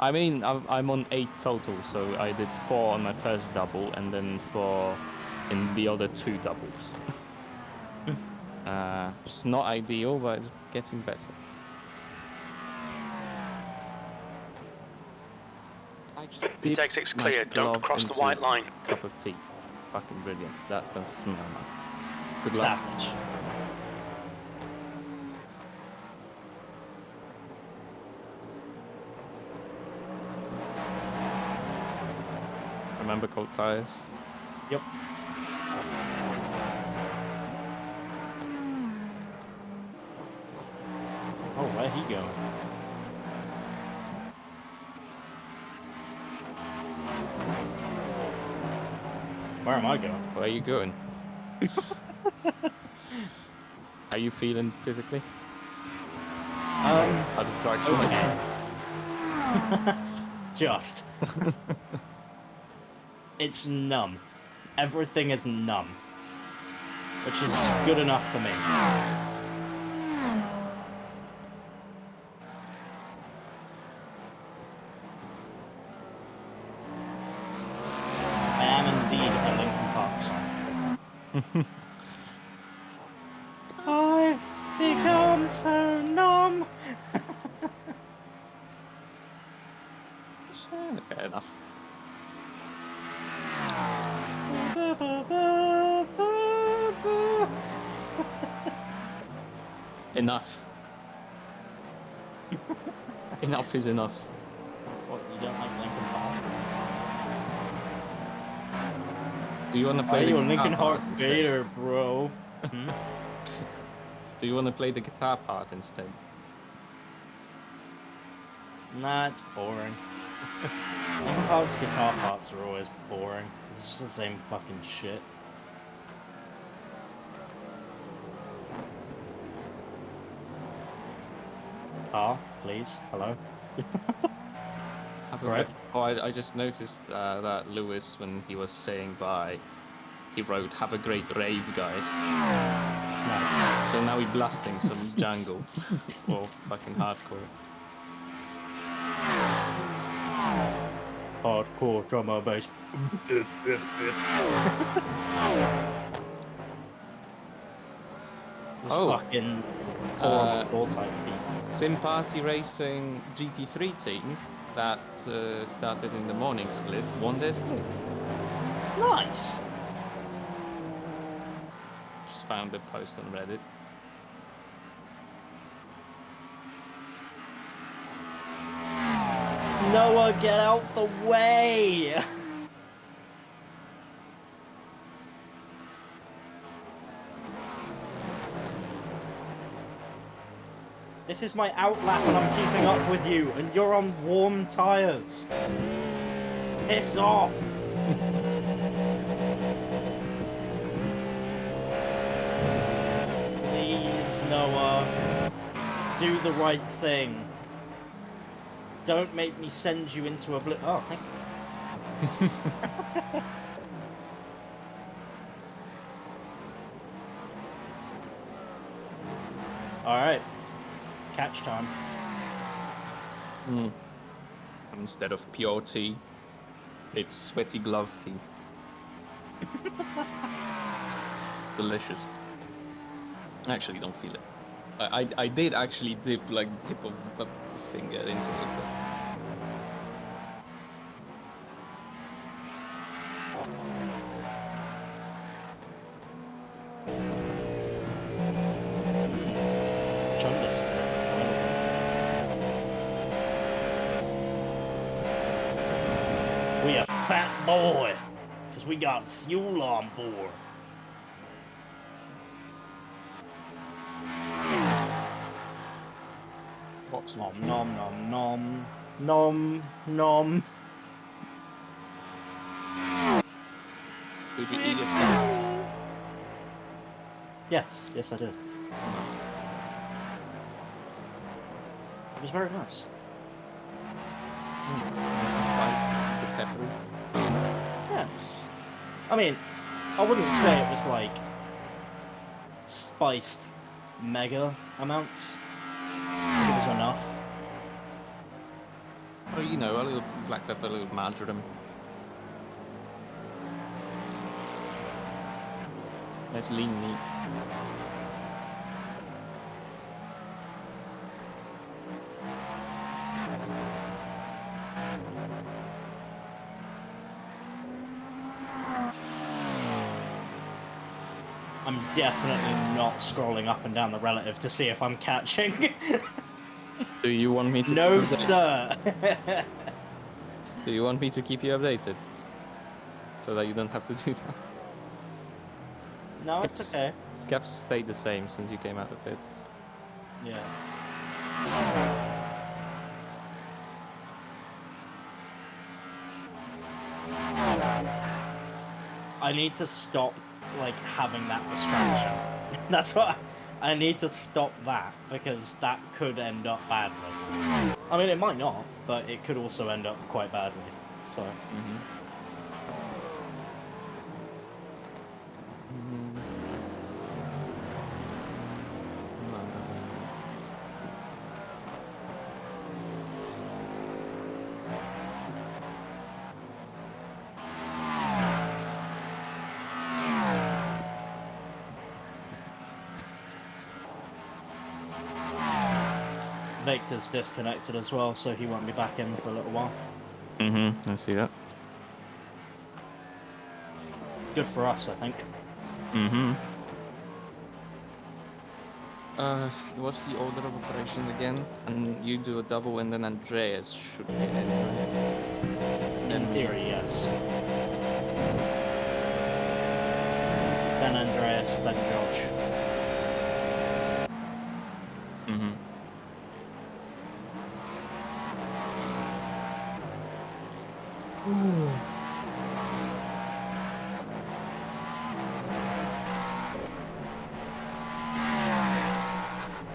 I mean, I'm on 8 total, so I did 4 on my first double, and then 4 in the other 2 doubles. It's not ideal, but it's getting better. I just dipped Index 6 my clear. Don't glove cross the into white line. a cup of tea. Fucking brilliant. That's gonna smell now. Good luck. Savage. Remember cold tires? Yep. Oh, where'd he go? Where am I going? Where are you going? How you feeling physically? How did drag Okay. Just. It's numb. Everything is numb. Which is good enough for me. I am indeed a Linkin Park song. I've become so numb. Okay, enough. Enough. Enough is enough. What, you don't like Linkin Park? Do you want to Why play are the you a guitar Linkin part Park instead? hater, bro? Do you want to play the guitar part instead? Nah, it's boring. Linkin Park's guitar parts are always boring. It's just the same fucking shit. Carl, please. Hello. Have a Right. bit- Oh, I just noticed that Lewis, when he was saying bye, he wrote, "Have a great rave, guys." Nice. So now we're blasting some Django. Or fucking hardcore. hardcore drummer bass. This fucking horrible type beat. Sim Party Racing GT3 team that started in the morning split won their split. Nice. Just found the post on Reddit. Noah, get out the way! This is my outlap and I'm keeping up with you, and you're on warm tires. Piss off! Please, Noah. Do the right thing. Don't make me send you into a Oh, thank you. Alright. Catch time. Instead of pure tea, it's sweaty glove tea. Delicious. I actually don't feel it. I did actually dip like tip of a finger into it. But... We a fat boy, because we got fuel on board. Nom nom nom nom nom nom. Did you eat it? Yes, yes I did. It was very nice. Spiced, peppery. Yes. I mean, I wouldn't say it was like spiced mega amounts. It was enough. Oh, you know, a little black pepper, a little marjoram. Nice lean meat. I'm definitely not scrolling up and down the relative to see if I'm catching. Do you want me to? No, sir. Do you want me to keep you updated? So that you don't have to do that? No, it's okay. Gaps stayed the same since you came out of it. Yeah. I need to stop, like, having that distraction. That's what I need to stop that, because that could end up badly. I mean, it might not, but it could also end up quite badly. So. Victor's disconnected as well, so he won't be back in for a little while. I see that. Good for us, I think. What's the order of operations again? And you do a double and then Andreas should be in, right? In theory, yes. Then Andreas, then Josh.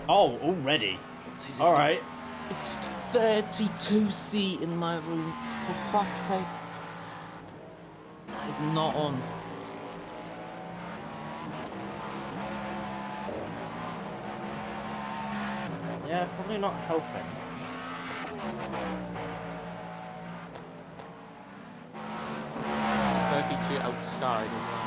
Oh, already? Alright. It's 32C in my room, for fuck's sake. That is not on. Yeah, probably not helping. actually outside as well.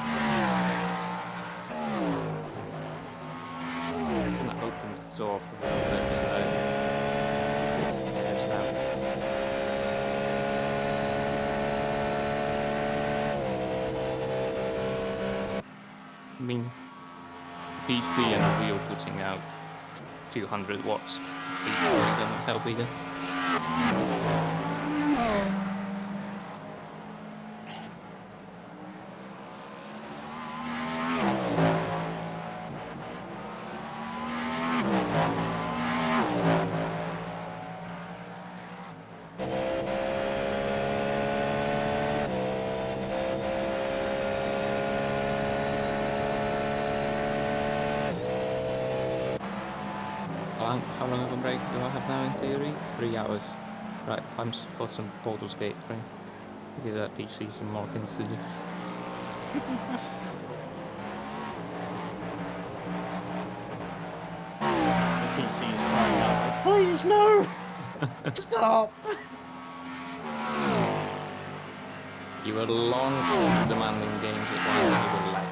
And that opens the door for a little bit, so there's that. I mean, PC and a wheel putting out a few hundred watts of heat doesn't help either. How long of a break do I have now in theory? 3 hours. Right, time for some Baldur's Gate 3. Give that PC some more things to do. The PC is crying out, like, please no! Stop! You were launched two demanding games at once and you were lag.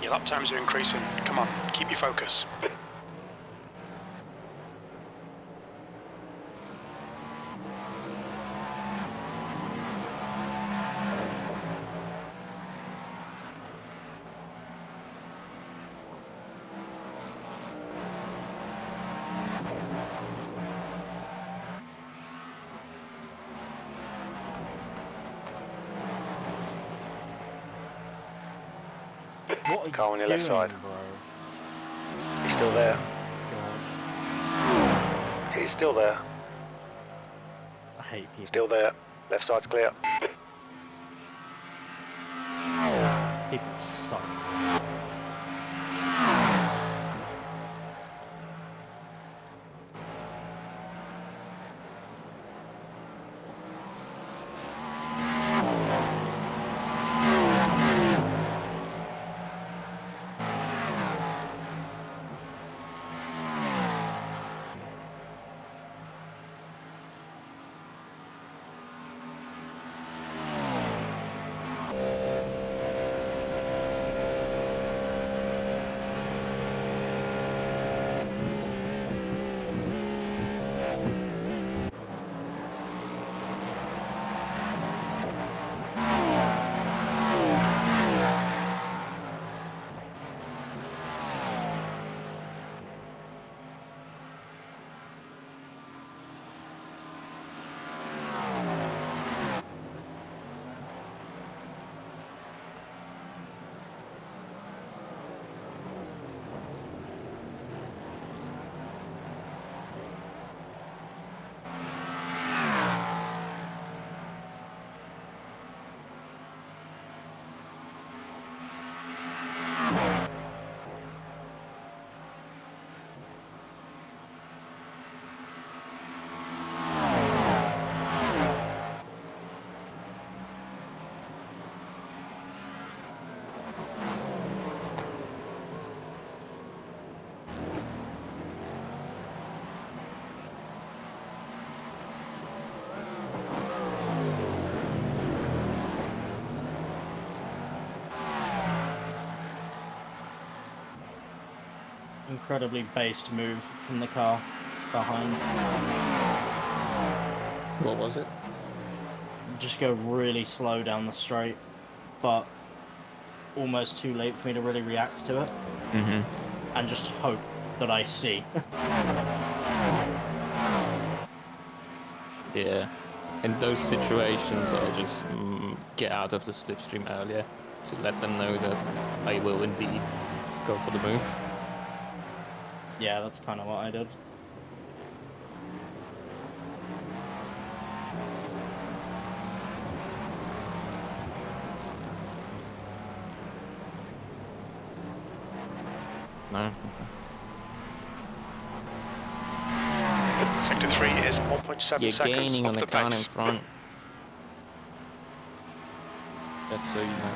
Your lap times are increasing. Come on, keep your focus. What are Car you on your doing, left side. bro? He's still there. God, He's still there. I hate people. Still there. Left side's clear. People suck. incredibly based move from the car behind. What was it? Just go really slow down the straight, but almost too late for me to really react to it. Mm-hmm. And just hope that I see. Yeah. In those situations, I'll just get out of the slipstream earlier to let them know that I will indeed go for the move. Yeah, that's kind of what I did. No? Sector 3 is 1.7 You're seconds gaining off on the the car in pace. front. Just so you know.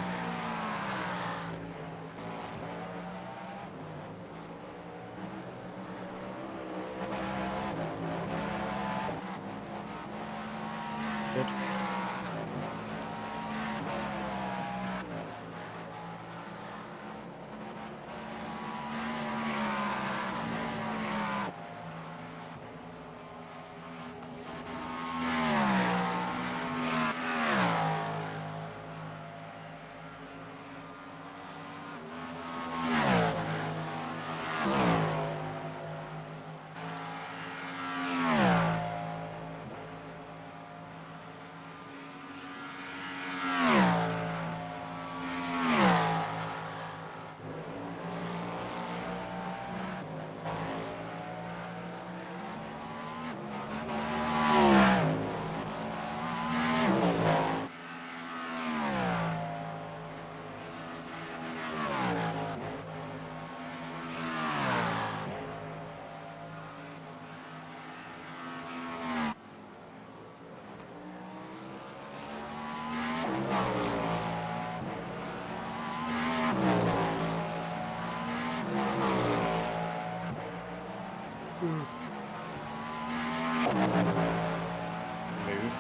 Good. Move.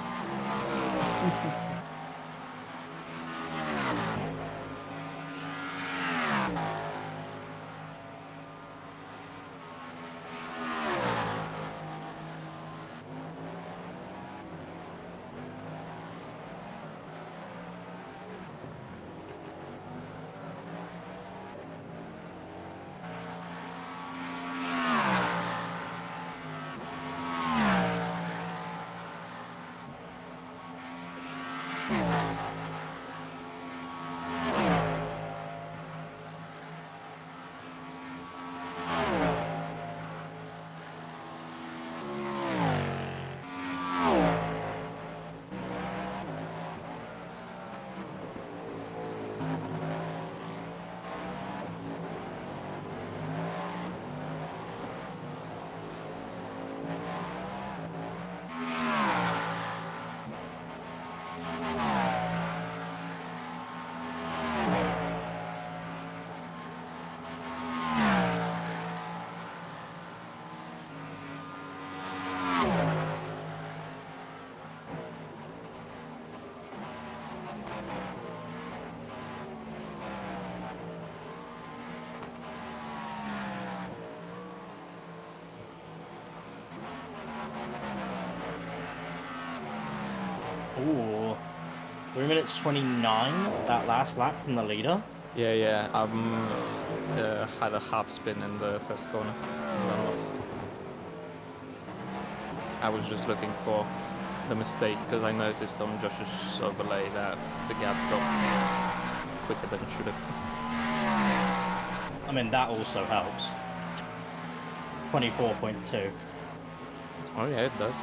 Ooh. 3 minutes 29, that last lap from the leader. Yeah. Had a half spin in the first corner. I was just looking for the mistake because I noticed on Josh's overlay that the gap dropped quicker than it should have. I mean, that also helps. 24.2. Oh yeah, it does.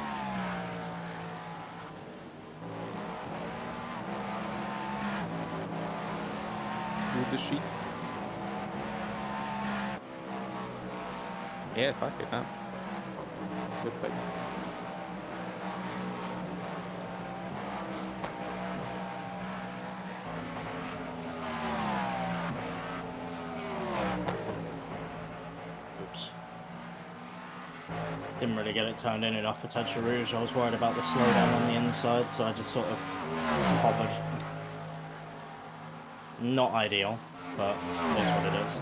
Move the sheet. Yeah, fuck it, huh? Good pace. Oops. Didn't really get it turned in enough for Tedge Rouge. I was worried about the slowdown on the inside, so I just sort of hovered. Not ideal, but it is what it is.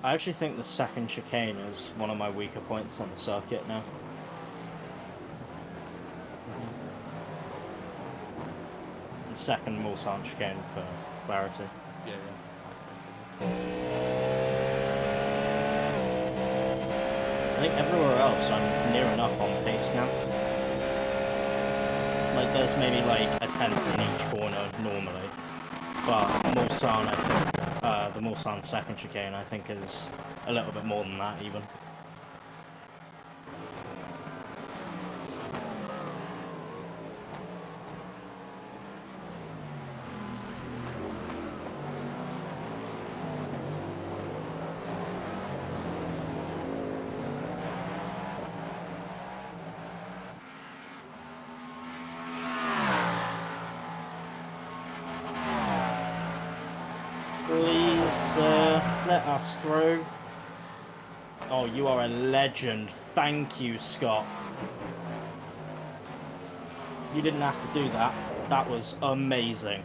I actually think the second chicane is one of my weaker points on the circuit now. The second Mulsanne chicane for clarity. Yeah. I think everywhere else I'm near enough on pace now. Like there's maybe like a tenth in each corner normally, but Mulsanne, I think, the Mulsanne second chicane, I think is a little bit more than that even. Please let us through. Oh, you are a legend. Thank you, Scott. You didn't have to do that. That was amazing.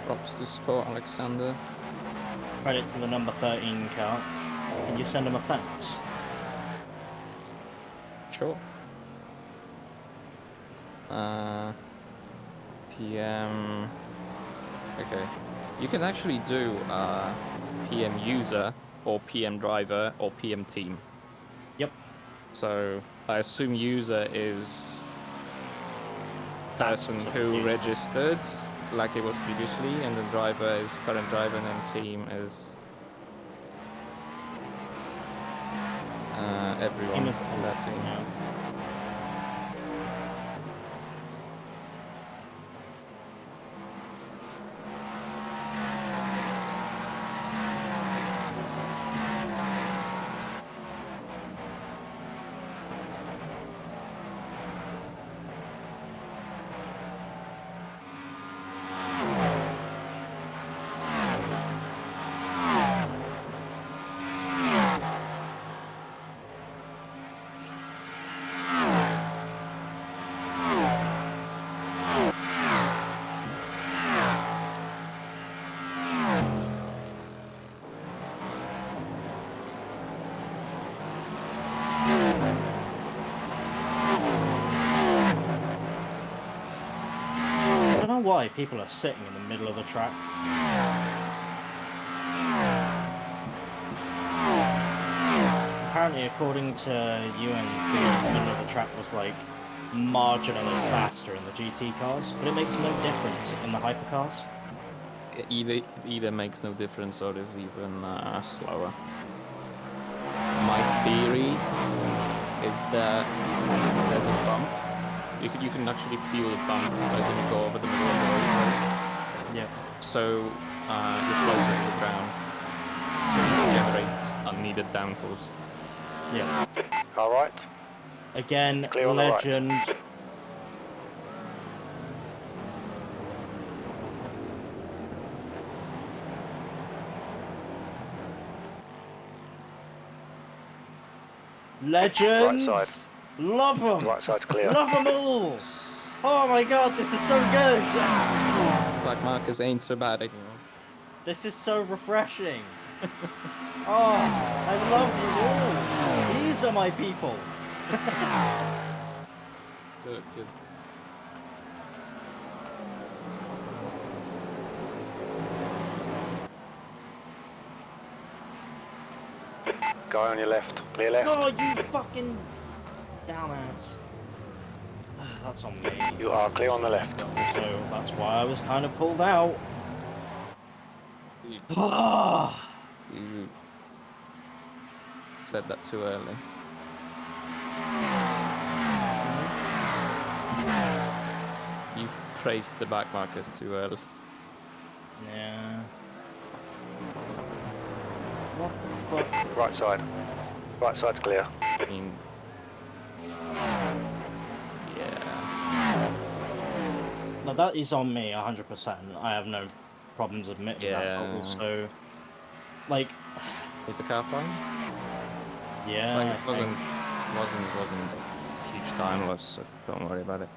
Props to Scott Alexander. Credit to the number 13 car. Can you send him a thanks? Sure. PM. Okay. You can actually do PM user or PM driver or PM team. Yep. So I assume user is That's person so who confusing. registered like it was previously, and the driver is current driver, and then team is everyone Team is- in that team. Yeah. I don't know why people are sitting in the middle of the track. Apparently, according to Ewan, the middle of the track was like marginally faster in the GT cars, but it makes no difference in the hypercars. Either makes no difference or is even slower. My theory is that there's a bump. You can actually feel the bump like when you go over the middle of the road. Right? Yeah. So you're closer to the ground, so you can generate unneeded downforce. Yeah. All right. Again, Clear on the right. legend. Legends. Right side. Love them. Right side's clear. Love them all. Oh my god, this is so good. Black markers ain't so bad anymore. This is so refreshing. Oh, I love you all. These are my people. Good, good. Guy on your left. Clear left. Oh, you fucking dumbass. That's on me. You are clear on the left. So that's why I was kind of pulled out. You, Ah. you said that too early. You've praised the back markers too early. Yeah. What the fuck? Right side. Right side's clear. I mean, yeah. No, that is on me 100%. I have no problems admitting that. Yeah. But also, like, Is the car fine? yeah. Like, I it think- wasn't a huge time loss, so don't worry about it.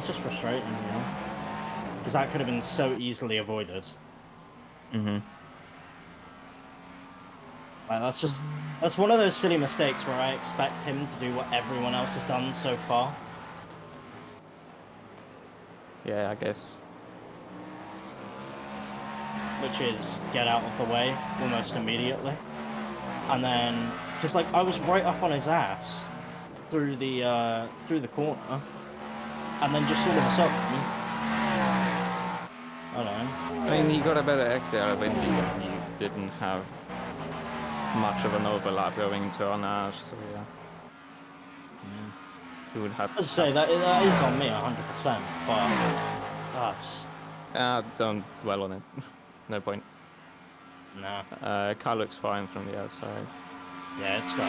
It's just frustrating, you know? Because that could have been so easily avoided. Mm-hmm. Like, that's one of those silly mistakes where I expect him to do what everyone else has done so far. Yeah, I guess. Which is get out of the way almost immediately. And then, just like, I was right up on his ass through the corner. And then just all of a sudden, I don't know. I mean, he got a better exit out of Indy, but you didn't have much of an overlap going into Arnage, so yeah. You would have I'd say that is on me 100%, but that's don't dwell on it. No point. nah. Car looks fine from the outside. Yeah, it's got.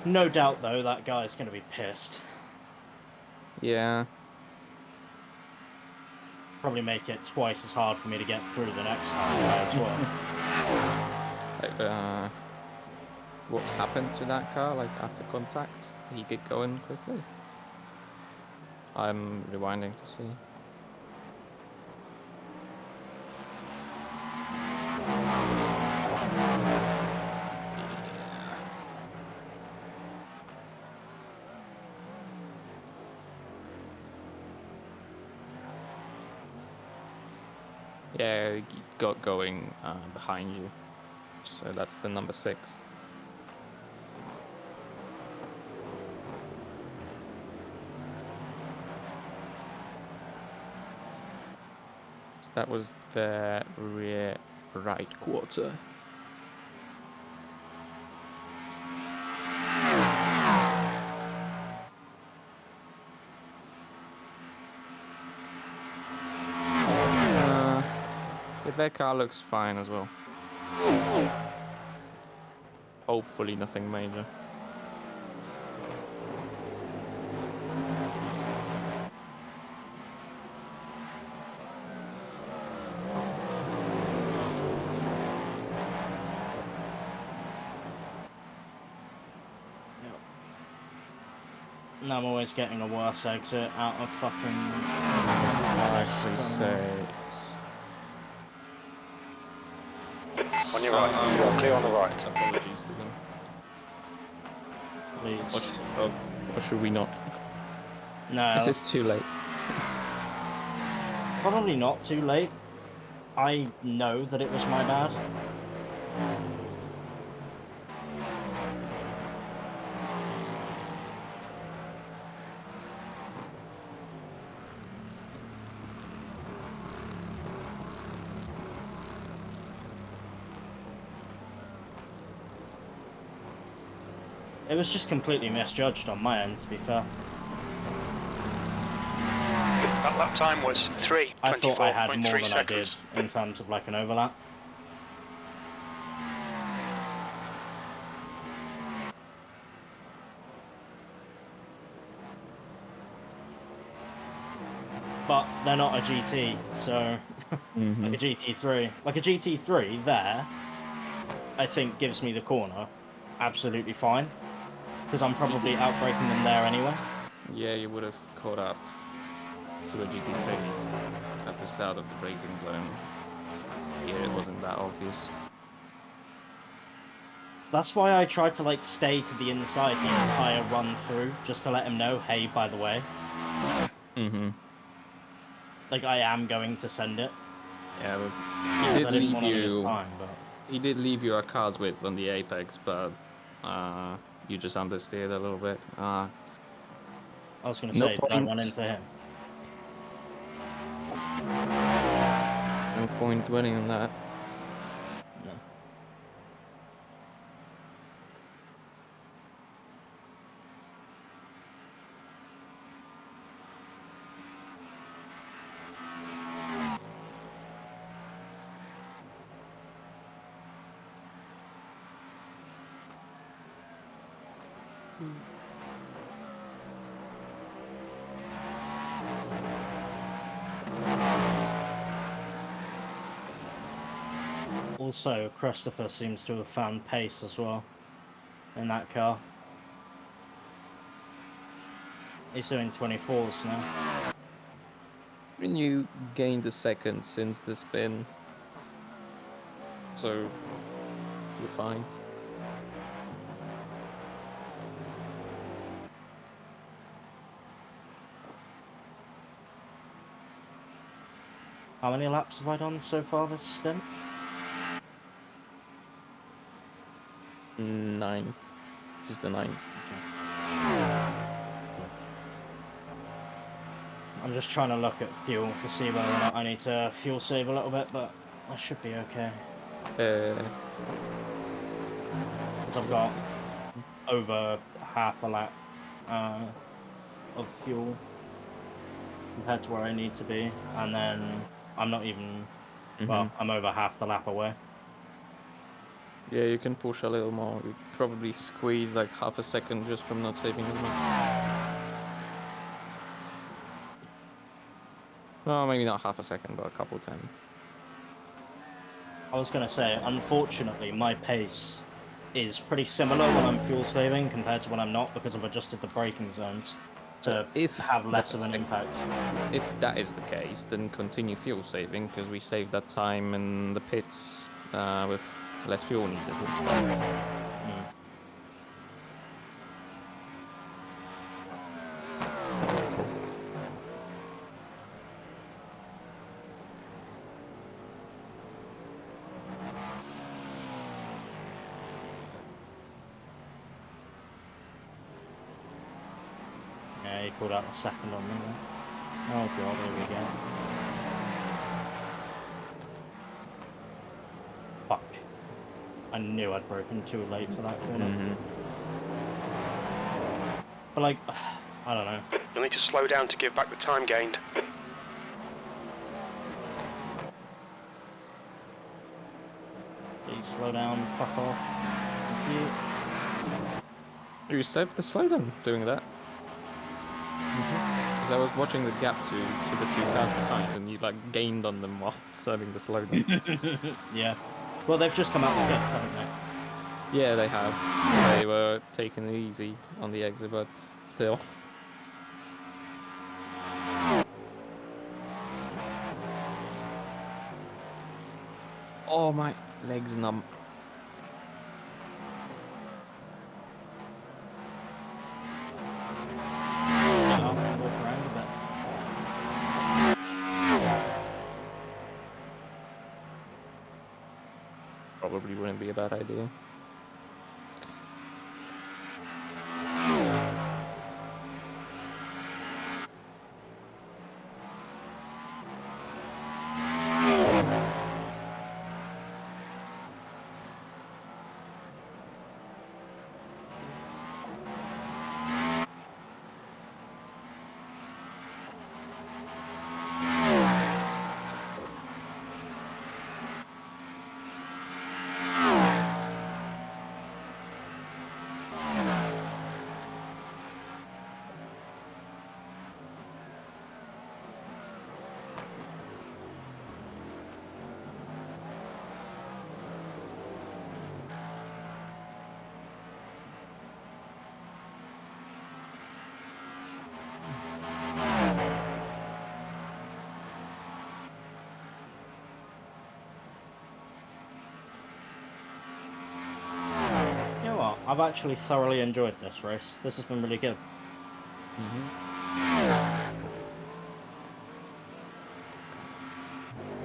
No doubt, though, that guy's going to be pissed. Yeah. Probably make it twice as hard for me to get through the next time as well. What happened to that car, like, after contact? Did he get going quickly? I'm rewinding to see. Yeah, he got going behind you. So that's the number 6. So that was the rear right quarter. Their car looks fine as well. Hopefully nothing major. And I'm always getting a worse exit out of fucking. On your right. You are clear on the right. Apologies to them. Please. Or should we not? No. This is too late. Probably not too late. I know that it was my bad. It was just completely misjudged on my end, to be fair. That lap time was 3:24.3 I thought I had more than seconds. I did in terms of like an overlap. But they're not a GT, so like a GT3. Like a GT3 there, I think gives me the corner absolutely fine. Because I'm probably outbraking them there anyway. Yeah, you would have caught up to a GT3 at the start of the braking zone. Here it wasn't that obvious. That's why I tried to like stay to the inside the entire run through, just to let him know, hey, by the way. Like, I am going to send it. Yeah, but he did leave you a car's width on the apex, but you just understeered a little bit. I was going to say, did I run into him? No point dwelling on that. No. Also, Christopher seems to have found pace as well in that car. He's doing 24s now. And you gained a second since the spin, so you're fine. How many laps have I done so far this stint? 9. This is the 9th. I'm just trying to look at fuel to see whether or not I need to fuel save a little bit, but I should be okay. Because I've got over half a lap of fuel compared to where I need to be, and then I'm not even, well, I'm over half the lap away. Yeah, you can push a little more. You probably squeeze like half a second just from not saving as much. No, maybe not half a second, but a couple tenths. I was going to say, unfortunately, my pace is pretty similar when I'm fuel saving compared to when I'm not, because I've adjusted the braking zones to have less of an impact. If that is the case, then continue fuel saving, because we saved that time in the pits with less fuel needed instead. Yeah, he pulled out a second on me. Oh god, here we go. Fuck. I knew I'd broken too late for that corner. But like, I don't know. You'll need to slow down to give back the time gained. Please slow down, fuck off. Thank you. You saved the slowdown doing that. Because I was watching the gap to the 2 cars behind, and you like gained on them while serving the slowdown. Yeah. Well, they've just come out the pits, haven't they? Yeah, they have. So they were taking it easy on the exit, but still. Oh, my legs numb. Probably wouldn't be a bad idea. I've actually thoroughly enjoyed this race. This has been really good.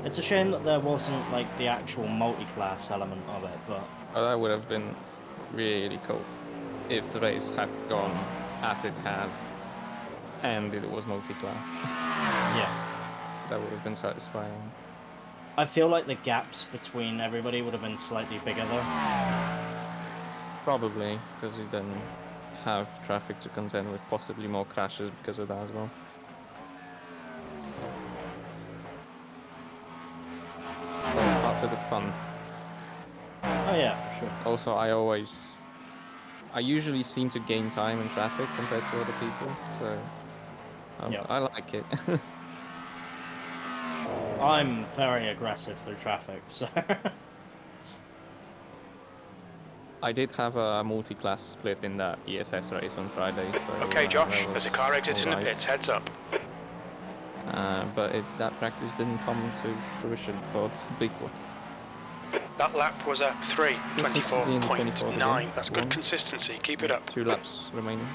It's a shame that there wasn't like the actual multi-class element of it, but that would have been really cool if the race had gone as it has and it was multi-class. Yeah. That would have been satisfying. I feel like the gaps between everybody would have been slightly bigger though. Probably, because you then have traffic to contend with, possibly more crashes because of that as well. That's part of the fun. Oh yeah, for sure. Also, I usually seem to gain time in traffic compared to other people, so I like it. I'm very aggressive through traffic, so I did have a multi-class split in that ESS race on Friday, so... Okay, Josh, that there's a was car exiting the alright. pits, heads up. But that practice didn't come to fruition for the big one. That lap was a Consistency in the 24th 3:24.9. again. That's good One. consistency, keep it up. 2 laps remaining.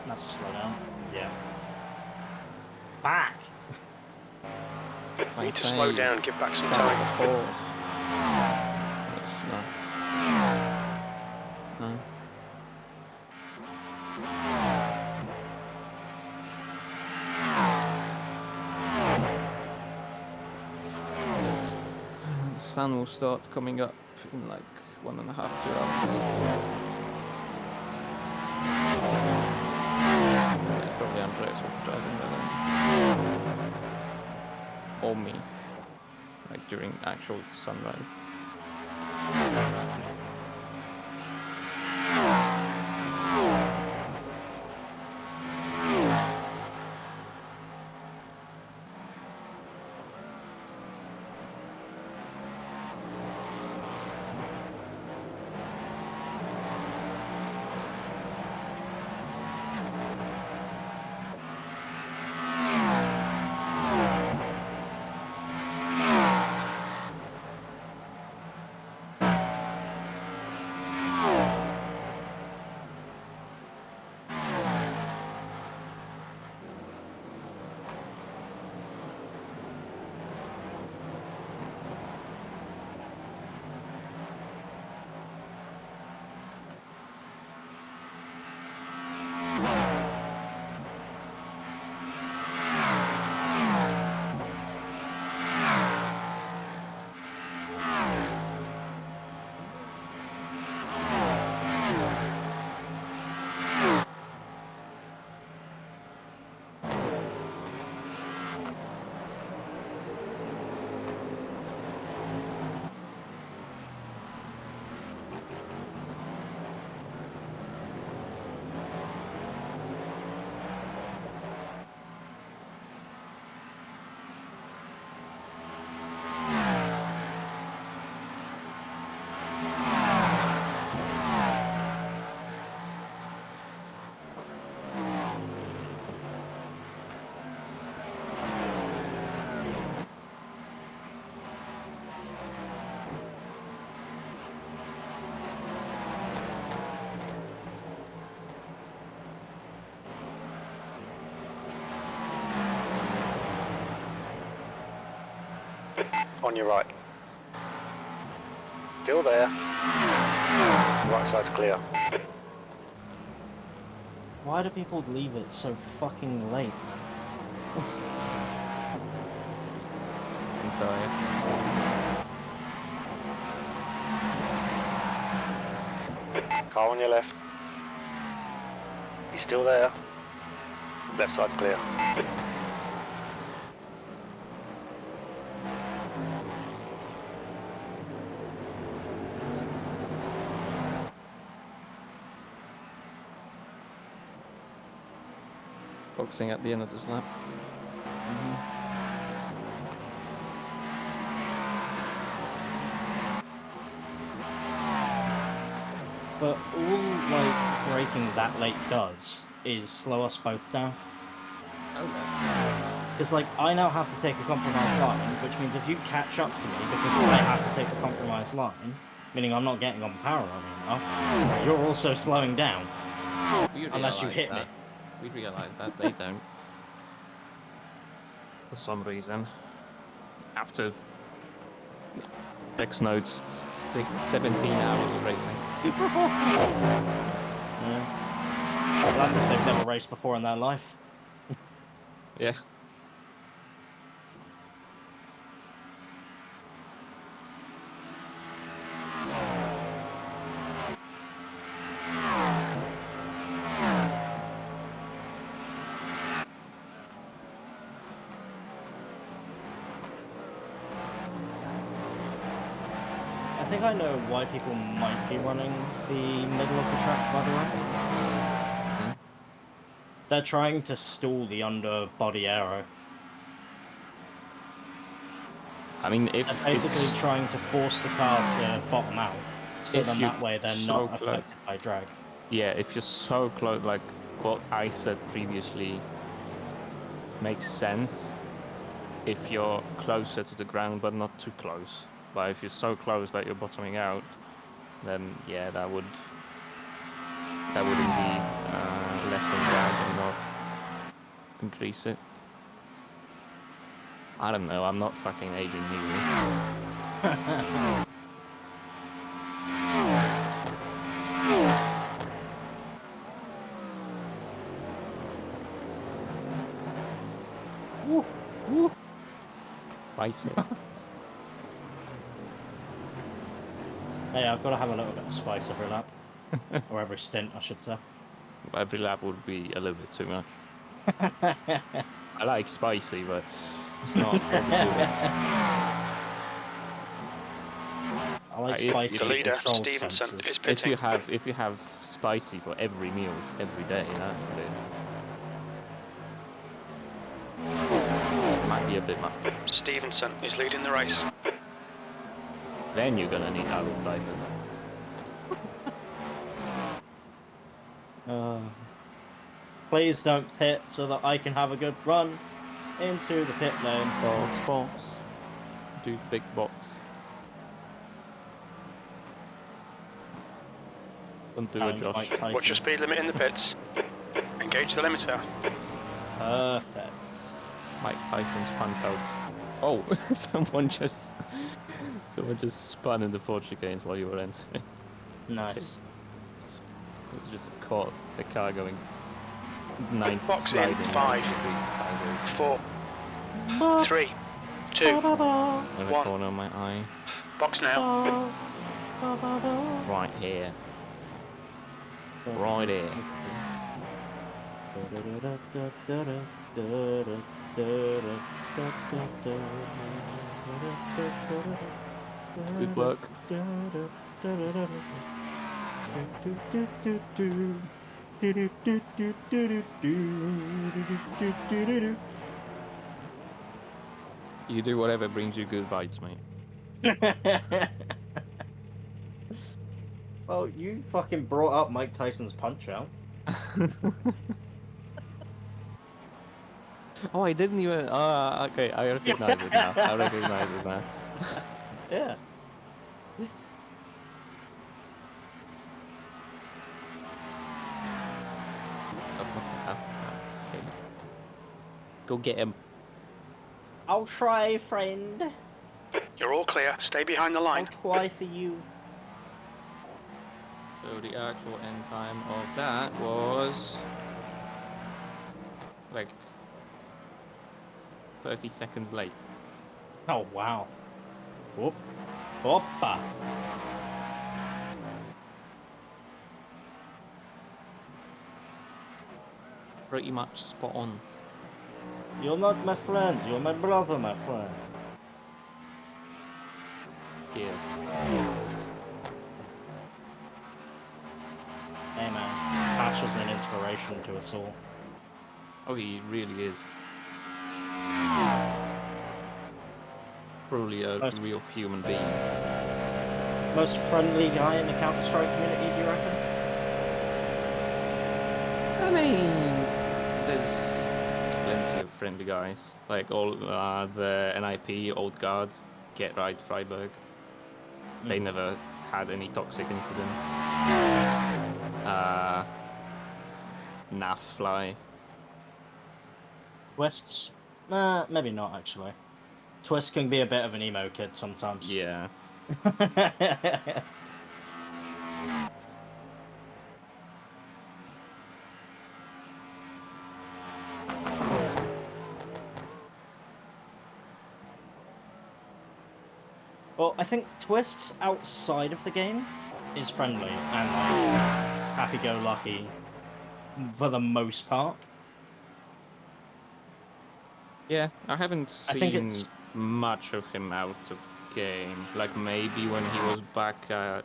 That's a slow down. Yeah. Back! Need to slow down, give back some time. No. The sun will start coming up in like 1.5 to 2 hours. Yeah, probably Andreas will be driving there then. Or me. Like during actual sunrise. On your right. Still there. Right side's clear. Why do people leave it so fucking late, man? I'm sorry. Car on your left. He's still there. Left side's clear. Boxing at the end of this lap. But all, like, braking that late does is slow us both down. Because, like, I now have to take a compromised line, which means if you catch up to me because I have to take a compromised line, meaning I'm not getting on power early enough, you're also slowing down. Unless you hit me. We realise that, they don't. For some reason. After X notes 17 hours of racing. Yeah. Well, that's if they've never raced before in their life. Yeah. think I know why people might be running the middle of the track, by the way. They're trying to stall the underbody aero. I mean, if They're basically it's, trying to force the car to bottom out, so If then you that way they're so not close- affected by drag. yeah, if you're so close, like what I said previously makes sense if you're closer to the ground but not too close. But if you're so close that you're bottoming out, then yeah, that would indeed lessen drag and not increase it. I don't know, I'm not fucking Agent Newey. Woo! Woo! Bicep. Hey, I've got to have a little bit of spice every lap. Or every stint, I should say. Every lap would be a little bit too much. I like spicy, but it's not overdoing. I like If- spicy The leader, controlled Stevenson, senses. is pitting. If you have spicy for every meal every day, that's a bit. Might be a bit much. Stevenson is leading the race. Then you're gonna need adult diapers. Please don't pit so that I can have a good run into the pit lane. Box. Do the big box. Don't do it, Challenge Josh. Mike Tyson. What's your speed limit in the pits? Engage the limiter. Perfect. Mike Tyson's punch out. Oh, someone just spun in the Ford chicanes while you were entering. Nice. It just caught the car going 90 Box in, sliding 5, sideways. 4, 3, 2, In the 1. corner of my eye. Box now. Right here. Right here. Good work. You do whatever brings you good vibes, mate. Well, you fucking brought up Mike Tyson's punch out. Oh, I didn't even. Okay, I recognize it now. I recognize it now. Yeah. Okay. Go get him. I'll try, friend. You're all clear. Stay behind the I'll line. try for you. So the actual end time of that was like 30 seconds late. Oh, wow. Whoop. Hoppa. Pretty much spot on. You're not my friend. You're my brother, my friend. Cheers. Hey, man. Ash is an inspiration to us all. Oh, he really is. Probably a Most- real human being. Most friendly guy in the Counter-Strike community, do you reckon? I mean, there's plenty of friendly guys. Like all the NIP, Old Guard, Get Right, Freiburg. They never had any toxic incidents. NAF Fly. Twists? Nah, maybe not, actually. Twist can be a bit of an emo kid sometimes. Yeah. Well, I think Twists outside of the game is friendly and like happy-go-lucky for the most part. Yeah, I haven't I think seen it's- much of him out of game. Like maybe when he was back at...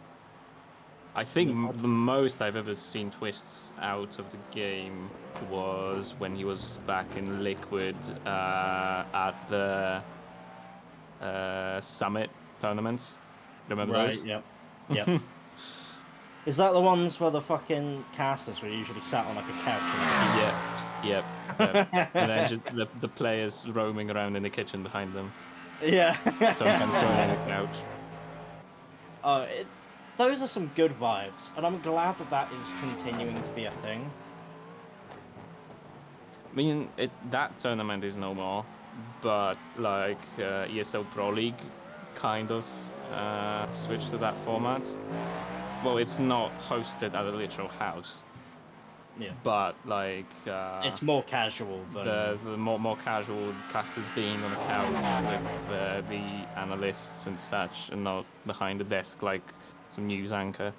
I think the most I've ever seen Twists out of the game was when he was back in Liquid at the Summit tournaments. Remember Right, those? yep. Yep. Is that the ones where the fucking casters were usually sat on like a couch? Yep. And then just the players roaming around in the kitchen behind them. Yeah. Sometimes throwing a couch. Those are some good vibes, and I'm glad that that is continuing to be a thing. I mean, that tournament is no more, but like ESL Pro League kind of switched to that format. Well, it's not hosted at a literal house. Yeah. But like it's more casual than the more casual casters being on a couch with the analysts and such, and not behind a desk like some news anchor.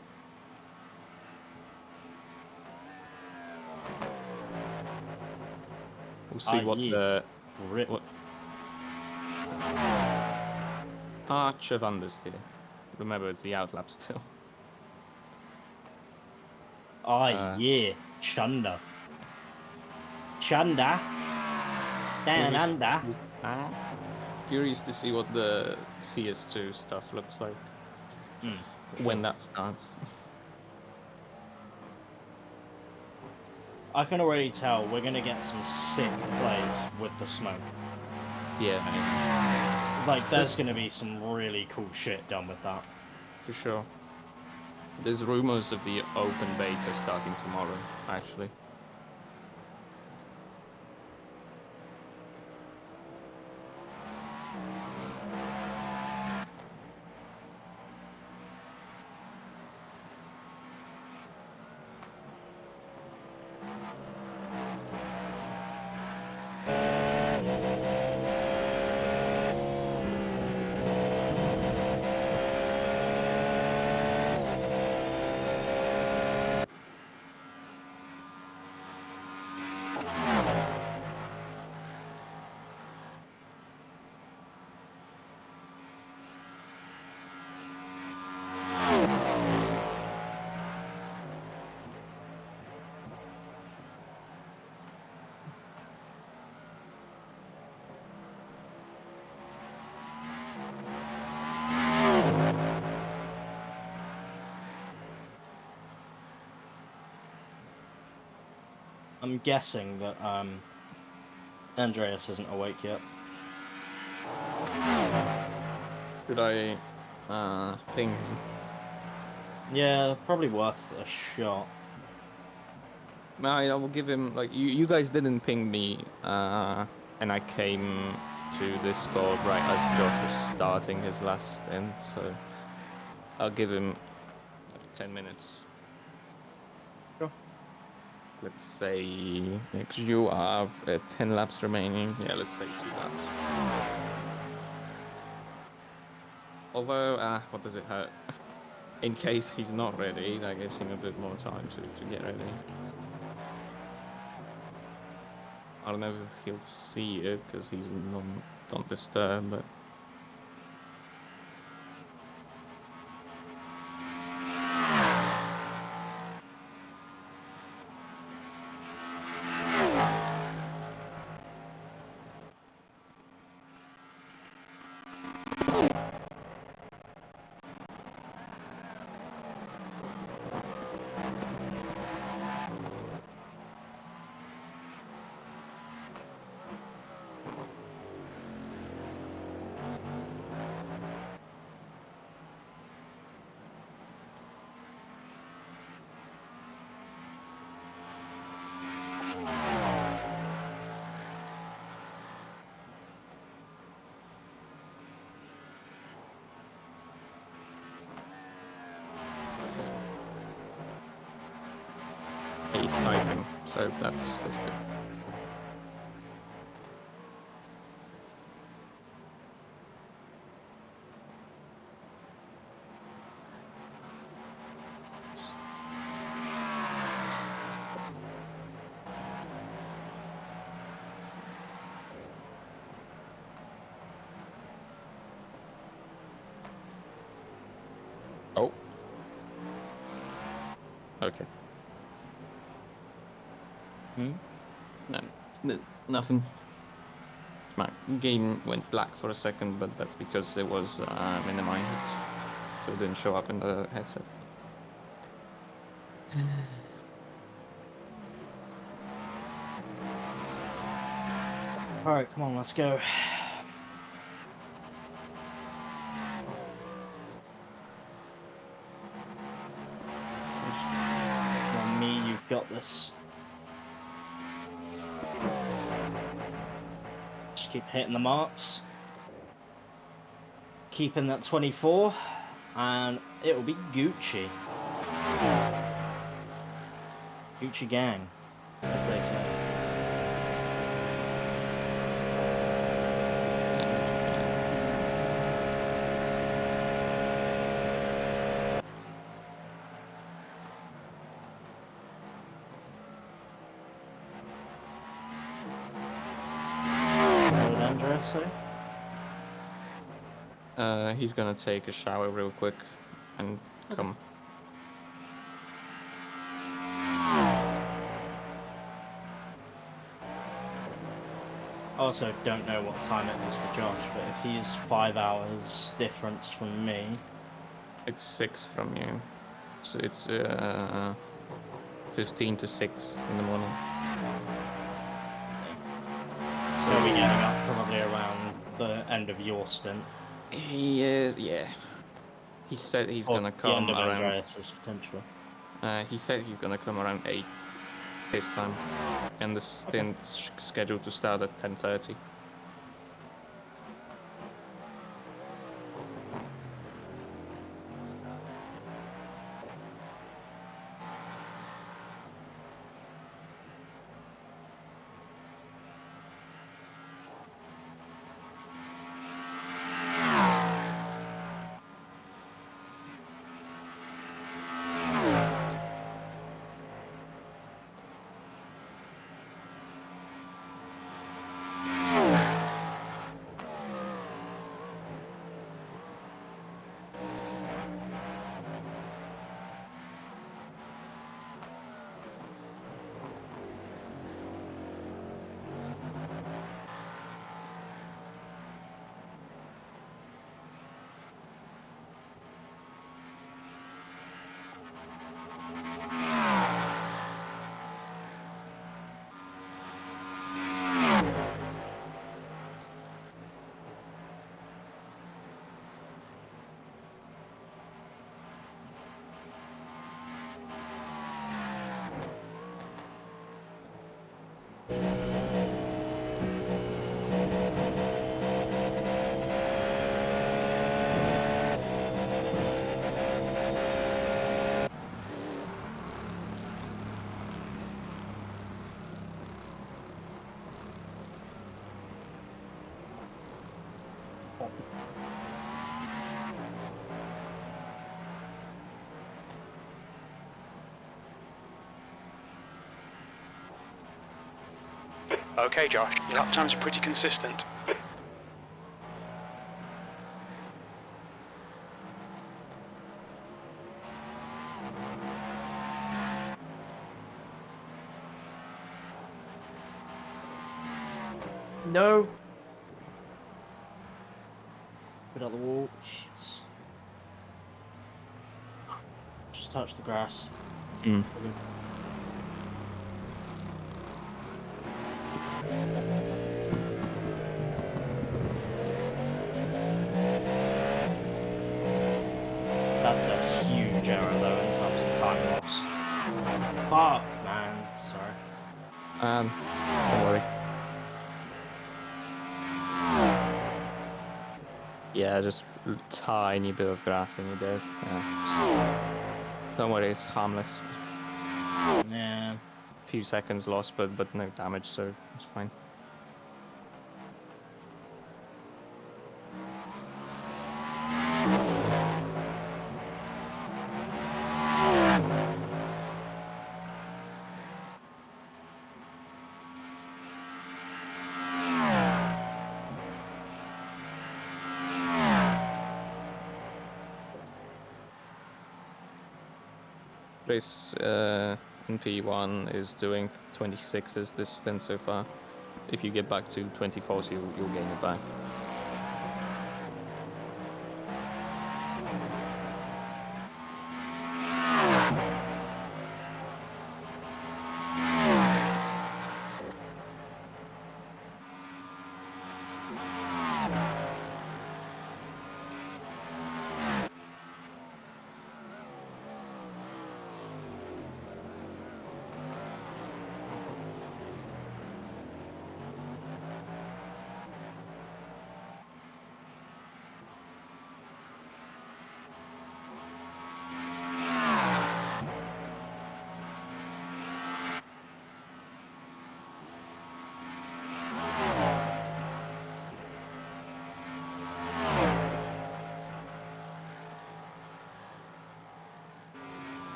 We'll see what the Arch of Understeer. Remember, it's the outlap still. yeah, Chunda. Down under. Curious to see what the CS2 stuff looks like when that starts. I can already tell we're gonna get some sick plays with the smoke. Yeah. Like, there's gonna be some really cool shit done with that. For sure. There's rumors of the open beta starting tomorrow, actually. I'm guessing that Andreas isn't awake yet. Should I ping him? Yeah, probably worth a shot. I will give him, like, you guys didn't ping me, and I came to Discord right as Josh was starting his last stint, so I'll give him 10 minutes. Sure. Let's say, because you have 10 laps remaining. Yeah, let's say 2 laps. Although, what does it hurt? In case he's not ready, that gives him a bit more time to get ready. I don't know if he'll see it, because he's don't disturb, but... He's typing, so that's good. Okay. Hmm? Nothing. My game went black for a second, but that's because it was minimized, so it didn't show up in the headset. Alright, come on, let's go. Come on, me, you've got this. Just keep hitting the marks. Keeping that 24. And it will be Gucci. Gucci gang, as they say. What did Andreas say? He's gonna take a shower real quick and come. I also don't know what time it is for Josh, but if he's 5 hours difference from me, It's 6 from you, so it's 15 to 6 in the morning. so he'll be getting up probably around the end of your stint. He is, yeah. He said he's Or gonna the come end of around. Andreas's potentially. He said he's gonna come around 8 this time, and the stint's scheduled to start at 10:30. Okay, Josh, your lap times are pretty consistent. No! Put out the wall. Jeez. Just touch the grass. Mm. That's a huge error though in terms of time loss. Fuck, man. Sorry. Don't worry. Yeah, just a tiny bit of grass and you're dead. Yeah. Don't worry, it's harmless. Yeah. A few seconds lost, but no damage, so it's fine. Race in P1 is doing 26s this stint so far. If you get back to 24s, you'll gain it back.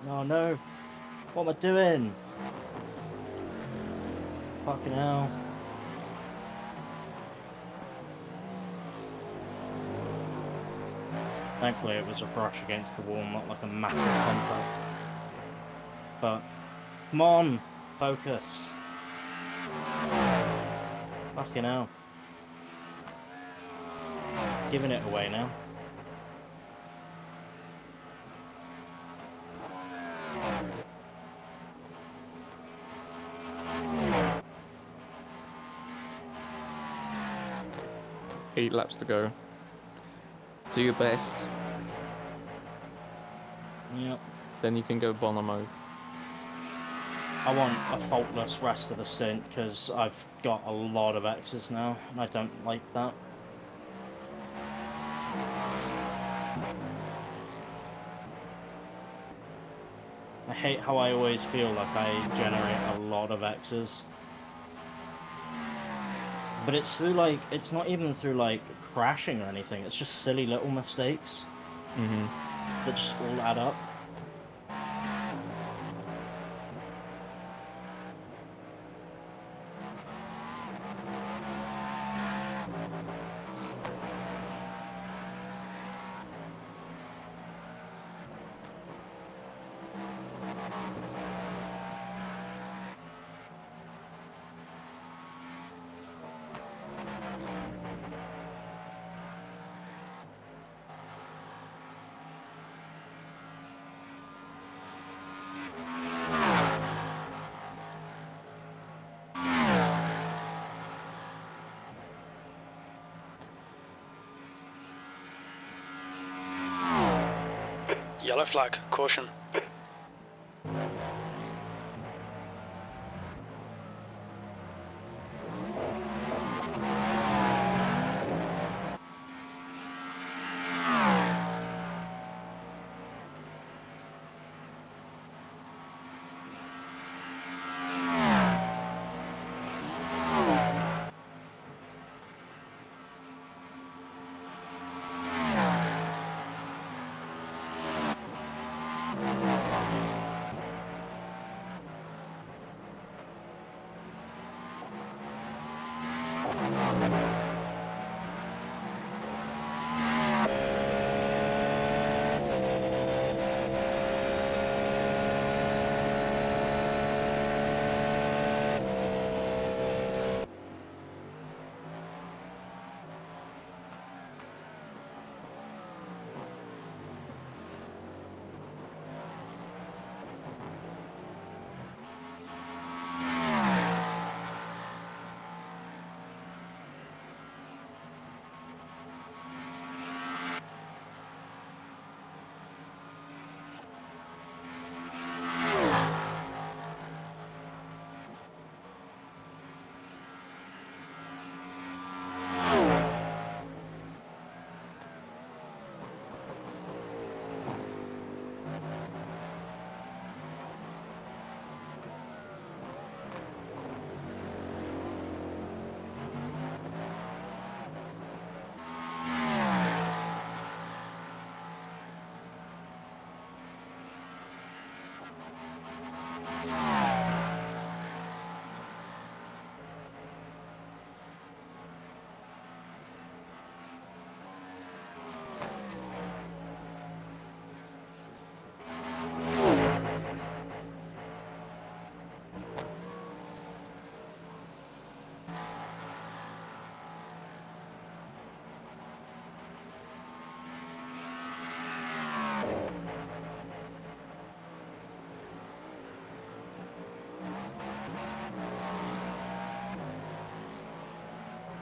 Oh no. What am I doing? Fucking hell. Thankfully it was a brush against the wall, not like a massive contact. But, come on! Focus. Fucking hell. Giving it away now. Eight laps to go. Do your best. Yep. Then you can go Bonner mode. I want a faultless rest of the stint because I've got a lot of X's now and I don't like that. I hate how I always feel like I generate a lot of X's. But it's through like, it's not even through like crashing or anything, it's just silly little mistakes that just all add up. Yellow flag, caution.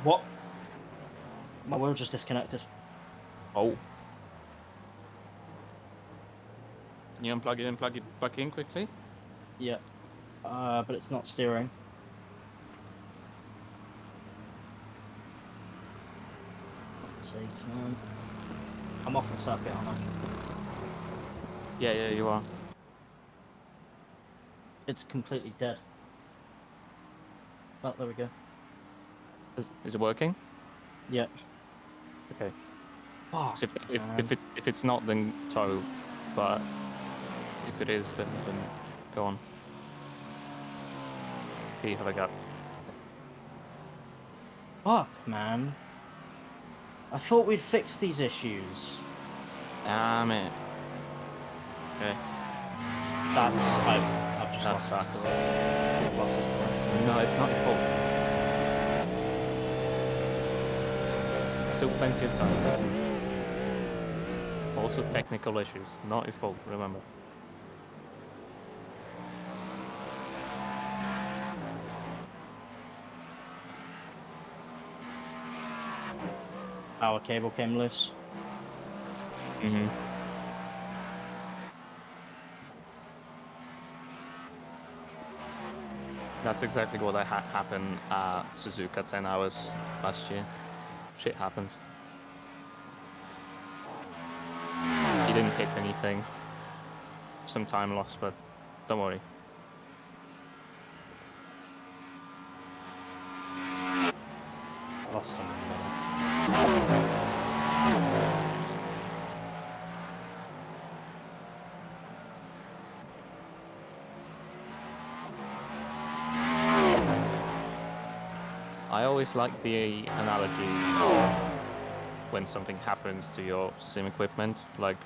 What? My wheel just disconnected. Oh. Can you unplug it and plug it back in quickly? Yeah. But it's not steering. Let's see, turn. I'm off the circuit, aren't I? Yeah, you are. It's completely dead. Oh, there we go. Is it working? Yeah. Okay. Oh, So if it's not, then tow. But if it is, then go on. Here you have a gap. fuck, man. I thought we'd fix these issues. Damn it. Okay. I've just That lost sucks. us the race. Lost us the race. No, it's not your fault. Still plenty of time. Also technical issues, not your fault, remember. Our cable came loose. Mm-hmm. That's exactly what happened at Suzuka 10 hours last year. Shit happens. He didn't hit anything. Some time lost, but don't worry. Lost him. I always like the analogy of when something happens to your sim equipment, like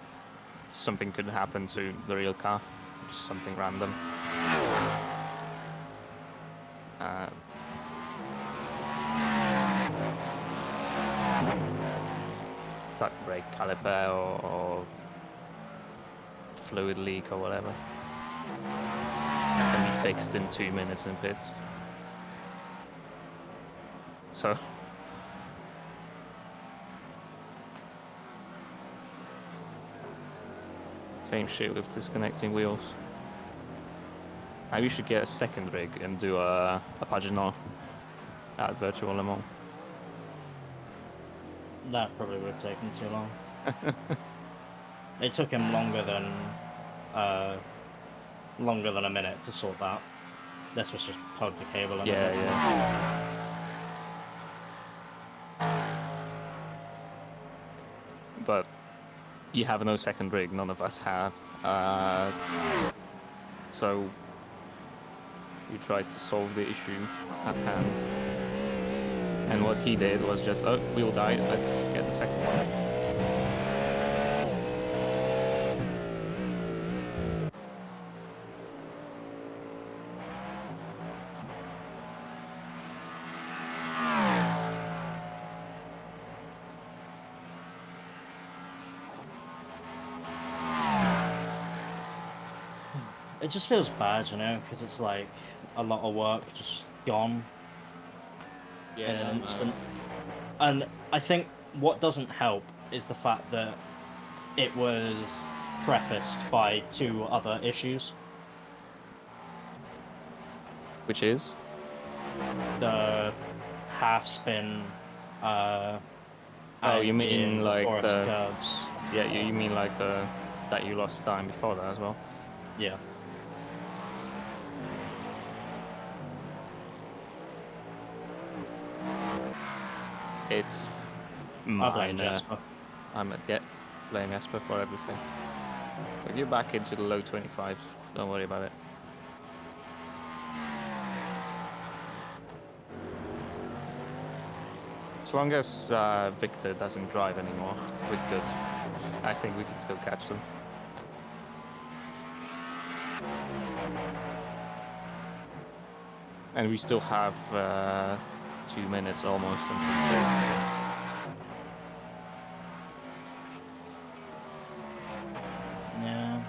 something could happen to the real car, just something random. That brake caliper or fluid leak or whatever. That can be fixed in 2 minutes in pits. So same shit with disconnecting wheels. Maybe we should get a second rig and do a Paginot at Virtual Le Mans. That probably would have taken too long. It took him longer than a minute to sort that. This was just plug the cable in. Yeah. But you have no second rig, none of us have. So we tried to solve the issue at hand. And what he did was just, oh, wheel died, let's get the second one. It just feels bad, you know, because it's like a lot of work just gone in an instant. And I think what doesn't help is the fact that it was prefaced by 2 other issues. Which is? The half spin, Oh, you mean like forest the curves. Yeah, you mean like that you lost time before that as well? Yeah. It's I blame minor. Jasper. I'm at blame Jasper for everything. But you're back into the low 25s. Don't worry about it. As long as Victor doesn't drive anymore, we're good. I think we can still catch them. And we still have 2 minutes almost until Yeah.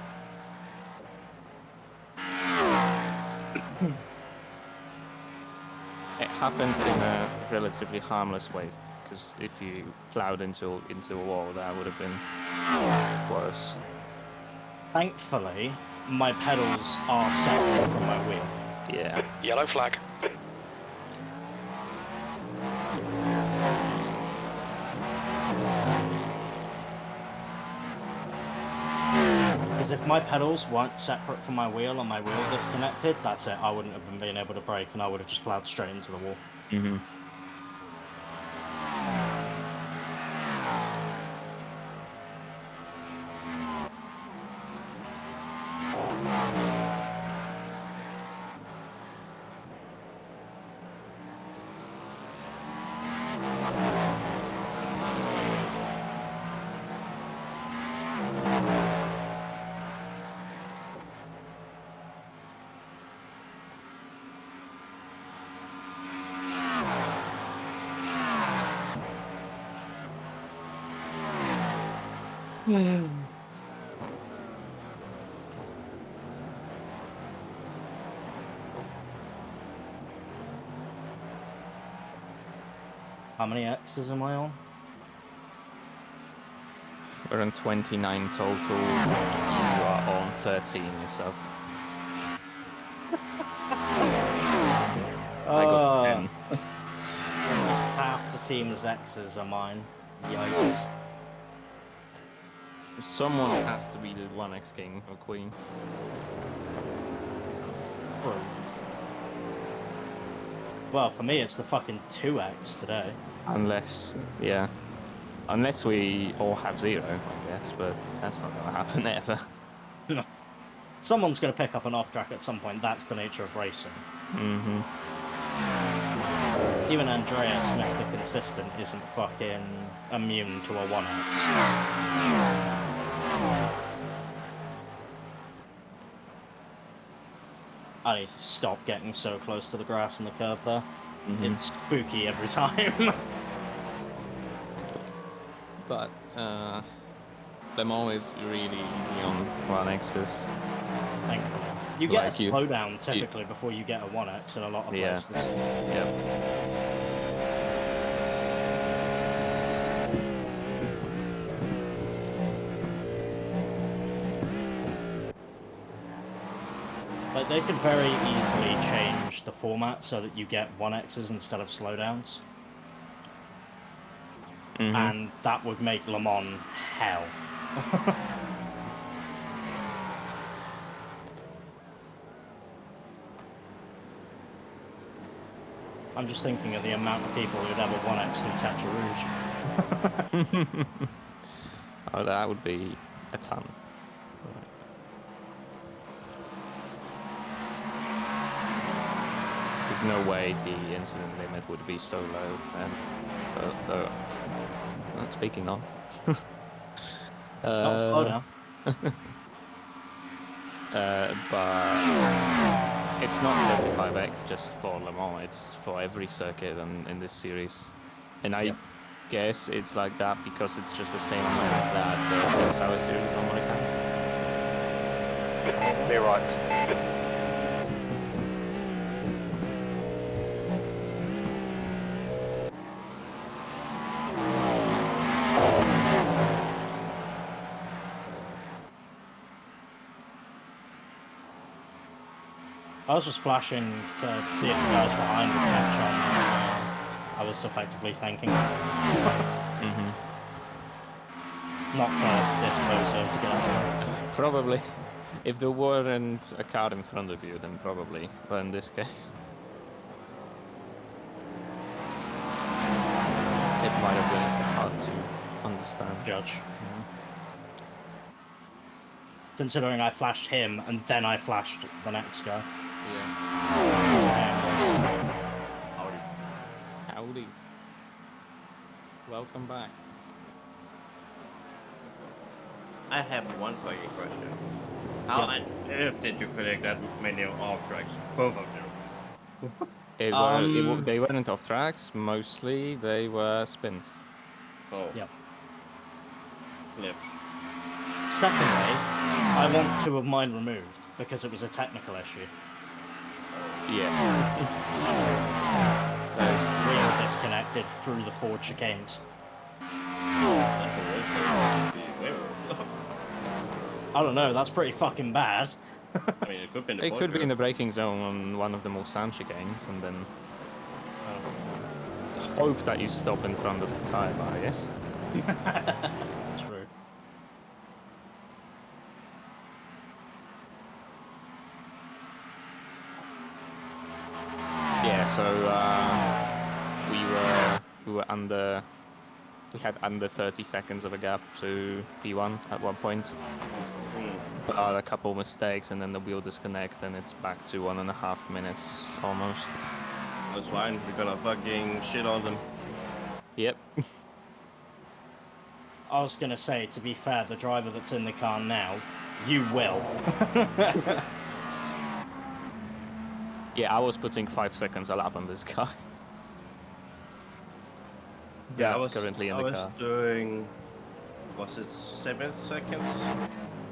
happened in a relatively harmless way. Because if you plowed into a wall, that would have been worse. Thankfully, my pedals are separate from my wheel. Yeah. Yellow flag. Because if my pedals weren't separate from my wheel and my wheel disconnected, that's it. I wouldn't have been able to brake and I would have just plowed straight into the wall. Mm-hmm. How many X's am I on? We're on 29 total. You are on 13 yourself. I got 10. Almost half the team's X's are mine. Yikes. Someone has to be the 1x king or queen. Well, for me, it's the fucking 2X today. Unless, yeah. Unless we all have 0, I guess, but that's not gonna happen ever. No. Someone's going to pick up an off-track at some point. That's the nature of racing. Mm-hmm. Even Andreas, Mr. Consistent, isn't fucking immune to a 1X. I need to stop getting so close to the grass and the curb there. Mm-hmm. It's spooky every time. But, them always really easy on 1x's. Thankfully. You get Like a you- slowdown typically before you get a 1X in a lot of Yeah. places. Yep. Like, they could very easily change the format so that you get 1X's instead of slowdowns. Mm-hmm. And that would make Le Mans hell. I'm just thinking of the amount of people who'd have a 1X in Tetra Rouge. Oh, that would be a ton. There's no way the incident limit would be so low. And speaking of, Not slowdown. but it's not 35x just for Le Mans. It's for every circuit in this series, and I guess it's like that because it's just the same amount that the 6-hour series normally counts. Be right. I was just flashing to see if the guys behind would catch on. I was effectively thanking them. Mm-hmm. Not for this bozo to get out there. Probably. If there weren't a car in front of you, then probably. But in this case, it might have been hard to understand. Judge. Considering I flashed him and then I flashed the next guy. Yeah. Howdy. Howdy. Welcome back. I have one funny question. How on earth did you collect that many off tracks? Both of them. They weren't off tracks. Mostly they were spins. Oh. Yep. Flips. Secondly, I want 2 of mine removed because it was a technical issue. Yeah. disconnected through the forward chicanes. I don't know, that's pretty fucking bad. I mean, it could be in the It could be corner. in the braking zone on one of the more sound chicanes, and then hope that you stop in front of the tire bar, yes? True. Yeah, so we had under 30 seconds of a gap to P1 at one point. But a couple mistakes and then the wheel disconnect and it's back to 1.5 minutes almost. That's fine. We're gonna fucking shit on them. Yep. I was gonna say, to be fair, the driver that's in the car now, you will. Yeah, I was putting 5 seconds a lap on this guy. Yeah, That's currently in the car. I was doing, was it 7 seconds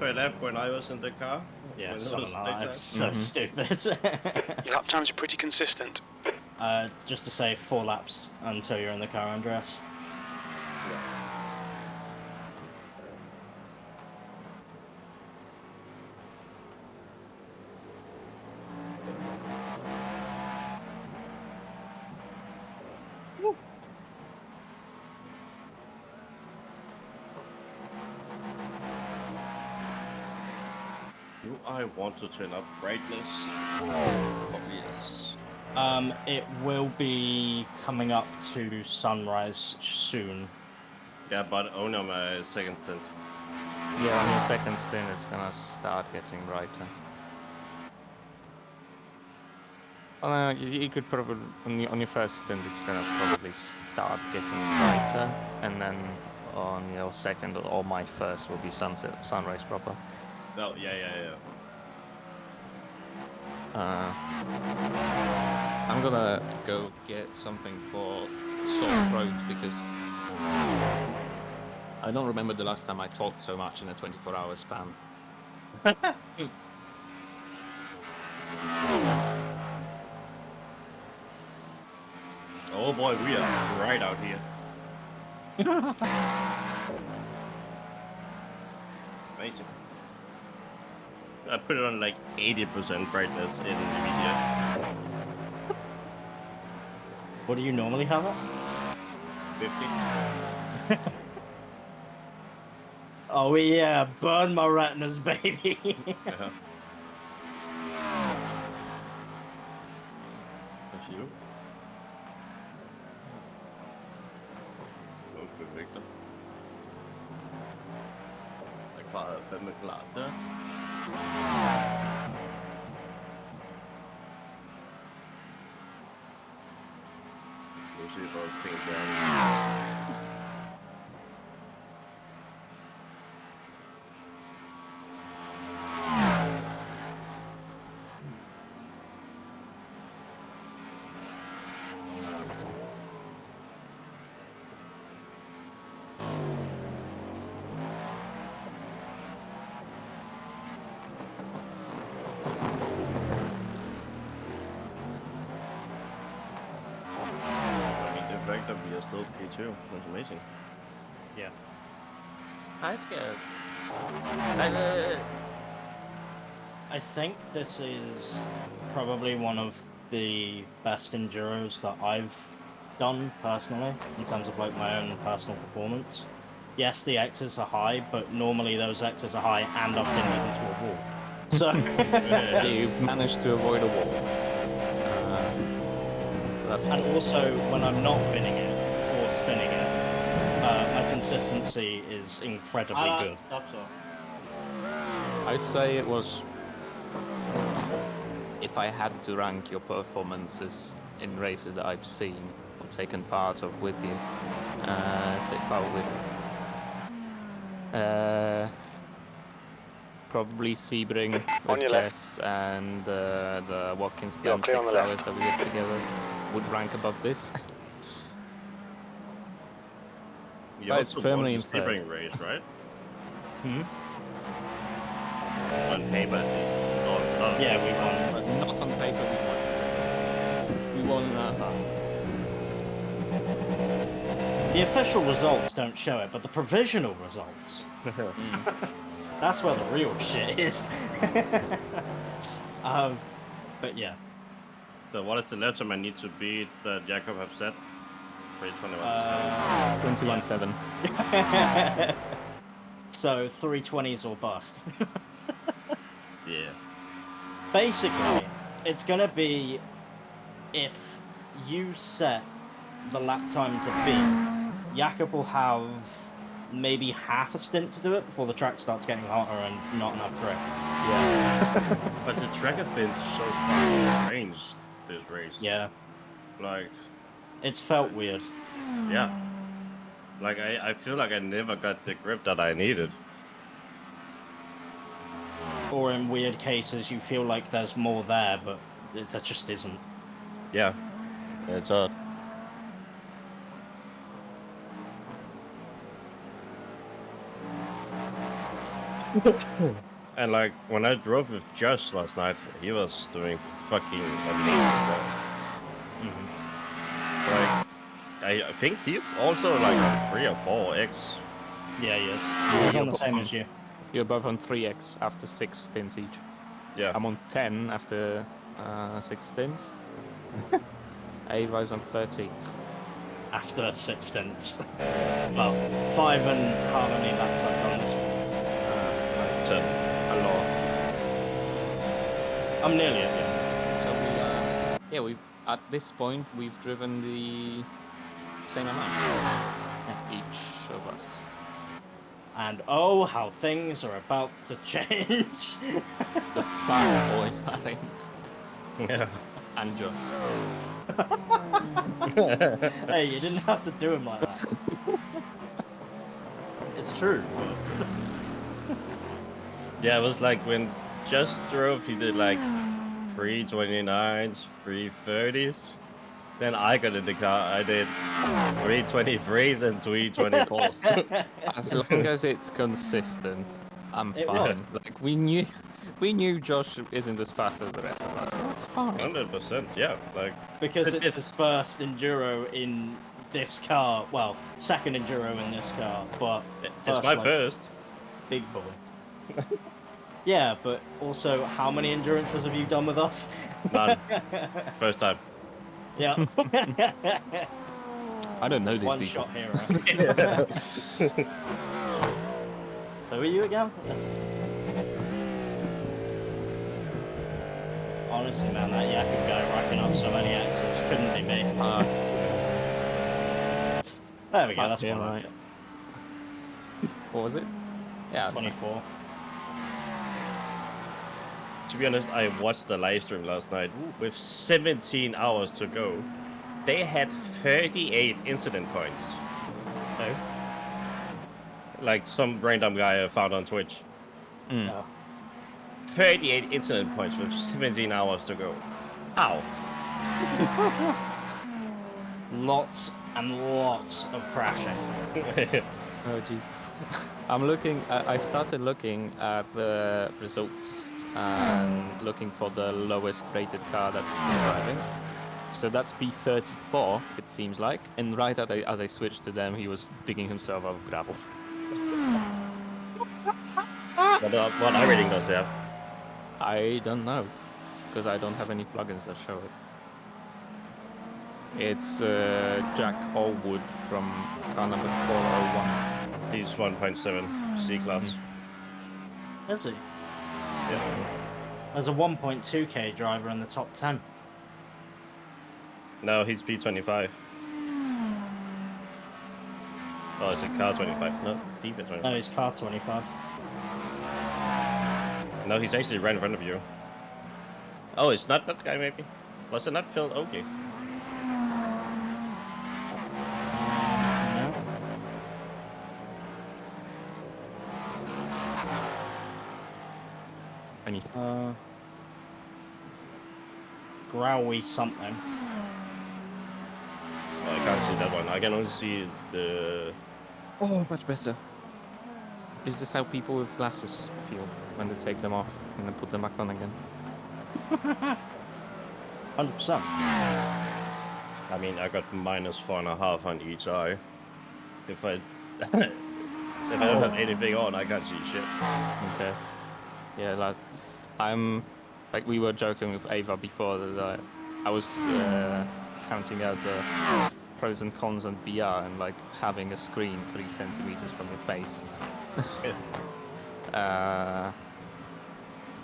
per lap when I was in the car? Yeah, When it something was like that. daytime? It's so stupid. Your lap times are pretty consistent. Just to say, 4 laps until you're in the car, Andreas. Do I want to turn up brightness? Oh, yes. It will be coming up to sunrise soon. Yeah, but only on my second stint. Yeah, on your second stint it's gonna start getting brighter. Well, you could probably, on your first stint it's gonna probably start getting brighter, and then on your second or my first will be sunrise proper. Oh, yeah. I'm gonna go get something for sore throat because I don't remember the last time I talked so much in a 24-hour span. Oh boy, we are right out here. Amazing. I put it on like 80% brightness in NVIDIA. What do you normally have it? 50. Oh yeah, burn my retinas, baby. Yeah. That's you. Hvorfor Victor? Jeg klarede fandme klart der. Nu ser vi bare ting der. The fact that we are still P2 is amazing. Yeah. Hi, Scared. I think this is probably one of the best enduros that I've done personally in terms of like my own personal performance. Yes, the X's are high, but normally those X's are high and I've been into a wall. So You've managed to avoid a wall. and also when I'm not binning it or spinning it, my consistency is incredibly good. I'd say it was, if I had to rank your performances in races that I've seen or taken part of with you, probably Sebring On with your left. Jess and the Watkins You're Glen clear 6 on the left. hours that we did together would rank above this. You But it's also firmly won in the third. Sebring race, right? Hmm? On paper, at least. Not Yeah, we won. But not on paper, we won. We won The official results don't show it, but the provisional results. That's where the real shit is. But yeah. So what is the lap time I need to beat that Jakub have set? 321. 21.7. So 320s or bust. Yeah. Basically, it's gonna be if you set the lap time to beat, Jakub will have maybe half a stint to do it before the track starts getting hotter and not enough grip. Yeah. But the track has been so fucking strange this race. Yeah, Like, it's felt weird. yeah. Like, I feel like I never got the grip that I needed. Or in weird cases, you feel like there's more there, but there just isn't. Yeah. It's odd. And like, when I drove with Josh last night, he was doing fucking amazing. Like, I think he's also like on 3 or 4x. Yeah, he is. He's on the same as you. You're both on 3x after 6 stints each. Yeah. I'm on 10 after 6 stints. Ava's on 30. After 6 stints. Well, 5 and how many laps I've done this one? 10. A lot. I'm nearly at the end. So we, we've at this point we've driven the same amount each of us. And oh, how things are about to change. The fast boys, I think. Yeah. And Josh. Hey, you didn't have to do him like that. It's true. Yeah, it was like when Just drove, he did like 329s, 330s. Then I got in the car, I did 323s and 324s. As long as it's consistent, I'm It fine. was. Like we knew Josh isn't as fast as the rest of us. That's fine. 100%, yeah. Like, Because It- it's his first enduro in this car. Well, second enduro in this car, but it's my like, first. big boy. Yeah, but also, how many endurances have you done with us? None. First time. Yeah. I don't know these One people. shot hero. So are you again? Honestly, man, that Jakub guy racking up so many exits couldn't be me. There we go, that's yeah, one right. What was it? Yeah, 24. To be honest, I watched the live stream last night with 17 hours to go. They had 38 incident points. Oh. Like some random guy I found on Twitch. Mm. Oh. 38 incident points with 17 hours to go. How? Lots and lots of crashing. Oh jeez. I'm looking. I started looking at the results and looking for the lowest rated car that's still driving. So that's B34, it seems like. And right as I switched to them, he was digging himself out of gravel. What iRacing does have? I don't know, because I don't have any plugins that show it. It's Jack Allwood from car number 401. He's 1.7 C class. Is he? Yeah. There's a 1.2k driver in the top 10. No, he's B25. Oh, is it car 25? No, B25. No, he's car 25. No, he's actually right in front of you. Oh, it's not that guy, maybe? Was it not Phil Oakey? No. I need Growy something. Oh, I can't see that one. I can only see the... Oh, much better. Is this how people with glasses feel when they take them off and then put them back on again? 100%. I mean, I got -4.5 on each eye. If I if I don't have anything on, I can't see shit. Okay. Yeah, like I'm like we were joking with Ava before that I was counting out the pros and cons on VR and like having a screen 3 centimeters from your face.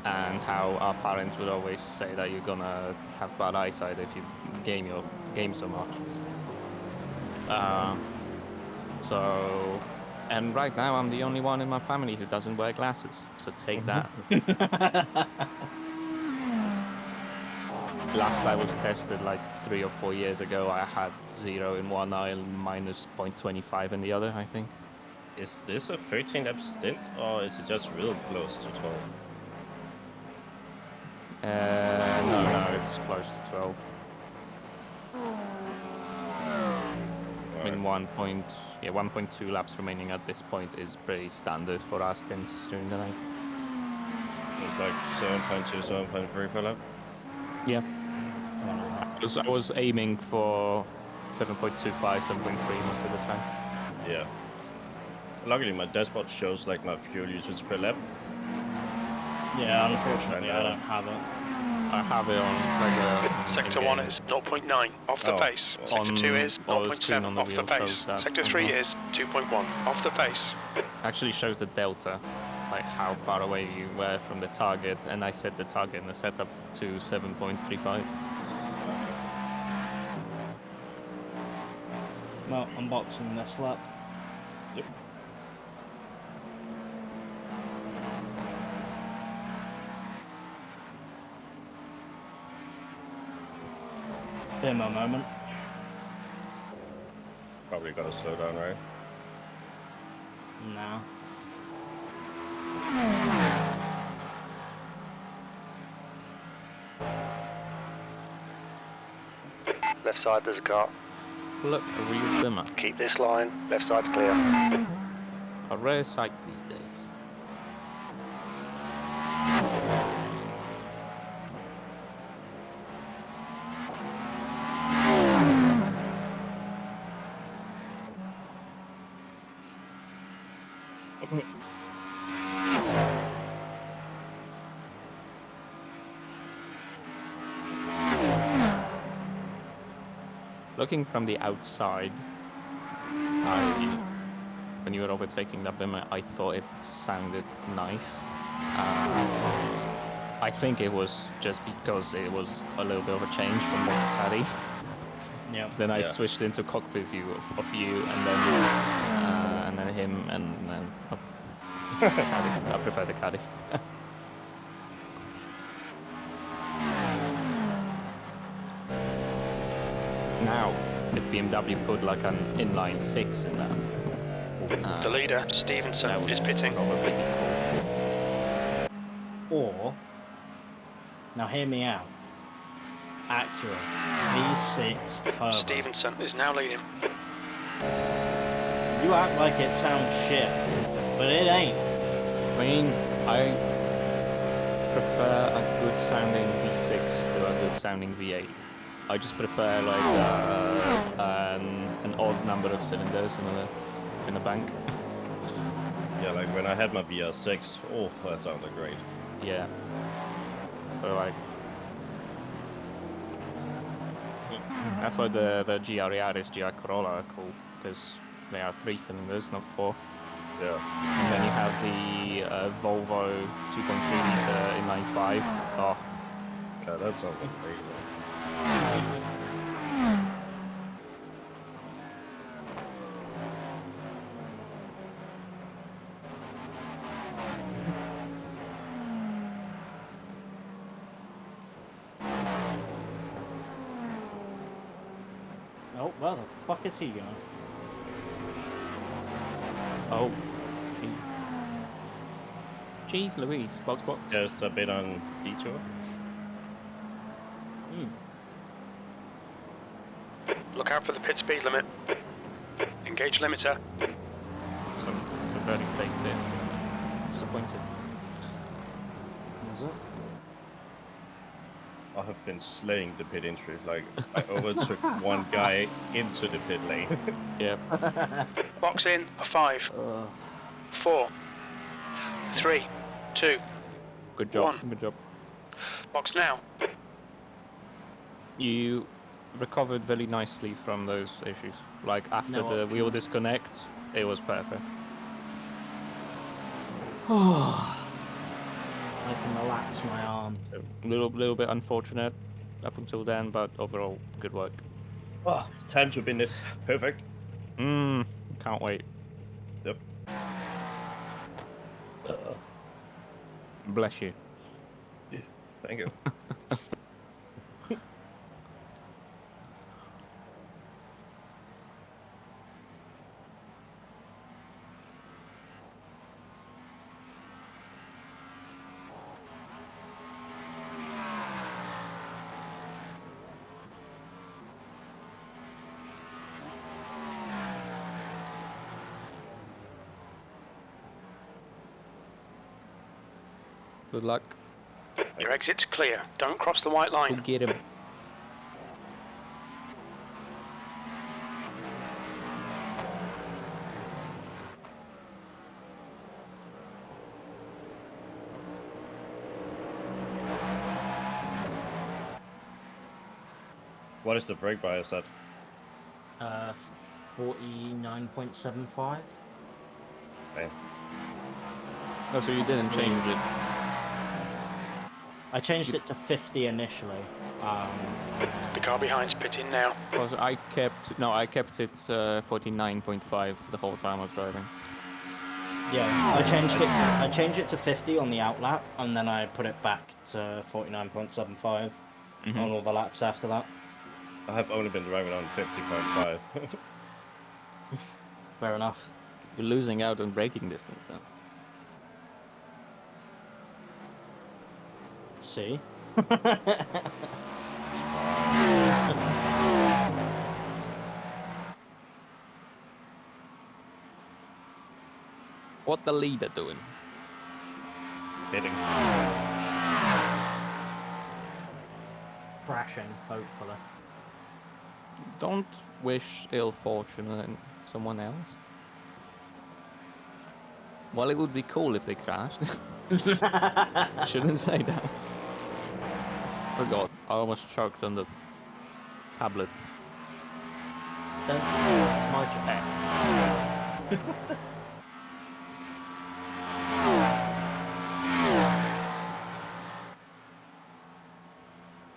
And how our parents would always say that you're gonna have bad eyesight if you game so much. And right now I'm the only one in my family who doesn't wear glasses, so take that. Last I was tested like 3 or 4 years ago, I had 0 in one eye and minus 0.25 in the other, I think. Is this a 13-lap stint, or is it just real close to 12? No, it's close to 12. I mean, 1.2 laps remaining at this point is pretty standard for our stints during the night. It's like 7.2, 7.3 per lap? Yeah. I was aiming for 7.25, 7.3 most of the time. Yeah. Luckily, my dashboard shows like my fuel usage per lap. Yeah, unfortunately, I don't have it. I have it on regular. Sector 1 is 0.9 off the pace. Sector 2 is 0.7 off the pace. Sector 3 is 2.1 off the pace. Actually shows the delta, like how far away you were from the target, and I set the target in the setup to 7.35. Well, unboxing this lap. Yep. Demo moment. Probably gotta slow down, right? No. Left side, there's a car. Look, a real dimmer. Keep this line. Left side's clear. A rare sight these days. Looking from the outside, when you were overtaking that bimmer, I thought it sounded nice. I think it was just because it was a little bit of a change from the caddy. Yeah. Then I switched into cockpit view of you, and then him, and then caddy. I prefer the caddy. Now, if BMW put like an inline 6 in that. The leader, Stevenson, is pitting. Or, now hear me out. Acura V6 Turbo. Stevenson is now leading. You act like it sounds shit, but it ain't. I mean, I prefer a good sounding V6 to a good sounding V8. I just prefer like an odd number of cylinders in a bank. Yeah, like when I had my VR6, oh, that sounded great. Yeah. So like, that's why the GR Yaris, GR Corolla are cool, because they are 3 cylinders, not 4. Yeah. And then you have the Volvo 2.3 liter inline 5. Oh. God, that sounded great. Oh, where the fuck is he going? Oh. Jeez Louise, box. Just a bit on detour. Look out for the pit speed limit. Engage limiter. It's a very safe bit. Disappointed. Was it? I have been slaying the pit entry. Like, I overtook one guy into the pit lane. Yeah. Box in a 5, 4, 3, 2. Good job. One. Good job. Box now. You recovered very nicely from those issues. Like after No the wheel options. disconnect, it was perfect. I can relax my arm. A little bit unfortunate up until then, but overall good work. Oh, time to bin it. Perfect. Can't wait. Yep. Bless you. Thank you. Good luck. Your exit's clear. Don't cross the white Go line. get him. What is the brake bias at? 49.75. Okay. Oh, so you didn't change it. I changed it to 50 initially. The car behind's pitting now. Because I kept it 49.5 the whole time I was driving. Yeah, I changed it to 50 on the outlap, and then I put it back to 49.75 on all the laps after that. I have only been driving on 50.5. Fair enough. You're losing out on braking distance then. See? What the leader doing? Hitting. Crashing, hopefully. Don't wish ill fortune on someone else. Well, it would be cool if they crashed. Shouldn't say that. Oh god, I almost choked on the tablet. It's my job.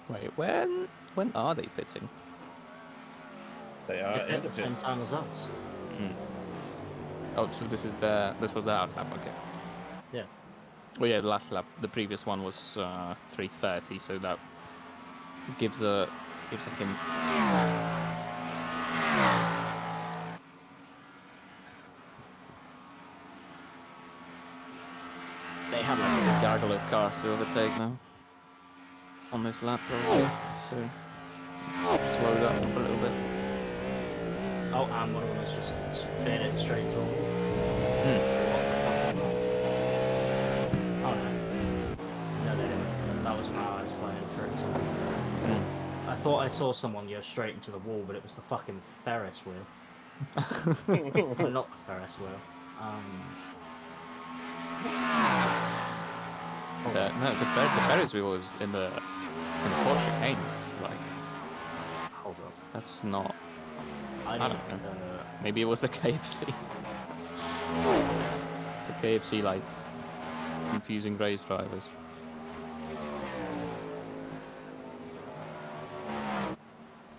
Wait, when are they pitting? They are At in the the same pits. time as us. Oh, so this was the out lap, okay. Yeah. Well, yeah, the last lap, the previous one was 3:30, so that gives a hint. They have like a gargle of cars to overtake now on this lap, probably. So slowed up a little bit. Oh, and one of them has just spin it straight through. Oh no. No, they didn't. That wasn't how I was playing tricks. I thought I saw someone go straight into the wall, but it was the fucking Ferris wheel. Not the Ferris wheel. The Ferris wheel was in the four chicanes. Like, Hold up. that's not. I don't don't know. know. Maybe it was the KFC. The KFC lights. Confusing race drivers.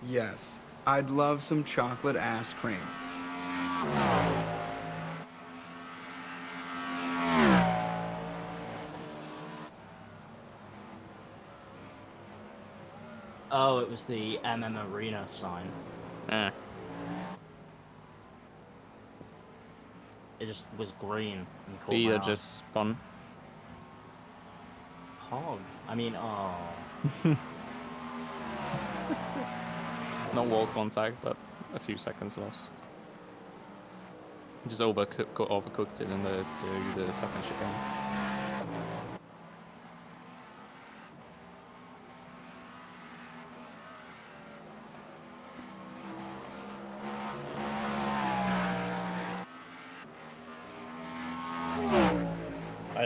Yes, I'd love some chocolate ass cream. Oh, it was the Arena sign. Eh. It just was green and caught my Either eye. just spun. Hog. I mean, oh. Not wall contact, but a few seconds lost. Just overcooked it in the second chicane.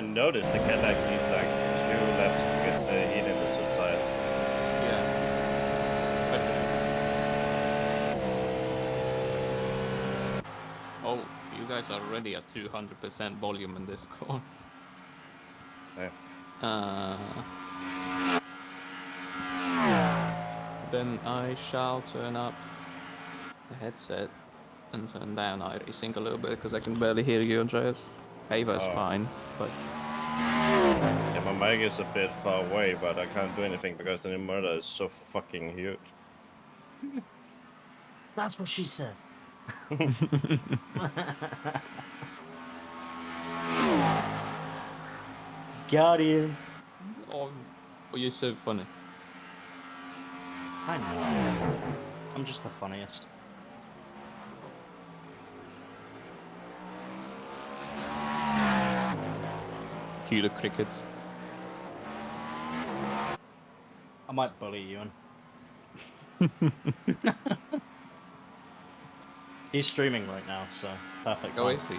noticed the Cadillac needs like 2 laps to get the heat in the subsides. Yeah. Especially. Oh, you guys are already at 200% volume in this car. Yeah. Then I shall turn up the headset and turn down iRacing a little bit because I can barely hear you, Andreas. Ava's fine, but Yeah, my mic is a bit far away, but I can't do anything because the inverter is so fucking huge. That's what she said. Got you. oh, you're so funny. I know. I'm just the funniest. Cue the crickets. I might bully you. He's streaming right now, so perfect. Oh, time. is he?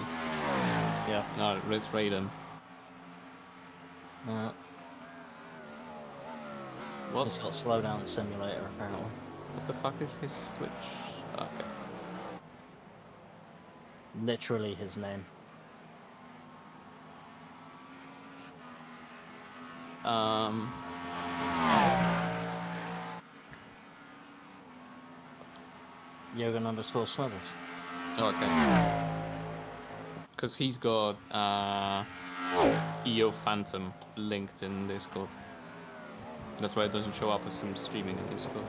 Yeah. No, let's raid him. What? He's got slowdown simulator apparently. What the fuck is his Twitch? Okay. Literally his name. Yogan_Smithers. Okay. Because he's got EO Phantom linked in Discord. That's why it doesn't show up as him streaming in Discord.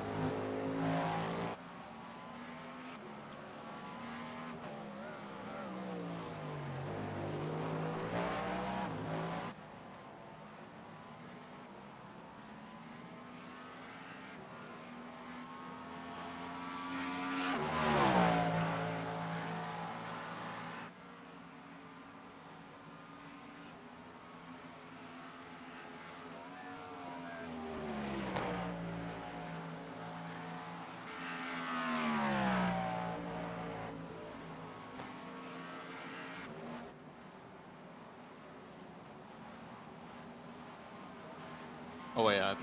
Oh yeah,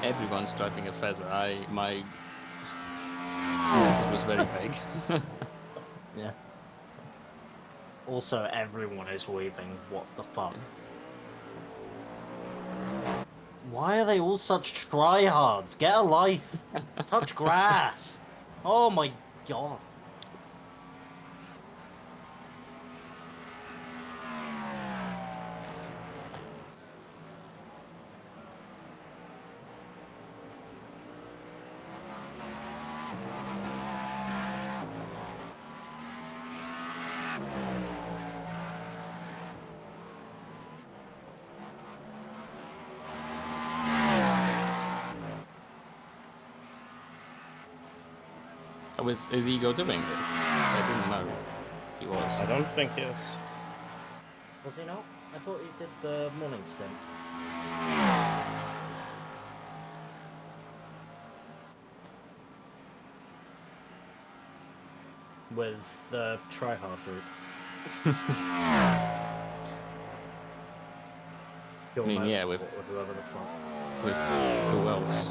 everyone's driving a feather. My message was very vague. Yeah. Also, everyone is weaving. What the fuck? Why are they all such tryhards? Get a life. Touch grass. Oh my god. Oh, is Ego doing it? I didn't know he was. I don't think he is. Was he not? I thought he did the morning stint. With the tryhard group. I mean, yeah, with whoever the fuck. with who else?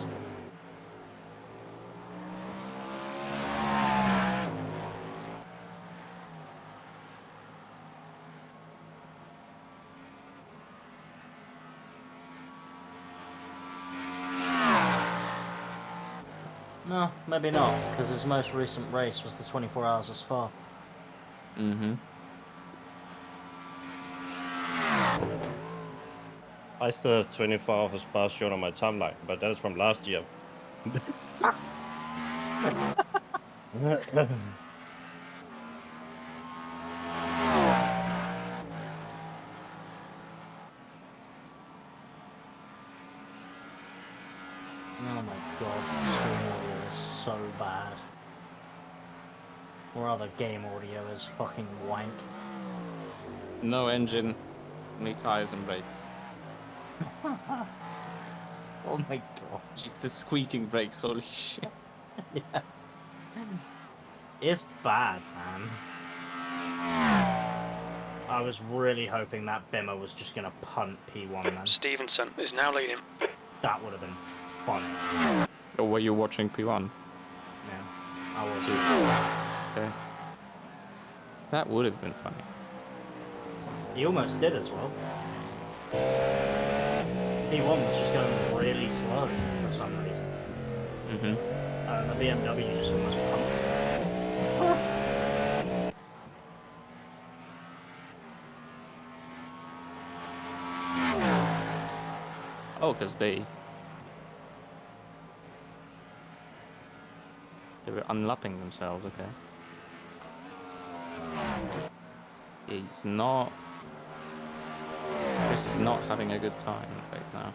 No, maybe not, because his most recent race was the 24 Hours of Spa. Mm-hmm. I still have 24 hours Spa shown on my timeline, but that is from last year. Oh my god, stream audio is so bad. Or other game audio is fucking wank. No engine, only tires and brakes. Oh my god. Just the squeaking brakes, holy shit. Yeah. It's bad, man. I was really hoping that Bimmer was just going to punt P1 then. Stevenson is now leading. That would have been funny. Or were you watching P1? Yeah, I was. Okay. That would have been funny. He almost did as well. P1 was just going really slow for some reason. Mm-hmm. The BMW just almost pumped. Oh, because they were unlapping themselves, okay. Chris is not having a good time right now.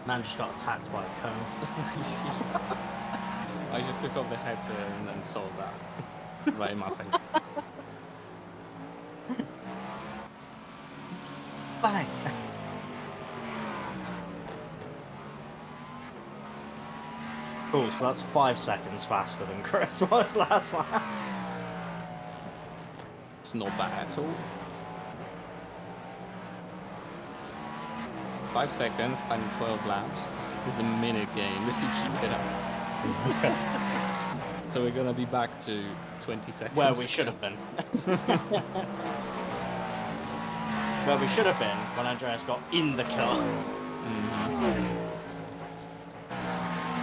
Man just got attacked by a cone. I just took off the headset and then saw that right in my face. Bang! Cool, so that's 5 seconds faster than Chris was last lap. It's not bad at all. 5 seconds times 12 laps is a minute game if you keep it up. So we're gonna be back to 20 seconds. Where we should have been. Where we should have been when Andreas got in the car.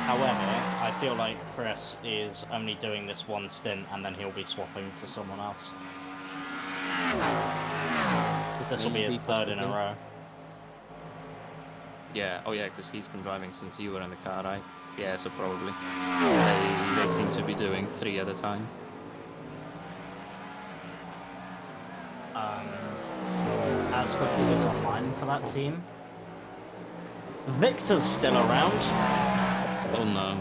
However, I feel like Chris is only doing this one stint and then he'll be swapping to someone else. Because this will be his third in a row. Yeah, oh yeah, because he's been driving since you were in the car, right? Yeah, so probably. They seem to be doing 3 at a time. As for who is online for that team, Victor's still around. Oh no.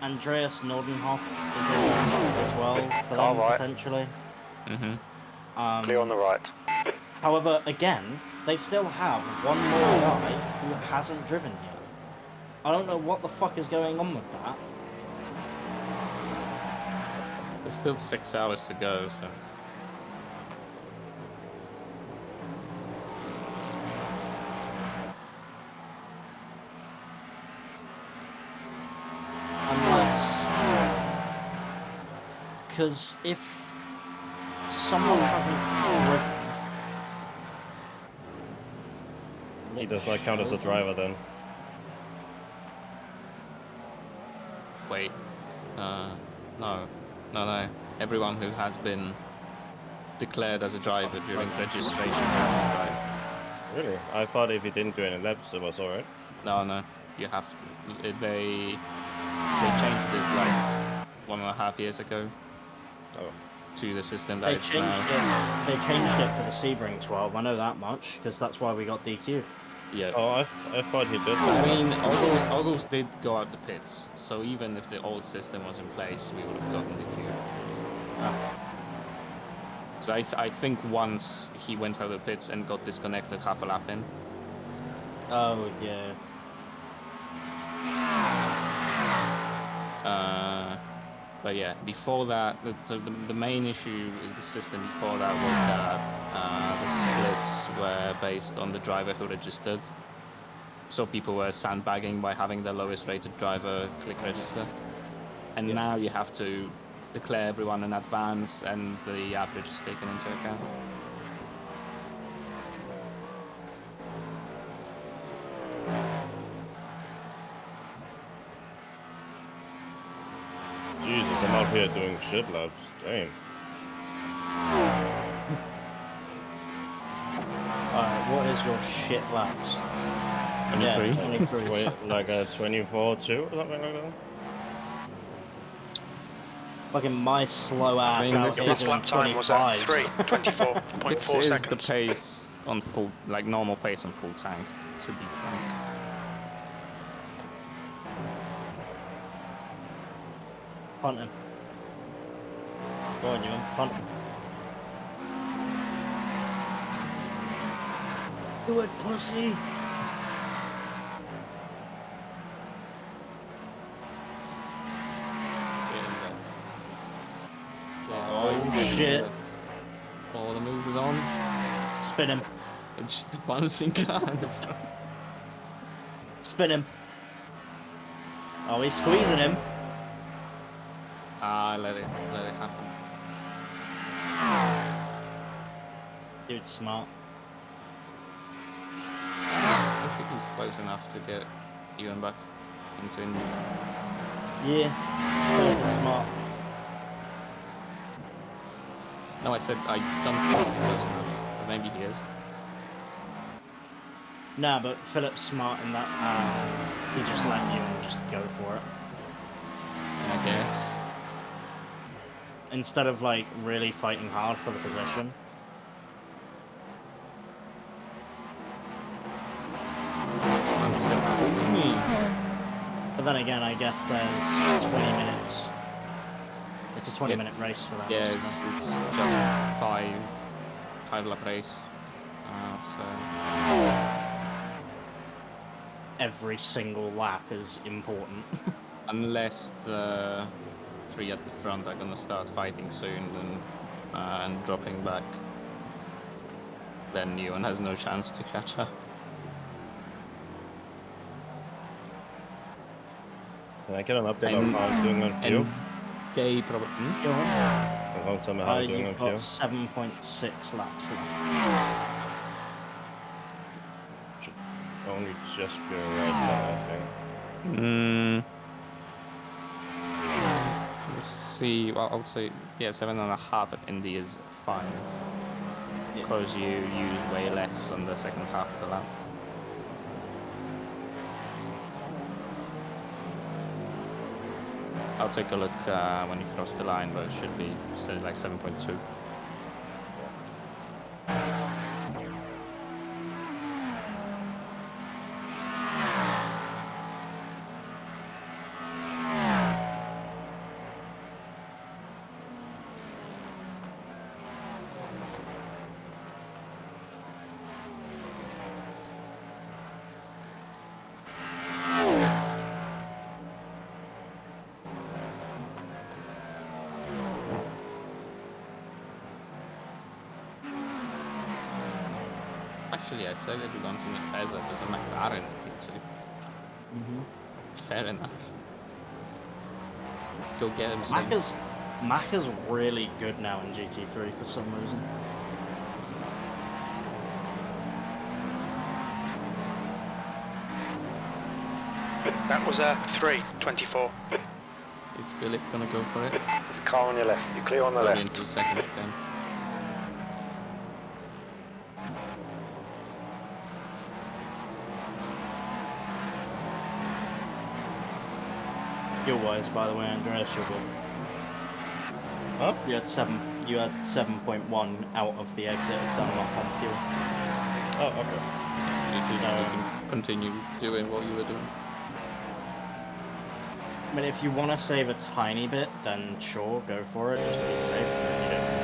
Andreas Nordenhoff is in as well for them, Right. potentially. Mm-hmm. Clear on the right. However, again, they still have one more guy who hasn't driven yet. I don't know what the fuck is going on with that. There's still 6 hours to go, so... Unless... Because if someone hasn't driven... He does not count as a driver then. Wait. No. Everyone who has been declared as a driver during registration has to drive. Really? I thought if he didn't do any laps, it was alright. No. You have... They changed it like 1.5 years ago. Oh. To the system that They it's changed now. it. They changed it for the Sebring 12. I know that much because that's why we got DQ'd. Yeah. Oh, I thought he did. I mean, August did go out the pits, so even if the old system was in place, we would have gotten the queue. So I think once he went out of the pits and got disconnected half a lap in. Oh, yeah. But yeah, before that, the main issue with the system before that was that the splits were based on the driver who registered. So people were sandbagging by having the lowest rated driver click register. And now you have to declare everyone in advance and the average is taken into account. Jesus, I'm out here doing shit laps. Damn. Alright, what is your shit laps? 23? Yeah, 23. Like a 24-2 or something like that? Fucking my slow ass I mean, out your Your last lap time was at 24.4 This is the seconds. pace on full, like normal pace on full tank, to be frank. Punt him. Go on, Ewan. Punt him. Do it, pussy. Oh, shit. Oh, the move is on. Spin him. It's the bouncing car in the front. Spin him. Oh, he's squeezing him. Ah, let it happen. Dude's smart. I think he's close enough to get Ewan back into Indy. Yeah. Sarthe's smart. No, I said I don't think he's close enough, but maybe he is. Nah, but Philip's smart in that he just let you just go for it. I guess. Instead of like really fighting hard for the position. That's so cool. But then again, I guess there's 20 minutes. It's a 20-minute race for that. Yeah, so. it's just five lap race. So Every single lap is important. unless the three at the front are gonna start fighting soon and dropping back, then Ewan has no chance to catch up. Can I get an update on how I'm doing on fuel? And they probably. I want some how I'm doing on You've fuel. got 7.6 laps left. Should only just be right now, I think. We'll see. Well, I would say 7.5 at Indy is fine because you use way less on the second half of the lap. I'll take a look when you cross the line, but it should be say like 7.2. Actually, I said everyone's in a Fezza, there's a McLaren P2. Fair enough. Go get him some. Mac is really good now in GT3 for some reason. That was a 3:24. Is Philip gonna go for it? There's a car on your left. You're clear on the Going left. into the second then. You're wise, by the way, Andreas. You're good. Huh? You had 7.1 out of the exit of Dunlop on fuel. Oh, okay. You can continue doing what you were doing. I mean, if you want to save a tiny bit, then sure, go for it, just to be safe. But you don't need to.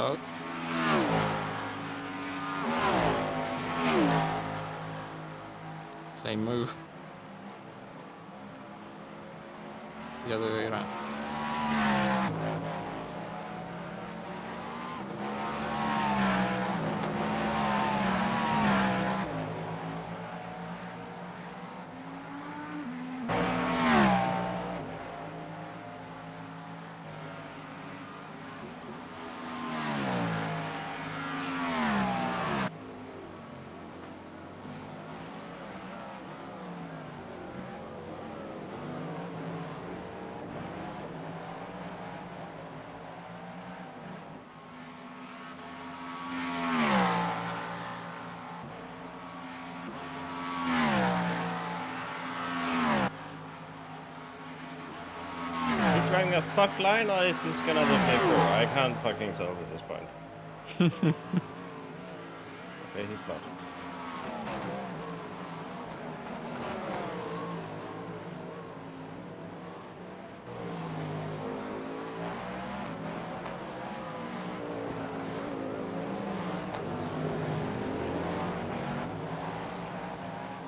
Oh. Same move. The other way around. doing a fuck line or is this gonna look like four? I can't fucking tell at this point. Okay, he's not.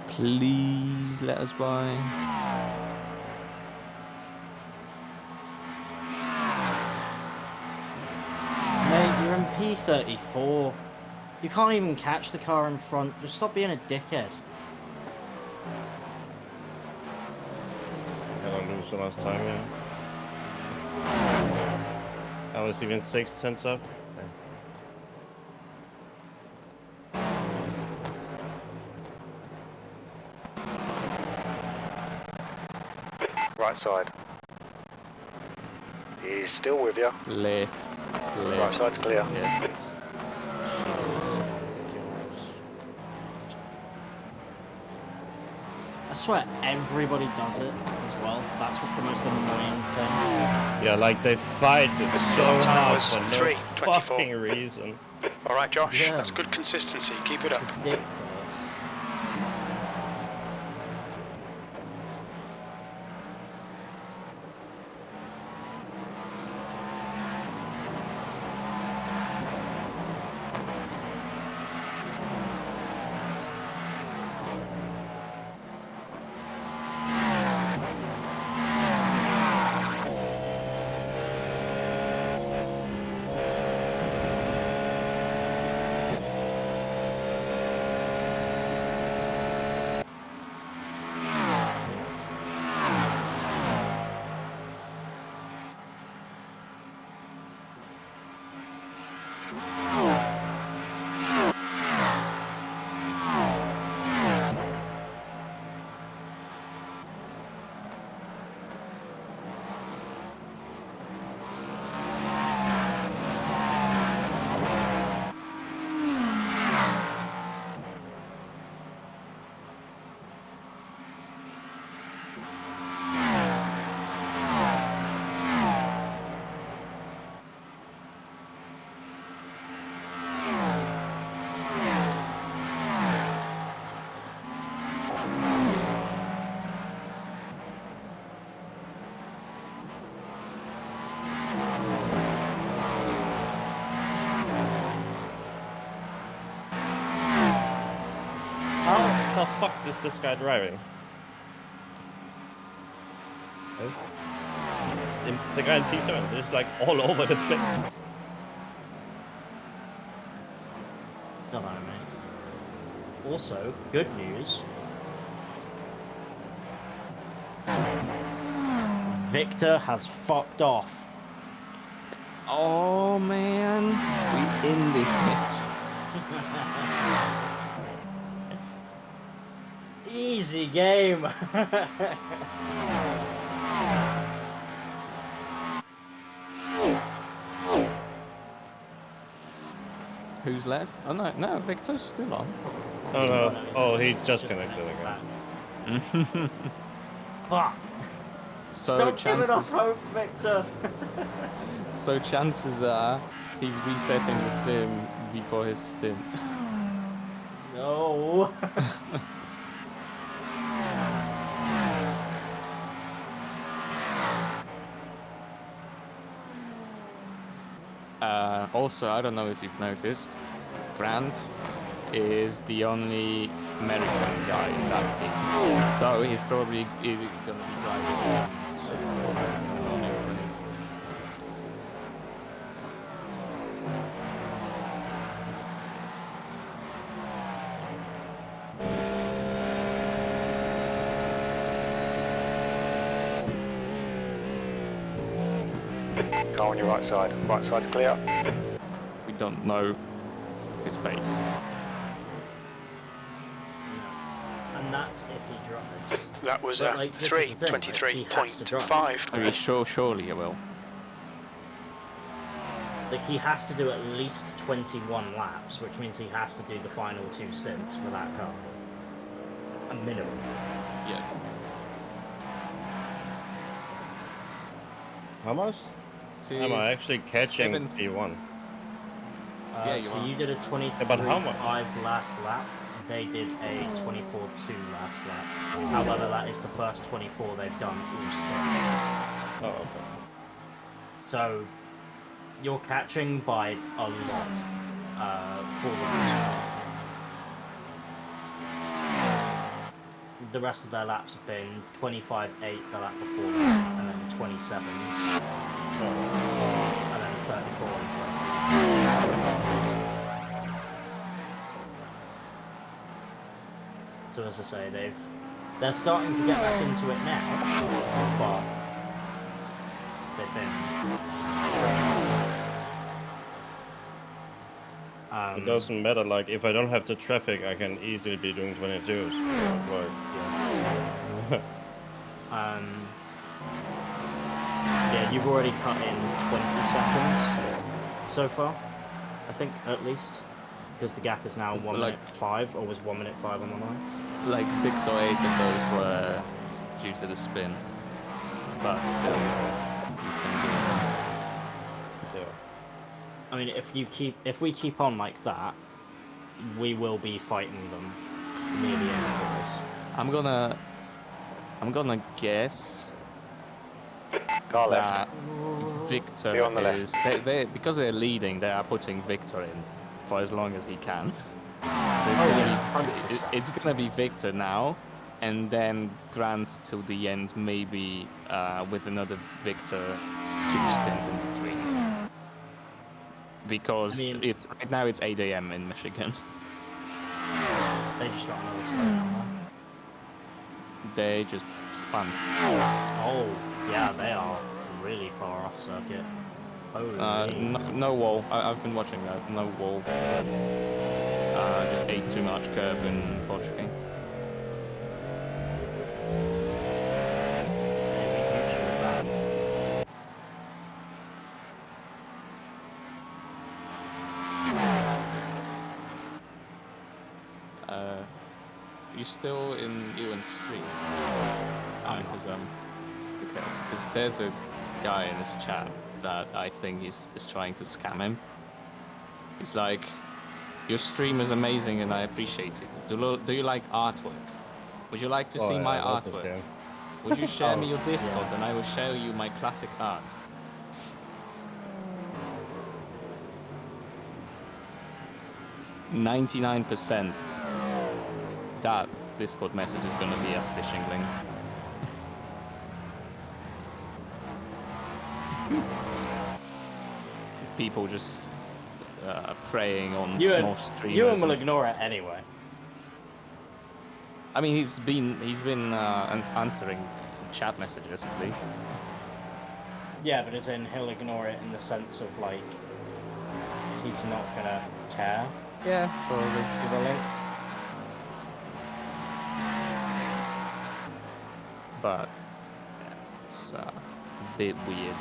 Please let us by. Mate, you're in P34. You can't even catch the car in front. Just stop being a dickhead. I don't lose the last time, yeah. I was even 6/10 up. Right side. He's still with you. Left. Right side's clear. Left. I swear everybody does it as well. That's what's the most annoying thing. Yeah, like they fight it so Time hard was for no 3:24. fucking reason. All right, Josh. Yeah. That's good consistency. Keep it up. Ridiculous. How the fuck is this guy driving? The guy in P7 is like all over the place. Don't know, mate. Also, good news. Victor has fucked off. Oh man, we in this match. Easy game. Who's left? Oh no, Victor's still on. Oh no, oh he just connected again. Fuck. So Stop giving us chances, hope, Victor. so chances are he's resetting the sim before his stint. No. Also, I don't know if you've noticed, Grant is the only American guy in that team. Though he's probably going to be driving. Car on your right side. Right side's clear. We don't know his pace. And that's if he drives. That was But, a like, this is the thing, like, he has to drive. 3:23.5. Are you sure? Surely you will. Like, he has to do at least 21 laps, which means he has to do the final 2 stints for that car. A minimum. Yeah. How much am I actually catching seventh. P1? Yeah, you so are. you did a 23.5 but how much? last lap. They did a 24.2 last lap. However, that is the first 24 they've done all stint. Oh, okay. So you're catching by a lot for the most. The rest of their laps have been 25.8 the lap before that, and then 27s, and then 34 in first. So as I say, they're starting to get back into it now, but they've been It doesn't matter, like, if I don't have the traffic, I can easily be doing 22s. Yeah, you've already cut in 20 seconds so far, I think, at least. Because the gap is now 1 minute 5, or was 1 minute 5 on the line? Like 6 or 8 of those were due to the spin, but still, you can do it. Yeah. I mean, if we keep on like that, we will be fighting them near the end of the race. I'm gonna guess Car that left. Victor Be on the is because they're leading. They are putting Victor in for as long as he can. So it's gonna be Victor now, and then Grant till the end, maybe with another Victor to stint in between. Because right now it's 8 AM in Michigan. They just got another slowdown. They just spun. Oh, yeah, they are really far off circuit. Holy. No wall. I've been watching that. No wall. Just ate too much curb in Fortune. You still in Ewan Street? Because there's a guy in this chat that I think is trying to scam him. He's like, your stream is amazing and I appreciate it. Do you like artwork? Would you like to see my artwork? Would you share me your Discord and I will show you my classic arts? %, that Discord message is gonna be a phishing link. People just preying on small streamers. Ewan will ignore it anyway. I mean, he's been answering chat messages at least. Yeah, but he'll ignore it in the sense of like he's not gonna care. Yeah, probably. For the link. But yeah, it's a bit weird.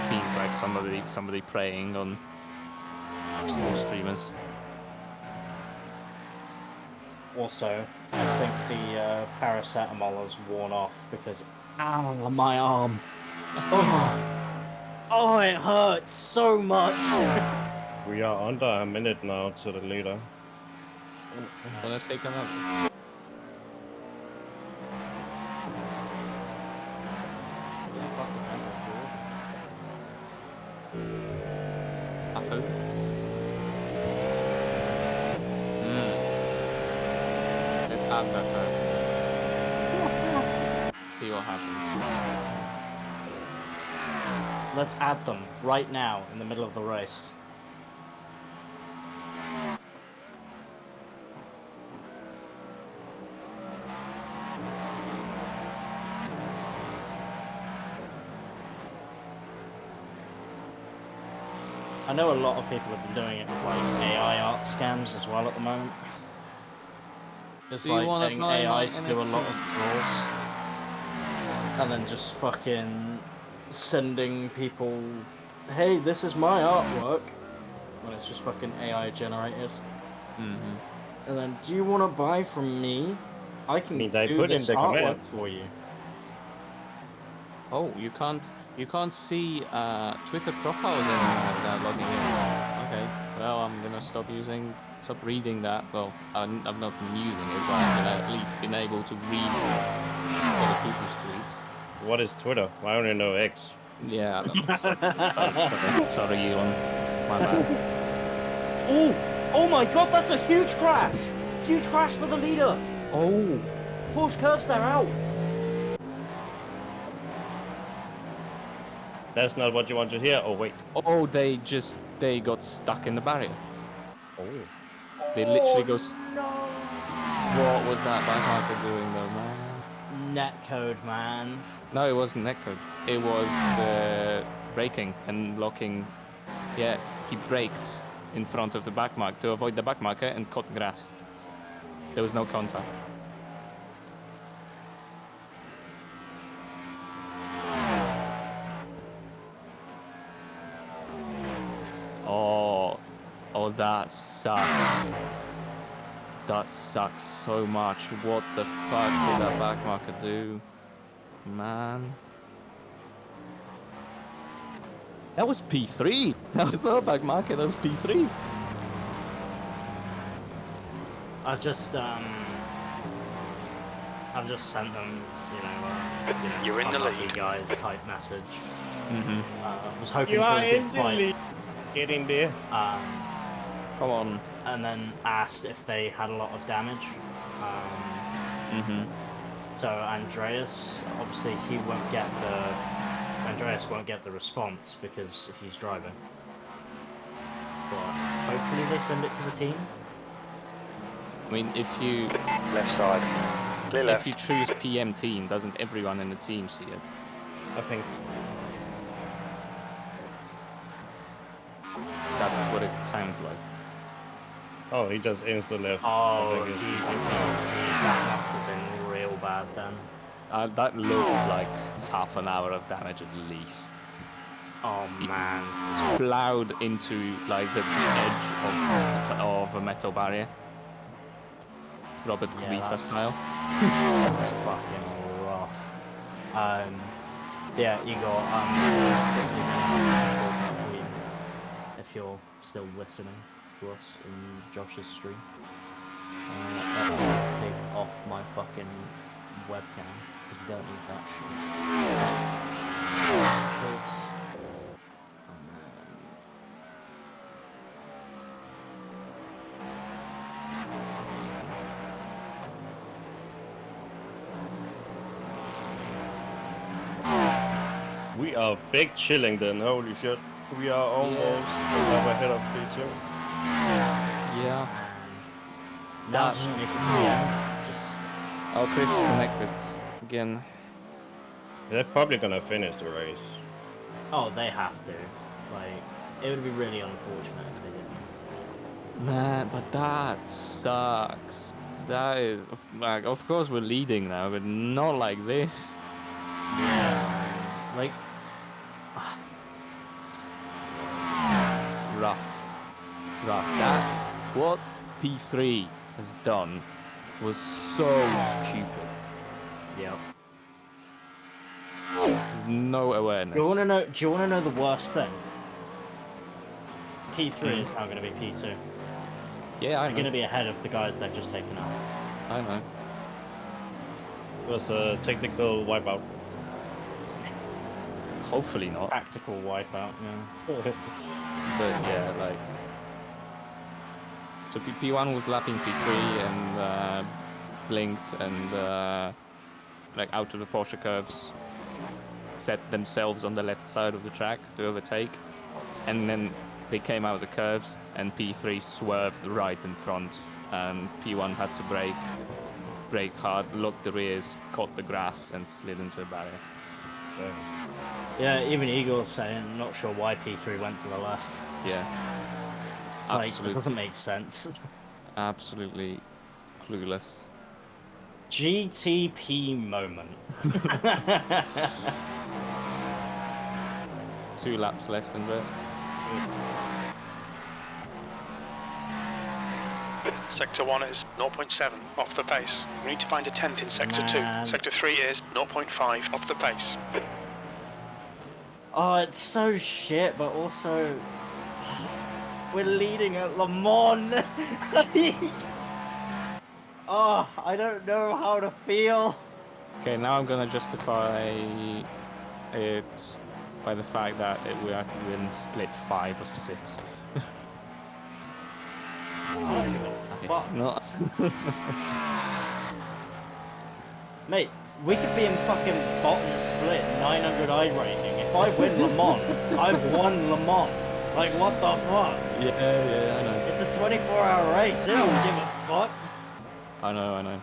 Seems like somebody preying on small streamers. Also, I think the paracetamol has worn off because ow, my arm. Oh, it hurts so much. We are under a minute now to the leader. Wanna take another? Who the fuck is Andreas? Let's add that person. See what happens. Let's add them right now in the middle of the race. I know a lot of people have been doing it with like AI art scams as well at the moment. It's like getting AI to do a lot of draws. And then just fucking sending people, hey, this is my artwork. When it's just fucking AI generated. Mm-hmm. And then, do you want to buy from me? I can they do put in this the artwork command. for you. Oh, you can't. You can't see Twitter profiles anymore without logging in. Okay, well, I'm gonna stop reading that. Well, I've not been using it, but I've at least been able to read other people's tweets. What is Twitter? I only know X. Yeah, sorry, Elon. My bad. Oh my god, that's a huge crash! Huge crash for the leader! Oh! Porsche curves, they're out! That's not what you want to hear. Oh, wait. Oh, they got stuck in the barrier. Oh. They literally go. No! What was that bike marker doing though, man? Netcode, man. No, it wasn't netcode. It was braking and locking. Yeah, he braked in front of the back mark to avoid the back marker and caught the grass. There was no contact. Oh, that sucks. That sucks so much. What the fuck did that back marker do? Man. That was P3! That was not a back marker, that was P3! I've just sent them, You're in the unlucky lead. guys type message. Mm-hmm. Was hoping You for are a good in the fight. lead. Get in there. Come on. And then asked if they had a lot of damage. So Andreas, obviously Andreas won't get the response because he's driving. But hopefully they send it to the team. I mean, if you Left side. Clear left. if you choose PM team, doesn't everyone in the team see it? I think. That's what it sounds like. Oh, he just insta left. Oh, I think geez, it's- that must have been real bad then. That looked like half an hour of damage at least. Oh man. It's plowed into like the edge of a metal barrier. Robert Yeah, Kubica that's- style. That's fucking rough. Yeah, Igor, if you're still listening to us in Josh's stream, let's pick off my fucking webcam, because we don't need that shit. Choice. We are big chilling then, holy shit. We are almost ahead of P2. Yeah. Now just make it to the end. Just Oh, Chris connected again. They're probably gonna finish the race. oh, they have to. Like, it would be really unfortunate if they didn't. Man, but that sucks. That is like, of course we're leading now, but not like this. Yeah. Like, Rough. That what P3 has done was so stupid. yep. No awareness. Do you wanna know the worst thing? P3 is now gonna be P2. Yeah, I They're gonna know. be ahead of the guys they've just taken out. I know. It was a technical wipeout. Hopefully not. Practical wipeout, yeah. But yeah, like. So P1 was lapping P3 and blinked and like out of the Porsche curves, set themselves on the left side of the track to overtake, and then they came out of the curves and P3 swerved right in front, and P1 had to brake hard, locked the rears, caught the grass, and slid into a barrier. Yeah, even Igor's saying, not sure why P3 went to the left. Yeah. Like, it Absolutely. doesn't make sense. Absolutely clueless. GTP moment. 2 laps left and rest. Sector 1 is 0.7 off the pace. We need to find a 10th in Sector Man. 2. Sector 3 is 0.5 off the pace. Oh, it's so shit, but also we're leading at Le Mans. Oh, I don't know how to feel. Okay, now I'm gonna justify it by the fact that we are in split 5 of 6. I don't give a fuck. Not. Mate, we could be in fucking bottom split 900 iRacing. If I win Le Mans, I've won Le Mans. Like, what the fuck? Yeah, I know. It's a 24-hour race. They don't give a fuck. I know.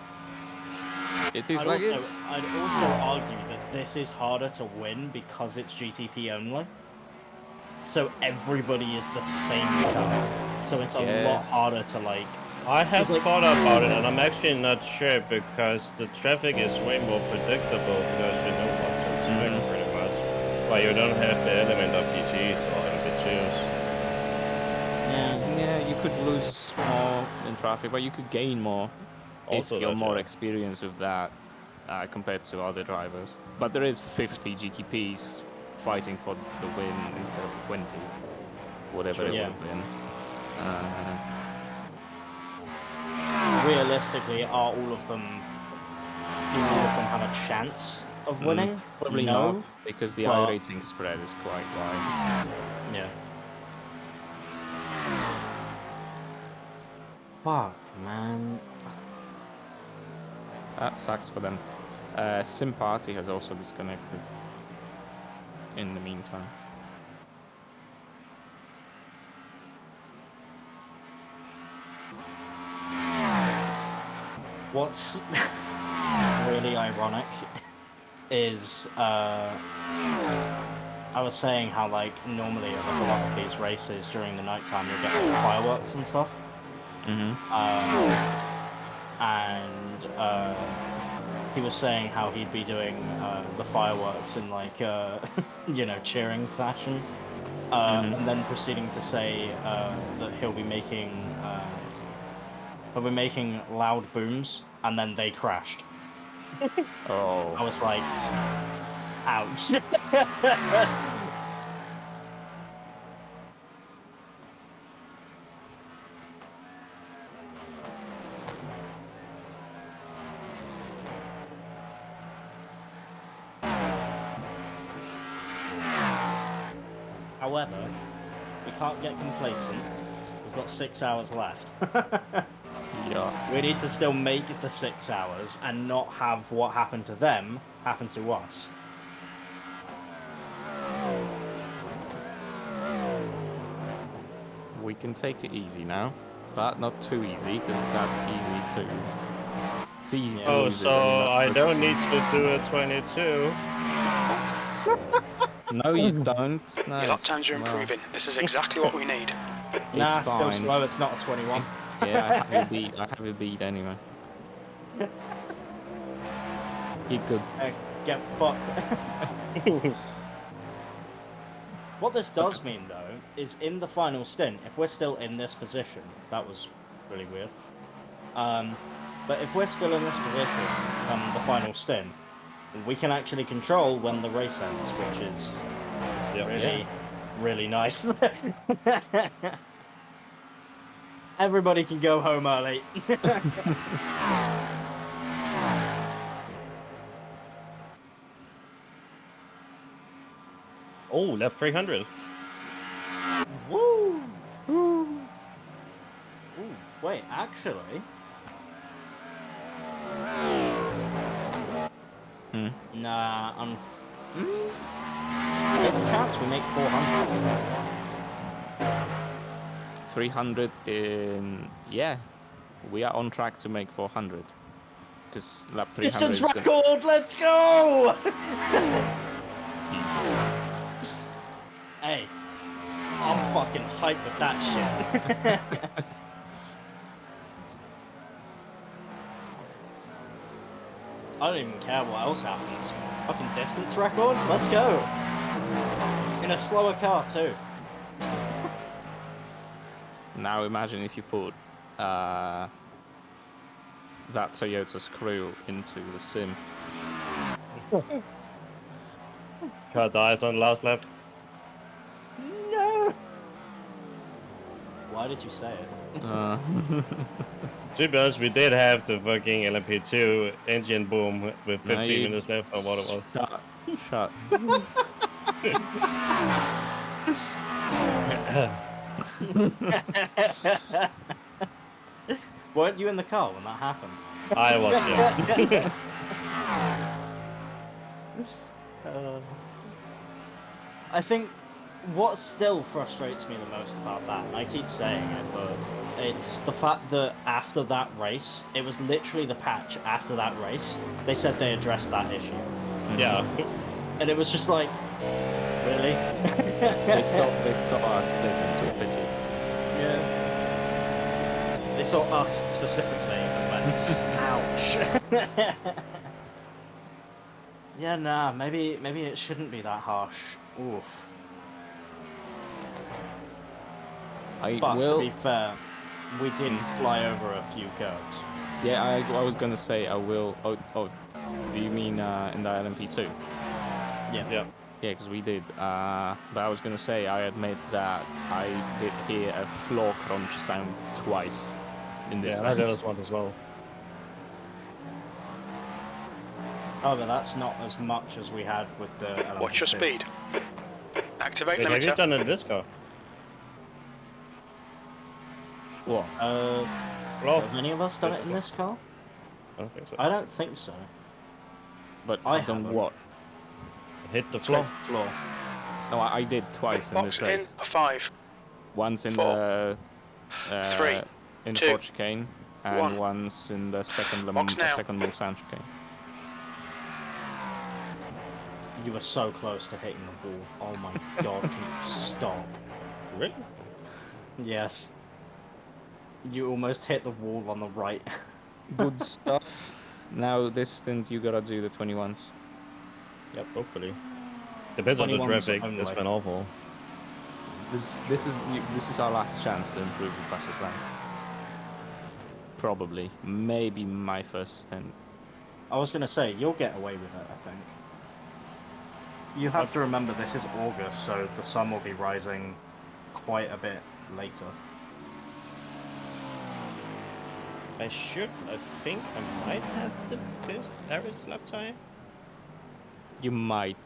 It is I'd like also, it's. I'd also argue that this is harder to win because it's GTP only. So everybody is the same car. So it's a lot Yes. harder to, like... I have like- thought about it, and I'm actually not sure because the traffic is way more predictable because you know what to expect pretty much. But you don't have the element of DTs or LB2s. Yeah, you could lose more in traffic, but you could gain more Also if you're that, more yeah. experienced with that compared to other drivers. But there is 50 GTPs fighting for the win instead of 20, whatever it Yeah. would have been. Realistically, are all of them... Do all of them have a chance of winning? Probably No, not, because the but- iRacing spread is quite wide. Yeah. Fuck, man. That sucks for them. Sim Party has also disconnected in the meantime. What's really ironic is I was saying how, like, normally at a lot of these races during the nighttime you get like, fireworks and stuff. And he was saying how he'd be doing the fireworks in, like, you know, cheering fashion. And then proceeding to say that he'll be making loud booms, and then they crashed. Oh. I was like, ouch. However, we can't get complacent. We've got 6 hours left. Yeah. We need to still make the 6 hours and not have what happened to them happen to us. We can take it easy now, but not too easy, because that's easy too. It's easy to Oh, lose it so and not I don't focus. need to do a 22. No, you don't. No, Your lap times are well, improving. This is exactly what we need. Nah, it's still fine. slow, it's not a 21. Yeah, I have you beat. I have you beat anyway. You could. Get fucked. What this does mean, though, is in the final stint, if we're still in this position, that was really weird. But if we're still in this position the final stint, we can actually control when the race ends, which is really, really nice. Everybody can go home early. Oh, left 300. Woo! Ooh, wait, actually... Nah, there's a chance we make 400. 300 in. Yeah, we are on track to make 400. Because lap 300. Distance is the- record, let's go! Hey, I'm fucking hyped with that shit. I don't even care what else happens. Fucking distance record, let's go! In a slower car too. Now imagine if you put that Toyota screw into the sim. Car dies on last lap. Why did you say it? Uh, To be honest, we did have the fucking LMP2 engine boom with 15 no, you- minutes left or what it was. Shut. Weren't you in the car when that happened? I was, yeah. I think what still frustrates me the most about that, and I keep saying it, but it's the fact that after that race, it was literally the patch after that race, they said they addressed that issue. Yeah. And it was just like, really? They saw us split into a pity. Yeah. They saw us specifically and went, ouch. Yeah, nah, maybe it shouldn't be that harsh. Oof. But to be fair, we did fly over a few curbs. Yeah, I was gonna say I will. Oh, do you mean in the LMP2? Yeah. Yeah. Yeah, because we did. But I was gonna say I admit that I did hear a floor crunch sound twice in this. Yeah, I did this one as well. Oh, but that's not as much as we had with the LMP2. Watch your speed. Activate Wait, have you limiter. done it in this car? What? Have any of us done it in this car? I don't think so. I don't think so. But I I've done haven't. what? Hit the floor. Floor. No, I did twice in Box this race. in. 5. Once in 4, the 3, in 2, Ford chicane, and 1. once in the second Box now. Mulsanne chicane. You were so close to hitting the ball. Oh my god, can you stop? Really? Yes. You almost hit the wall on the right. Good stuff. Now this stint you gotta do the 21s. Yep, hopefully. Depends on the 21s traffic. only. It's been awful. This is our last chance to improve the fastest lap. Probably, maybe my first stint. I was gonna say, you'll get away with it, I think. You have to remember this is August, so the sun will be rising quite a bit later. I think I might have the best average lap time. You might,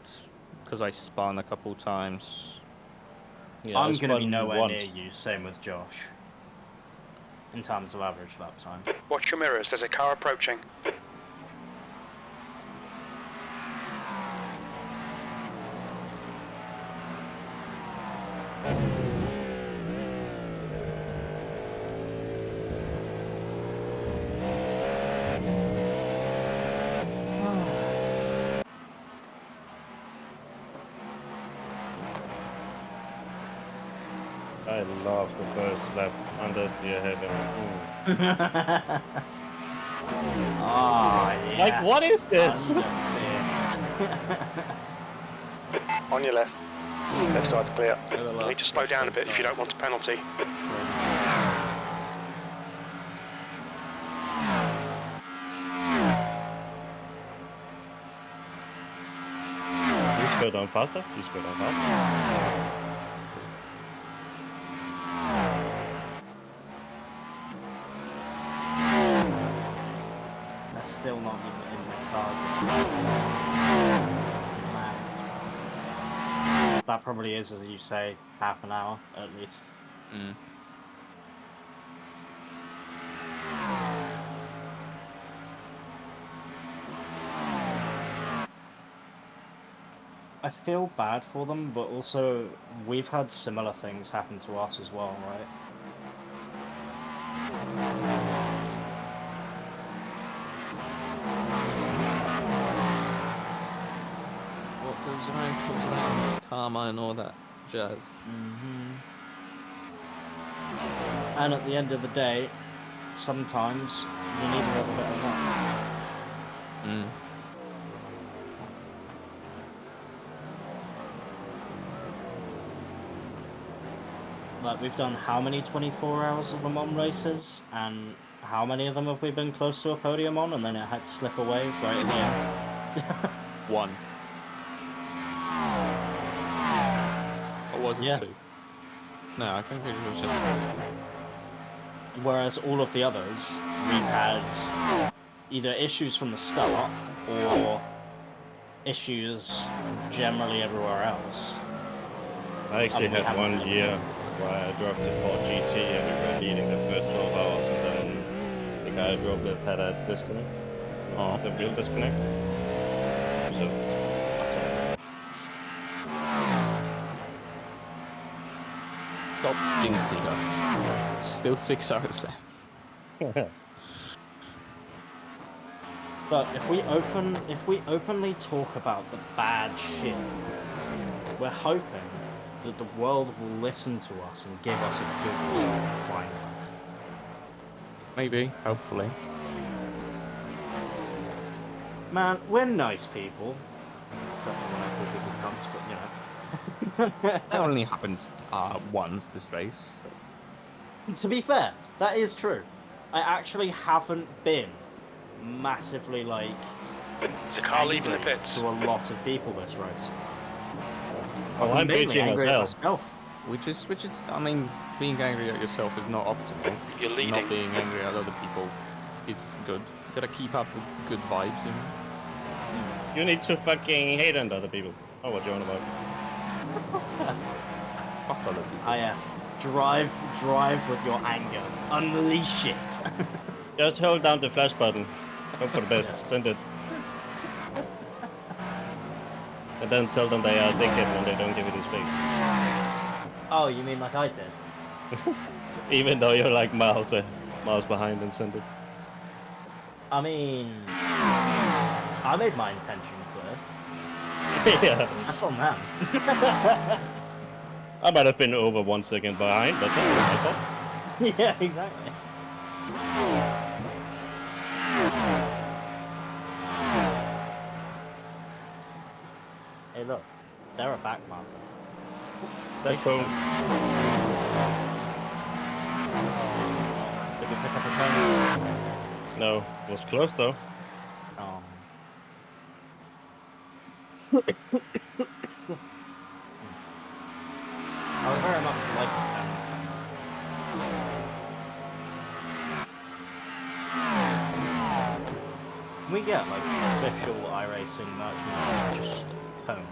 because I spun a couple times. Yeah, I'm I gonna be spun nowhere once. near you, same with Josh. In terms of average lap time. Watch your mirrors. There's a car approaching. I love the first lap understeer heaven. Ah, yes. Like, what is this? Understeer. On your left. Left side's clear. To the You left. need to slow down a bit if you don't want a penalty. Please go down faster. Please go down faster. That's still not even in the car. Man. That probably is, as you say, half an hour at least. Mm. I feel bad for them, but also we've had similar things happen to us as well, right? What goes around comes around. Karma and all that jazz. And at the end of the day, sometimes you need a little bit of luck. Mm. Like, we've done how many 24 hours of Le Mans races, and how many of them have we been close to a podium on, and then it had to slip away right at the end? One. Or was it Yeah. two? No, I think it was just one. Whereas all of the others, we've had either issues from the start or issues generally everywhere else. I actually And we had haven't one been- year where I drove the Ford GT and we were leading the first 12 hours, and then the guy I drove with had a disconnect. Oh. The wheel disconnect. Just Stop jinxing us. Still 6 hours left. But if we openly talk about the bad shit, we're hoping that the world will listen to us and give us a good final. Maybe, hopefully. Man, we're nice people. Except for when I call people cunts, but you know. That only happened once this race. So. To be fair, that is true. I actually haven't been massively, like, There's a car leaving the angry pits. to a lot of people this race. well, I've I'm been mainly bitching angry as at hell. myself. Which is, I mean, being angry at yourself is not optimal. You're leading. Not being angry at other people is good. Gotta keep up with good vibes, you know? You need to fucking hate on other people. Oh, what you on about? Fuck other people. Ah yes. Drive with your anger. Unleash it. Just hold down the flash button. Hope for the best. Send it. And then tell them they are dickhead when they don't give it in space. Oh, you mean like I did? Even though you're like miles behind and send it. I mean, I made my intention clear. Yeah. That's on them. I might have been over 1 second behind, but that's not my fault. Yeah, exactly. Hey, look, they're a back marker. That's cool. Did we pick up a turn? No, it was close though. Oh. I would very much like that. Can we get like official iRacing merchandise, just a cone?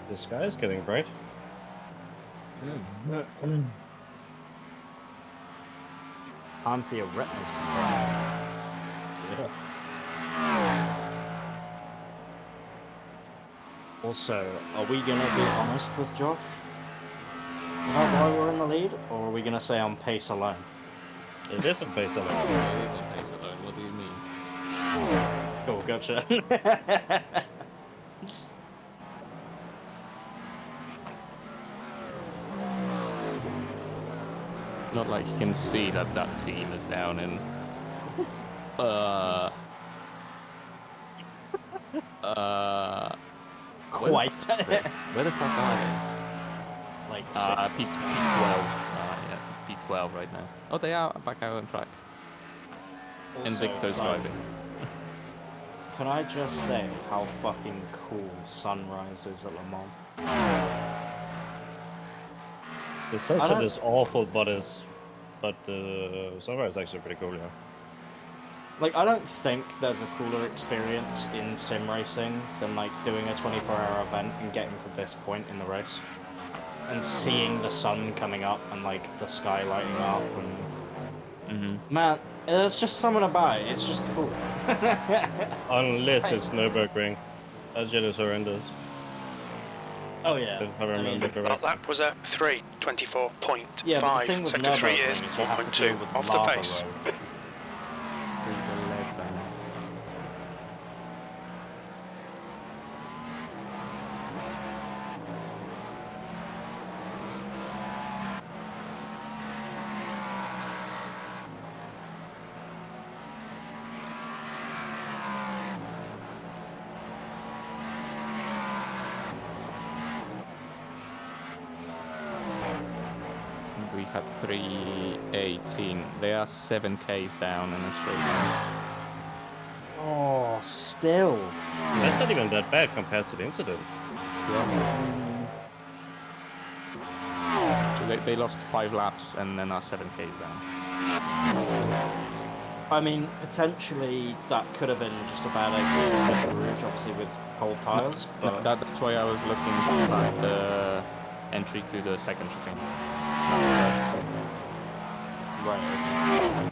The sky is getting bright. Time for your retinas to burn. Yeah. Also, are we gonna be honest with Josh about why we're in the lead, or are we gonna say on pace alone? It is on pace alone. It is on pace alone. What do you mean? Oh, gotcha. Not like you can see that that team is down in. Quite. Where the fuck are they? Like P12. Yeah, P12 right now. Oh, they are back out on track. And Victor's driving. Can I just say how fucking cool sunrise is at Le Mans? The sunset is awful, but the sunrise is actually pretty cool, yeah. Like, I don't think there's a cooler experience in sim racing than, like, doing a 24-hour event and getting to this point in the race. And seeing the sun coming up and, like, the sky lighting up and... Man, there's just something about it. It's just cool. Unless it's Nürburgring. That shit is horrendous. Oh, yeah. If I remember That correctly. lap was a 3:24.5. Yeah, but the thing with Sector 3 Nürburgring is is you have to deal 4.2 with off the lava pace. road. We had 3:18. They are 7Ks down in a straight line. Oh, still. That's not even that bad compared to the incident. So they lost 5 laps and then are 7Ks down. I mean, potentially that could have been just a bad exit of Rouge, obviously with cold tyres, but... That's why I was looking at the entry to the second chicane. Right.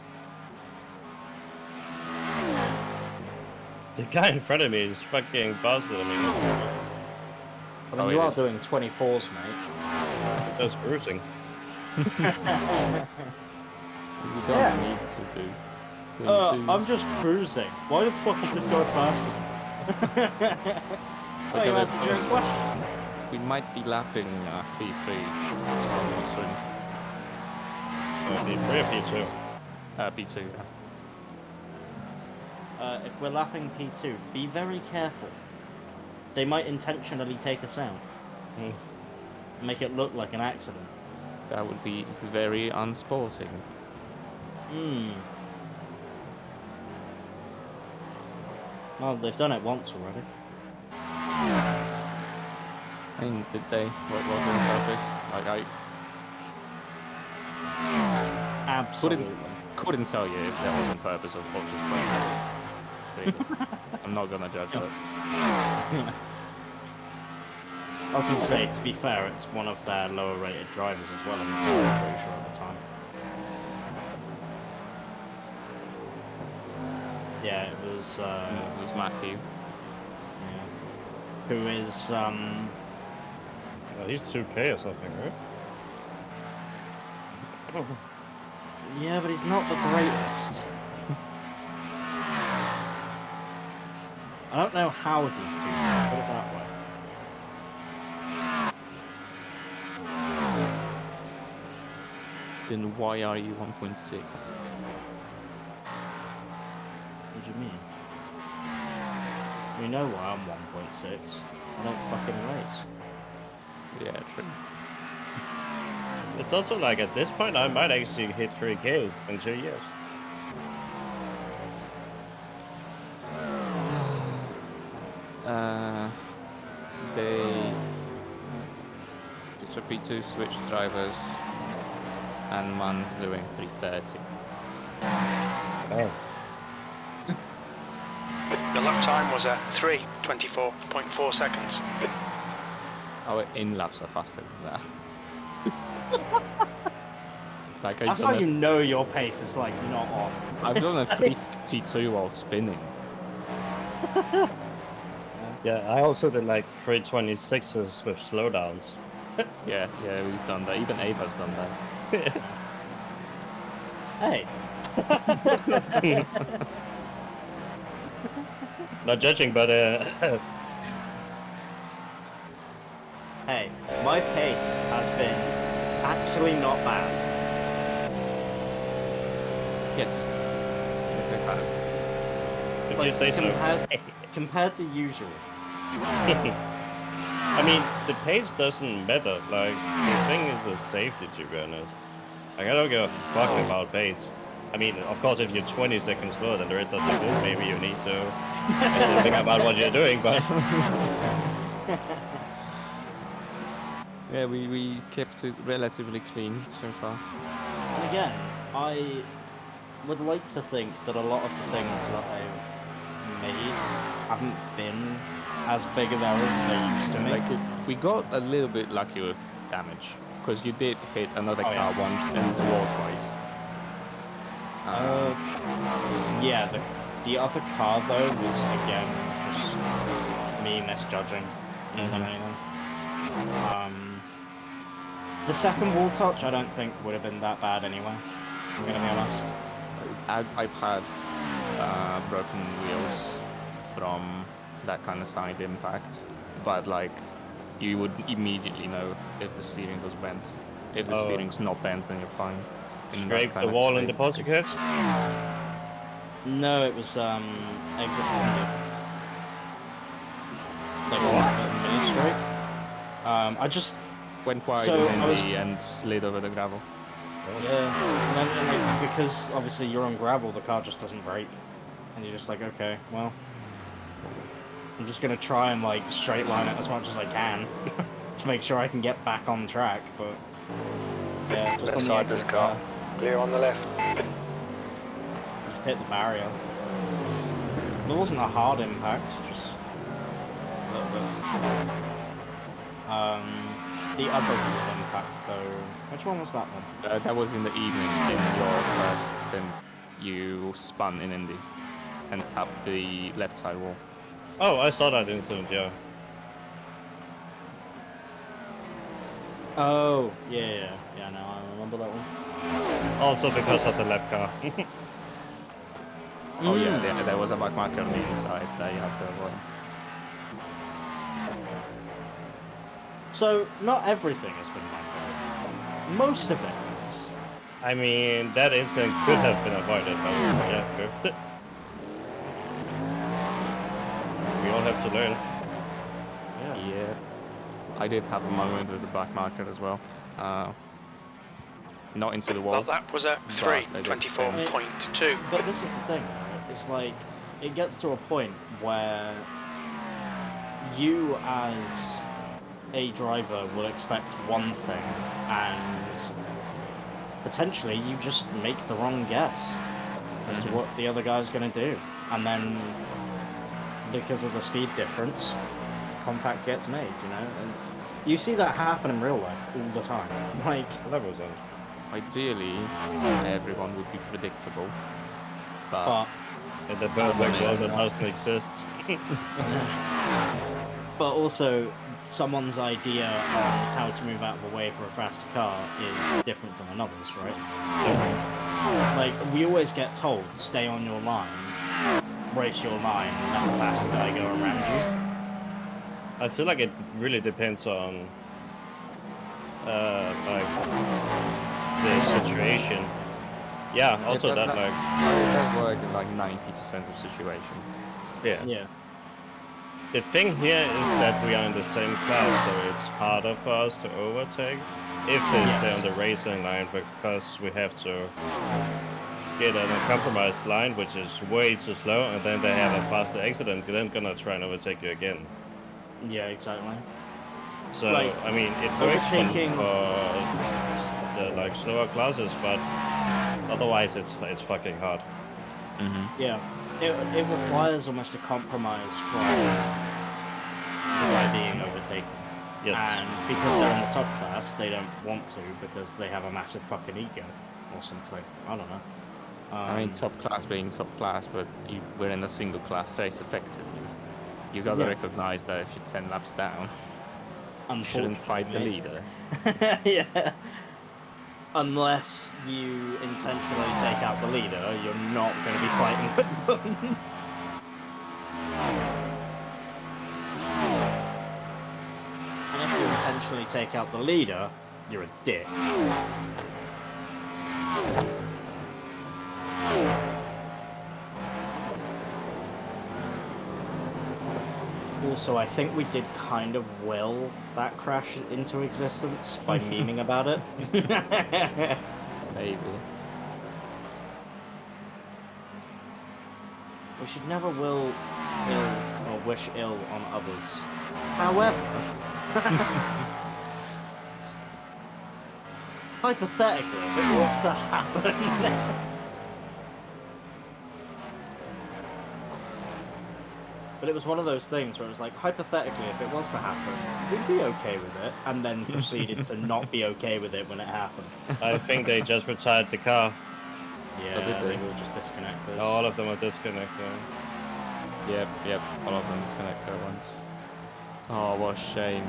The guy in front of me is fucking faster than me. I mean, Oh, you it are is. doing 24s, mate. Just cruising. You don't Yeah. need to do. I'm just cruising. Why the fuck is this guy faster? Oh, you answered your own question. We might be lapping P3 soon. P3 or P2? P2, yeah. If we're lapping P2, be very careful. They might intentionally take us out. Make it look like an accident. That would be very unsporting. Well, they've done it once already. I mean, did they? What was it on purpose? Like, Absolutely. couldn't tell you if that was on purpose or just I'm not gonna judge that. I was going to say, to be fair, it's one of their lower rated drivers as well, I'm pretty sure at the time. Yeah, it was Matthew. yeah. Who is, He's 2K or something, right? yeah, but he's not the greatest. I don't know how he's 2K, put it that way. Then why are you 1.6? What do you mean? We know why I'm 1.6. I don't fucking race. Yeah, true. It's also like at this point I might actually hit 3K in 2 years. It's a P2 switch drivers, and Man's doing 3:30. Oh. The lap time was a 3:24.4 seconds. Our in-laps are faster than that. Like That's how you know your pace is like not on. I've done a It's like- 352 while spinning. Yeah, I also did like 326s with slowdowns. Yeah, we've done that. Even Ava's done that. Hey. Not judging, but Hey, my pace has been actually not bad. Yes. Yes, it has. if you say so. Compared to usual. I mean, the pace doesn't matter. Like, the thing is the safety, to be honest. Like, I don't give a fuck about pace. I mean, of course, if you're 20 seconds slower than the rest of the group, maybe you need to think about what you're doing, but... Yeah, we kept it relatively clean so far. And again, I would like to think that a lot of the things that I've made haven't been as big of errors as they used to make. Like we got a little bit lucky with damage because you did hit another car once and the wall twice. Yeah, the other car though was again just me misjudging more than anything. The second wall touch I don't think would have been that bad anyway. I'm gonna be honest. I've had broken wheels from that kind of side impact, but like you would immediately know if the steering was bent. If the steering's not bent, then you're fine. Scrape the wall in the podcast? No, it was exit pointed. Like mini straight. I just went wide and slid over the gravel. Yeah, and then like because obviously you're on gravel, the car just doesn't brake, and you're just like, okay, well, I'm just gonna try and like straight line it as much as I can to make sure I can get back on track. But yeah, just Left on the side exit there's a car. Clear on the left. just hit the barrier. It wasn't a hard impact, just a little bit. The other wheel impact though, which one was that one? That was in the evening in your first stint. You spun in Indy and tapped the left side wall. Oh, I saw that incident, yeah. Oh, yeah, no, I remember that one. Also because of the lap car. Oh yeah, there was a back marker on the inside that you had to avoid. So, not everything has been my fault. Most of it is. I mean, that incident could have been avoided, but yeah, true. We all have to learn. Yeah. I did have a moment with the back marker as well. Not into the wall. Well, that was a 3:24.2. But this is the thing, right? It's like, it gets to a point where you as a driver will expect one thing, and potentially you just make the wrong guess as to what the other guy's going to do. And then, because of the speed difference, contact gets made, you know? And you see that happen in real life all the time. Like, That was on. Ideally, everyone would be predictable. but In the perfect world that doesn't exist. But also, someone's idea on how to move out of the way for a faster car is different from another's, right? Like, we always get told, stay on your line, race your line, let the faster guy go around you. I feel like it really depends on like the situation. Yeah, also that like It does work in like 90% of situations. yeah. The thing here is that we are in the same class, so it's harder for us to overtake if they stay on the racing line, because we have to get on a compromised line, which is way too slow, and then they have a faster exit and then gonna try and overtake you again. Yeah, exactly. So Like, I mean, it works for the like slower classes, but otherwise it's fucking hard. Yeah. It requires almost a compromise from the guy being overtaken. Yes. And because they're in the top class, they don't want to because they have a massive fucking ego or something. I don't know. I mean, top class being top class, but we're in a single class race effectively. You gotta recognize that if you're 10 laps down, you shouldn't fight the leader. Yeah. Unless you intentionally take out the leader, you're not going to be fighting with them. And if you intentionally take out the leader, you're a dick. Also, I think we did kind of will that crash into existence by memeing about it. Maybe. We should never will ill or wish ill on others. However, hypothetically, if it was to happen, but it was one of those things where it was like, hypothetically, if it was to happen, we'd be okay with it, and then proceeded to not be okay with it when it happened. I think they just retired the car. Yeah, they were just disconnected. All of them are disconnected. Yep, all of them disconnected at once. Oh, what a shame.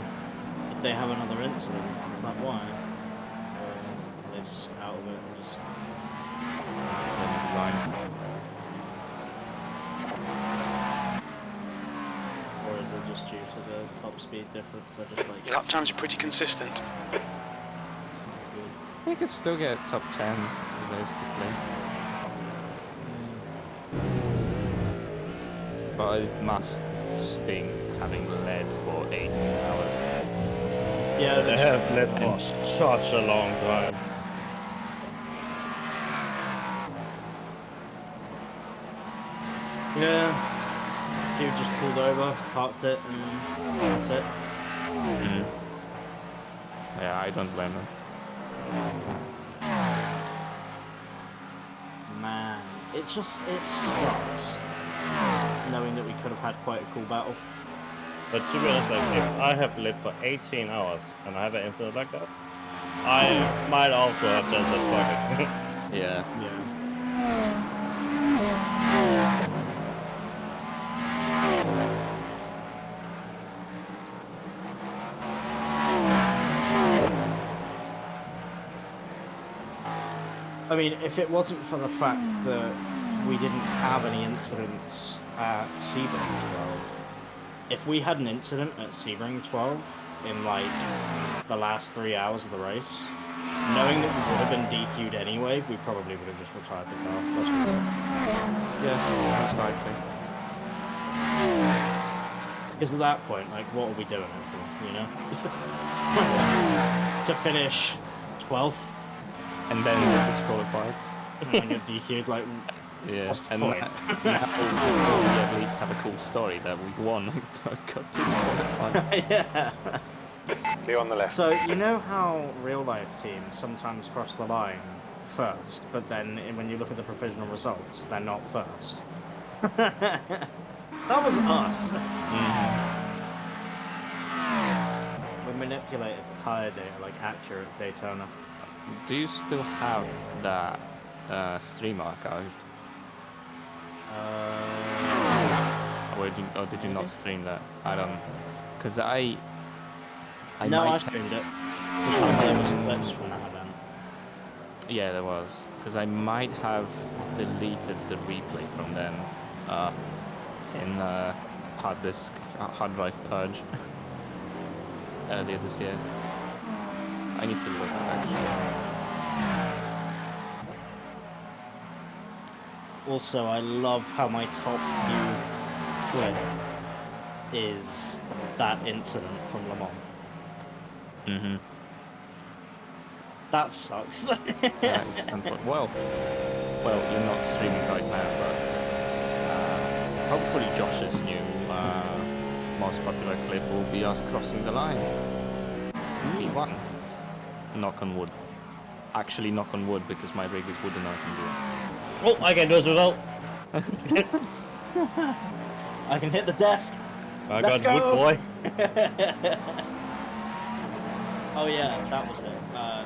Did they have another incident? Is that why? Or are they just out of it and just... That's blind. Or is it just due to the top speed difference? They're just like... Your lap times are pretty consistent. They could still get top 10, realistically. But it must sting having led for 18 hours. Yeah, they have led for such a long time. Yeah. Dude just pulled over, parked it, and that's it. Yeah, I don't blame them. Man, it sucks knowing that we could have had quite a cool battle. But to be honest, like, if I have lit for 18 hours and I have an incident like that, I might also have just said fuck it. Yeah. I mean, if it wasn't for the fact that we didn't have any incidents at Sebring 12, if we had an incident at Sebring 12 in, like, the last 3 hours of the race, knowing that we would have been DQ'd anyway, we probably would have just retired the car. That's what Yeah, most likely. Because at that point, like, what are we doing it for, you know? To finish 12th? And then get disqualified. And then get DQ'd, like, Yeah, what's the and point? now we at least have a cool story that we won and got disqualified. Yeah. Clear on the left. So, you know how real-life teams sometimes cross the line first, but then when you look at the provisional results, they're not first? That was us. We manipulated the tyre data like accurate Daytona. Do you still have that stream archived? Or did you not stream that? I don't... Because I No, I might streamed it. have... There was clips from that event. Yeah, there was. Because I might have deleted the replay from then in hard drive purge earlier this year. I need to look actually. Also, I love how my top view clip is that incident from Le Mans. That sucks. Well, you're not streaming right now, but hopefully Josh's new most popular clip will be us crossing the line. P1. Knock on wood. Actually, knock on wood because my rig is wooden. I can do it. Oh, I can do it as well. I can hit the desk. I Let's got go. wood, boy. Oh yeah, that was it.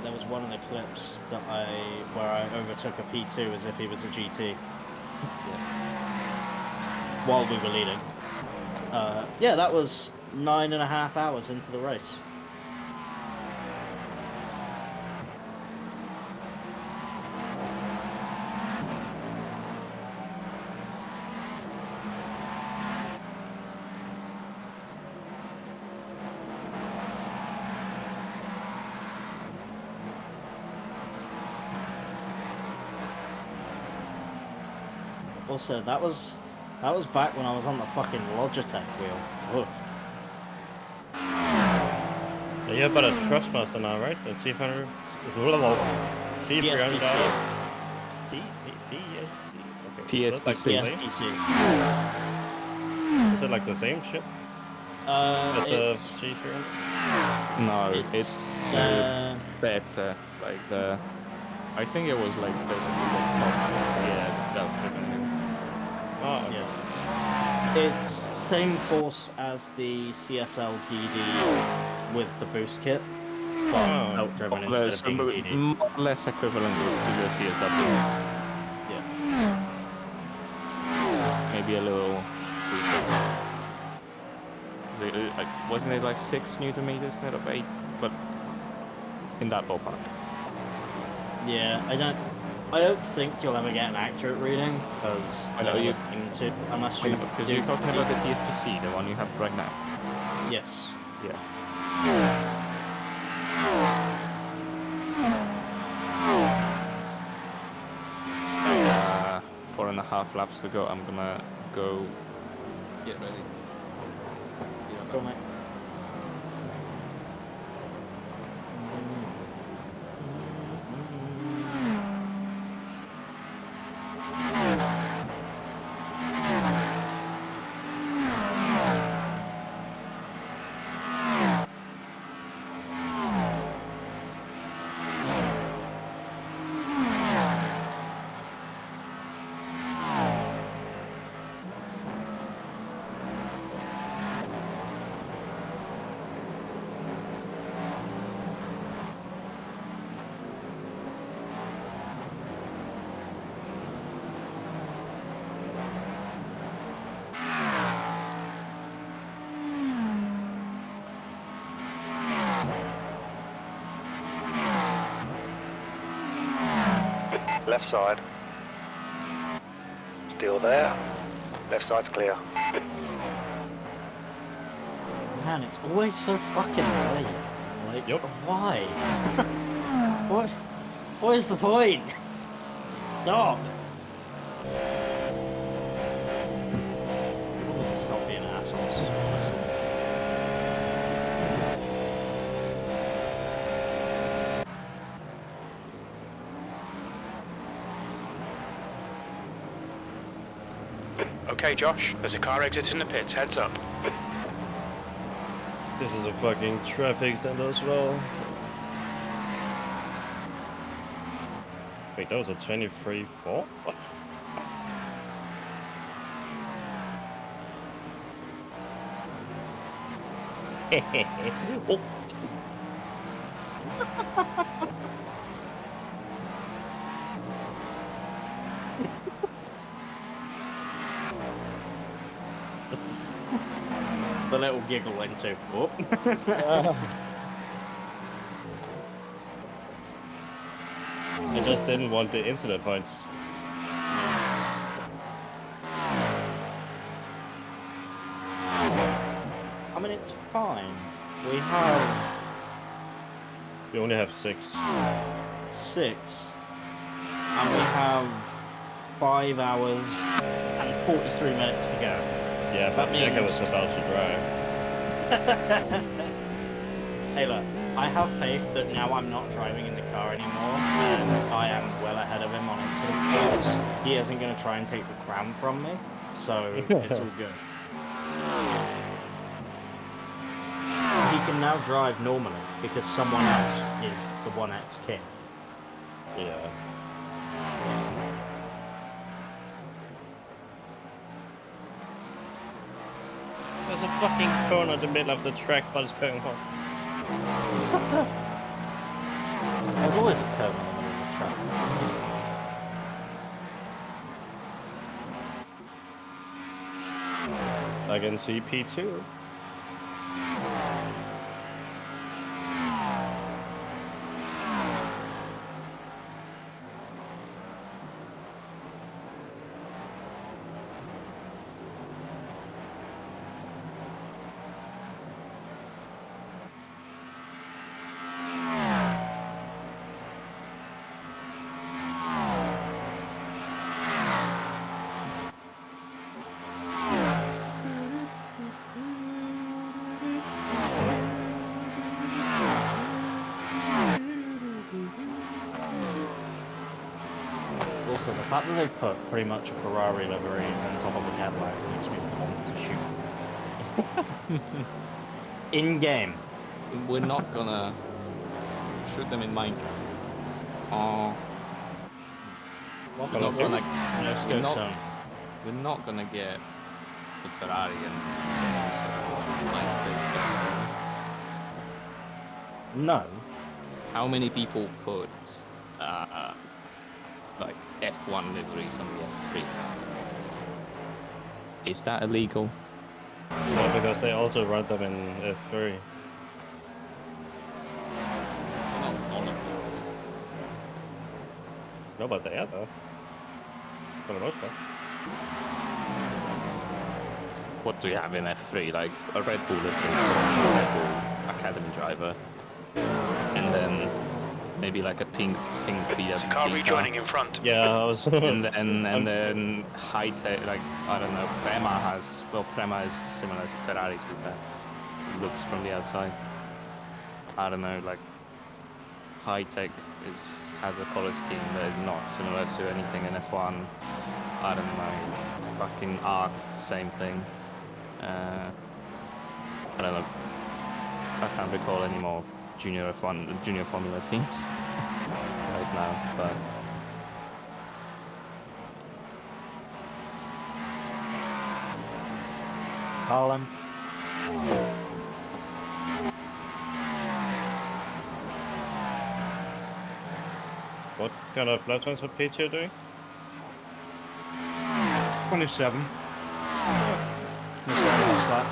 There was one of the clips that where I overtook a P2 as if he was a GT. While we were leading. Yeah, that was 9.5 hours into the race. Also, that was back when I was on the fucking Logitech wheel. Ugh. Yeah, you have about a Thrustmaster now, right? The T300. T300. PSC. Okay. Is that like the same? PSPC. Is it like the same ship as a It's T300? No, it's better. Like the, I think it was like basically the top tier that driven wheel. Oh, okay. yeah. It's same force as the CSL DD with the boost kit, but belt-driven instead of being DD. More or less equivalent to the CSW. Yeah. Maybe a little. Wasn't it like 6 Newton meters instead of 8? But in that ballpark. Yeah, I don't think you'll ever get an accurate reading because they're listening to unless you. Because you're talking about the TSPC, the one you have right now. Yes. Yeah. 4.5 laps to go. I'm gonna go. Get ready. Go, mate. Left side. Still there. Left side's clear. Man, it's always so fucking late. Like, why? What is the point? Stop. People need to stop being assholes. Okay, Josh, there's a car exiting the pits. Heads up. This is a fucking traffic center as well. Wait, that was a 23.4? What? Oh. The little giggle into. Oh. I just didn't want the incident points. I mean, it's fine. We only have 6. 6. And we have 5 hours and 43 minutes to go. Yeah, but Jakub was about to drive. Hey look, I have faith that now I'm not driving in the car anymore, and I am well ahead of him on incident points. He isn't going to try and take the crown from me, so it's all good. He can now drive normally because someone else is the 1X king. Yeah. There's a fucking corner in the middle of the track, but it's going on. I can see P2. Also, the fact that they put pretty much a Ferrari livery on top of a Cadillac makes me want to shoot. In game. We're not gonna shoot them in Minecraft. Oh, What we're not gonna. No We're scope not, zone. we're not gonna get the Ferrari and nice safe. No. How many people put like F1 liveries on the F3? Is that illegal? No, because they also run them in F3. Not all of them. No, but they are though. For the most part. What do you have in F3? Like a Red Bull livery for a Red Bull Academy driver, and then maybe like a pink BWT There's a car rejoining in front. Yeah, I was. and then high tech, like I don't know, Prema is similar to Ferrari to that. Looks from the outside. I don't know, like high tech has a color scheme that is not similar to anything in F1. I don't know, fucking art, same thing. I don't know. I can't recall any more junior Formula teams right now, but. Colin. What kind of blood transfer P2 doing? 27. 27 last lap.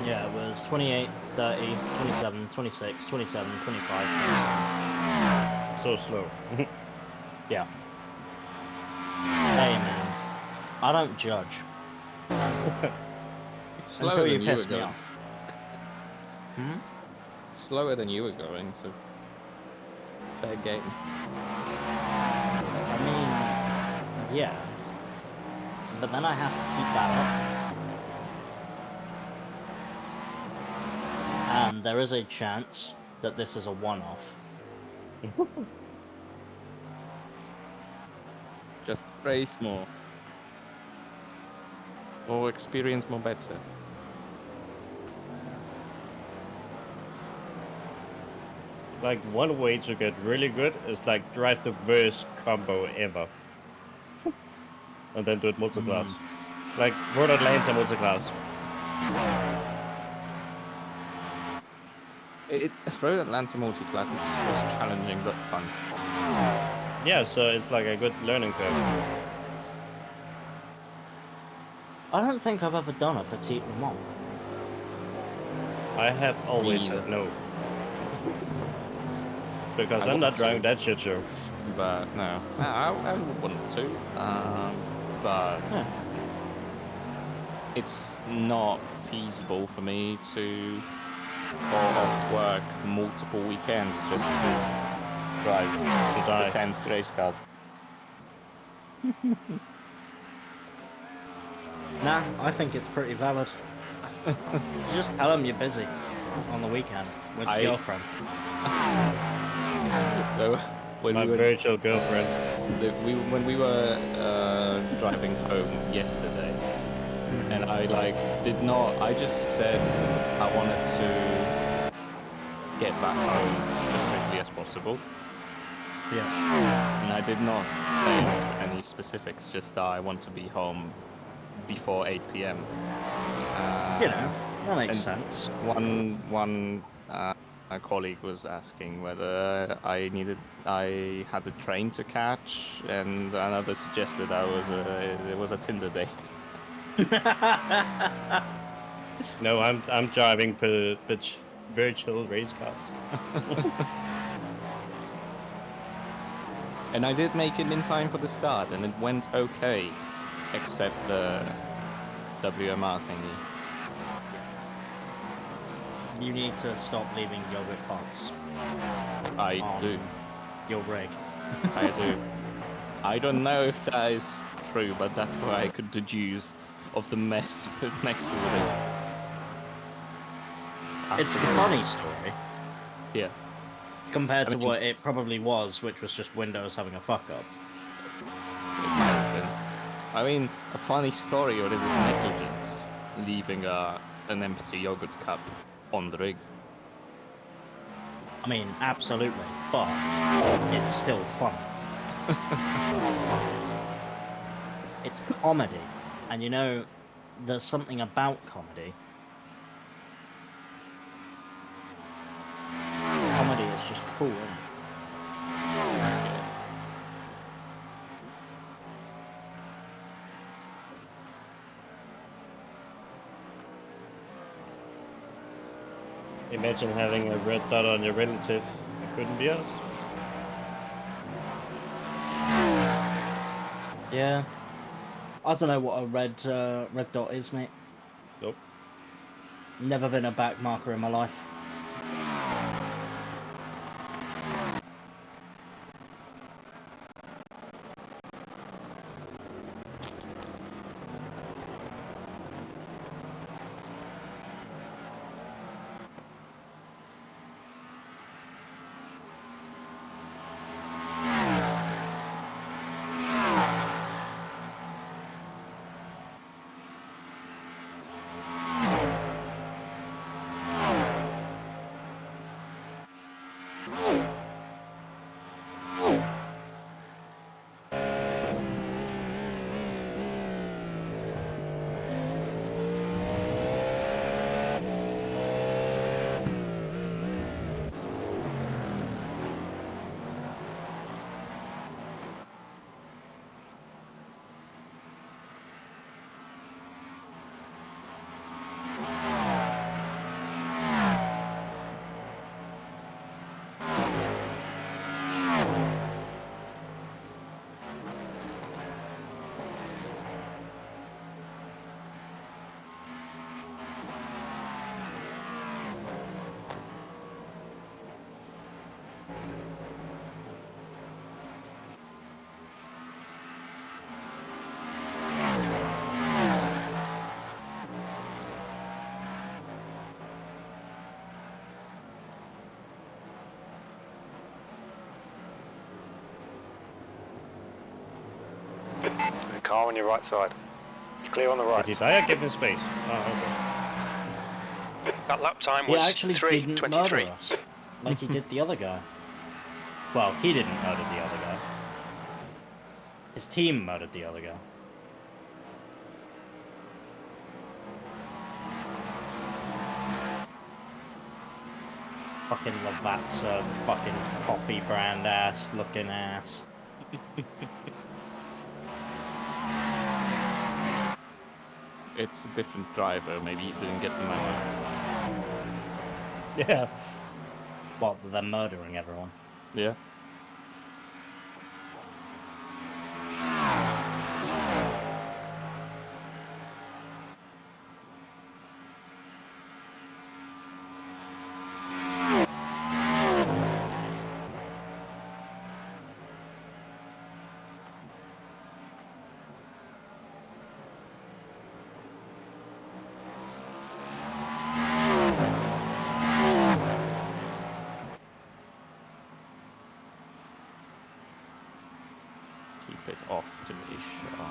Yeah, it was 28, 30, 27, 26, 27, 25, 27. So slow. Yeah. Hey man, I don't judge. It's slower Until you than you were piss me going. off. Hmm? Slower than you were going, so fair game. I mean, yeah. But then I have to keep that up. And there is a chance that this is a one-off. Just race more. Or experience more better. Like one way to get really good is like drive the worst combo ever. And then do it multi-class. Like Road Atlanta multi-class. Road Atlanta multi-class, it's challenging but fun. Yeah, so it's like a good learning curve. I don't think I've ever done a Petite Le Mans. I have always Me said no. Because I I'm not want driving to. that shit show. But no, I would want to. But Yeah. it's not feasible for me to call off work multiple weekends just to drive To die. 10 race cars. Nah, I think it's pretty valid. Just tell them you're busy on the weekend with your girlfriend. So when My we were virtual girlfriend. when we were driving home yesterday, and I just said I wanted to get back home as quickly as possible, Yeah. And I did not say any specifics, just that I want to be home before 8 p.m. You know, that makes and sense. One a colleague was asking whether I had a train to catch, and another suggested it was a Tinder date. No, I'm driving virtual race cars. And I did make it in time for the start, and it went okay, except the WMR thingy. You need to stop leaving yogurt pots I on do. your rig. I do. I don't know if that is true, but that's what I could deduce of the mess next to the It's the funny story Yeah. compared I to mean- what it probably was, which was just Windows having a fuck up. It might have been. I mean, a funny story, or is it negligence? Leaving an empty yogurt cup on the rig. I mean, absolutely, but it's still fun. It's comedy, and you know, there's something about comedy. Comedy is just cool, isn't it? Imagine having a red dot on your relative. It couldn't be us. Yeah. I don't know what a red dot is, mate. Nope. Never been a back marker in my life. The car on your right side. You're clear on the right. Did I give him space? Oh, okay. That lap time He was actually didn't murder 3:23. us, like he did the other guy. Well, he didn't murder the other guy. His team murdered the other guy. Fucking Lavazza, fucking coffee brand ass looking ass. It's a different driver, maybe he didn't get the memo. Yeah. Well, they're murdering everyone. Yeah. Keep it off to be sure.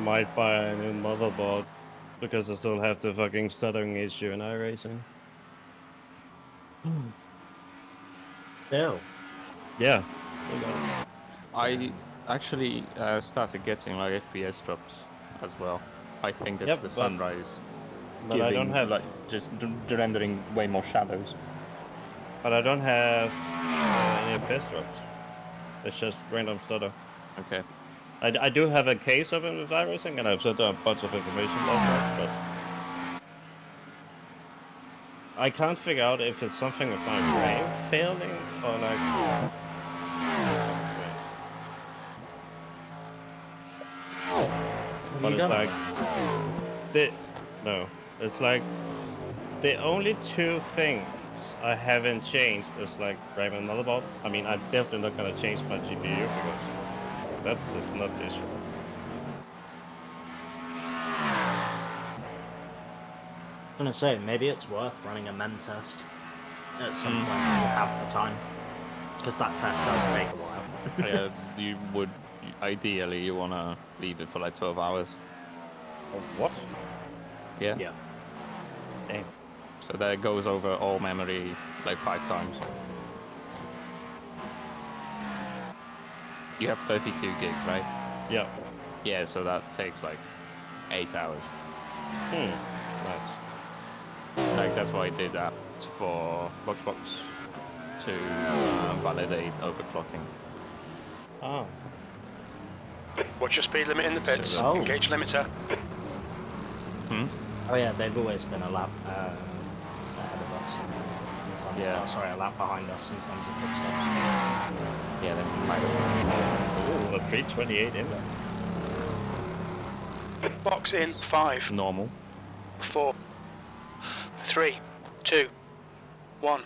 might buy a new motherboard because I still have the fucking stuttering issue in iRacing. Still. Yeah. Still got it. I actually started getting like FPS drops as well. I think it's Yep, the but- sunrise But giving I don't have. like just rendering way more shadows. But I don't have any FPS drops. It's just random stutter. Okay. I do have a case of it with iRacing, and I've sent out a bunch of information last night, but I can't figure out if it's something with my brain failing or like. But it's like it's like the only two things I haven't changed is like RAM and motherboard. I mean, I'm definitely not gonna change my GPU because that's just not the issue. I was gonna say, maybe it's worth running a mem test at some point when you have the time. Because that test does take a while. Yeah, you would ideally you wanna leave it for like 12 hours. Oh, what? Yeah. Yeah. Dang. So that goes over all memory like 5 times. You have 32 gigs, right? Yeah. Yeah, so that takes like 8 hours. Nice. Like that's why I did that for Boxbox to validate overclocking. Oh. Watch your speed limit in the pits. Oh. Engage limiter. Oh yeah, they've always been a lap ahead of us. In terms Yeah. of, sorry, a lap behind us in terms of pit stops. Yeah, they might have. Ooh, a 328 in there. Box in 5, Normal. 4, 3, 2, 1.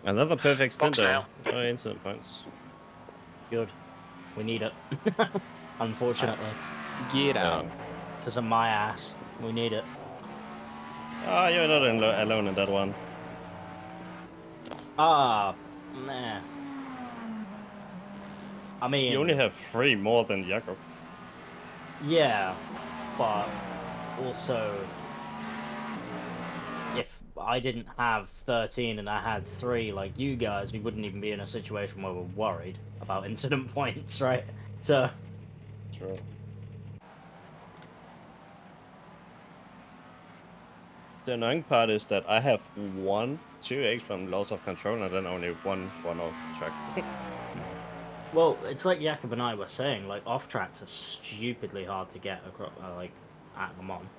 Another perfect stint Box though. now. No incident points. Good. We need it. Unfortunately. Get out. Because of my ass. We need it. Ah, you're not alone in that one. Ah, nah. I mean, You only have 3 more than Jakub. yeah, but also, if I didn't have 13 and I had 3 like you guys, we wouldn't even be in a situation where we're worried about incident points, right? So, True. The annoying part is that I have 2x from loss of control and then only 1 off track. well, it's like Jakub and I were saying, like, off tracks are stupidly hard to get across, like, at them on.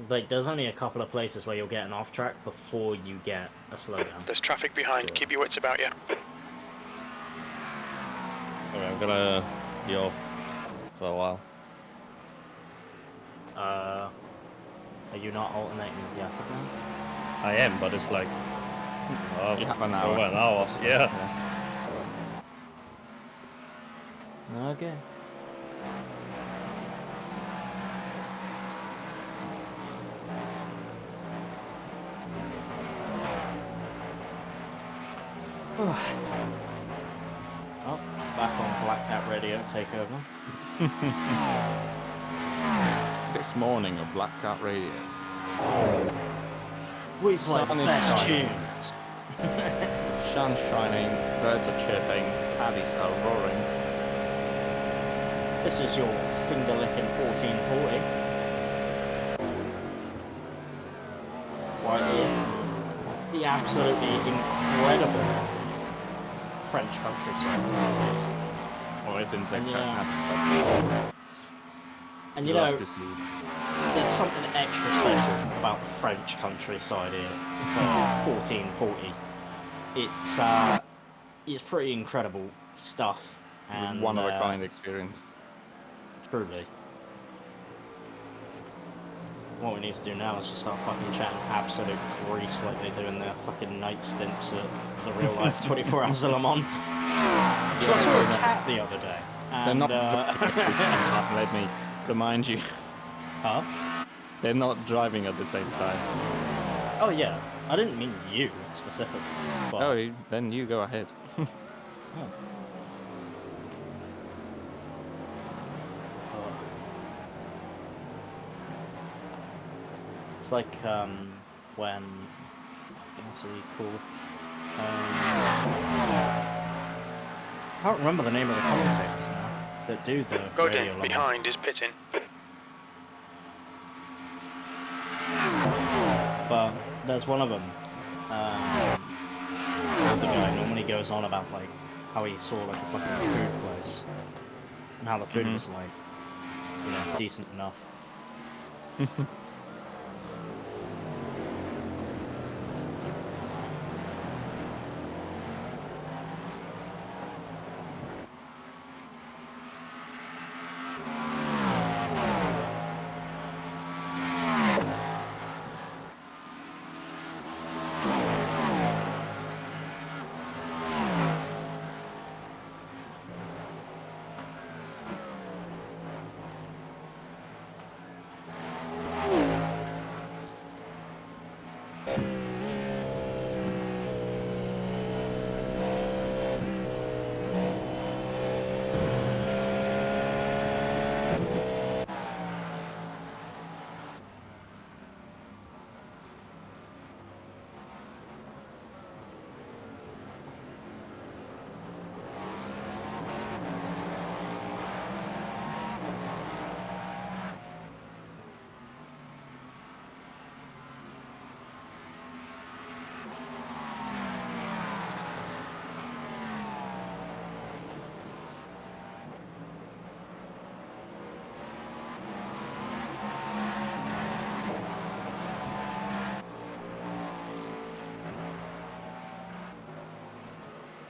Like, there's only a couple of places where you'll get an off track before you get a slowdown. There's traffic behind. Sure. Keep your wits about you. Okay, I'm gonna be off for a while. Are you not alternating with Jakub now? I am, but it's like You have an hour. over an hour. Yeah. Okay. Oh, back on Black Cat Radio takeover. This morning on Black Cat Radio. We play the Sun is best shining. tunes. Sun shining, birds are chirping, caddies are roaring. This is your finger licking 1440. Right here. The absolutely incredible French countryside. Or isn't the Yeah. And you know, there's something extra special about the French countryside here for 1440. It's pretty incredible stuff. And one of a kind experience. Truly. What we need to do now is just start fucking chatting absolute grease like they do in their fucking night stints at the real life 24 Hours of Le Mans. So I saw a cat the other day. They're And, not let me remind you. huh? They're not driving at the same time. Oh yeah, I didn't mean you specifically. But... Oh, then you go ahead. Oh. It's like when what's he called? I can't remember the name of the commentators now that do the radio Godin line. behind is pitting. But there's one of them. The guy normally goes on about like how he saw like a fucking food place and how the food was like, you know, decent enough.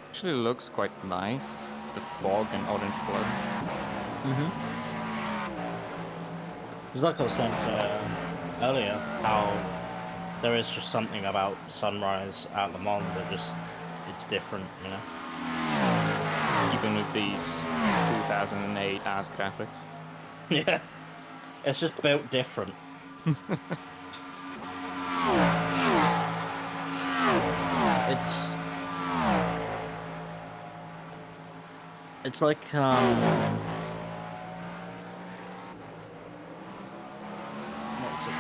Actually looks quite nice. The fog and orange blood. Like I was saying earlier, how there is just something about sunrise at Le Mans that just, it's different, you know? Even with these 2008 AS graphics. Yeah. It's just built different. It's like, what's it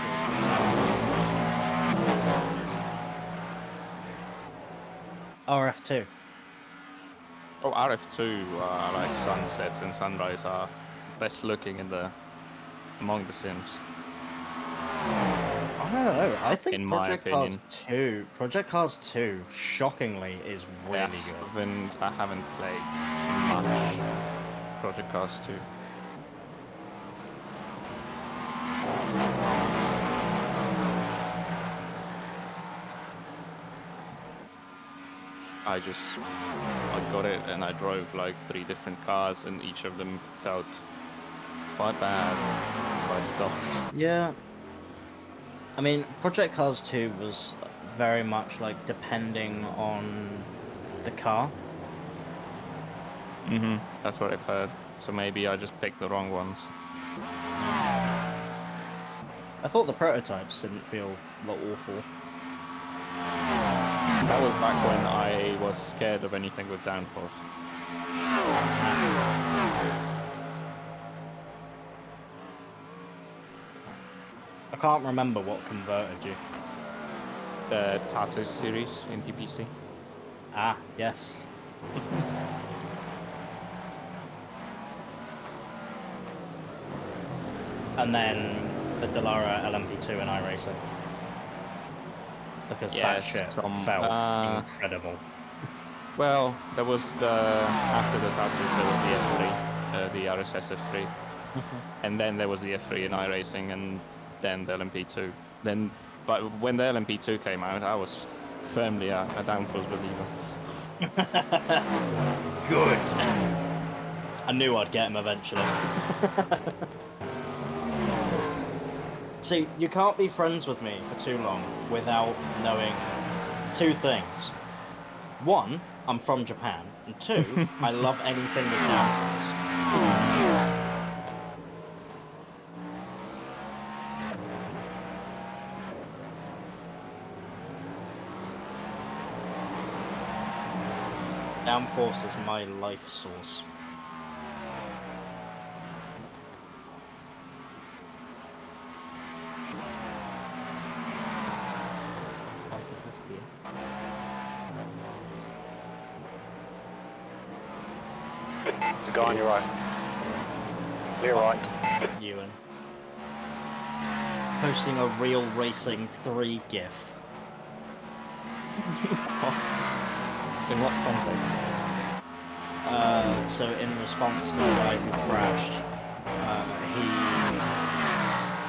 called? RF2. Oh, RF2, like sunsets and sunrise are best looking among the sims. I don't know. I think In my Project Cars 2, shockingly, is really good. I haven't played much Project Cars 2. I got it and I drove like 3 different cars and each of them felt quite bad. I stopped. Yeah. I mean, Project Cars 2 was very much like depending on the car. That's what I've heard. So maybe I just picked the wrong ones. I thought the prototypes didn't feel awful. That was back when I was scared of anything with downforce. I can't remember what converted you. The Tattoo series in TPC. Ah, yes. And then the Dallara LMP2 in iRacing. Because that shit felt incredible. Well, there was after the Tattoos there was the F3, the RSS F3. And then there was the F3 in iRacing and then the LMP2. But when the LMP2 came out, I was firmly a downforce believer. Good. I knew I'd get him eventually. See, you can't be friends with me for too long without knowing 2 things. 1, I'm from Japan, and 2, I love anything with downforce. Downforce is my life source. clear. There's a guy on your right. Clear right. Ewan. Posting a Real Racing 3 GIF. In what context? So in response to the guy who crashed, he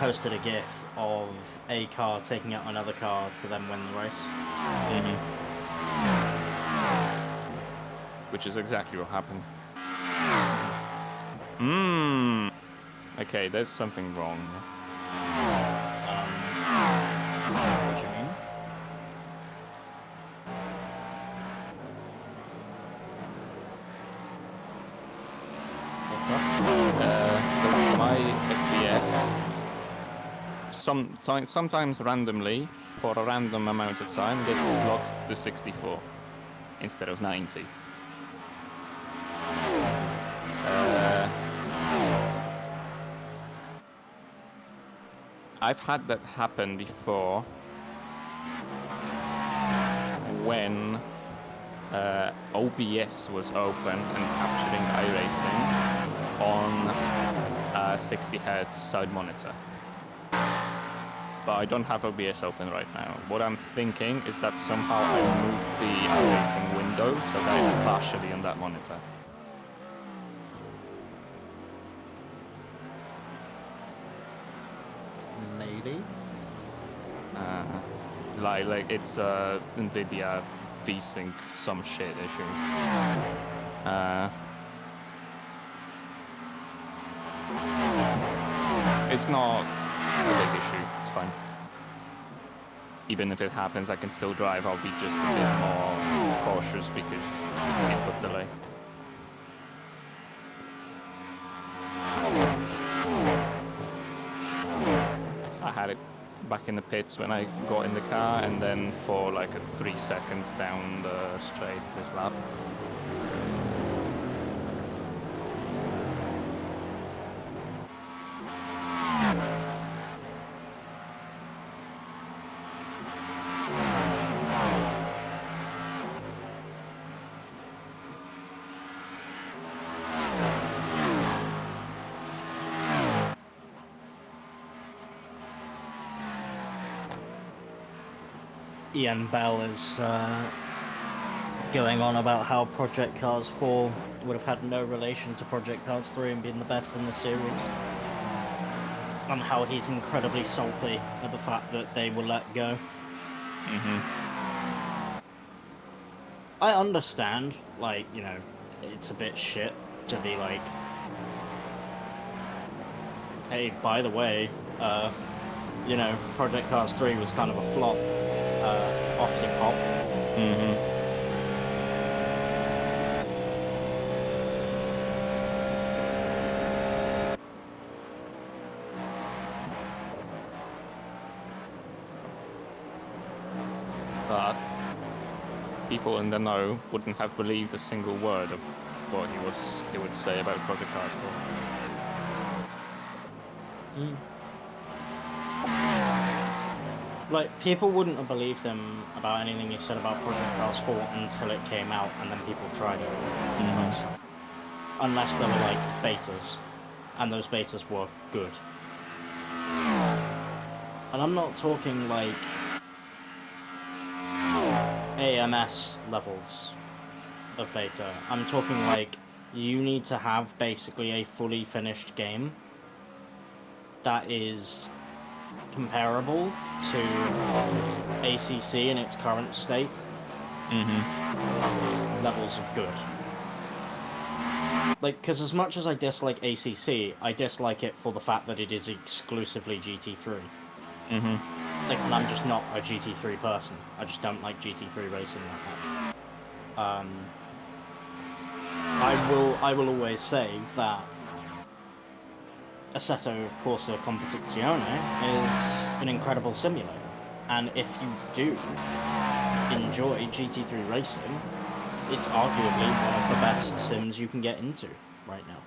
posted a GIF of a car taking out another car to then win the race. Which is exactly what happened. Okay, there's something wrong. What do you mean? What's up? So my FPS, sometimes randomly, for a random amount of time, gets locked to 64 instead of 90. I've had that happen before when OBS was open and capturing iRacing on a 60 Hz side monitor. But I don't have OBS open right now. What I'm thinking is that somehow I moved the iRacing window so that it's partially on that monitor. Maybe. Like it's NVIDIA VSync some shit issue. It's not a big issue. It's fine. Even if it happens, I can still drive. I'll be just a bit more cautious because input delay. I had it back in the pits when I got in the car, and then for like 3 seconds down the straight this lap. Ian Bell is going on about how Project Cars 4 would have had no relation to Project Cars 3 and been the best in the series. And how he's incredibly salty at the fact that they were let go. I understand, like, you know, it's a bit shit to be like, hey, by the way, you know, Project Cars 3 was kind of a flop. Off your pop. But people in the know wouldn't have believed a single word of what he would say about Project Cars 4. Like, people wouldn't have believed him about anything he said about Project Cars 4 until it came out, and then people tried it first. Unless they were, like, betas. And those betas were good. And I'm not talking, like, AMS levels of beta. I'm talking, like, you need to have basically a fully finished game that is comparable to ACC in its current state. Levels of good. Like, because as much as I dislike ACC, I dislike it for the fact that it is exclusively GT3. Like, and I'm just not a GT3 person. I just don't like GT3 racing that much. I will always say that Assetto Corsa Competizione is an incredible simulator, and if you do enjoy GT3 racing, it's arguably one of the best sims you can get into right now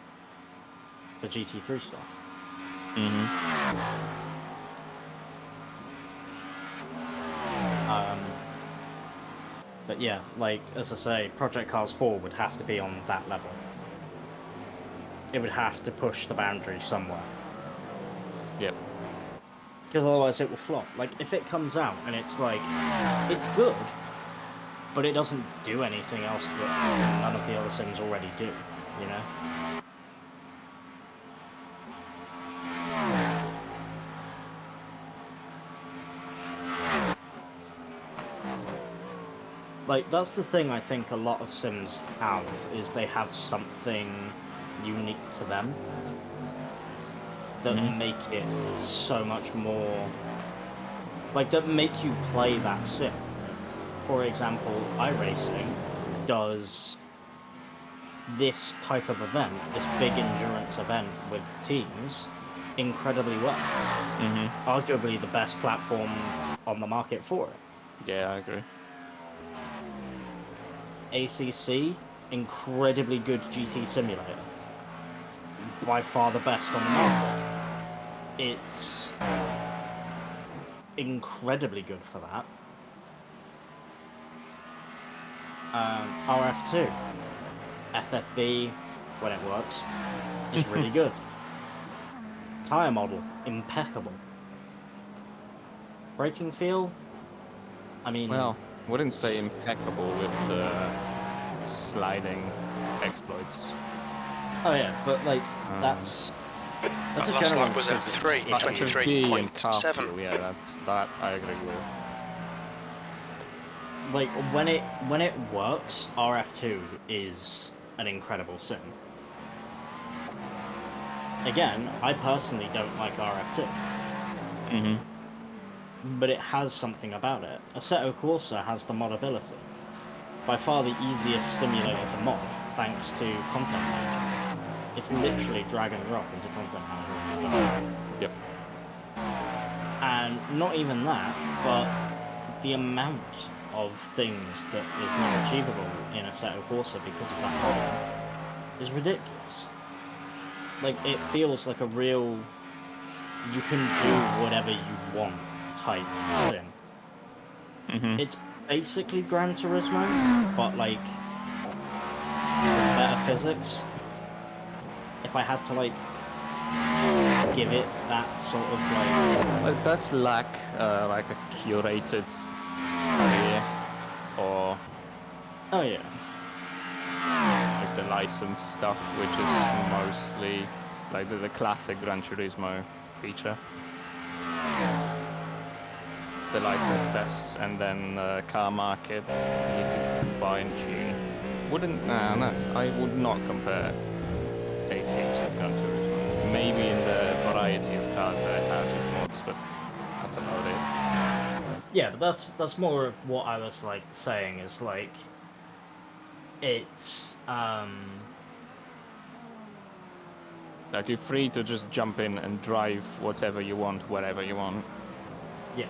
for GT3 stuff. But yeah, like, as I say, Project Cars 4 would have to be on that level. It would have to push the boundary somewhere. Yep. Because otherwise it will flop. Like, if it comes out and it's like, it's good, but it doesn't do anything else that none of the other sims already do, you know? Like, that's the thing I think a lot of sims have, is they have something unique to them that make it so much more... Like, that make you play that sim. For example, iRacing does this type of event, this big endurance event with teams, incredibly well. Arguably the best platform on the market for it. Yeah, I agree. ACC, incredibly good GT simulator. By far the best on the market. It's incredibly good for that. RF2, FFB, when it works, is really good. Tyre model, impeccable. Braking feel, I mean... Well, wouldn't say impeccable with the sliding exploits. Oh yeah, but like, that's a That last general lap was a physics 3, issue. 23.7. Yeah, that I agree with. Like, when it works, RF2 is an incredible sim. Again, I personally don't like RF2. But it has something about it. Assetto Corsa has the modability. By far the easiest simulator to mod, thanks to Content Manager. It's literally drag and drop into Content Manager. Yep. And not even that, but the amount of things that is not achievable in Assetto Corsa because of that modding is ridiculous. Like, it feels like a real, you can do whatever you want type sim. It's basically Gran Turismo, but like better physics. If I had to like give it that sort of like... Well, it does lack like a curated career or Oh yeah. like the licensed stuff, which is mostly like the classic Gran Turismo feature. The license tests and then the car market you could buy and tune. No, I would not compare AC to Gran Turismo. Maybe in the variety of cars that it has with mods, but that's about it. Yeah, but that's more what I was like saying is like it's Like you're free to just jump in and drive whatever you want, wherever you want. yeah.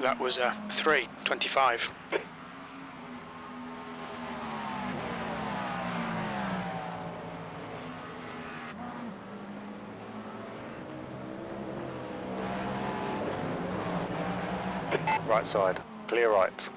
That was 3:25. Right side, clear right.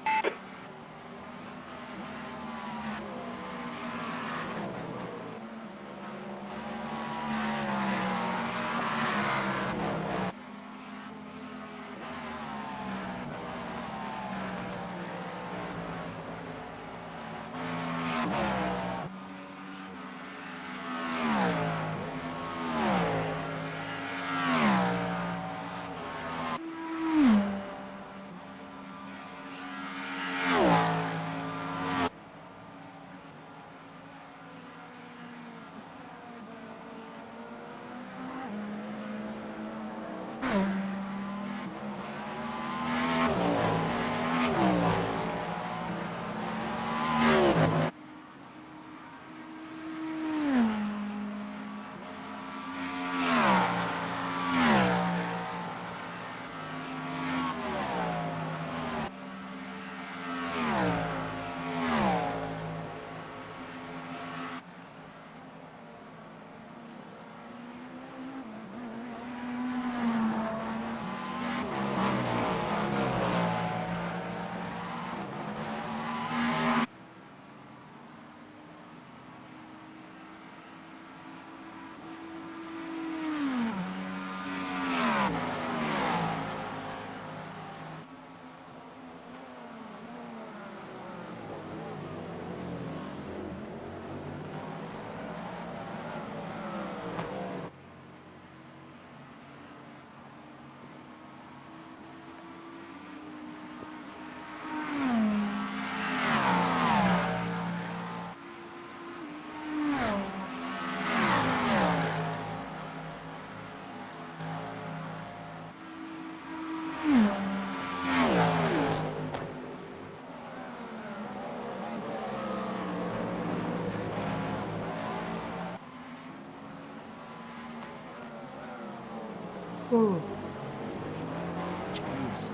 Jeez.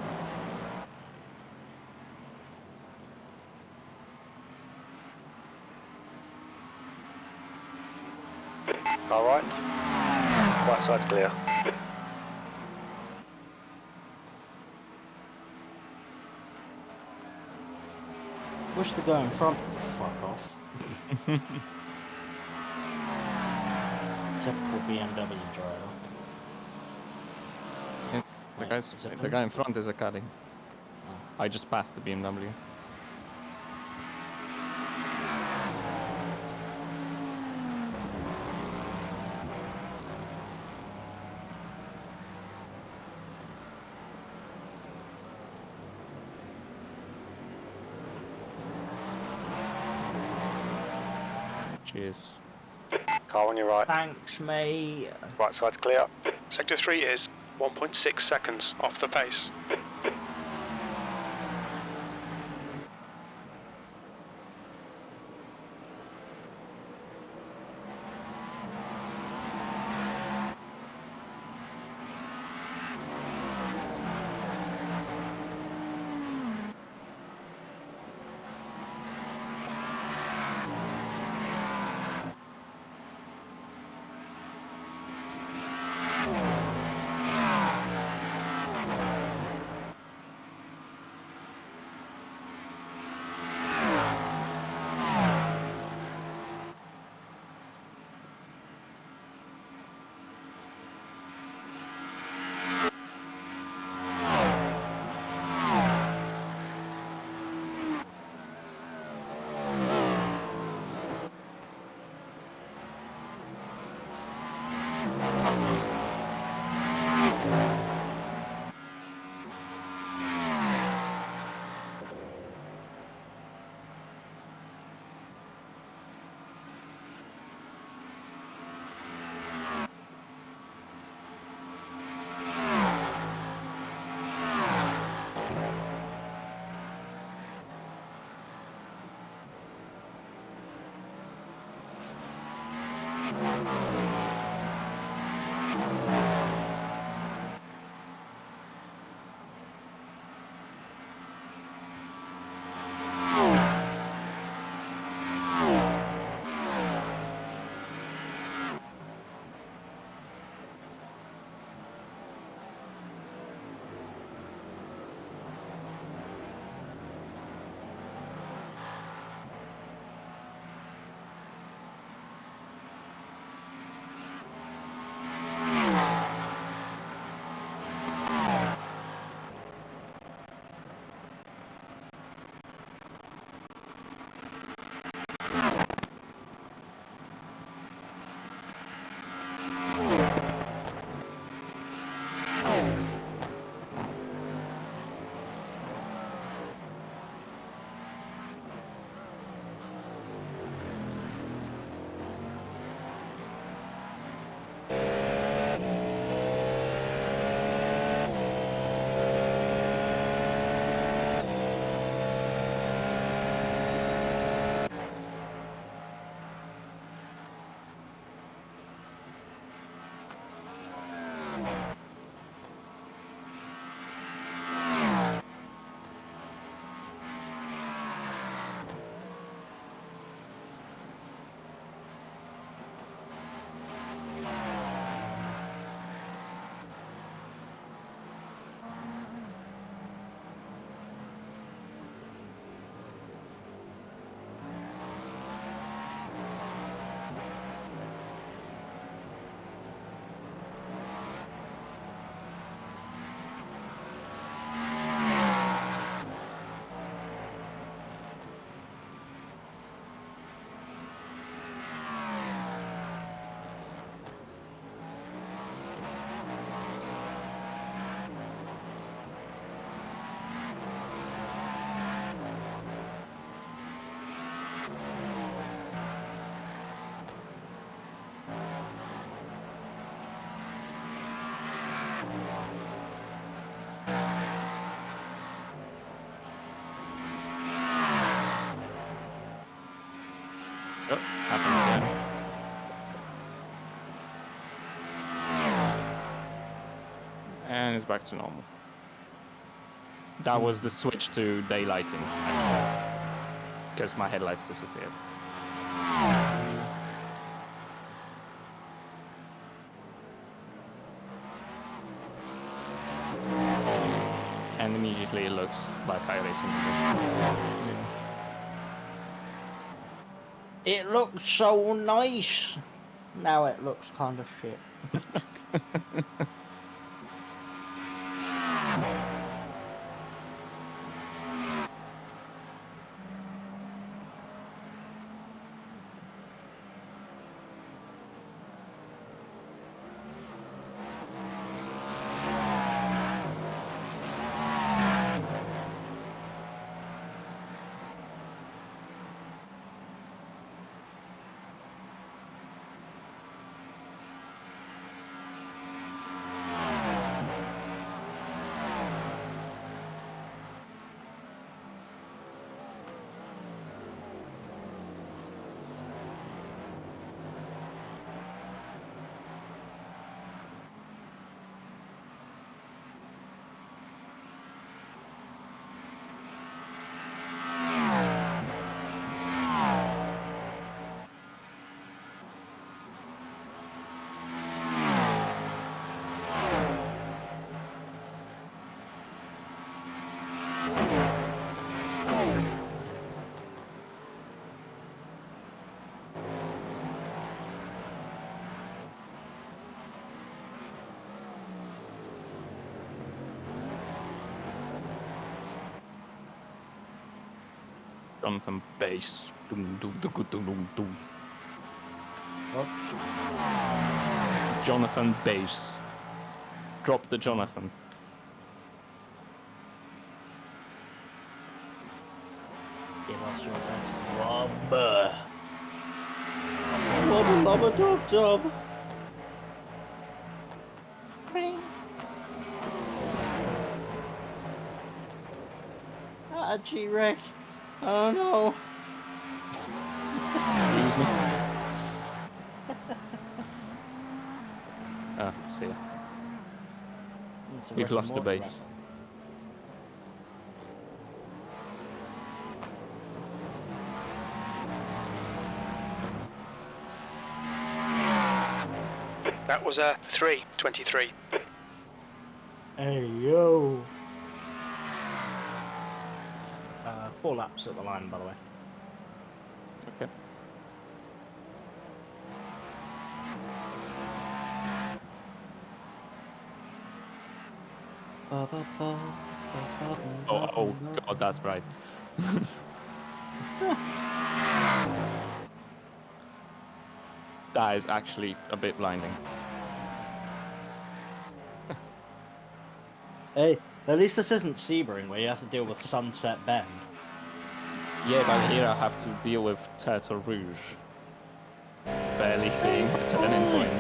All right. Right side's clear. Wish to go in front. Fuck off. Typical BMW driver. If Wait, is it the me? guy in front is a caddy. Oh. I just passed the BMW. Cheers. Car on your right. Thanks, mate. Right side's clear. Sector 3 is 1.6 seconds off the pace. Happened again. And it's back to normal. That was the switch to daylighting, actually, because my headlights disappeared. And immediately it looks like iRacing. It looks so nice. Now it looks kind of shit. Jonathan bass. Dum, dum, dum, dum, dum, dum. What? Jonathan bass. Drop the Jonathan. Give us your best rubber. Rubber, rubber, dub, dub. Ring. Ah, G-Wreck. Oh no. Excuse me. Ah, see ya. It's a We've Rick and lost the Morty base. reference. That was 3:23. Hey yo. 4 laps at the line, by the way. Okay. Oh god, that's bright. That is actually a bit blinding. Hey, at least this isn't Sebring where you have to deal with Sunset Bend. Yeah, but here I have to deal with Turtle Rouge. Barely seeing the turning point.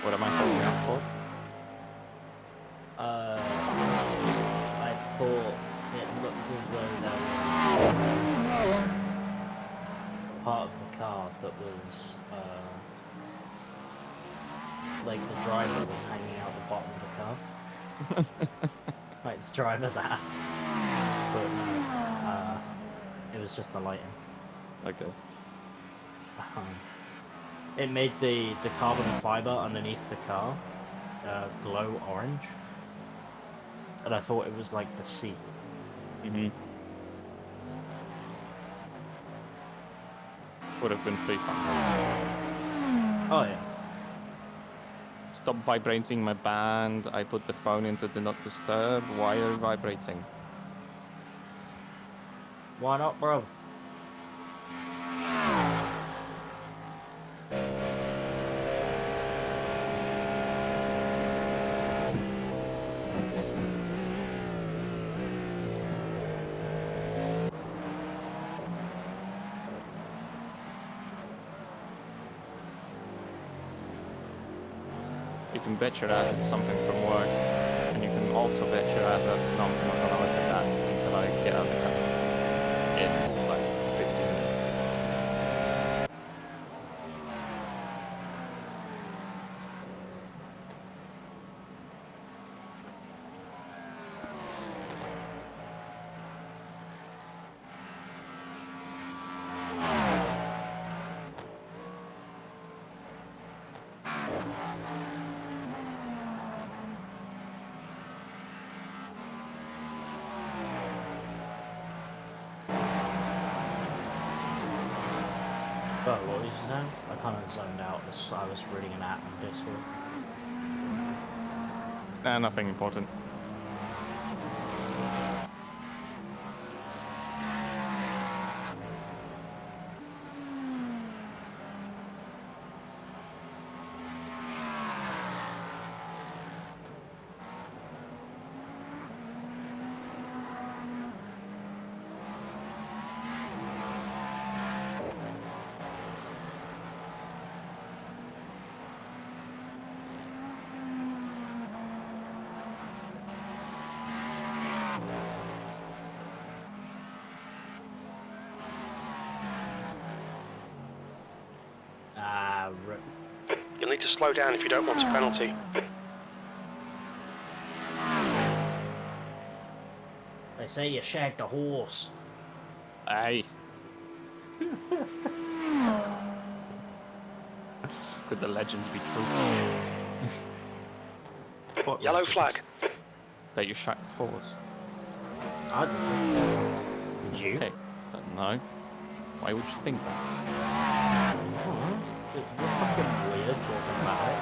What am I holding up for? I thought it looked as though there was part of the car that was, like the driver was hanging out the bottom of the car. Like the driver's ass. But no, it was just the lighting. Okay. It made the carbon fiber underneath the car glow orange, and I thought it was like the sea. Mm-hmm. Would have been pretty fun. Oh yeah. Stop vibrating my band. I put the phone into do not disturb. Why are you vibrating? Why not, bro? You can bet your ass it's something from work, and you can also bet your ass that no, I'm not gonna look at that until I get out of the car in like 50 minutes. But what was you saying? I kind of zoned out as I was reading an app on Discord. Nah, nothing important. You'll need to slow down if you don't want a penalty. They say you shagged a horse. Hey. Could the legends be true? Yellow flag. That you shot a horse? I didn't. Did you? Okay, no. Why would you think that? You're fucking weird talking about it.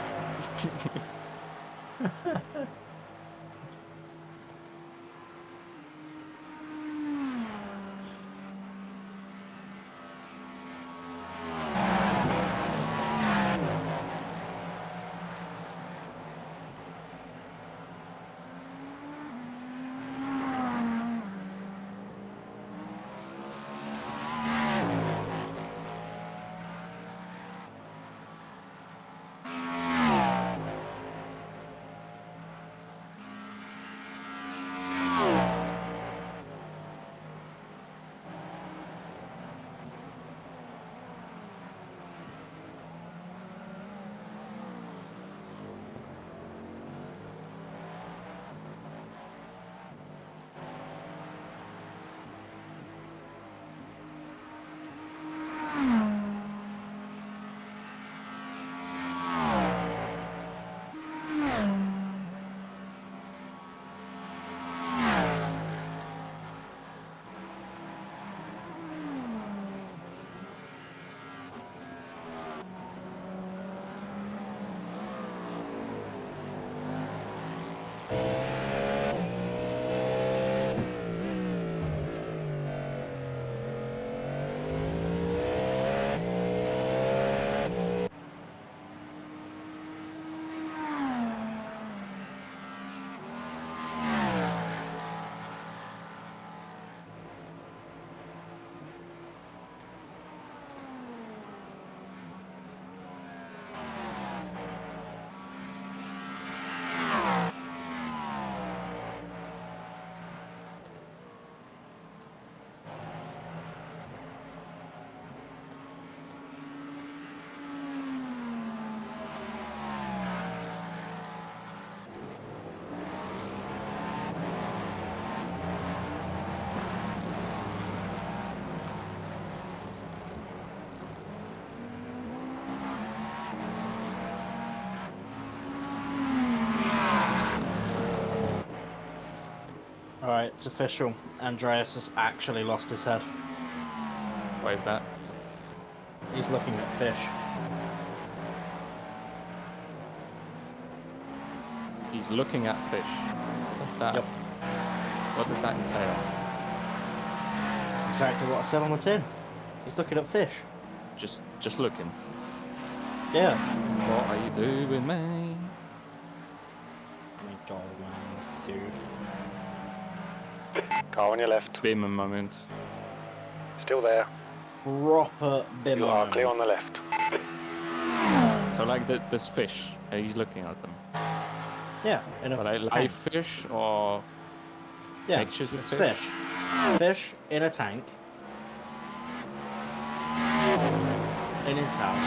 Alright, it's official. Andreas has actually lost his head. Why is that? He's looking at fish. He's looking at fish. What's that? Yep. What does that entail? Exactly what I said on the tin. He's looking at fish. Just looking. Yeah. What are you doing, man? Oh my god, man, this dude. Car on your left. Bim a moment. Still there. Proper bimmer. You are clear on the left. So like this fish, and he's looking at them. Yeah, in a But like tank. live fish or Yeah, pictures of it's fish? Fish in a tank. In his house.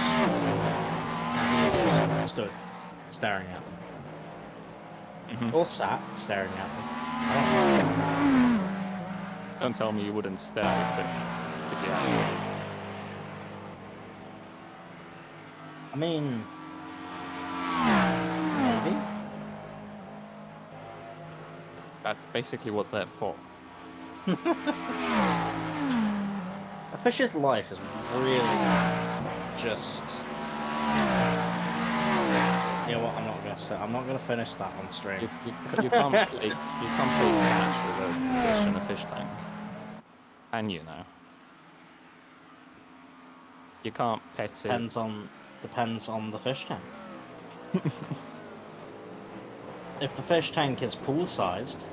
And he's just stood staring at them. Mhm. Or sat staring at them. I don't know. Don't tell me you wouldn't stare at a fish if you had to. I mean, maybe. That's basically what they're for. A fish's life is really just. You know what? I'm not gonna say. I'm not gonna finish that on stream. You can't play catch with a fish in a fish tank. And you know. You can't pet it. Depends on the fish tank. If the fish tank is pool-sized,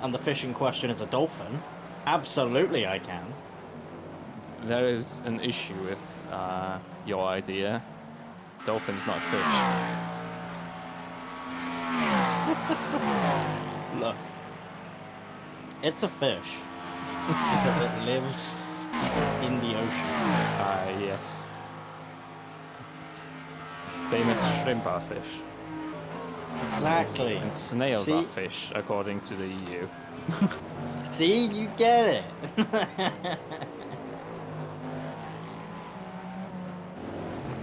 and the fish in question is a dolphin, absolutely I can. There is an issue with your idea. Dolphin's not fish. Look, it's a fish because it lives in the ocean. Yes. Same as shrimp are fish. Exactly. And snails See? are fish, according to the EU. See, you get it.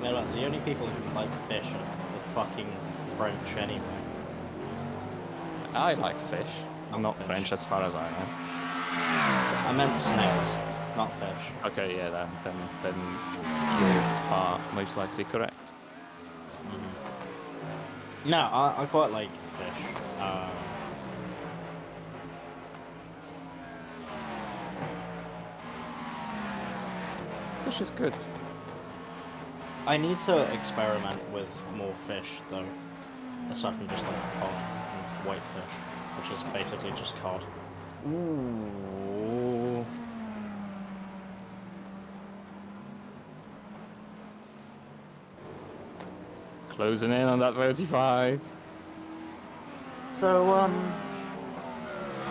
Well, look, the only people who like fish are the fucking French anyway. I like fish. I'm not Fish. French as far as I know. I meant snails, not fish. Okay, yeah, then you are most likely correct. No, I quite like fish. Fish is good. I need to experiment with more fish, though. Aside from just like cod and whitefish, which is basically just cod. Ooh. Closing in on that 35. So,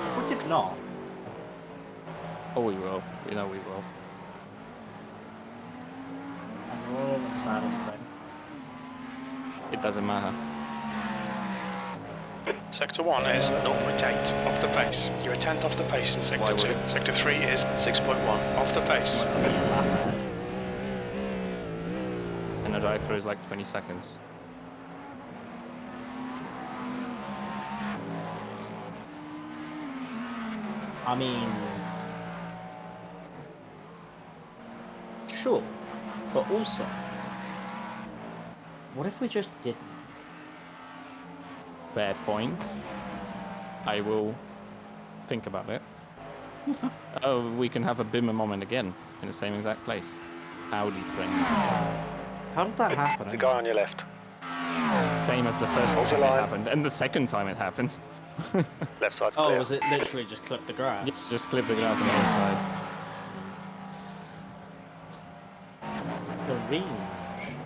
if we could not. Oh, we will. We know we will. And roll the saddest thing. It doesn't matter. Sector 1 is 0.8 off the pace. You're a tenth off the pace in Why Sector would 2. it? Sector 3 is 6.1 off the pace. And the drive-through is like 20 seconds. I mean, sure, but also, what if we just didn't? Fair point. I will think about it. Oh, we can have a bimmer moment again in the same exact place. Howdy, friend. How did that happen? There's a guy on your left. Same as the first Hold time your it line. happened, and the second time it happened. Left side's Oh, clear. was it literally just clip the grass? Yeah, just clip the grass on the other side. The range.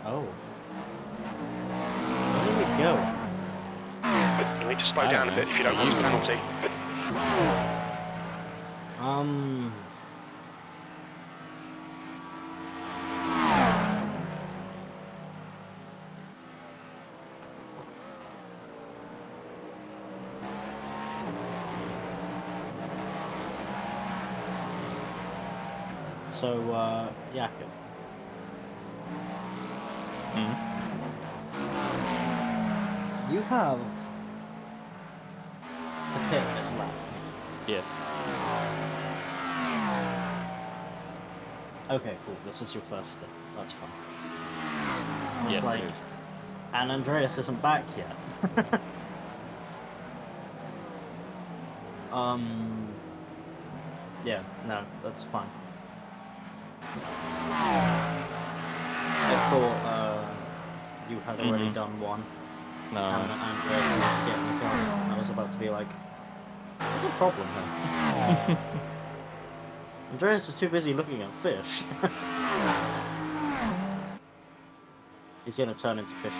Oh. Where do we go? You need to slow I down don't a bit know. if you don't want a penalty. So, Jakub. You have to pit this lap. Yes. Okay, cool. This is your first step. That's fine. I was Yes, like, it is. and Andreas isn't back yet. Yeah, no, that's fine. I thought you had already done one, No. and Andreas needs to get in the car. I was about to be like, there's a problem here. Andreas is too busy looking at fish. He's gonna turn into fish.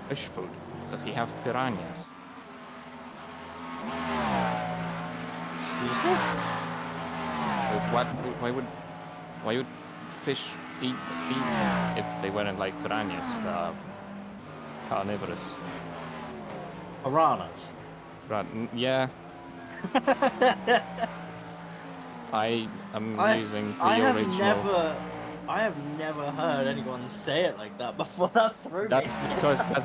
Fish food. Does he have piranhas? Excuse me? Why would fish eat them if they weren't like piranhas that are carnivorous? Piranhas. Right, yeah. I am using the original. I have never heard anyone say it like that before. That threw me. That's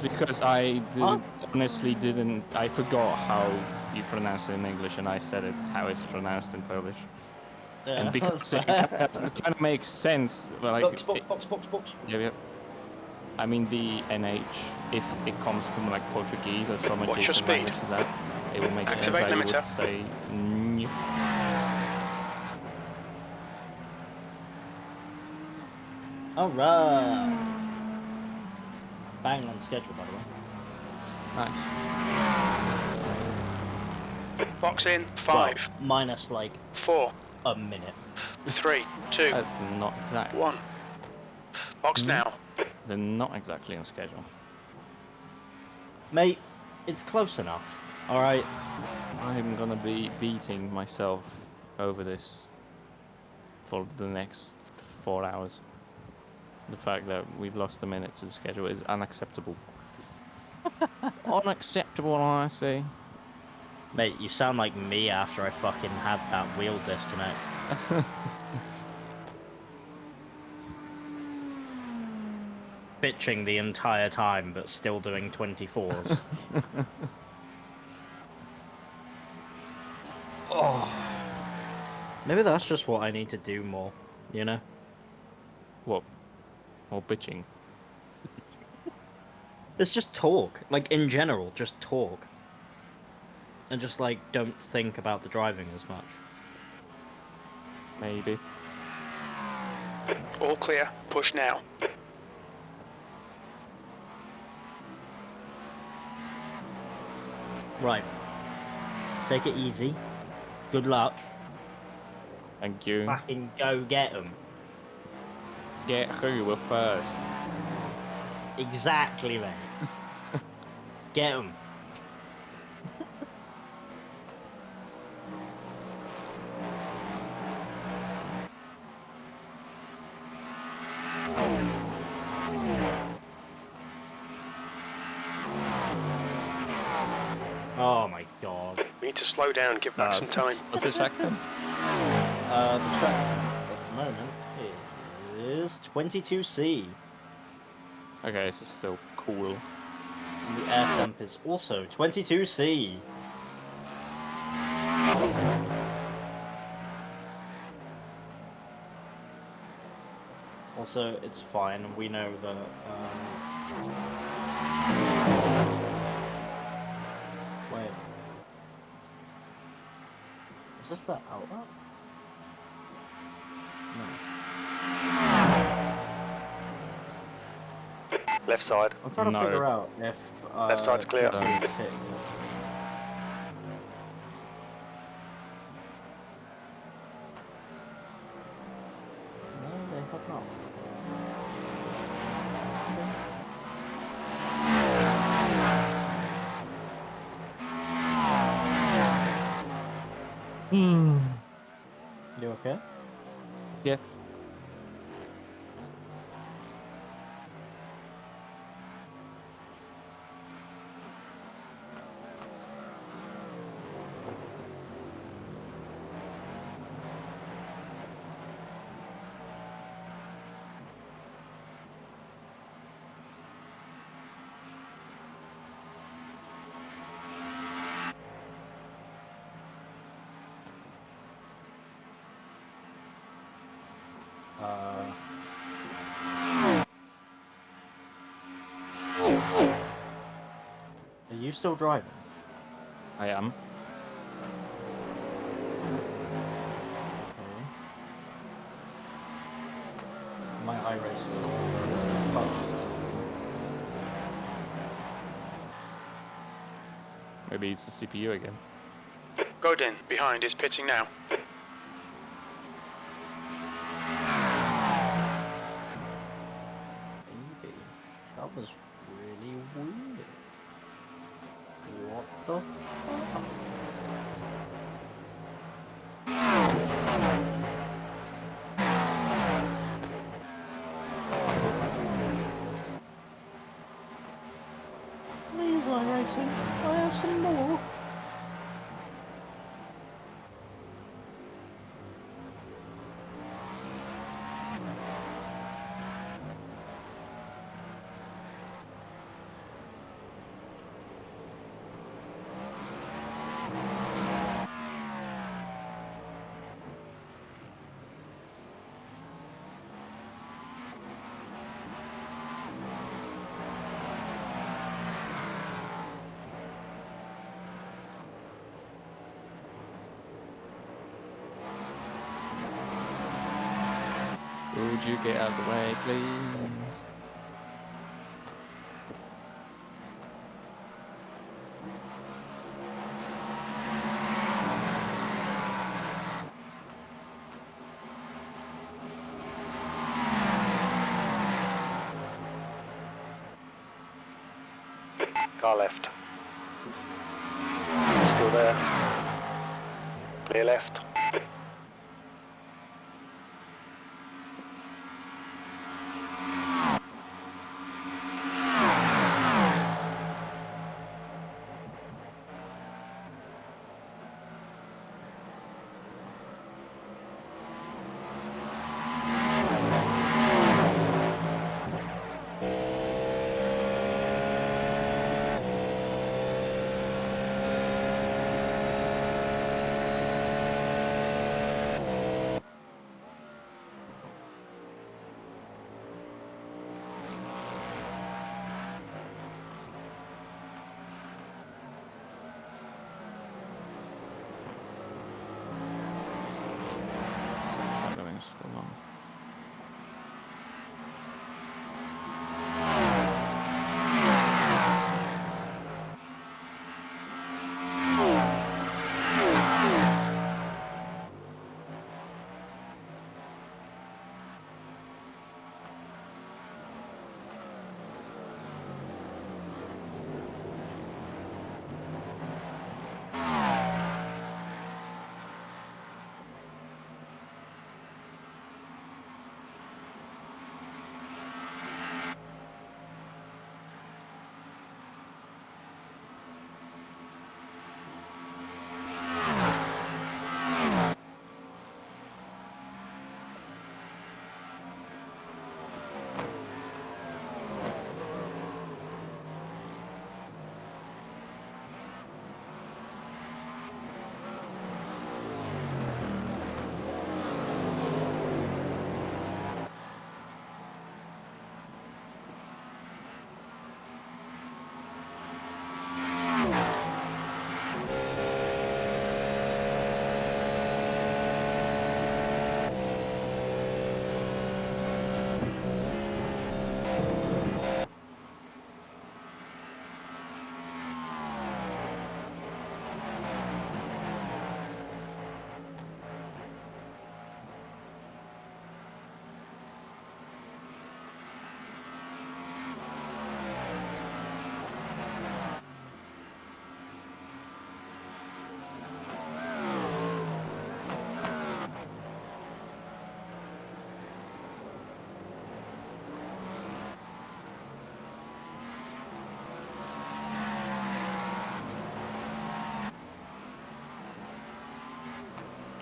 because I Huh? honestly didn't. I forgot how you pronounce it in English, and I said it how it's pronounced in Polish. Yeah, And because that's it fair. kind of makes sense. Like, Box. yeah. I mean the NH, if it comes from like Portuguese or some Watch your adjacent speed. language to that, it would make Activate sense. I limiter. would say. Alright. Bang on schedule, by the way. Nice. Box in. 5, Well, minus like 4, a minute. 3, 2, Not exactly. 1. Box now. They're not exactly on schedule. Mate, it's close enough. Alright. I'm gonna be beating myself over this for the next 4 hours. The fact that we've lost a minute to the schedule is unacceptable. Unacceptable, I say. Mate, you sound like me after I fucking had that wheel disconnect. Bitching the entire time, but still doing 24s. Oh. Maybe that's just what I need to do more, you know? What? More bitching. It's just talk. Like, in general, just talk. And just, like, don't think about the driving as much. Maybe. All clear. Push now. Right. Take it easy. Good luck. Thank you. Fucking go get them. Get who were first. Exactly, mate. Get them. Oh my god. We need to slow down, give back some time. What's the track time? The track time at the moment is 22C. Okay, so still cool. And the air temp is also 22C. Also, it's fine. We know that. Wait. Is this the outlet? No. Left side. I'm trying to No. figure out if. Left side's clear. if we fit. No, they have not. You okay? Yeah. Are you still driving? I am. Okay. My iRacing is fucked itself. Maybe it's the CPU again. Godin, behind, is pitting now. Maybe. That was really weird. What the fuck? Please, iRacing, I have some more. Would you get out of the way, please? Car left. Still there. Clear left. Shadowing's still on.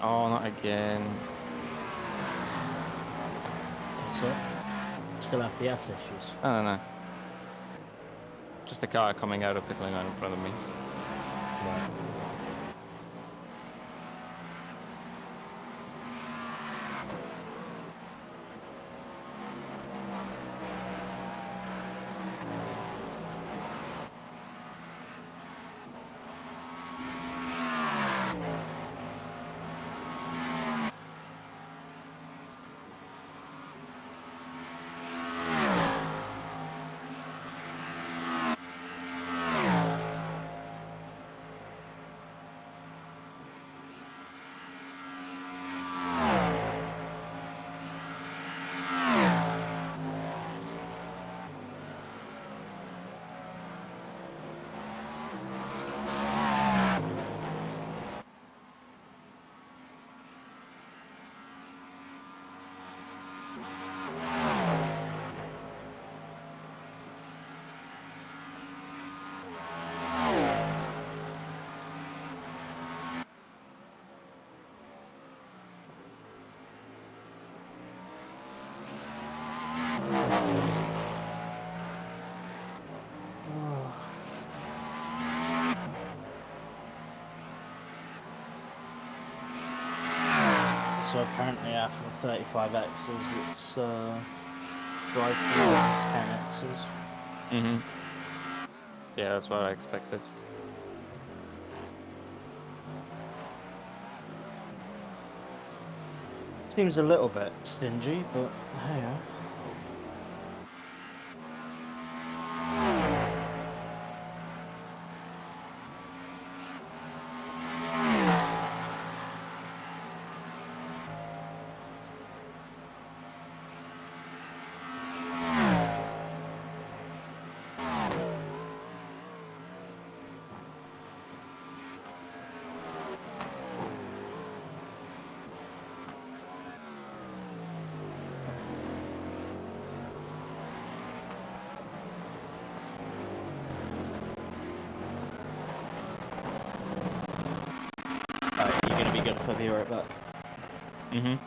Oh, not again. What's up? Still FPS issues. I don't know. Just a car coming out of pit lane in front of me. Right. So apparently after the 35Xs, it's drive through 10Xs. Mhm. Yeah, that's what I expected. Seems a little bit stingy, but hey. You're gonna be good if I be right back. Mhm.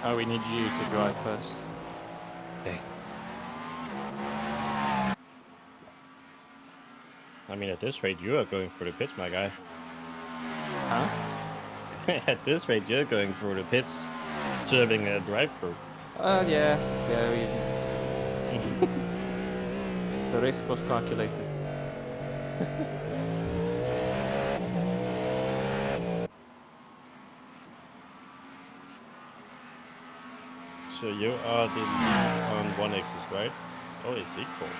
Oh, we need you to drive first. Okay. I mean, at this rate, you are going for the pits, my guy. Huh? At this rate, you're going through the pits, serving a drive-through. Yeah. The risk was calculated. So you are the lead on 1Xs, right? Oh, it's equal.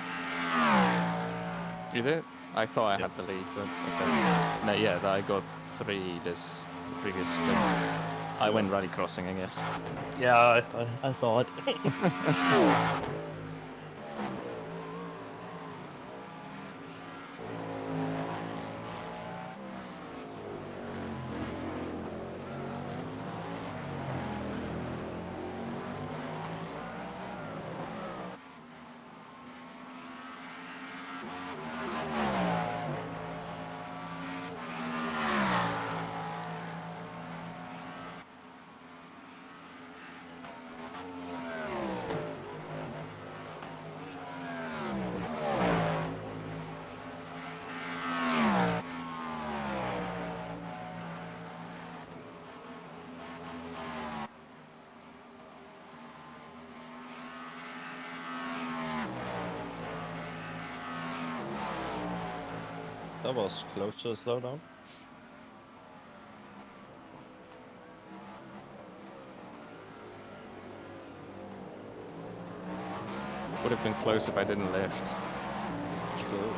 Is it? I thought I Yep. had the lead, but okay. No, yeah, I got 3 this previous stint. I went rally crossing, I guess. Yeah, I saw it. That was close to a slowdown. Would have been close if I didn't lift. True.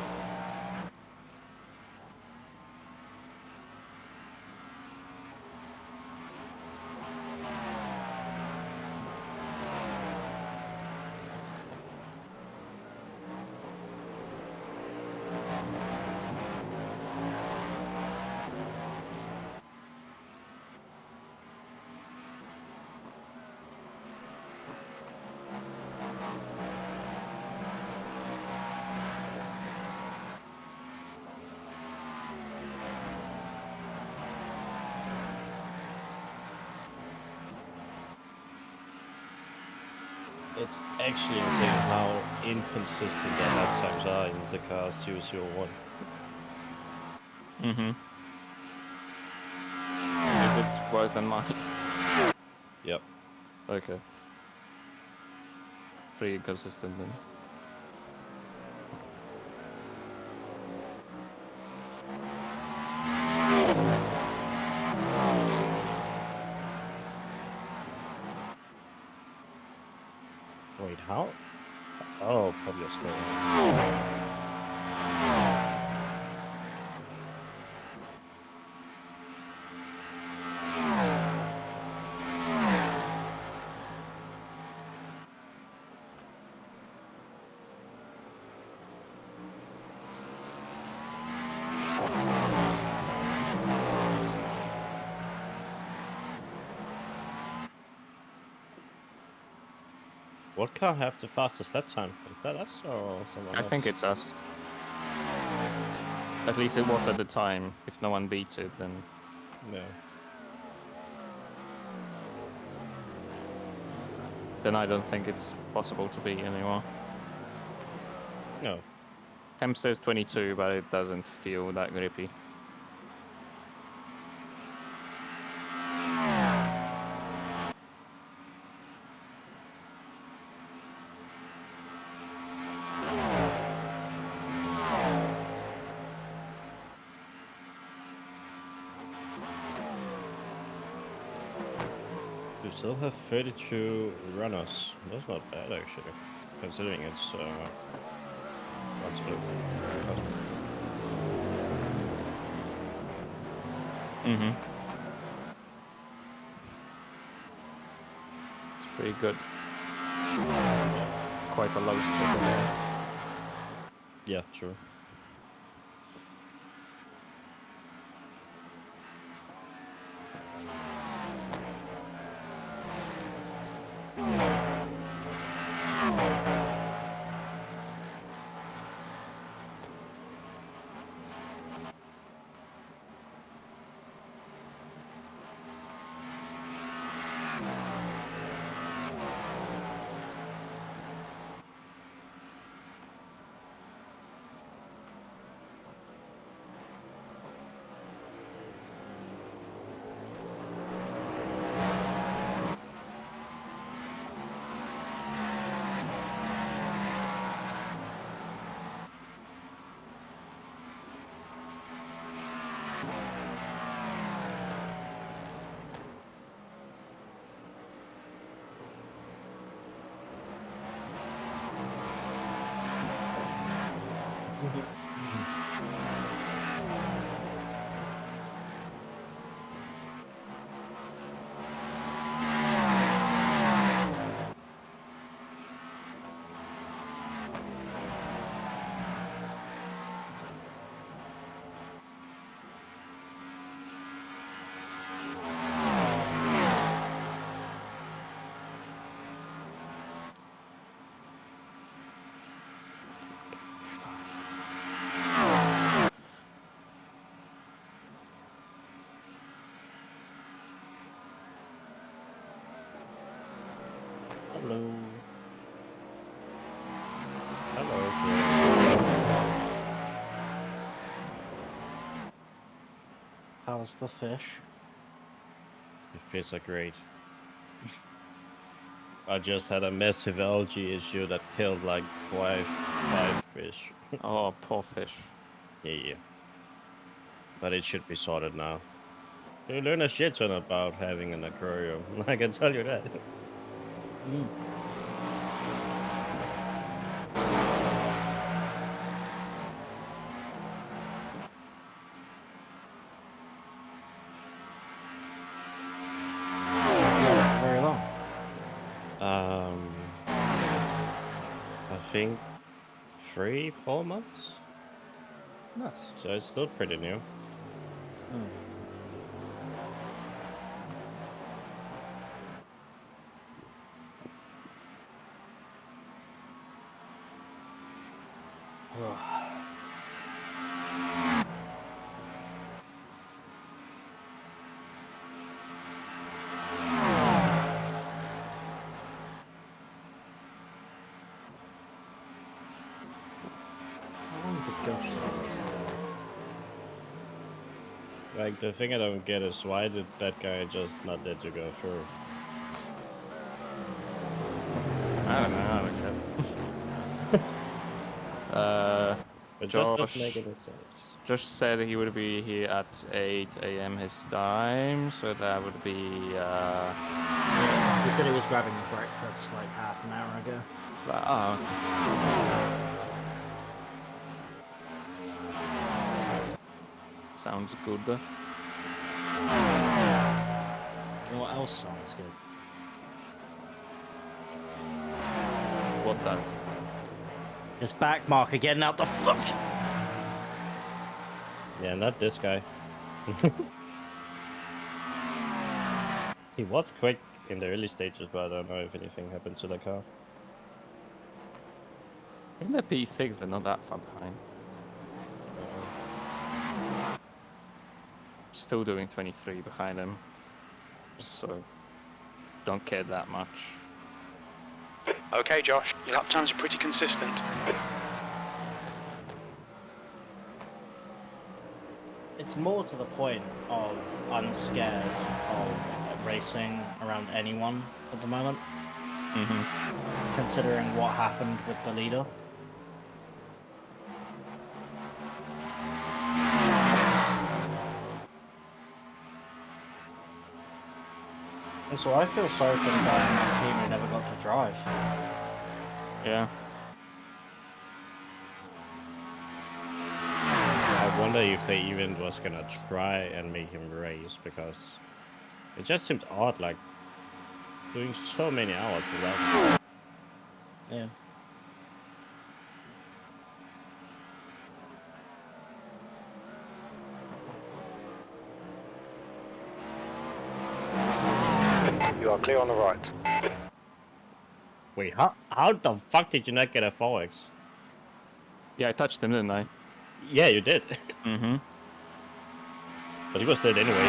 It's actually insane how inconsistent the lap times are in the cars 001. Mm-hmm. Is it worse than mine? Yep. Okay. Pretty consistent then. Wait, how? Oh, probably a slow. What car have the fastest lap time? Is that us or someone I else? think it's us. At least it was at the time. If no one beats it, then No. I don't think it's possible to beat anymore. No. Temp says 22, but it doesn't feel that grippy. We still have 32 runners. That's not bad actually, considering it's one split. Mm-hmm. It's pretty good. Quite a low split as well. Yeah, true. Hello. Hello. How's the fish? The fish are great. I just had a massive algae issue that killed like five fish. Oh, poor fish. Yeah. But it should be sorted now. You learn a shit ton about having an aquarium. I can tell you that. Very long. I think 3-4 months. Nice. So it's still pretty new. Like, the thing I don't get is why did that guy just not let you go through? I don't know. It just doesn't Josh, make any sense. Josh said he would be here at 8 a.m. his time, so that would be. He said he was grabbing breakfast like half an hour ago. Oh, okay. Sounds good. You know what else sounds good? What does? This back marker getting out the fuck. Yeah, not this guy. He was quick in the early stages, but I don't know if anything happened to the car. In the P6, they're not that far behind. Still doing 23 behind him, so don't care that much. Okay, Josh, your lap times are pretty consistent. It's more to the point of I'm scared of racing around anyone at the moment, considering what happened with the leader. And so I feel sorry for the guy on that team who never got to drive. Yeah. I wonder if they even was gonna try and make him race, because it just seemed odd, like doing so many hours without. Yeah. You are clear on the right. Wait, how the fuck did you not get a 4x? Yeah, I touched him, didn't I? Yeah, you did. Mm-hmm. But he was dead anyway.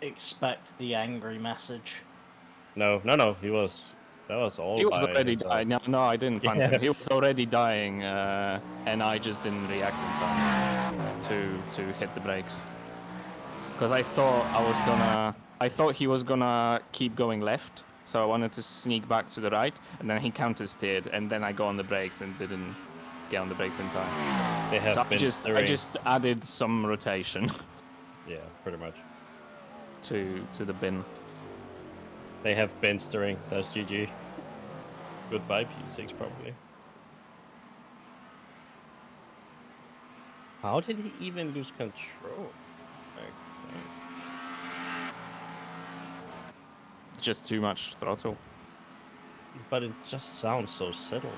Expect the angry message. No, he was. That was all. He was by already himself. dying. No, I didn't punt Yeah. him. He was already dying, and I just didn't react in time to hit the brakes. Because I thought he was gonna keep going left, so I wanted to sneak back to the right, and then he counter-steered, and then I got on the brakes and didn't get on the brakes in time. They have So been I steering. just added some rotation Yeah, pretty much. to the bin. They have been steering. That's GG. Goodbye, P6, probably. How did he even lose control? Like, Just too much throttle. but it just sounds so settled.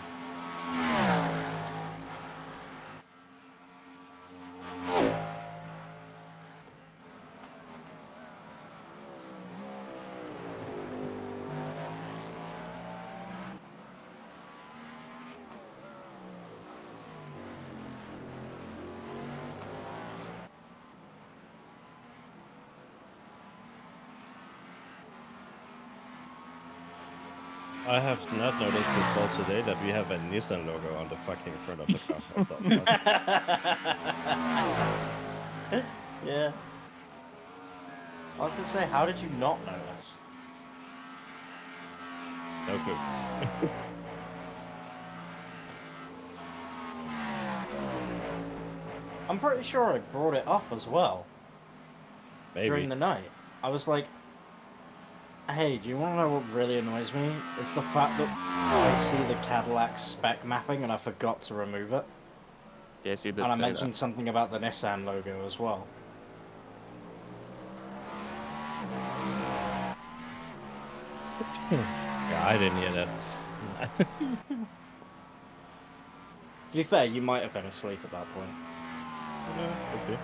I have not noticed before today that we have a Nissan logo on the fucking front of the car. What the fuck? Yeah. I was gonna say, how did you not notice? No clue. I'm pretty sure I brought it up as well. Maybe. During the night. I was like, hey, do you want to know what really annoys me? It's the fact that I see the Cadillac spec mapping and I forgot to remove it. Yes, you did And I say mentioned that. something about the Nissan logo as well. Yeah, I didn't hear that. To be fair, you might have been asleep at that point. No, okay.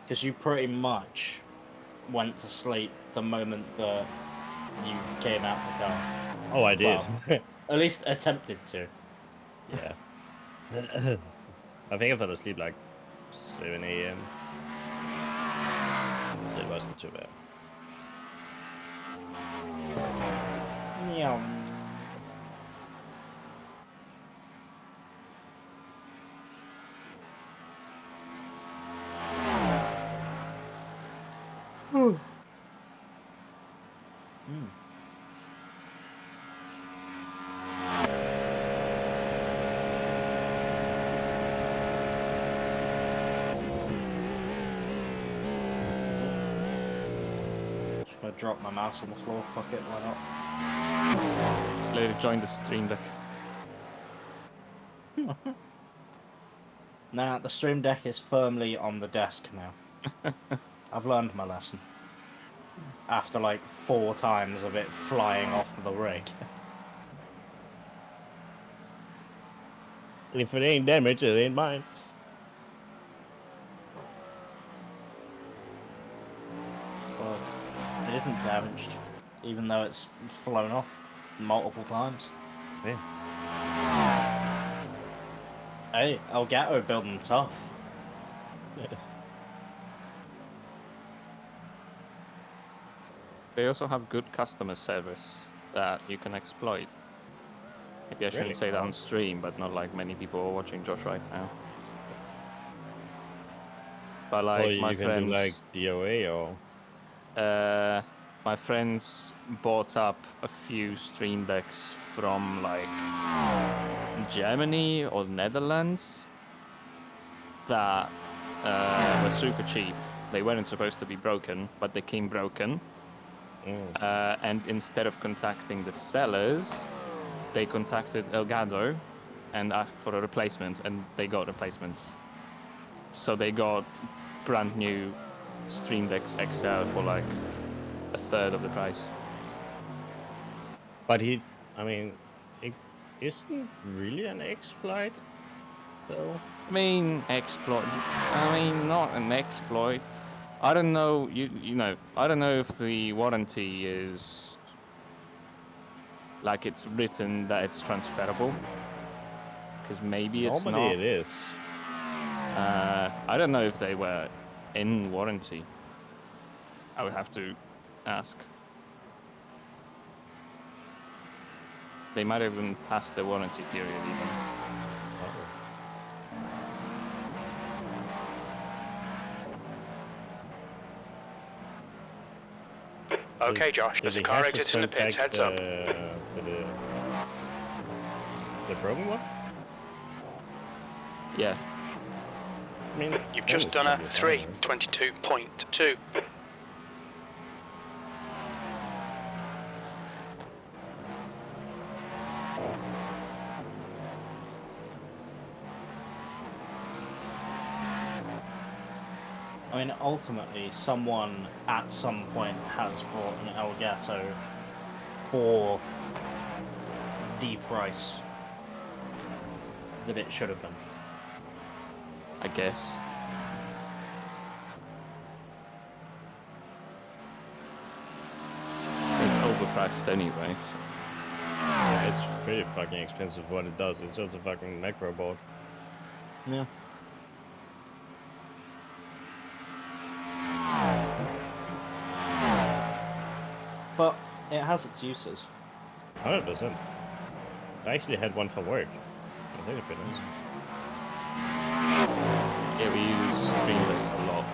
Because you pretty much went to sleep the moment that you came out the car. Oh, I did. Well, at least attempted to. Yeah. I think I fell asleep like 7 a.m. So it wasn't too bad. Yeah. Should I drop my mouse on the floor? Fuck it, why not? Later join the stream deck. Nah, the stream deck is firmly on the desk now. I've learned my lesson. After like 4 times of it flying off the rig. And if it ain't damaged, it ain't mine. Well, it isn't damaged, even though it's flown off multiple times. Yeah. Hey, Elgato building tough. Yes. They also have good customer service that you can exploit. Maybe I shouldn't Really? say that on stream, but not like many people are watching Josh right now. But like Or my you can friends, do like DOA or... my friends bought up a few stream decks from like Germany or Netherlands that were super cheap. They weren't supposed to be broken, but they came broken. And instead of contacting the sellers, they contacted Elgato and asked for a replacement, and they got replacements. So they got brand new Stream Decks XL for like a third of the price. But he... I mean... It isn't really an exploit, though. I mean, exploit. I mean, not an exploit. I don't know. You know. I don't know if the warranty is like it's written that it's transferable. Because maybe it's Normally not. it is. I don't know if they were in warranty. I would have to ask. They might have even passed the warranty period even. Okay, Josh, there's a car exit in the pits, heads up. The broken one? Yeah. I mean, You've just done a 3:22.2. I mean, ultimately, someone at some point has bought an Elgato for the price that it should have been. I guess. It's overpriced anyway. So. yeah, it's pretty fucking expensive for what it does. It's just a fucking macro board. Yeah. But it has its uses. 100%. I actually had one for work. I think it's pretty nice. Yeah, we use Stream Decks a lot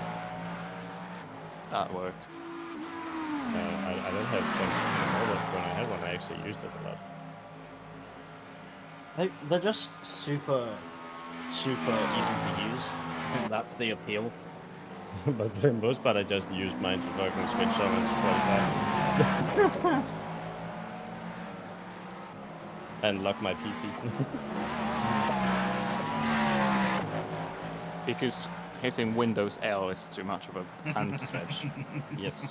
at work. I don't have one. When I had one, I actually used it a lot. They're just super super easy to use. I think that's the appeal. But for the most part, I just used mine to fucking switch over to 25. And lock my PC. Because hitting Windows L is too much of a hand stretch. Yes.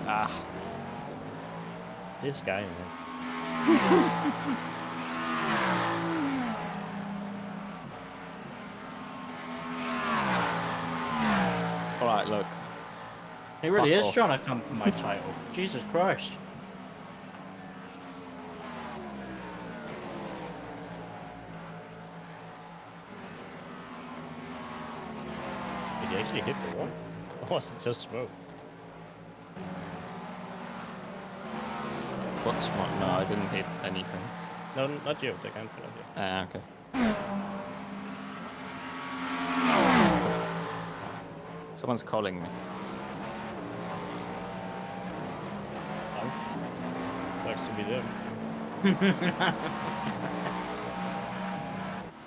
Ah, This guy, man. alright, look. He really Fuck is off. trying to come for my title. Jesus Christ. Did he actually hit the wall? Or was it just smoke? What's what? No, I didn't hit anything. No, not you. The camper, not you. Ah, okay. Someone's calling me. Sucks to be them.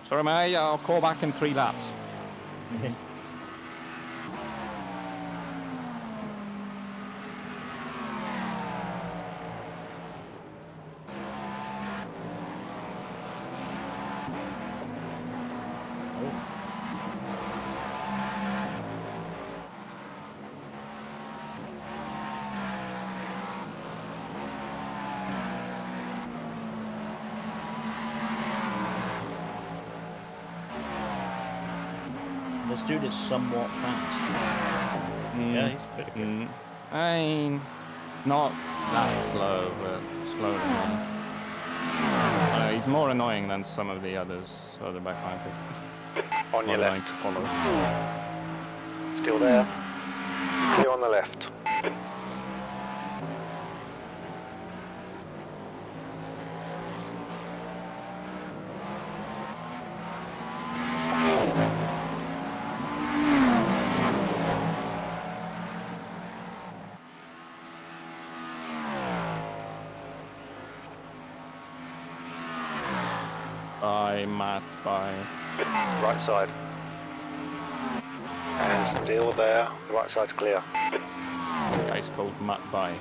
Sorry, mate, I'll call back in 3 laps. This dude is somewhat fast. Yeah, he's pretty good. I mean, it's not that slow, but slower than me. I know, he's more annoying than some of the others, other backliners. On your More annoying left. to follow. Still there. Clear on the left. By Matt, by... Right side. And still there. The right side's clear. a guy's called Matt by.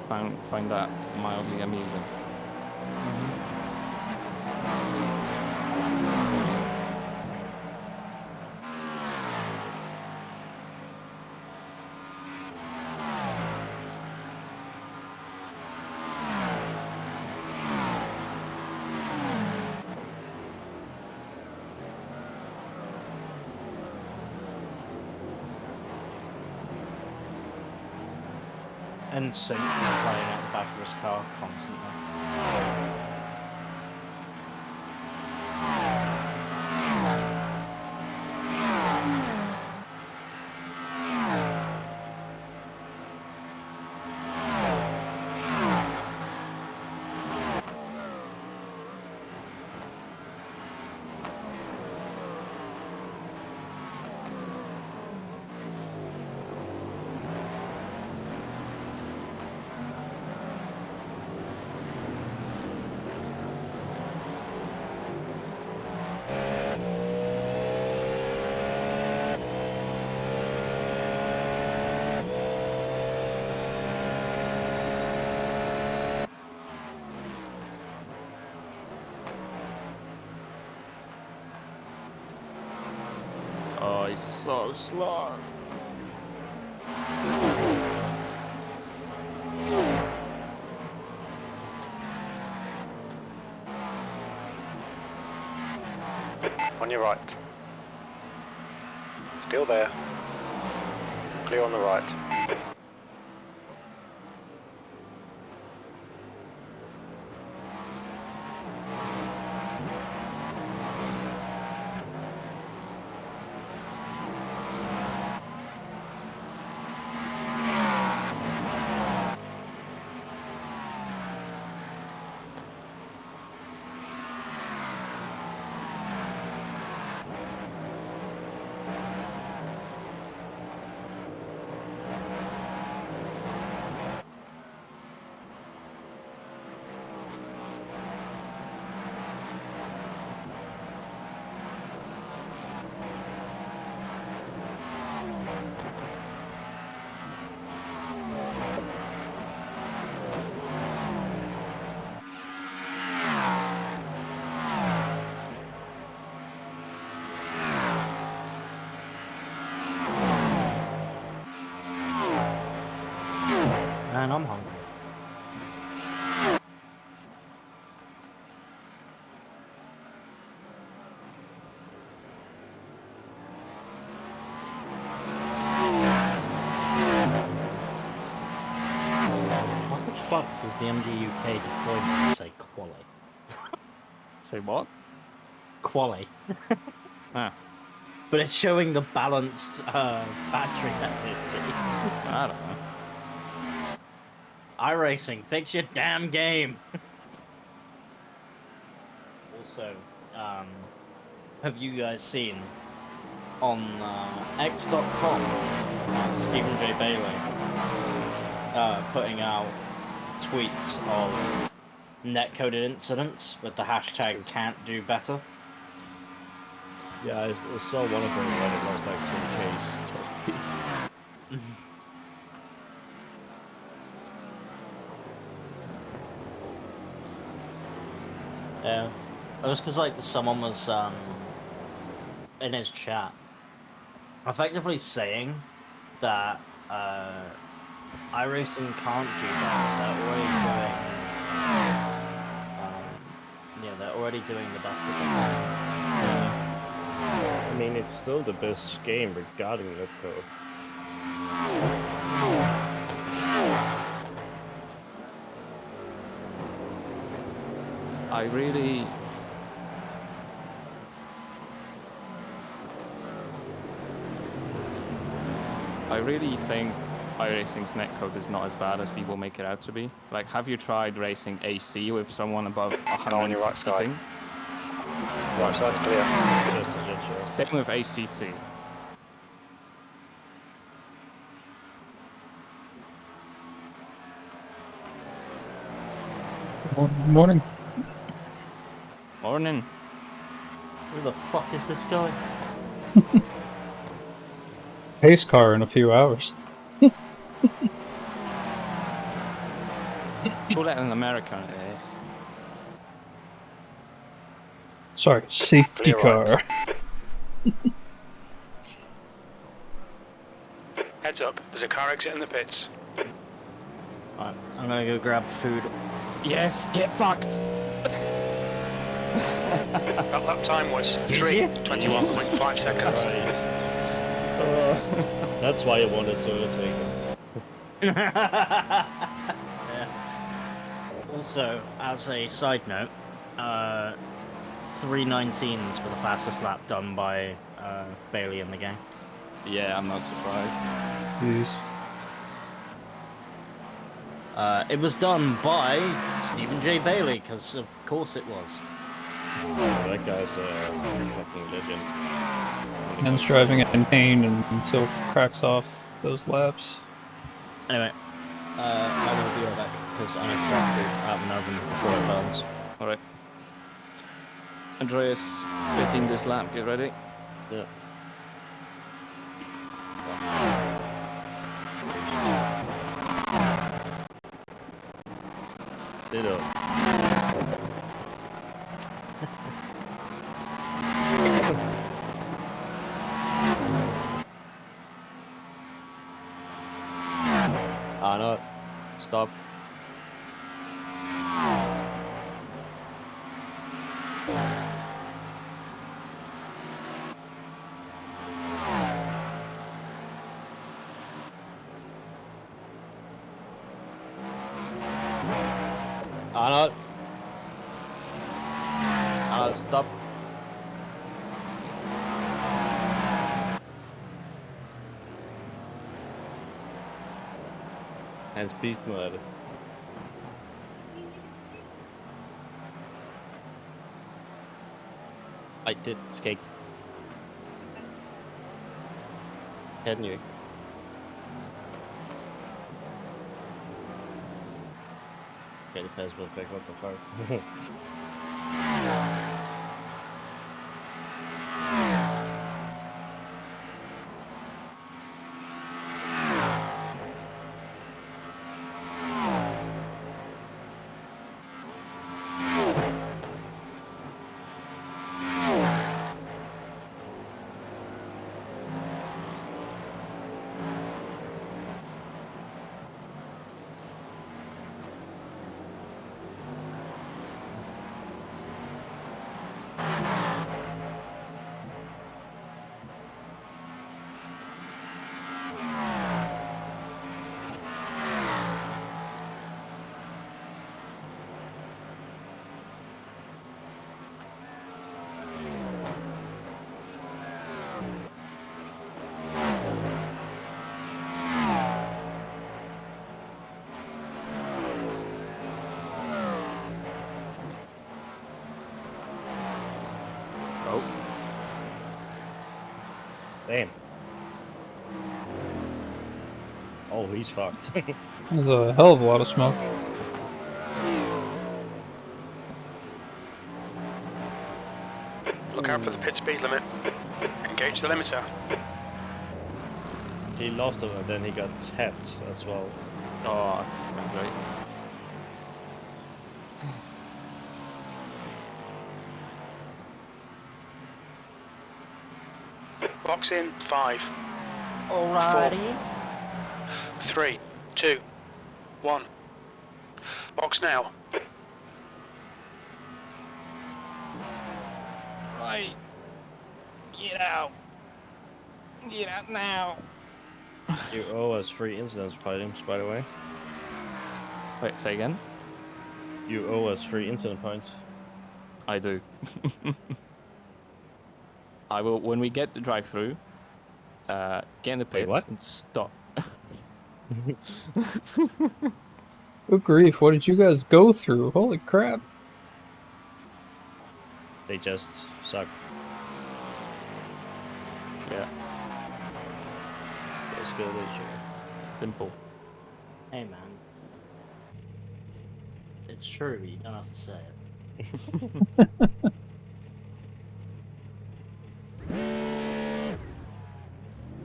Find that mildly amusing. And sync is playing at the back of his car constantly. Oh, he's so slow. On your right. Still there. Clear on the right. Man, I'm hungry. What the fuck does the MGUK deployment say quali? Say what? Quali. Ah, But it's showing the balanced battery SSC. I don't know. iRacing, fix your damn game. Also, have you guys seen on X.com Stephen J. Bailey putting out tweets of netcoded incidents with the hashtag can't do better? Yeah, I saw one of them when it lost like 10K top speed. Yeah, it was because like someone was in his chat, effectively saying that iRacing can't do that. They're already doing, yeah, they're already doing the best that they can. I mean, it's still the best game regarding netcode. I really think iRacing's netcode is not as bad as people make it out to be. Like, have you tried racing AC with someone above 100 on your right side. ping? Right side's clear. Just a jet show. Same with ACC. Morning. Morning. Where the fuck is this going? Pace car in a few hours. Call it an American. Eh? Sorry, safety Clear right. car. Heads up, there's a car exit in the pits. Alright, I'm gonna go grab food. Yes, get fucked. That lap time was Did you? 3:21.5 seconds. That's why I wanted to overtake him. Yeah. Also, as a side note, 3:19s were the fastest lap done by Bailey in the game. Yeah, I'm not surprised. Jeez. It was done by Stephen J. Bailey, because of course it was. That guy's a fucking legend. Man's driving in pain and still cracks off those laps. Anyway, I will be right back, because I need to grab food out of an oven before it burns. Alright. Andreas, getting this lap, get ready. Yeah. Ditto. No. Stop. Stop. Han spiste noget af det. Ej, det skal ikke. Kan den jo ikke. Kan det passe på, what the fuck? Damn. Oh, he's fucked. There's a hell of a lot of smoke. Look out for the pit speed limit. Engage the limiter. He lost him and then he got tapped as well. Oh, great. Box in 5. Alrighty. 3, 2, 1. Box now. Right. Get out. Get out now. You owe us 3 incidents points, by the way. Wait, say again? You owe us 3 incident points. I do. I will, when we get the drive-through, get in the pits what? and stop. Good grief, what did you guys go through? Holy crap. They just suck. Yeah, It's good as you. simple. Hey man. It's true, you don't have to say it.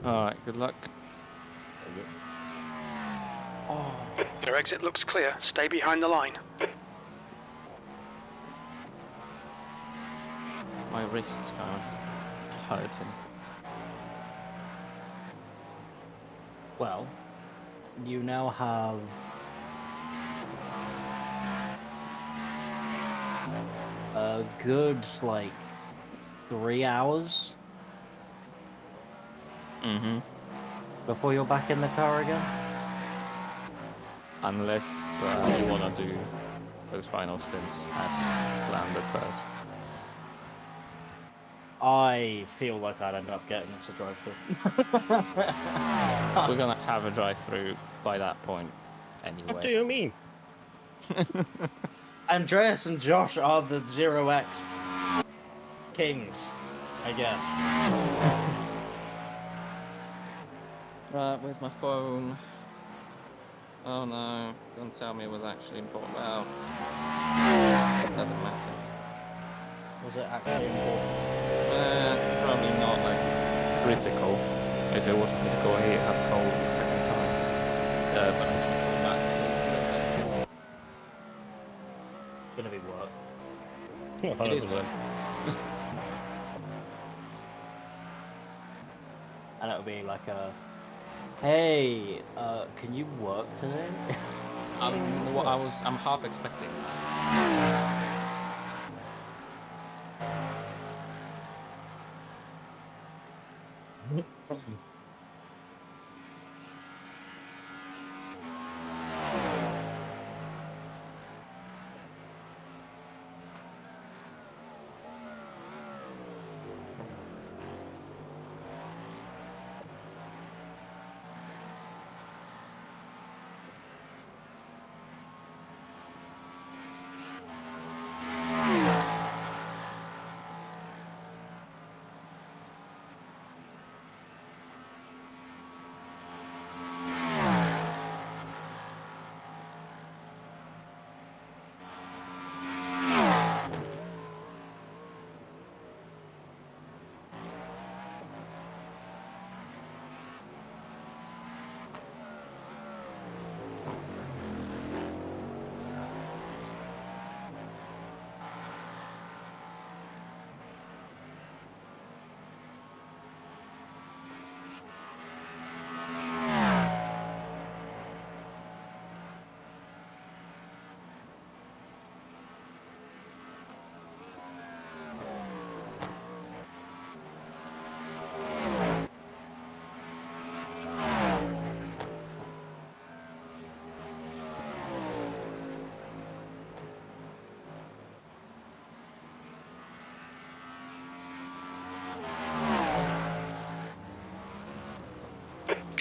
Alright, good luck. Your exit looks clear. Stay behind the line. My wrist's kind of hurting. Well, you now have a good, like, 3 hours Mm-hmm. before you're back in the car again. Unless you want to do those final stints as planned at first. I feel like I'd end up getting us a drive-through. We're gonna have a drive-through by that point anyway. What do you mean? Andreas and Josh are the 0x kings, I guess. Right, where's my phone? Oh no, don't tell me it was actually important. Well, it doesn't matter. Was it actually important? Probably not like critical. If it was critical, he'd have called the second time. But I'm gonna call back. Gonna be work. 100%. And it'll be like a, hey, can you work today? I'm half expecting that.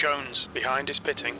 Jones, behind is pitting.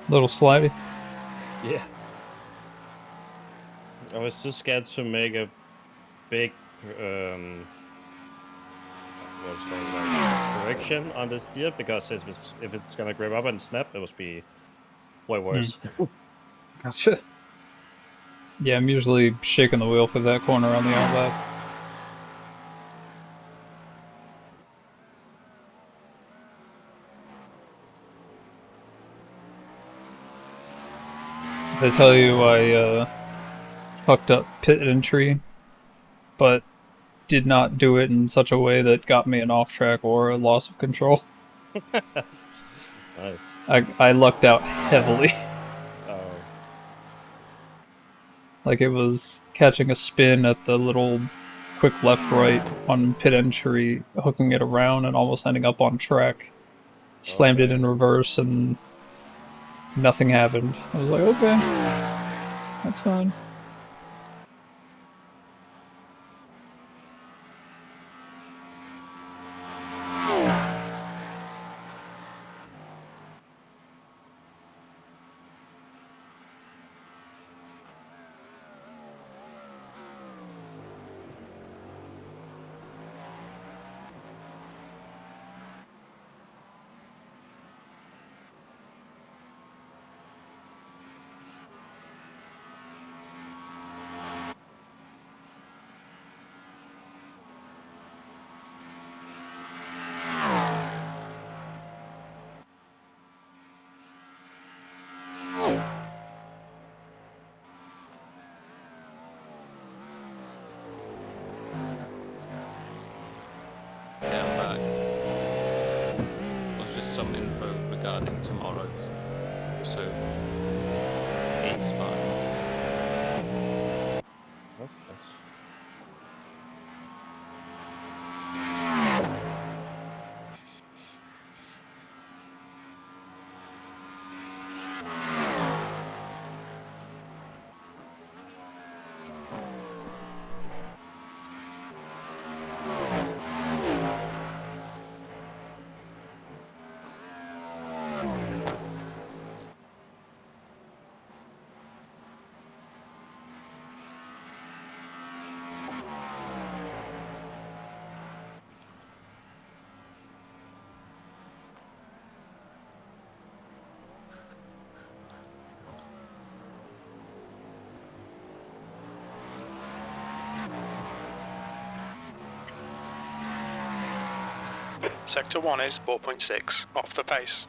Little slidey. Yeah. I was just scared to make a big what's called like correction on this steer because if it's gonna grip up and snap, it must be way worse. Gotcha. Yeah, I'm usually shaking the wheel through that corner on the outlap. They tell you I fucked up pit entry, but did not do it in such a way that got me an off track or a loss of control. Nice. I lucked out heavily. Oh. Like it was catching a spin at the little quick left-right on pit entry, hooking it around and almost ending up on track. Slammed it in reverse and nothing happened. I was like, okay, that's fine. Yeah, I'm back. Was just some info regarding tomorrow's. So, it's fine. That's nice. Sector 1 is 4.6, off the pace.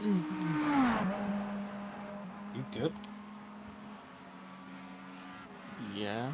You good? Yeah.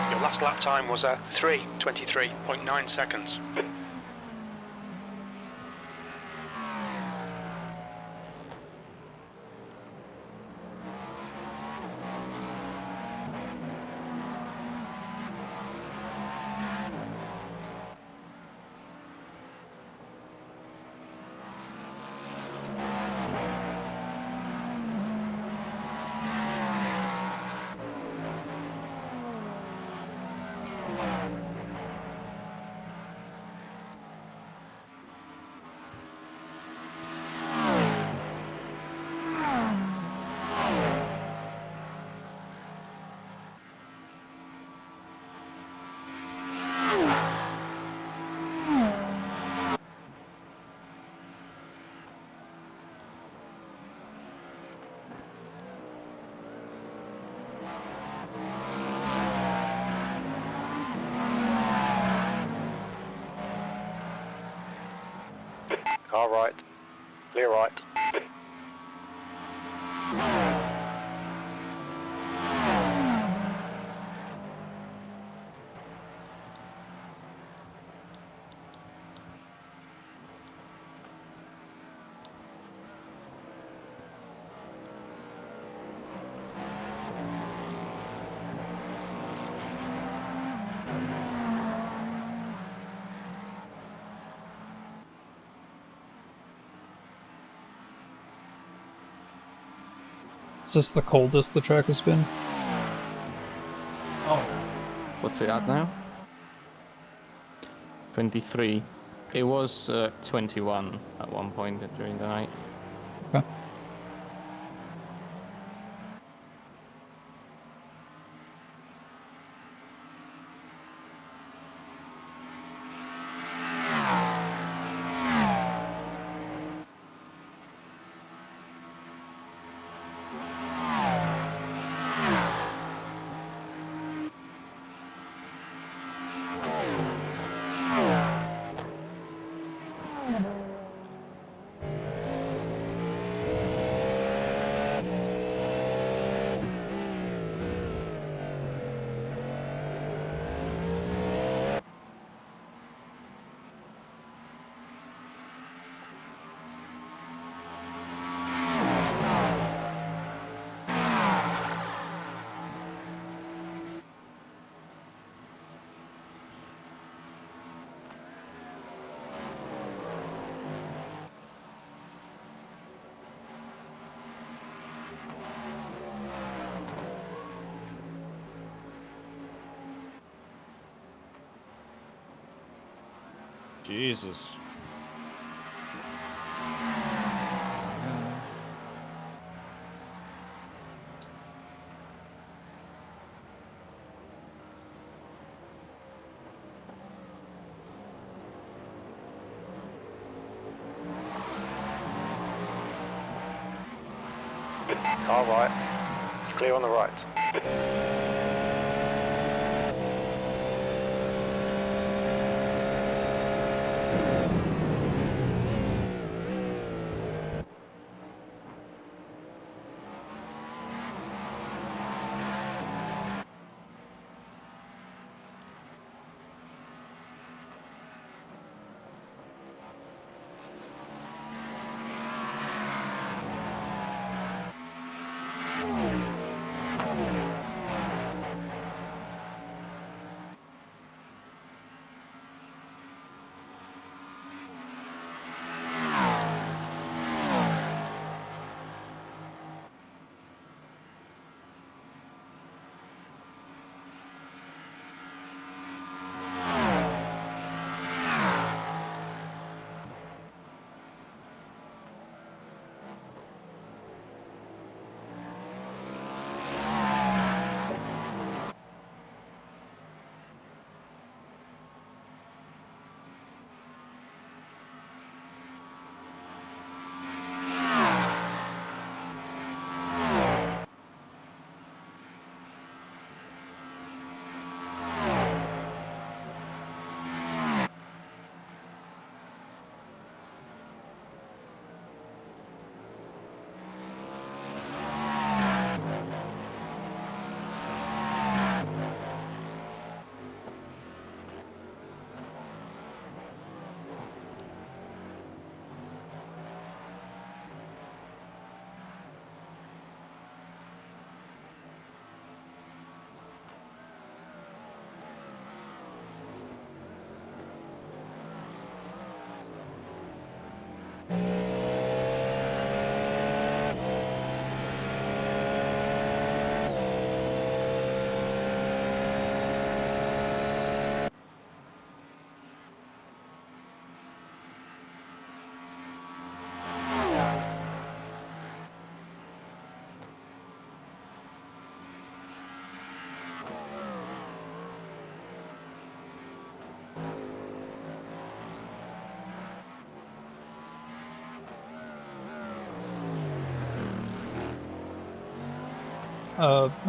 Your last lap time was 3:23.9 seconds. Car right. Clear right. Is this the coldest the track has been? Oh, What's it at now? 23. It was 21 at one point during the night. Okay. Jesus. Car right. Clear on the right.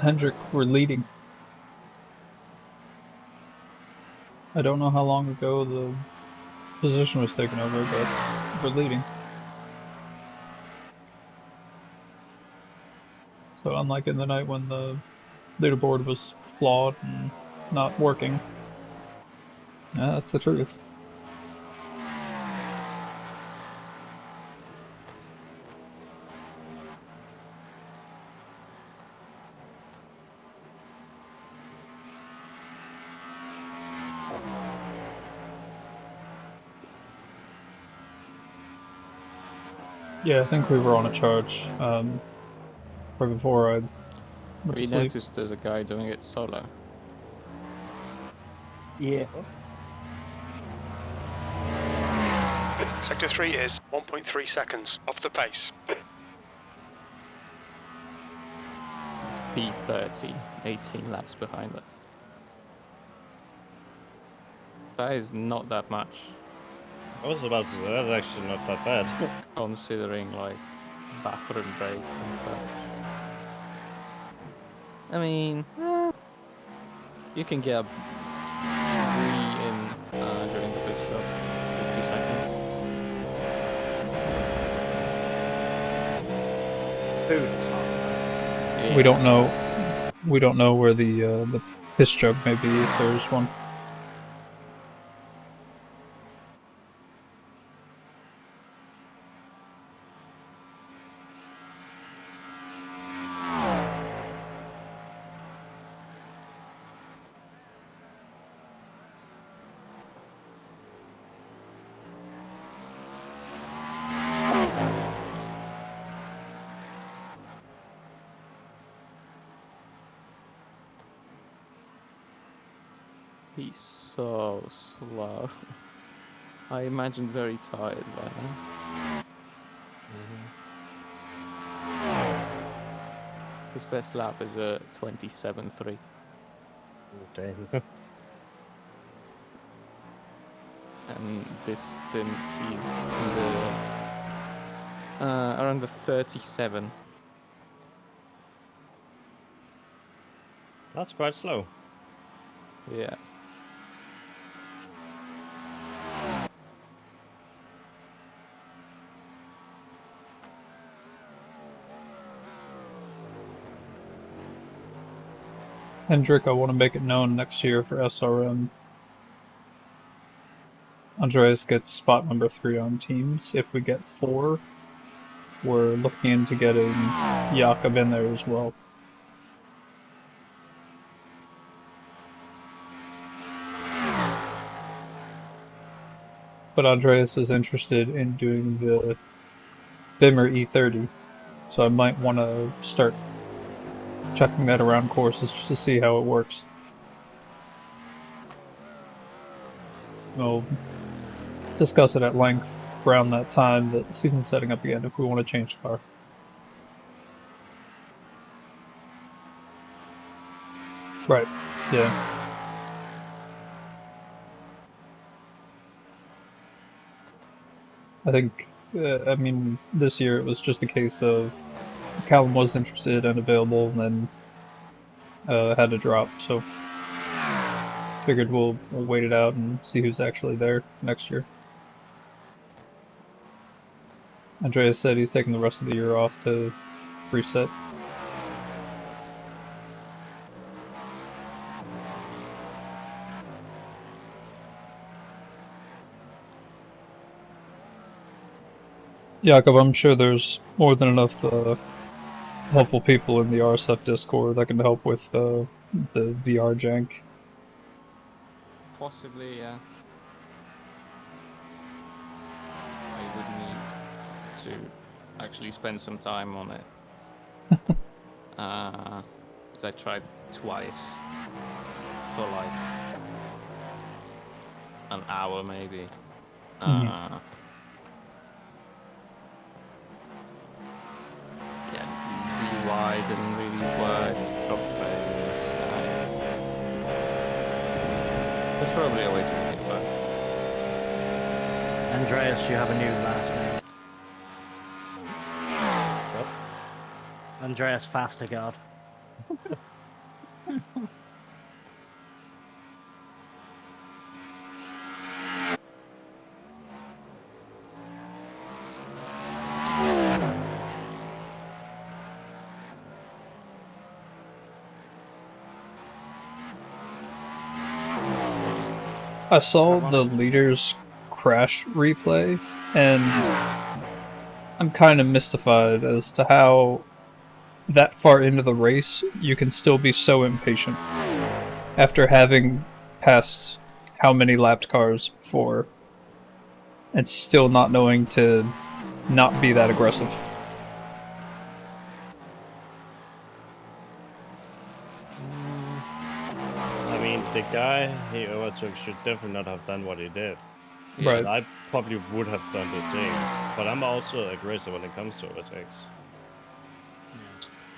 Hendrik, we're leading. I don't know how long ago the position was taken over, but we're leading. So unlike in the night when the leaderboard was flawed and not working, yeah, that's the truth. Yeah, I think we were on a charge right before I went Have to you sleep. noticed there's a guy doing it solo? Yeah. Sector 3 is 1.3 seconds off the pace. It's P30, 18 laps behind us. That is not that much, I was about to say, that's actually not that bad. considering like bathroom breaks and such. I mean, you can get a in during the pit stop, 50 seconds. Food is not. Yeah. We don't know. We don't know where the piss jug may be if there's one. He's so slow. I imagine very tired by now. His best lap is a 27.3. Damn. And this stint he's in the around the 37. That's quite slow. Yeah. Hendrik, I want to make it known next year for SRM. Andreas gets spot number 3 on teams. If we get 4, we're looking into getting Jakub in there as well. But Andreas is interested in doing the Bimmer E30, so I might want to start checking that around courses just to see how it works. We'll discuss it at length around that time that the season's setting up again if we want to change the car. Right, yeah. I think, I mean, this year it was just a case of Callum was interested and available and then had to drop, so figured we'll wait it out and see who's actually there for next year. Andreas said he's taking the rest of the year off to reset. Jakub, I'm sure there's more than enough helpful people in the RSF Discord that can help with the VR jank. Possibly, yeah. I would need to actually spend some time on it. 'Cause I tried twice for like an hour maybe. Yeah, UI didn't really work. Drop frames. There's probably a way to make it work. Andreas, you have a new last name. What's up? Andreas Fastergaard. I saw the leader's crash replay, and I'm kind of mystified as to how that far into the race you can still be so impatient after having passed how many lapped cars before and still not knowing to not be that aggressive. I mean, the guy he overtook should definitely not have done what he did. Yeah. Right. And I probably would have done the same. But I'm also aggressive when it comes to overtakes.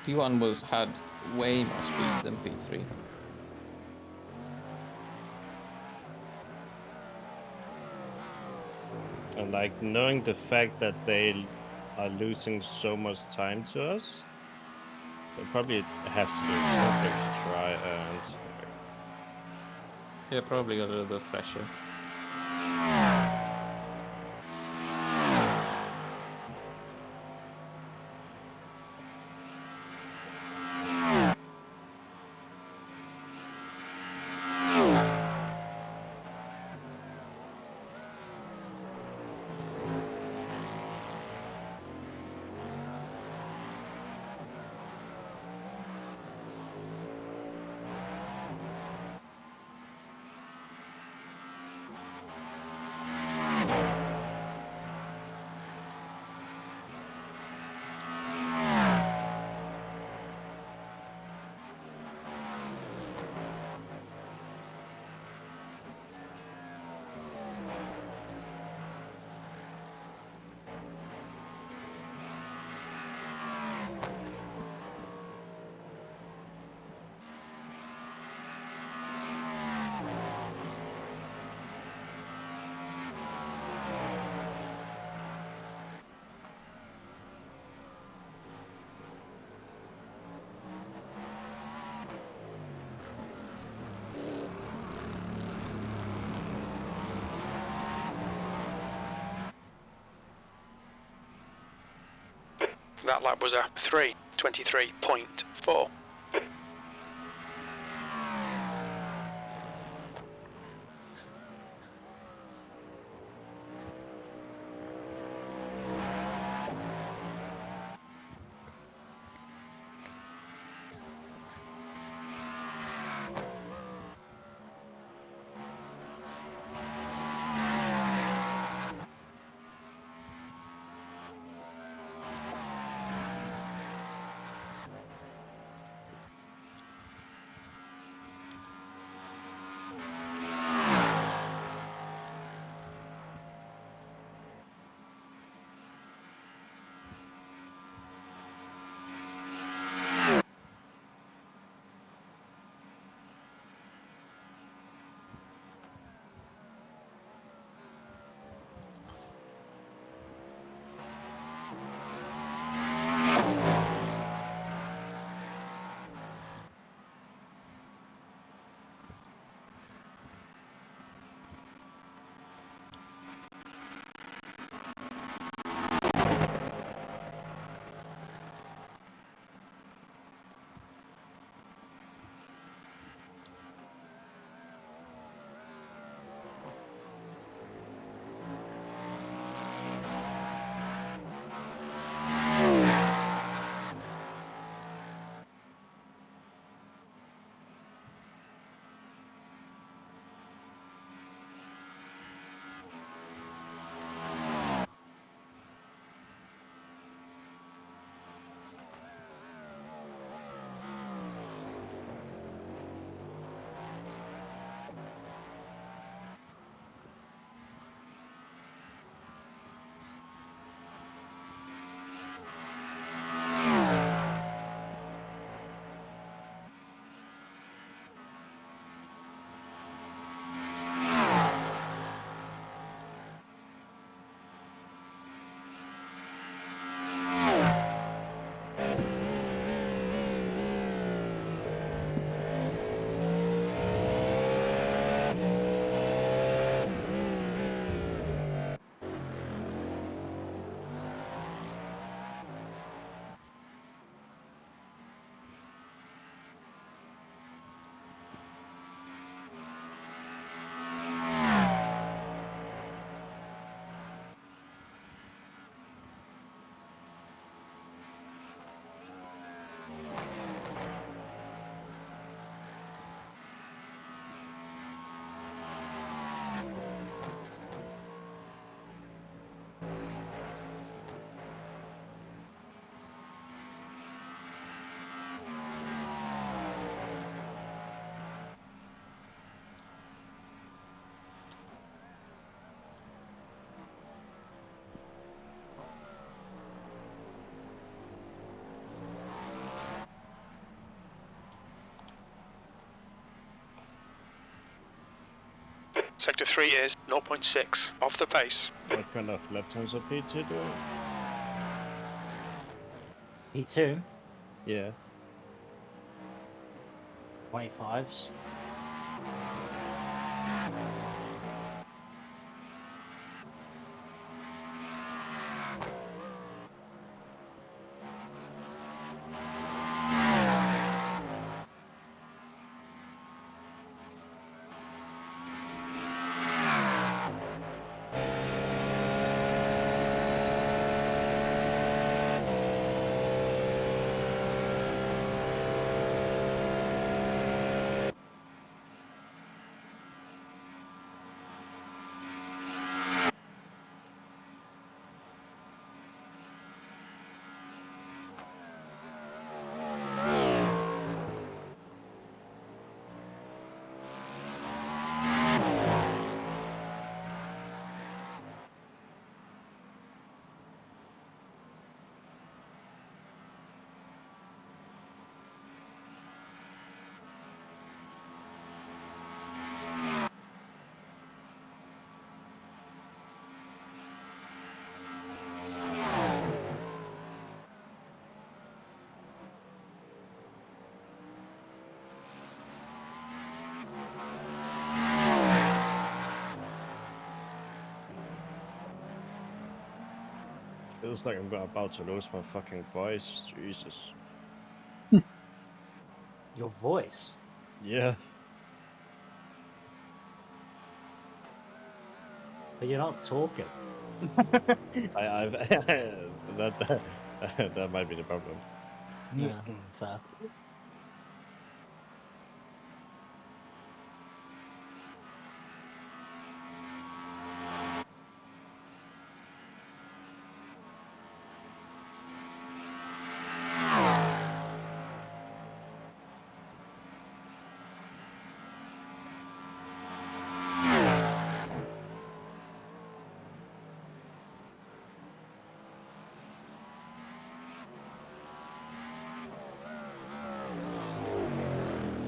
P1 had way more speed than P3. And like knowing the fact that they are losing so much time to us, they probably have to do something to try and. Yeah, probably got a little bit of pressure. That lap was a 3:23.4. Sector 3 is 0.6 off the pace. What kind of lap times are P2 doing? P2, Yeah. 25s. Feels like I'm about to lose my fucking voice. Jesus. Your voice? Yeah. But you're not talking. I've that might be the problem. Yeah, fair.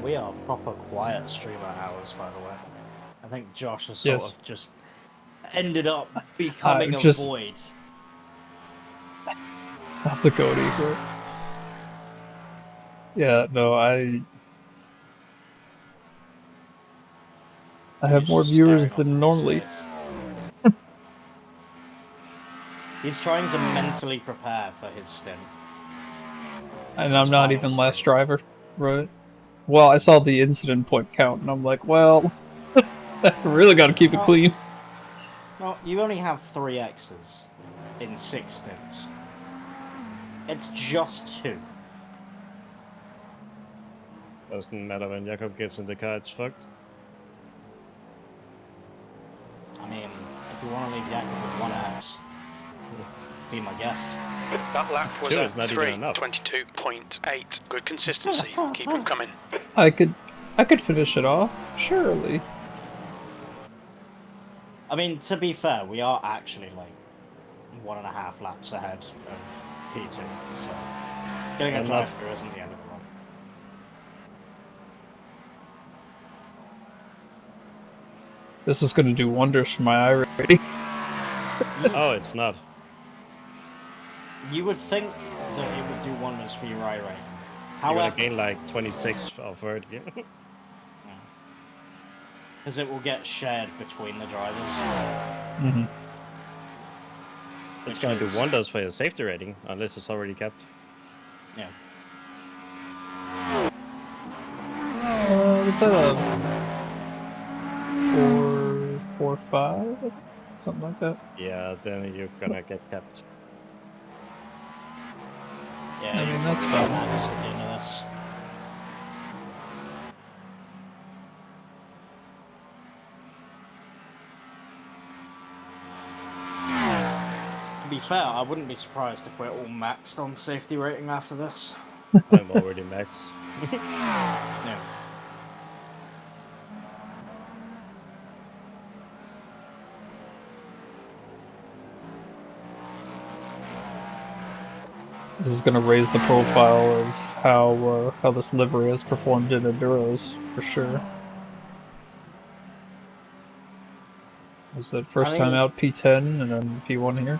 We are proper quiet streamer hours, by the way. I think Josh has sort Yes. of just ended up becoming a just- void. That's a goat eagle. Yeah, no, I have He's more just viewers staring than off normally. into space. He's trying to mentally prepare for his stint. And His I'm not final even last stint. driver, right? Well, I saw the incident point count, and I'm like, well, I really got to keep it Oh. clean. No, you only have 3 X's in 6 stints. It's just 2. Doesn't matter when Jakub gets in the car, it's fucked. I mean, if you want to leave Jakub with 1 X, be my guest. That lap was Two at is not even enough. 3:22.8. Good consistency. Keep him coming. I could finish it off, surely. I mean, to be fair, we are actually like 1.5 laps ahead of P2, so getting a Enough. drive through isn't the end of the world. This is going to do wonders for my iRacing. Oh, it's not. You would think that it would do wonders for your iRating. You're gonna However, gain like 26 of it. Yeah. because it will get shared between the drivers. Mm-hmm. It's which gonna do is- wonders for your safety rating, unless it's already kept. Yeah. Was that a 4.5? Something like that? Yeah, then you're gonna get kept. Yeah, I mean, you that's can fine. max at the end of this. To be fair, I wouldn't be surprised if we're all maxed on safety rating after this. I'm already max. Yeah. This is going to raise the profile of how this livery has performed in Enduros, for sure. Was that first time out P10 and then P1 here?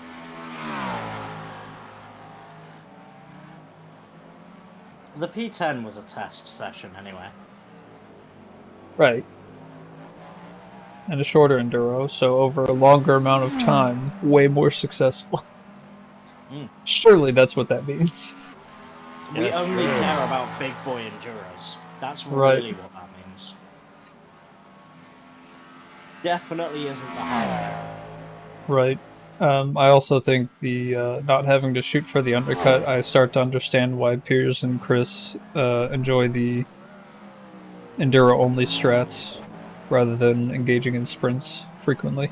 The P10 was a test session anyway. Right. And a shorter enduro, so over a longer amount of time, way more successful. Surely that's what that means. We only care about big boy enduros. That's really what that means. Definitely isn't the highlight. Right. I also think the not having to shoot for the undercut, I start to understand why Piers and Chris enjoy the enduro-only strats rather than engaging in sprints frequently.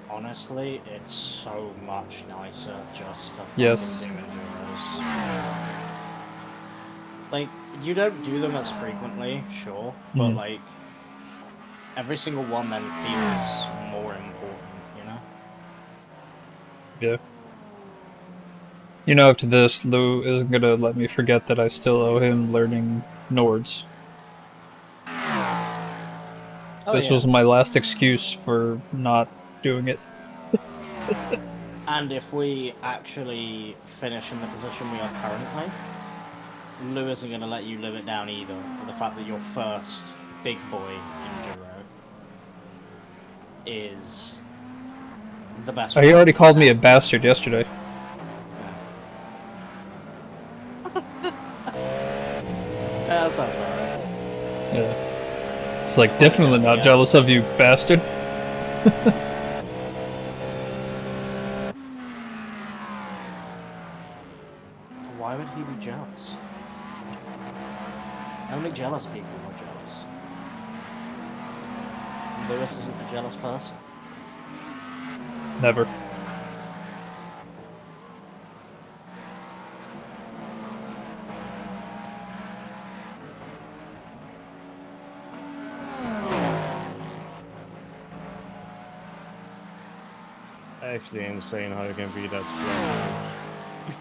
Honestly, it's so much nicer just to Yes. fucking do enduros. Like, you don't do them as frequently, sure, but like, every single one then feels more important, you know? Yeah. You know, after this, Lou isn't gonna let me forget that I still owe him learning Nords. This was my last excuse for not doing it. And if we actually finish in the position we are currently, Lou isn't going to let you live it down either. The fact that your first big boy enduro is the best. Oh, he already called me a bastard yesterday. Yeah, that sounds about right. Yeah. It's like, definitely not jealous of you, bastard. Why would he be jealous? Only jealous people are jealous. Lewis isn't a jealous person. Never. Actually insane how you can be that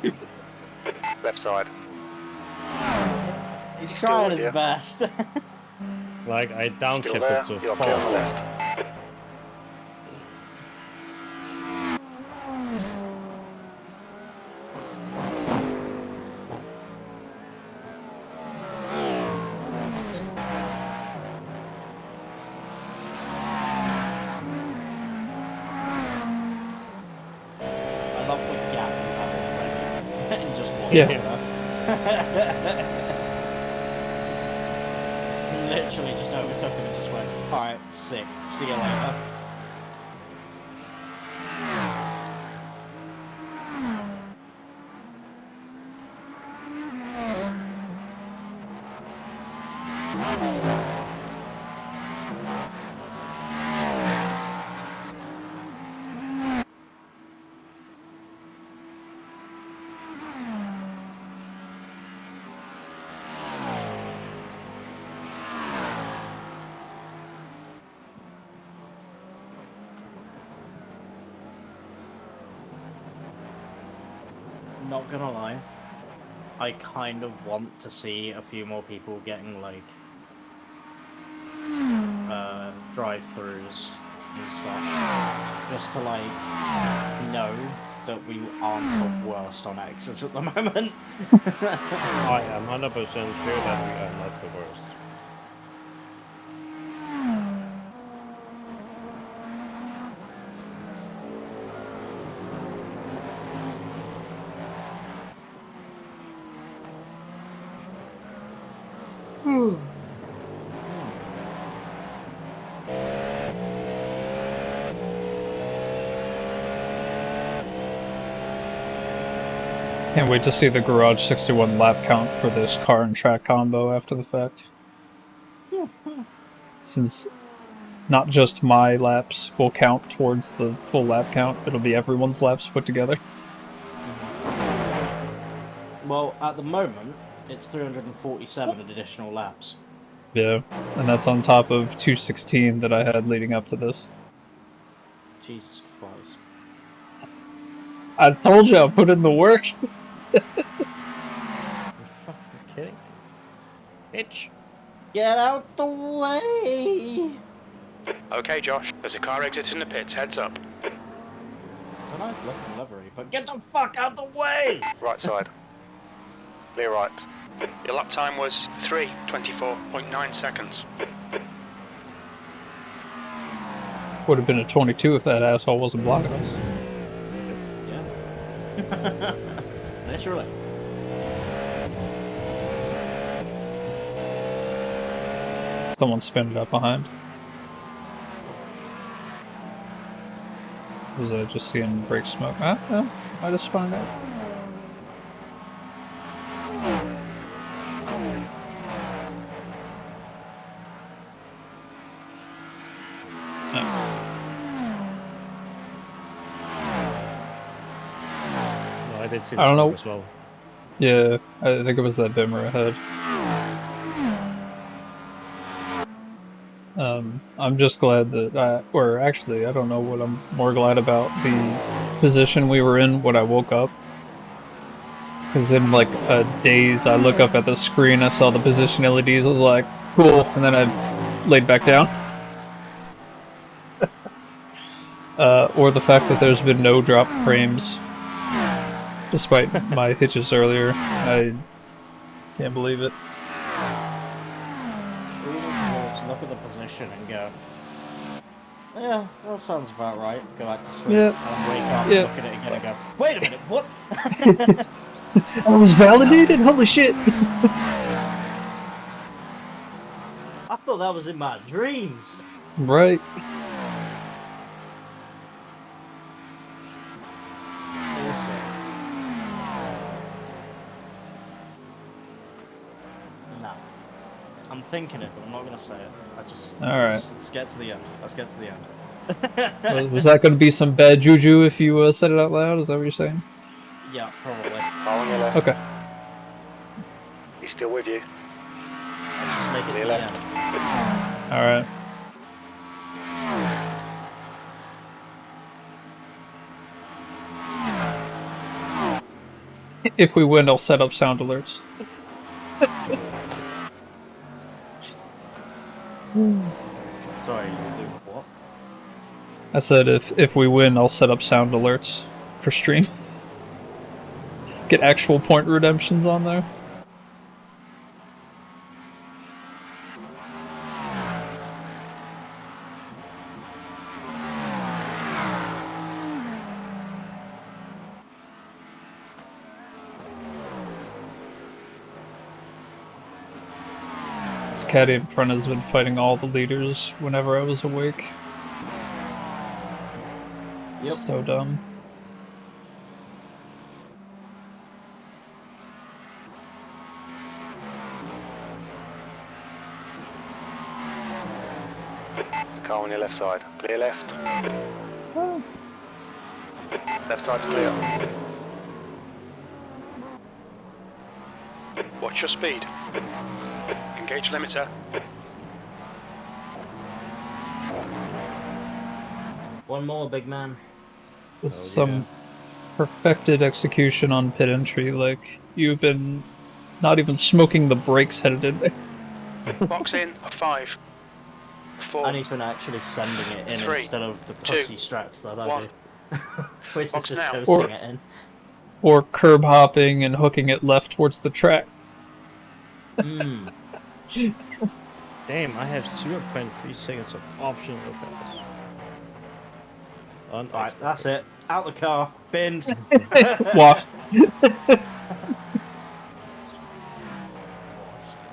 slow. Left side. He's trying his best. Like, I Still downshifted there. to You're okay on the 4. left. Literally just overtook him and just went, alright, sick, see you later. Not gonna lie, I kind of want to see a few more people getting like drive-throughs and stuff, just to like know that we aren't the worst on exits at the moment. I am 100% sure that we are not the worst. Can't wait to see the Garage 61 lap count for this car and track combo after the fact. Since not just my laps will count towards the full lap count, it'll be everyone's laps put together. Well, at the moment, it's 347 additional laps. Yeah, and that's on top of 216 that I had leading up to this. Jesus Christ. I told you I put in the work. You're fucking kidding me? Bitch. Get out the way! Okay, Josh, there's a car exiting the pits, heads up. It's a nice looking livery, but get the fuck out the way! Right side. Clear right. Your lap time was 3:24.9 seconds. Would have been a 22 if that asshole wasn't blocking us. Yeah. Literally. Someone spin it up behind. Was I just seeing brake smoke? Ah, no, I just spun it out. No, I did see I don't know. as well. Yeah, I think it was that Bimmer ahead. I'm just glad that or actually, I don't know what I'm more glad about, the position we were in when I woke up. Because in like a daze, I look up at the screen, I saw the position LEDs, I was like, cool, and then I laid back down. Or the fact that there's been no drop frames, despite my hitches earlier. I can't believe it. Just look at the position and go, yeah, that sounds about right. Go back to sleep. Yeah. And wake up, Yeah. look at it again and go, wait a minute, what? I was validated? Holy shit! I thought that was in my dreams. Right. No. I'm thinking it, but I'm not going to say it. Alright. Let's get to the end. Let's get to the end. Was that going to be some bad juju if you said it out loud? Is that what you're saying? Yeah, probably. Car on your left. Okay. He's still with you. Let's just make it to Clear the left. end. Alright. If we win, I'll set up sound alerts. Sorry, you do what? I said if we win, I'll set up sound alerts for stream. Get actual point redemptions on there. This caddy in front has been fighting all the leaders whenever I was awake. Yep. So dumb. Car on your left side. Clear left. Left side's clear. Watch your speed. Engage limiter. One more, big man. This is some perfected execution on pit entry, like, you've been not even smoking the brakes headed in there. Box in, 5, 4, And he's been actually sending it in 3, instead of the 2, pussy strats that I 1. do. Which is Box just now. coasting it in. Or curb hopping and hooking it left towards the track. Mm. Damn, I have 0.3 seconds of optional pass. Right, that's it. Out the car. Binned. Washed.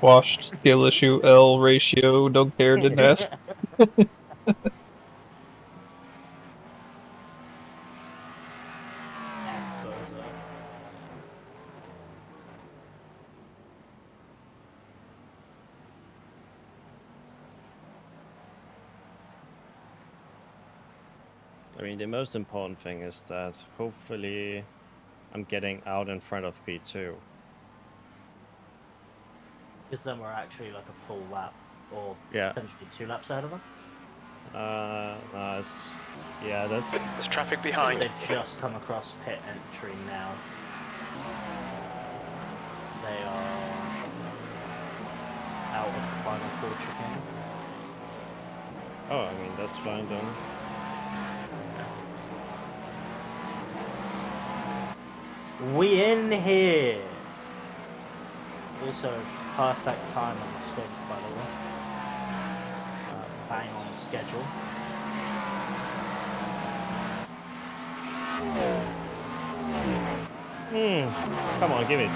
Washed. Skill issue, L ratio, don't care, didn't ask. I mean, the most important thing is that hopefully I'm getting out in front of P2. Because then we're actually like a full lap, or Yeah. potentially 2 laps out of them. Yeah, that's... There's traffic behind. They've just come across pit entry now. They are out of the final 4 chicane. Oh, I mean, that's fine then. We in here. Also, perfect time on the stint, by the way. Bang on schedule. Come on, give it to me.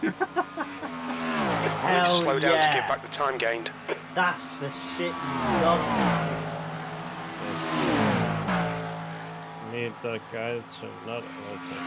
We need to Hell slow down to give yeah. back the time gained. That's the shit you love to see. Yes. Need the guide to not overtake.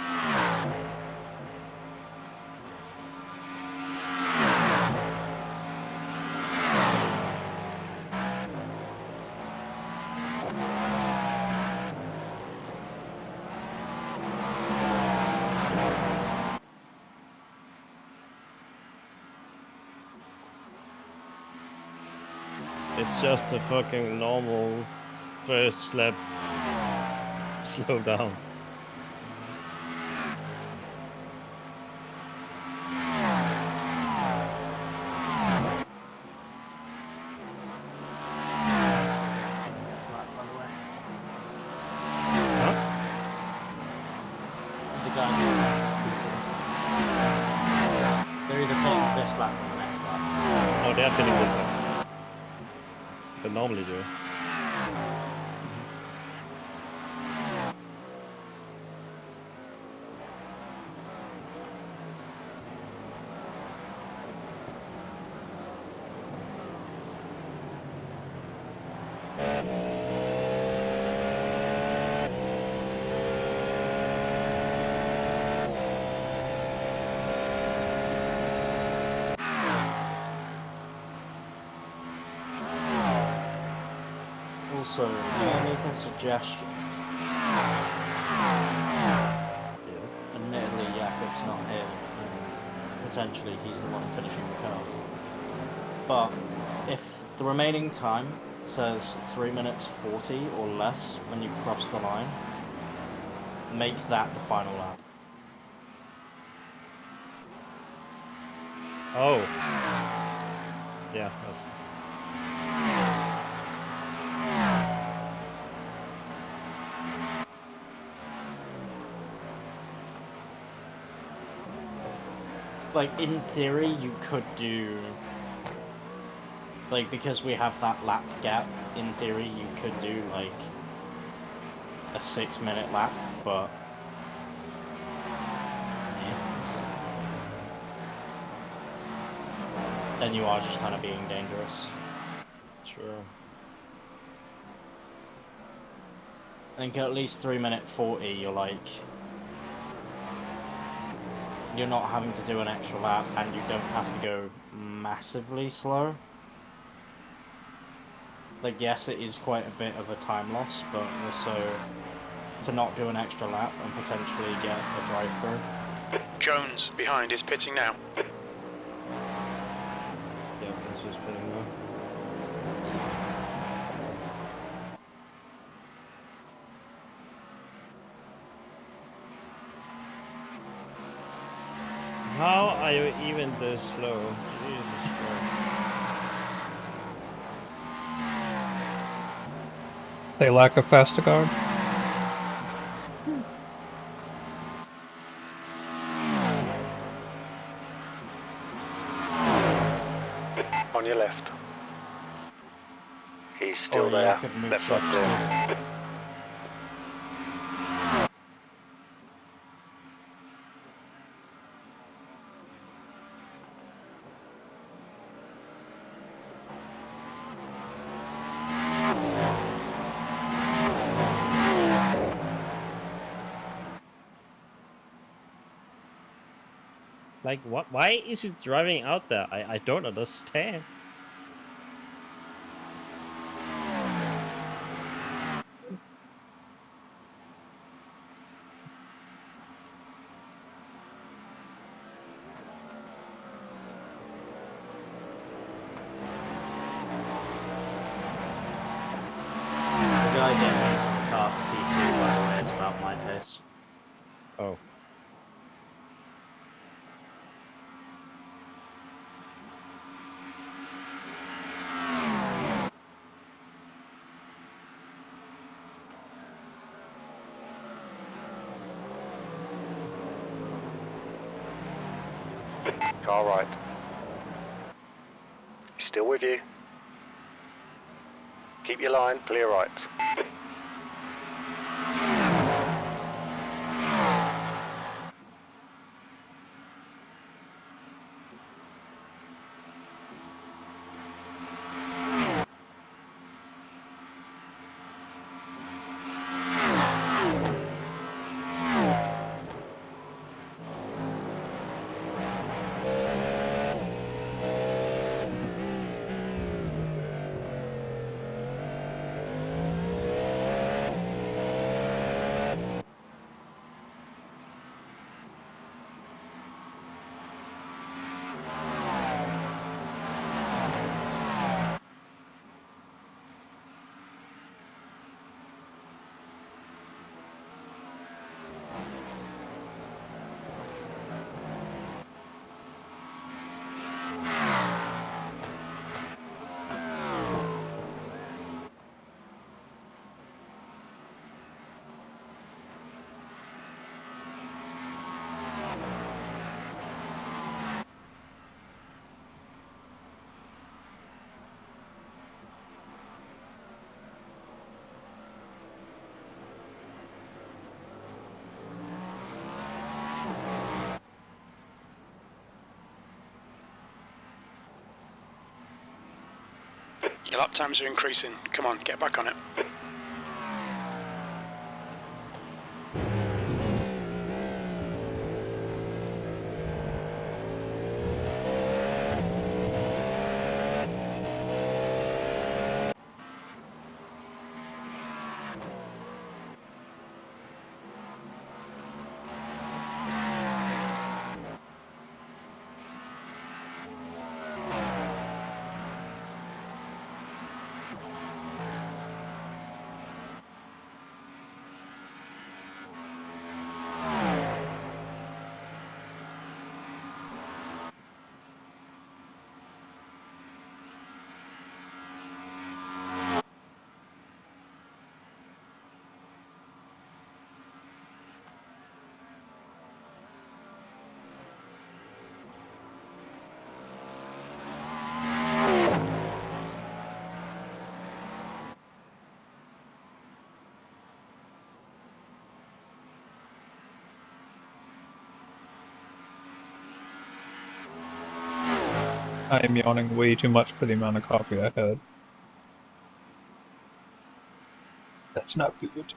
It's just a fucking normal first lap slow down. Next lap, by the way. Huh? The guys are they're either playing this lap or the next lap. Oh, they are pinning this one. They normally do. Also, may I make a suggestion? Admittedly, Jakub's not here, and potentially he's the one finishing the car. But if the remaining time says 3 minutes 40 or less when you cross the line, make that the final lap. Oh. Yeah, that's... Like, in theory, you could do... Like, because we have that lap gap, in theory, you could do, like, a 6-minute lap, but... Then you are just kind of being dangerous. True. I think at least 3 minute 40, you're like... You're not having to do an extra lap, and you don't have to go massively slow. Like, yes, it is quite a bit of a time loss, but also to not do an extra lap and potentially get a drive-through. Jones behind is pitting now. Yeah, this was pinning now. How are you even this slow? Jesus Christ. They lack a faster guard. On your left. He's still Oh, there. Jakub moved Left side left clear. still. Like, what? Why is he driving out there? I don't understand. The guy getting into the car for P2, by the way, is about my pace. Oh. Car right. He's still with you. Keep your line, clear right. Your lap times are increasing. Come on, get back on it. I am yawning way too much for the amount of coffee I had. That's not good.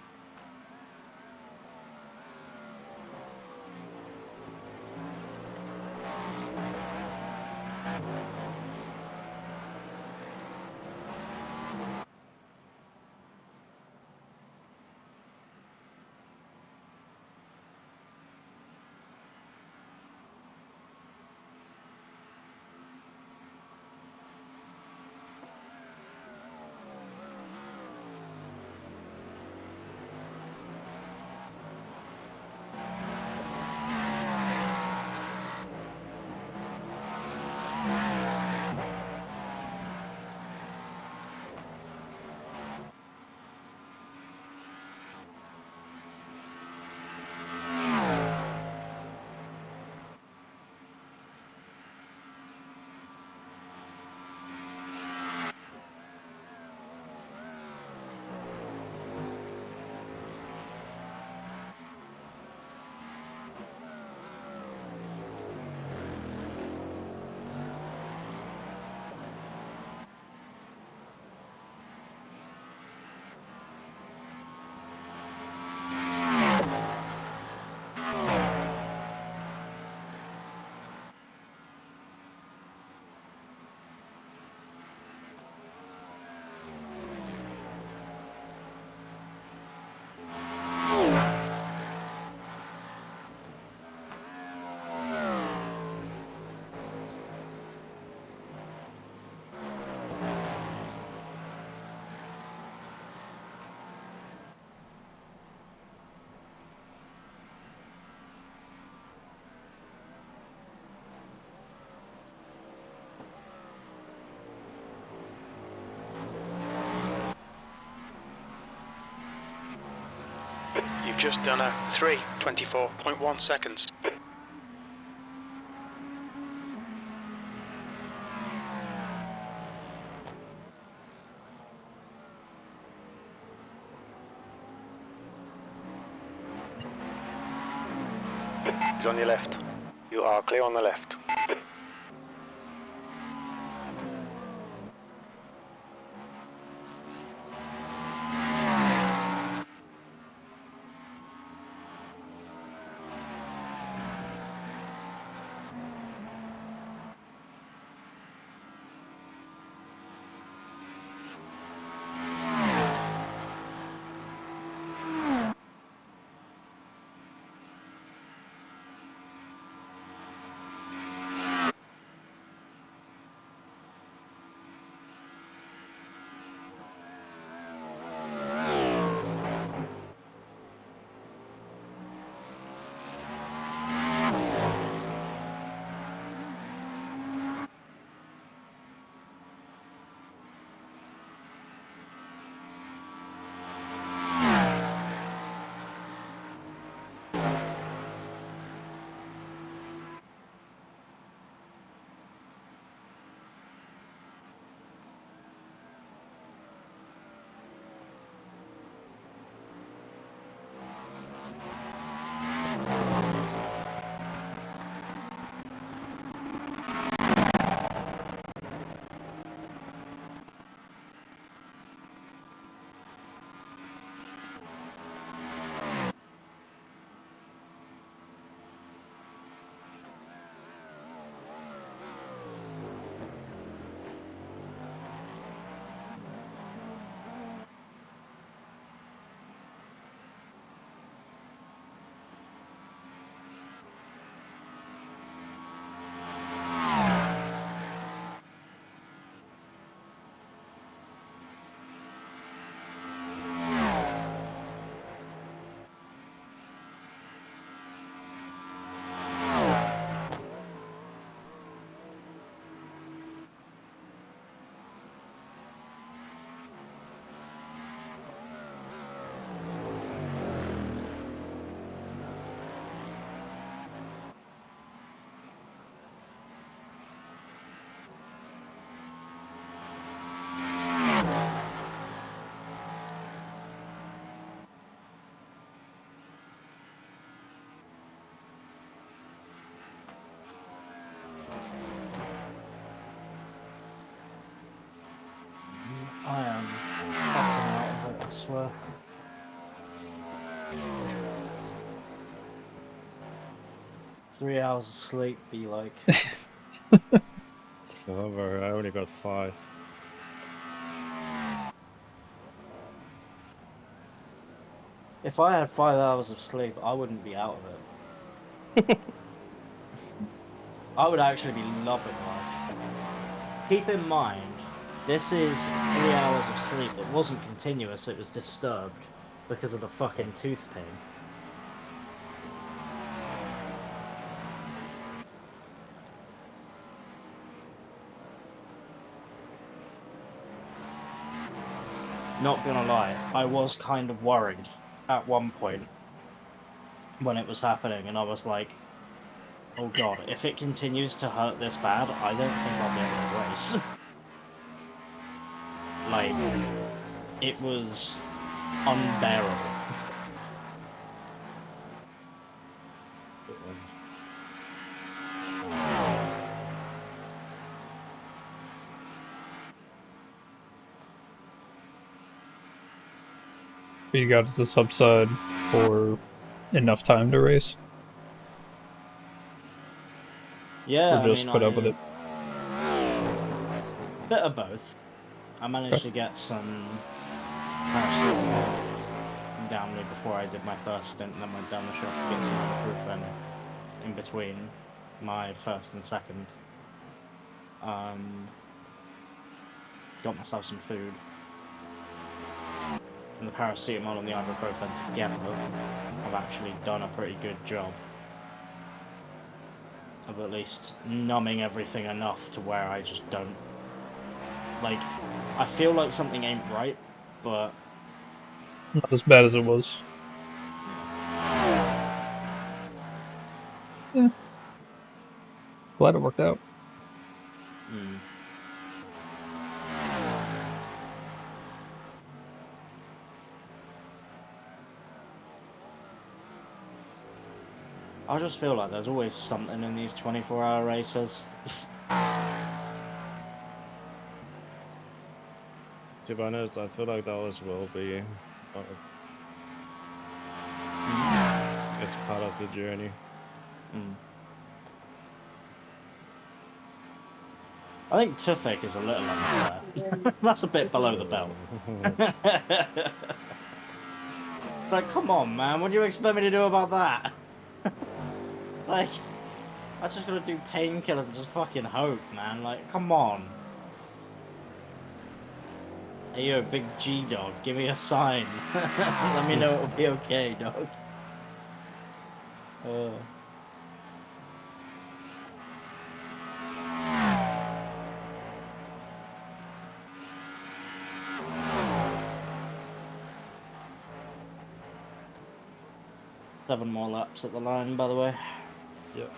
You've just done a 3:24.1 seconds. He's on your left. You are clear on the left. I am fucking out of it, I swear. Three hours of sleep be like. However, I only got 5. If I had 5 hours of sleep, I wouldn't be out of it. I would actually be loving life. Keep in mind, this is 3 hours of sleep. It wasn't continuous, it was disturbed because of the fucking tooth pain. Not gonna lie, I was kind of worried at one point when it was happening, and I was like, oh god, if it continues to hurt this bad, I don't think I'll be able to race. Like, it was unbearable. You got the subside for enough time to race? Yeah, Or just I mean, put up with it? Bit of both. I managed to get some paracetamol down me before I did my first stint, and then went down the shop to get some ibuprofen in between my first and second. Got myself some food. And the paracetamol and the ibuprofen together have actually done a pretty good job of at least numbing everything enough to where I just don't... Like, I feel like something ain't right, but... Not as bad as it was. Yeah. Glad it worked out. Mm. I just feel like there's always something in these 24-hour races. To be honest, I feel like that always will be. It's part of the journey. I think Tufek is a little unfair. That's a bit below the belt. It's like, come on, man. What do you expect me to do about that? Like, I just gotta do painkillers and just fucking hope, man. Like, come on. Hey, yo, big G-dog, give me a sign. Let me know it'll be okay, dog. Seven more laps at the line, by the way. Yep.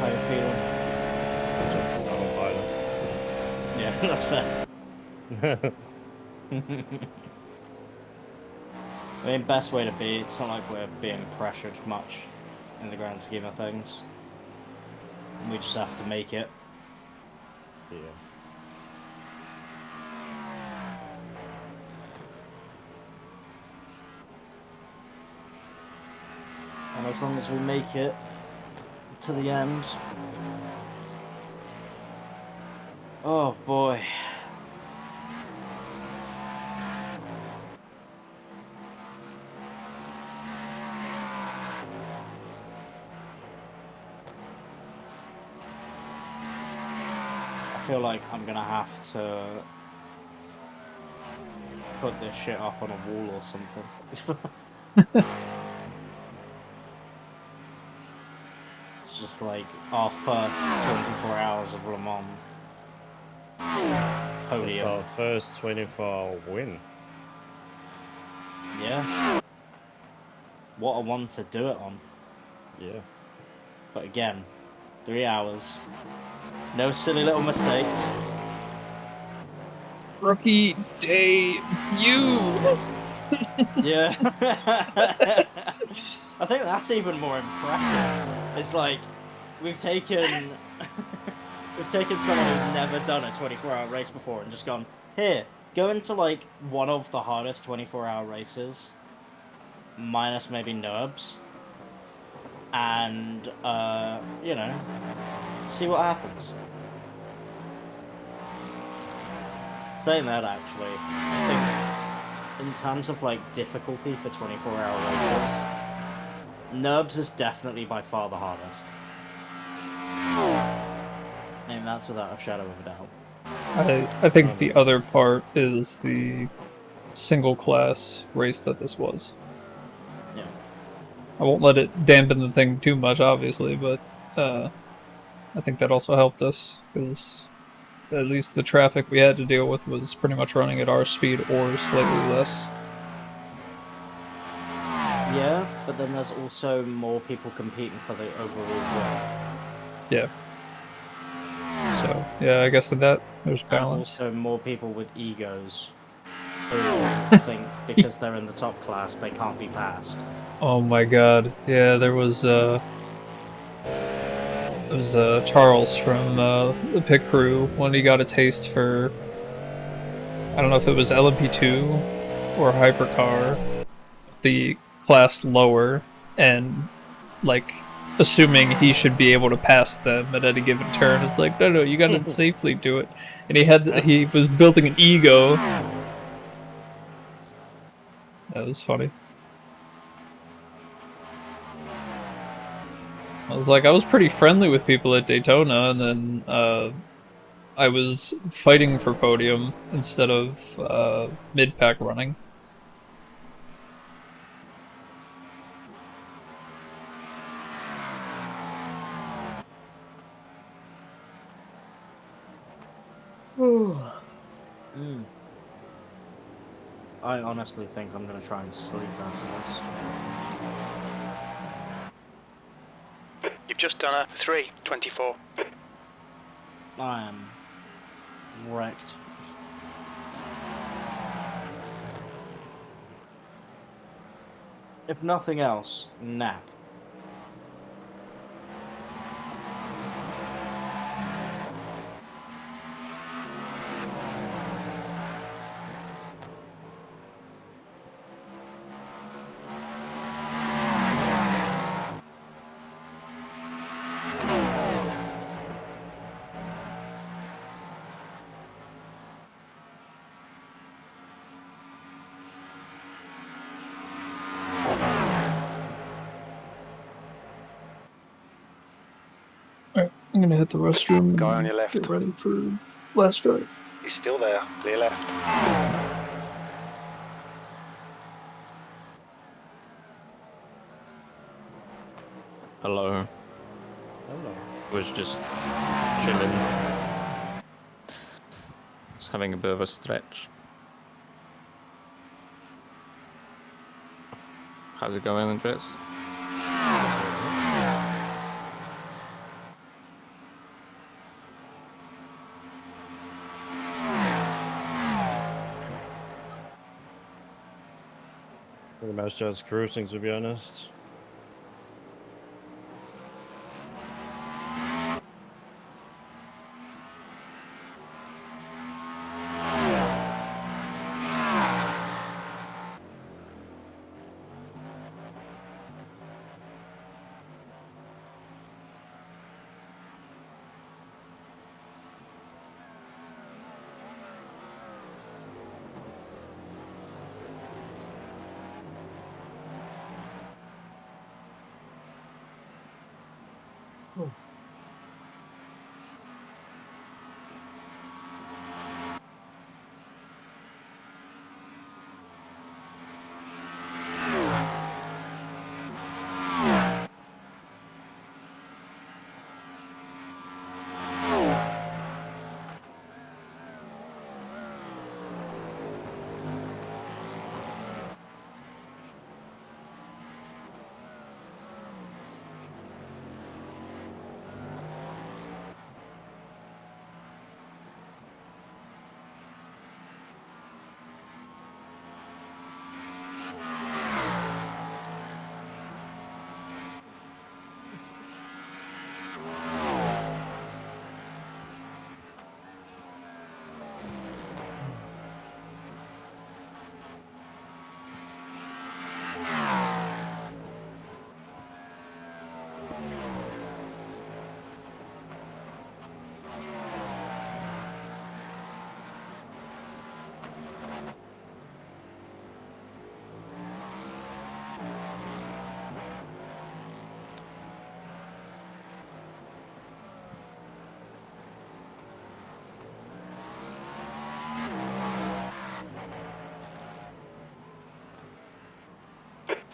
How you feeling? Just an autopilot. Yeah, that's fair. I mean, best way to be. It's not like we're being pressured much in the grand scheme of things. We just have to make it. Yeah. And as long as we make it to the end. Oh boy. I feel like I'm gonna have to put this shit up on a wall or something. It's just like our first 24 hours of Le Mans. It's Podium. our first 24-hour win. Yeah. What a one to do it on. Yeah. But again, 3 hours. No silly little mistakes. Rookie debut. Yeah. I think that's even more impressive. It's like we've taken someone who's never done a 24-hour race before and just gone, here, go into like one of the hardest 24-hour races, minus maybe NURBS, and you know, see what happens. Saying that, actually, I think in terms of like difficulty for 24-hour races, NURBS is definitely by far the hardest. I mean, that's without a shadow of a doubt. I think the other part is the single class race that this was. Yeah. I won't let it dampen the thing too much, obviously, but I think that also helped us, because at least the traffic we had to deal with was pretty much running at our speed or slightly less. Yeah, but then there's also more people competing for the overall win. Yeah. So, yeah, I guess in that, there's And balance. also more people with egos who think because they're in the top class they can't be passed. Oh my god. Yeah, there was Charles from the pit crew when he got a taste for, I don't know if it was LMP2 or Hypercar, the class lower, and like assuming he should be able to pass them at any given turn. It's like, no, you gotta safely do it. And he was building an ego. That was funny. I was pretty friendly with people at Daytona, and then I was fighting for podium instead of mid-pack running. I honestly think I'm gonna try and sleep after You've just done a 3:24. this. I am wrecked. If nothing else, nap. Alright, I'm gonna hit the restroom Guy on and your left. get ready for last drive. He's still there. Clear left. Hello. Hello. Was just chilling. Just having a bit of a stretch. How's it going, Andreas? Pretty much just cruising, to be honest.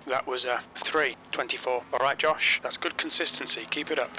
That was 3:24. All right, Josh, that's good consistency. Keep it up.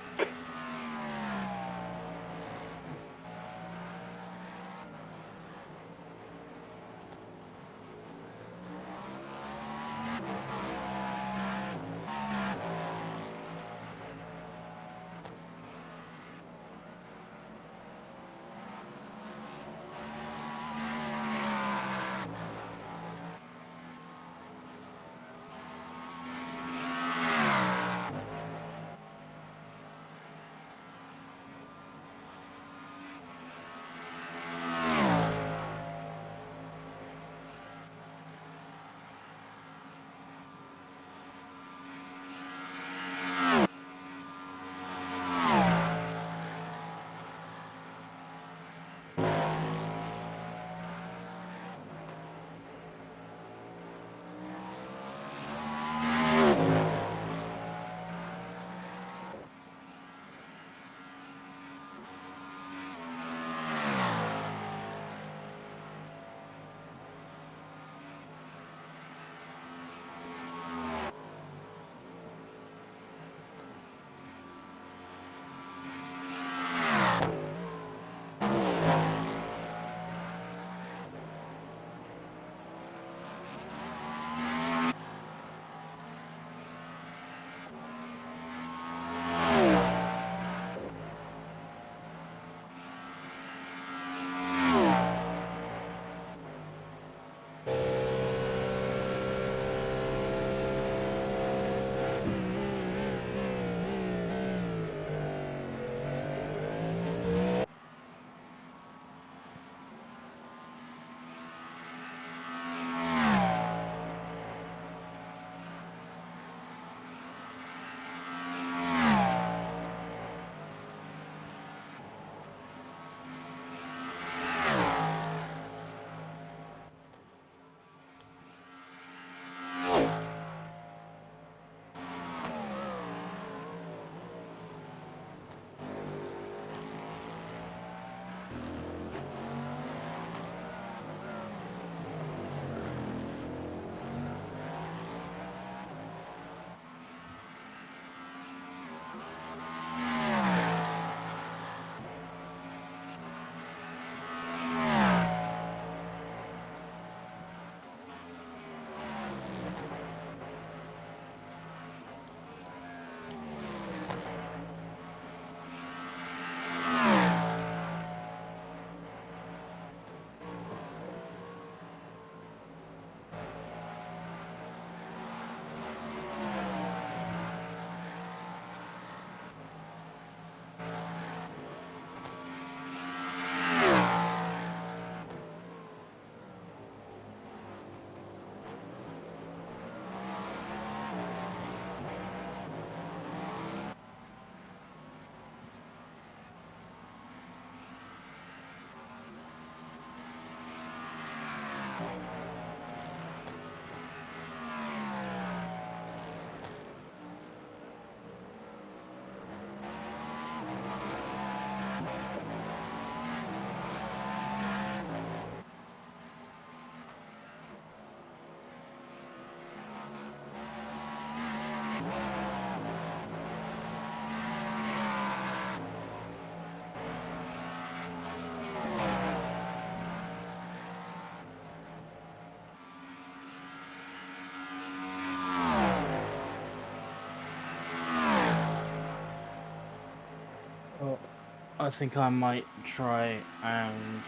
I think I might try and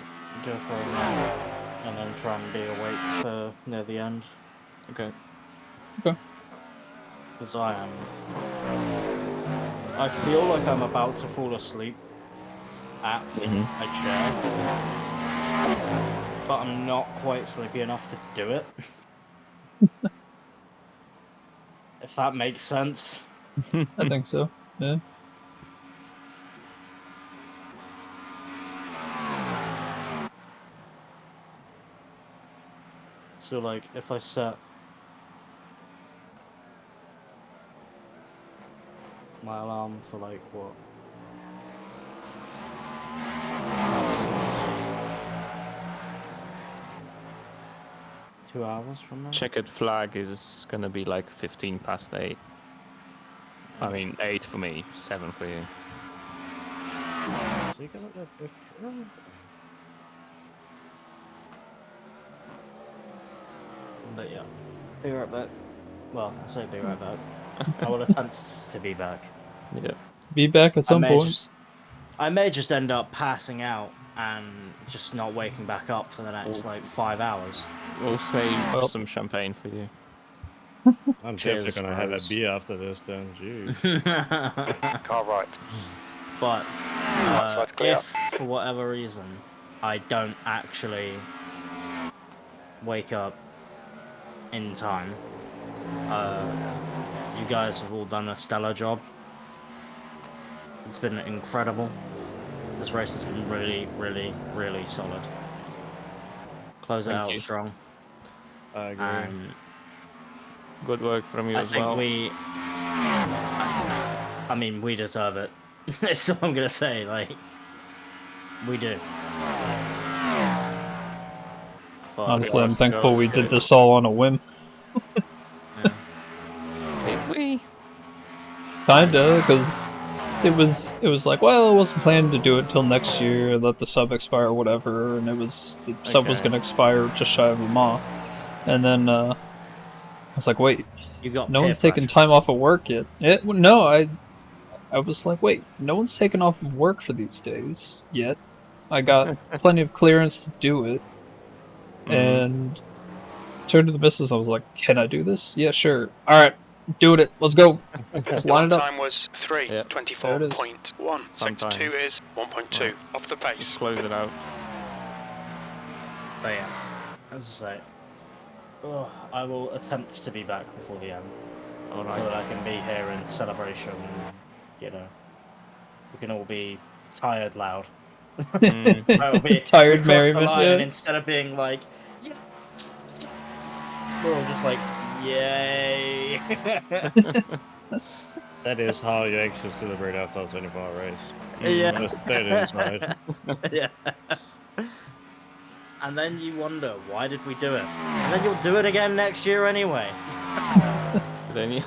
go for a nap and then try and be awake for near the end. Okay. Because I feel like I'm about to fall asleep at a chair, but I'm not quite sleepy enough to do it. If that makes sense. I think so. Yeah. So, like, if I set my alarm for, like, what? 2 hours from now? Checkered flag is gonna be like 15 past 8. I mean, 8 for me, 7 for you. So you can look at different. But yeah, be right back. Well, I say be right back. I will attempt to be back. Yeah. Be back at some point. I may just end up passing out and just not waking back up for the next like 5 hours. We'll save Well. some champagne for you. I'm Cheers, definitely gonna have a bros. beer after this then. Jeez. Car right. But Side's clear. if for whatever reason I don't actually wake up in time, you guys have all done a stellar job. It's been incredible. This race has been really, really, really solid. Close it Thank out you. strong. I agree. And Good work from you I as think well. I mean, we deserve it. That's all I'm gonna say. Like, we do. But Honestly, I'm Lost thankful goes we did good. this all on a whim. yeah. Did we? Kinda, because it was like, well, I wasn't planning to do it till next year, let the sub expire or whatever, and the sub was Okay. gonna expire just shy of a month. And then I was like, wait, You got no peer one's taken pressure. time off of work yet. No, I was like, wait, no one's taken off of work for these days yet. I got plenty of clearance to do it. And turned to the missus, I was like, can I do this? Yeah, sure. Alright, doing it. Let's go. Just line it Lap up. time was 3:24.1. Sector 2 is 1.2 Right. off the Just pace. close it out. But yeah, as I say, I will attempt to be back before the end, so that Alright. I can be here in celebration. And, you know, we can all be tired loud. That'll be, Tired we cross the merriment, line, yeah. and instead of being like, yeah, we're all just like, yay! That is how you actually celebrate after a 24-hour race. Yeah. Just dead inside. Yeah. And then you wonder, why did we do it? And then you'll do it again next year anyway. Then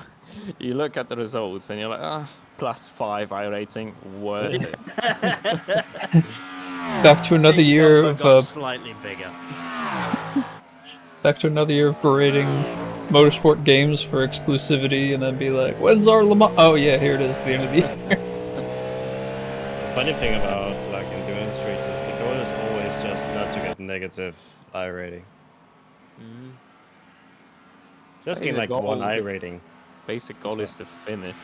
you look at the results and you're like, +5 iRating, worth it. Back to another year Number got of slightly bigger. back to another year of berating motorsport games for exclusivity, and then be like, when's our Le Mans? Oh yeah, here it is, the end of the year. The funny thing about like endurance races, the goal is always just not to get negative I rating. Just Hey, get the like goal- one I rating. Basic goal is to finish.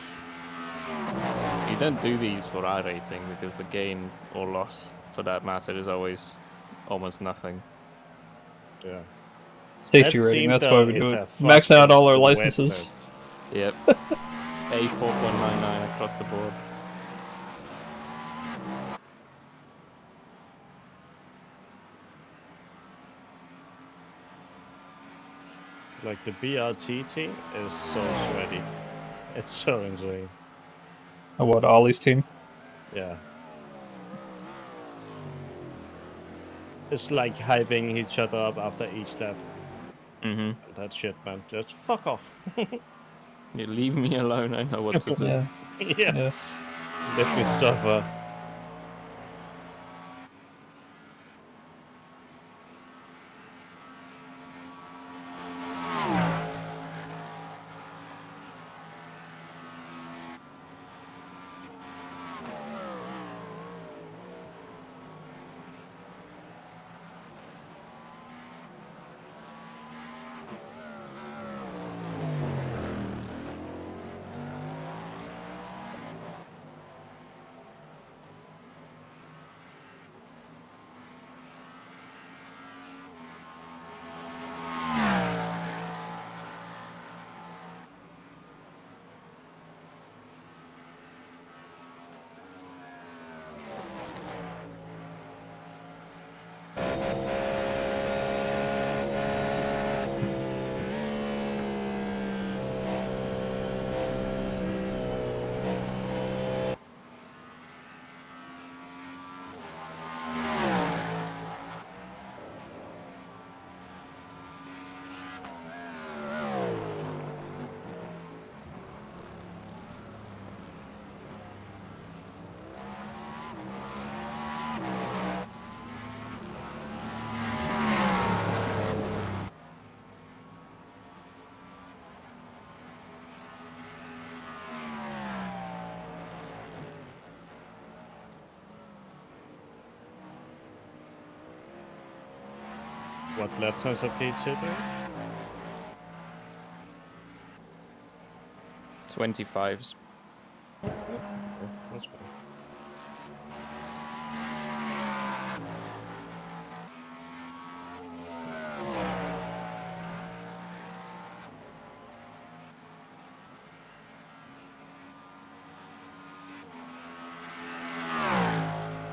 You don't do these for iRating because the gain or loss, for that matter, is always almost nothing. Yeah. Safety That rating, team, that's why though, we do is it. a Maxing out all our fucking licenses. Yep. A 4.99 across the board. Like the BRT team is so sweaty. It's so insane. Oh, what, Ollie's team? Yeah. It's like hyping each other up after each lap. That shit, man. Just fuck off. You leave me alone, I know what to do. Yeah. Yeah. Let me suffer. What lap times are P2 doing? 25s. Yeah, that's fine.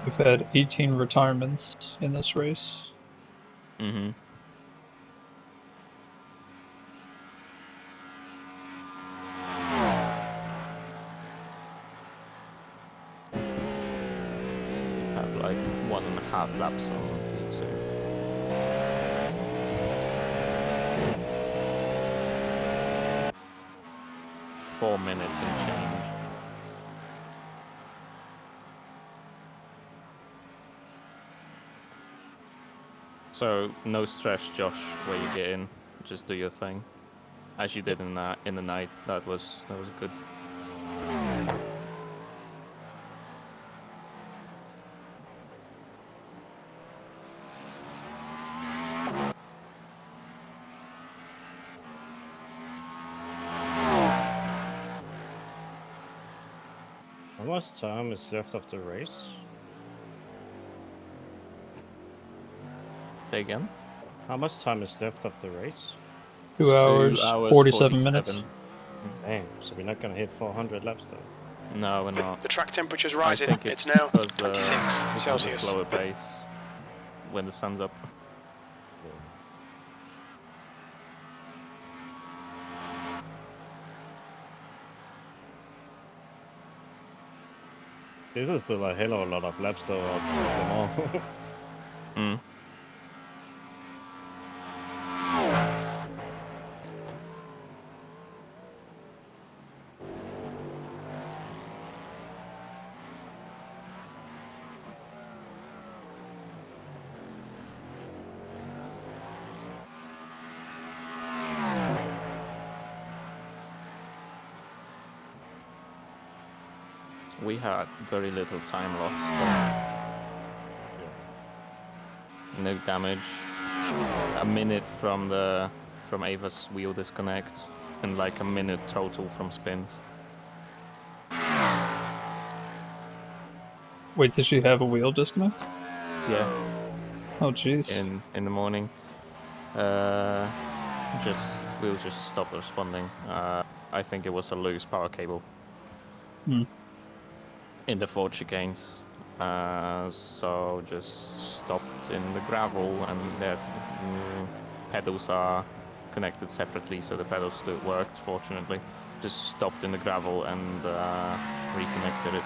We've had 18 retirements in this race. Mm-hmm. Have like 1.5 laps on P2. Four minutes and change. So no stress, Josh, where you get in. Just do your thing, as you did in the night. That was good. How much time is left of the race? Say again. How much time is left of the race? 2 hours, 47 minutes. Damn, so we're not gonna hit 400 laps though. No, we're not. The track temperature's I rising. think It's now because 26 because Celsius. the slower pace when the sun's up. This is still a hell of a lot of laps though. Mm. We had very little time lost. No damage. A minute from Ava's wheel disconnect, and like a minute total from spins. Wait, did she have a wheel disconnect? Yeah. Oh, jeez. In the morning. Wheel just stopped responding. I think it was a loose power cable. Hmm. In the Ford chicanes. So just stopped in the gravel, and the pedals are connected separately, so the pedals still worked, fortunately. Just stopped in the gravel and reconnected it.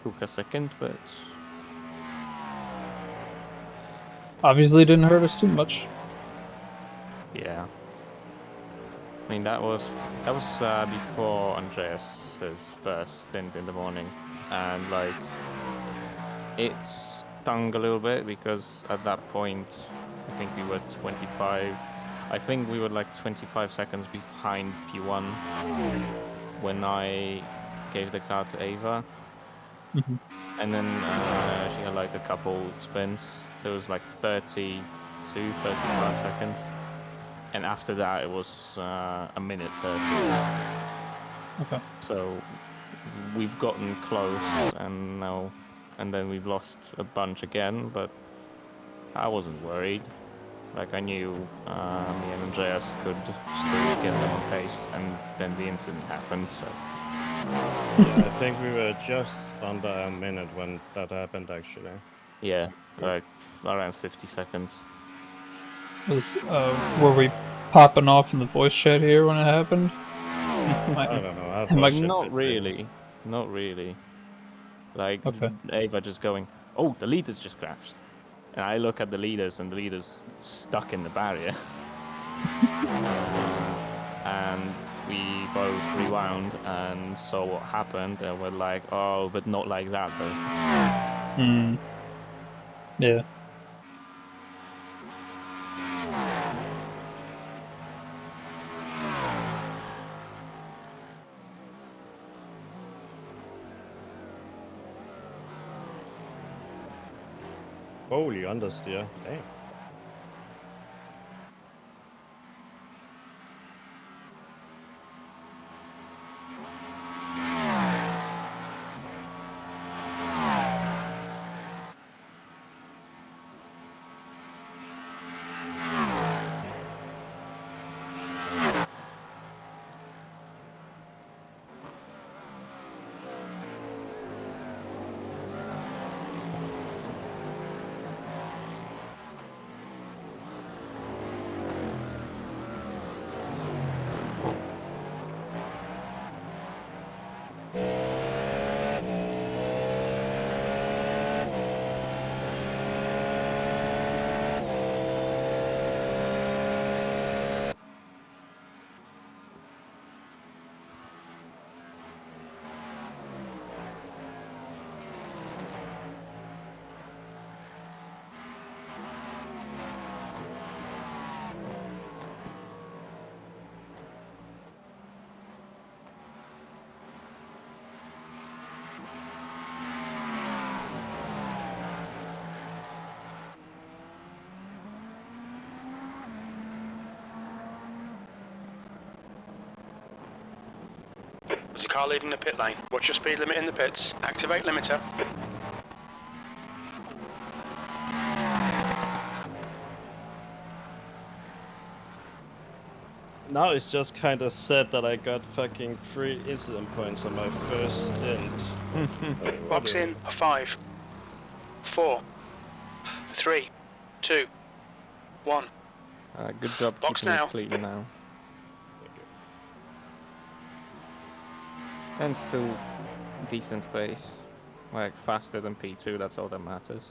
Took a second, but Obviously didn't hurt us too much. yeah. I mean, that was before Andreas's first stint in the morning, and like it stung a little bit because at that point I think we were 25. I think we were like 25 seconds behind P1 when I gave the car to Ava, and then she had like a couple spins, so it was like 32, 35 seconds. And after that, it was a minute 30. Okay. So we've gotten close, and then we've lost a bunch again. But I wasn't worried. Like I knew me and Andreas could still get them on pace, and then the incident happened. So I think we were just under a minute when that happened, actually. yeah, like around 50 seconds. Were we popping off in the voice chat here when it happened? I don't know. Am I Not really. Like Okay. Ava just going, "Oh, the leaders just crashed," and I look at the leaders, and the leaders stuck in the barrier. And we both rewound and saw what happened, and we're like, "Oh, but not like that, though." Hmm. Yeah. Holy understeer. Damn. There's a car leaving the pit lane. Watch your speed limit in the pits. Activate limiter. Now it's just kind of sad that I got fucking 3 incident points on my first stint. Box in for 5, 4, 3, 2, 1. Good job Box keeping now. it clean now. And still decent pace. Like faster than P2, that's all that matters.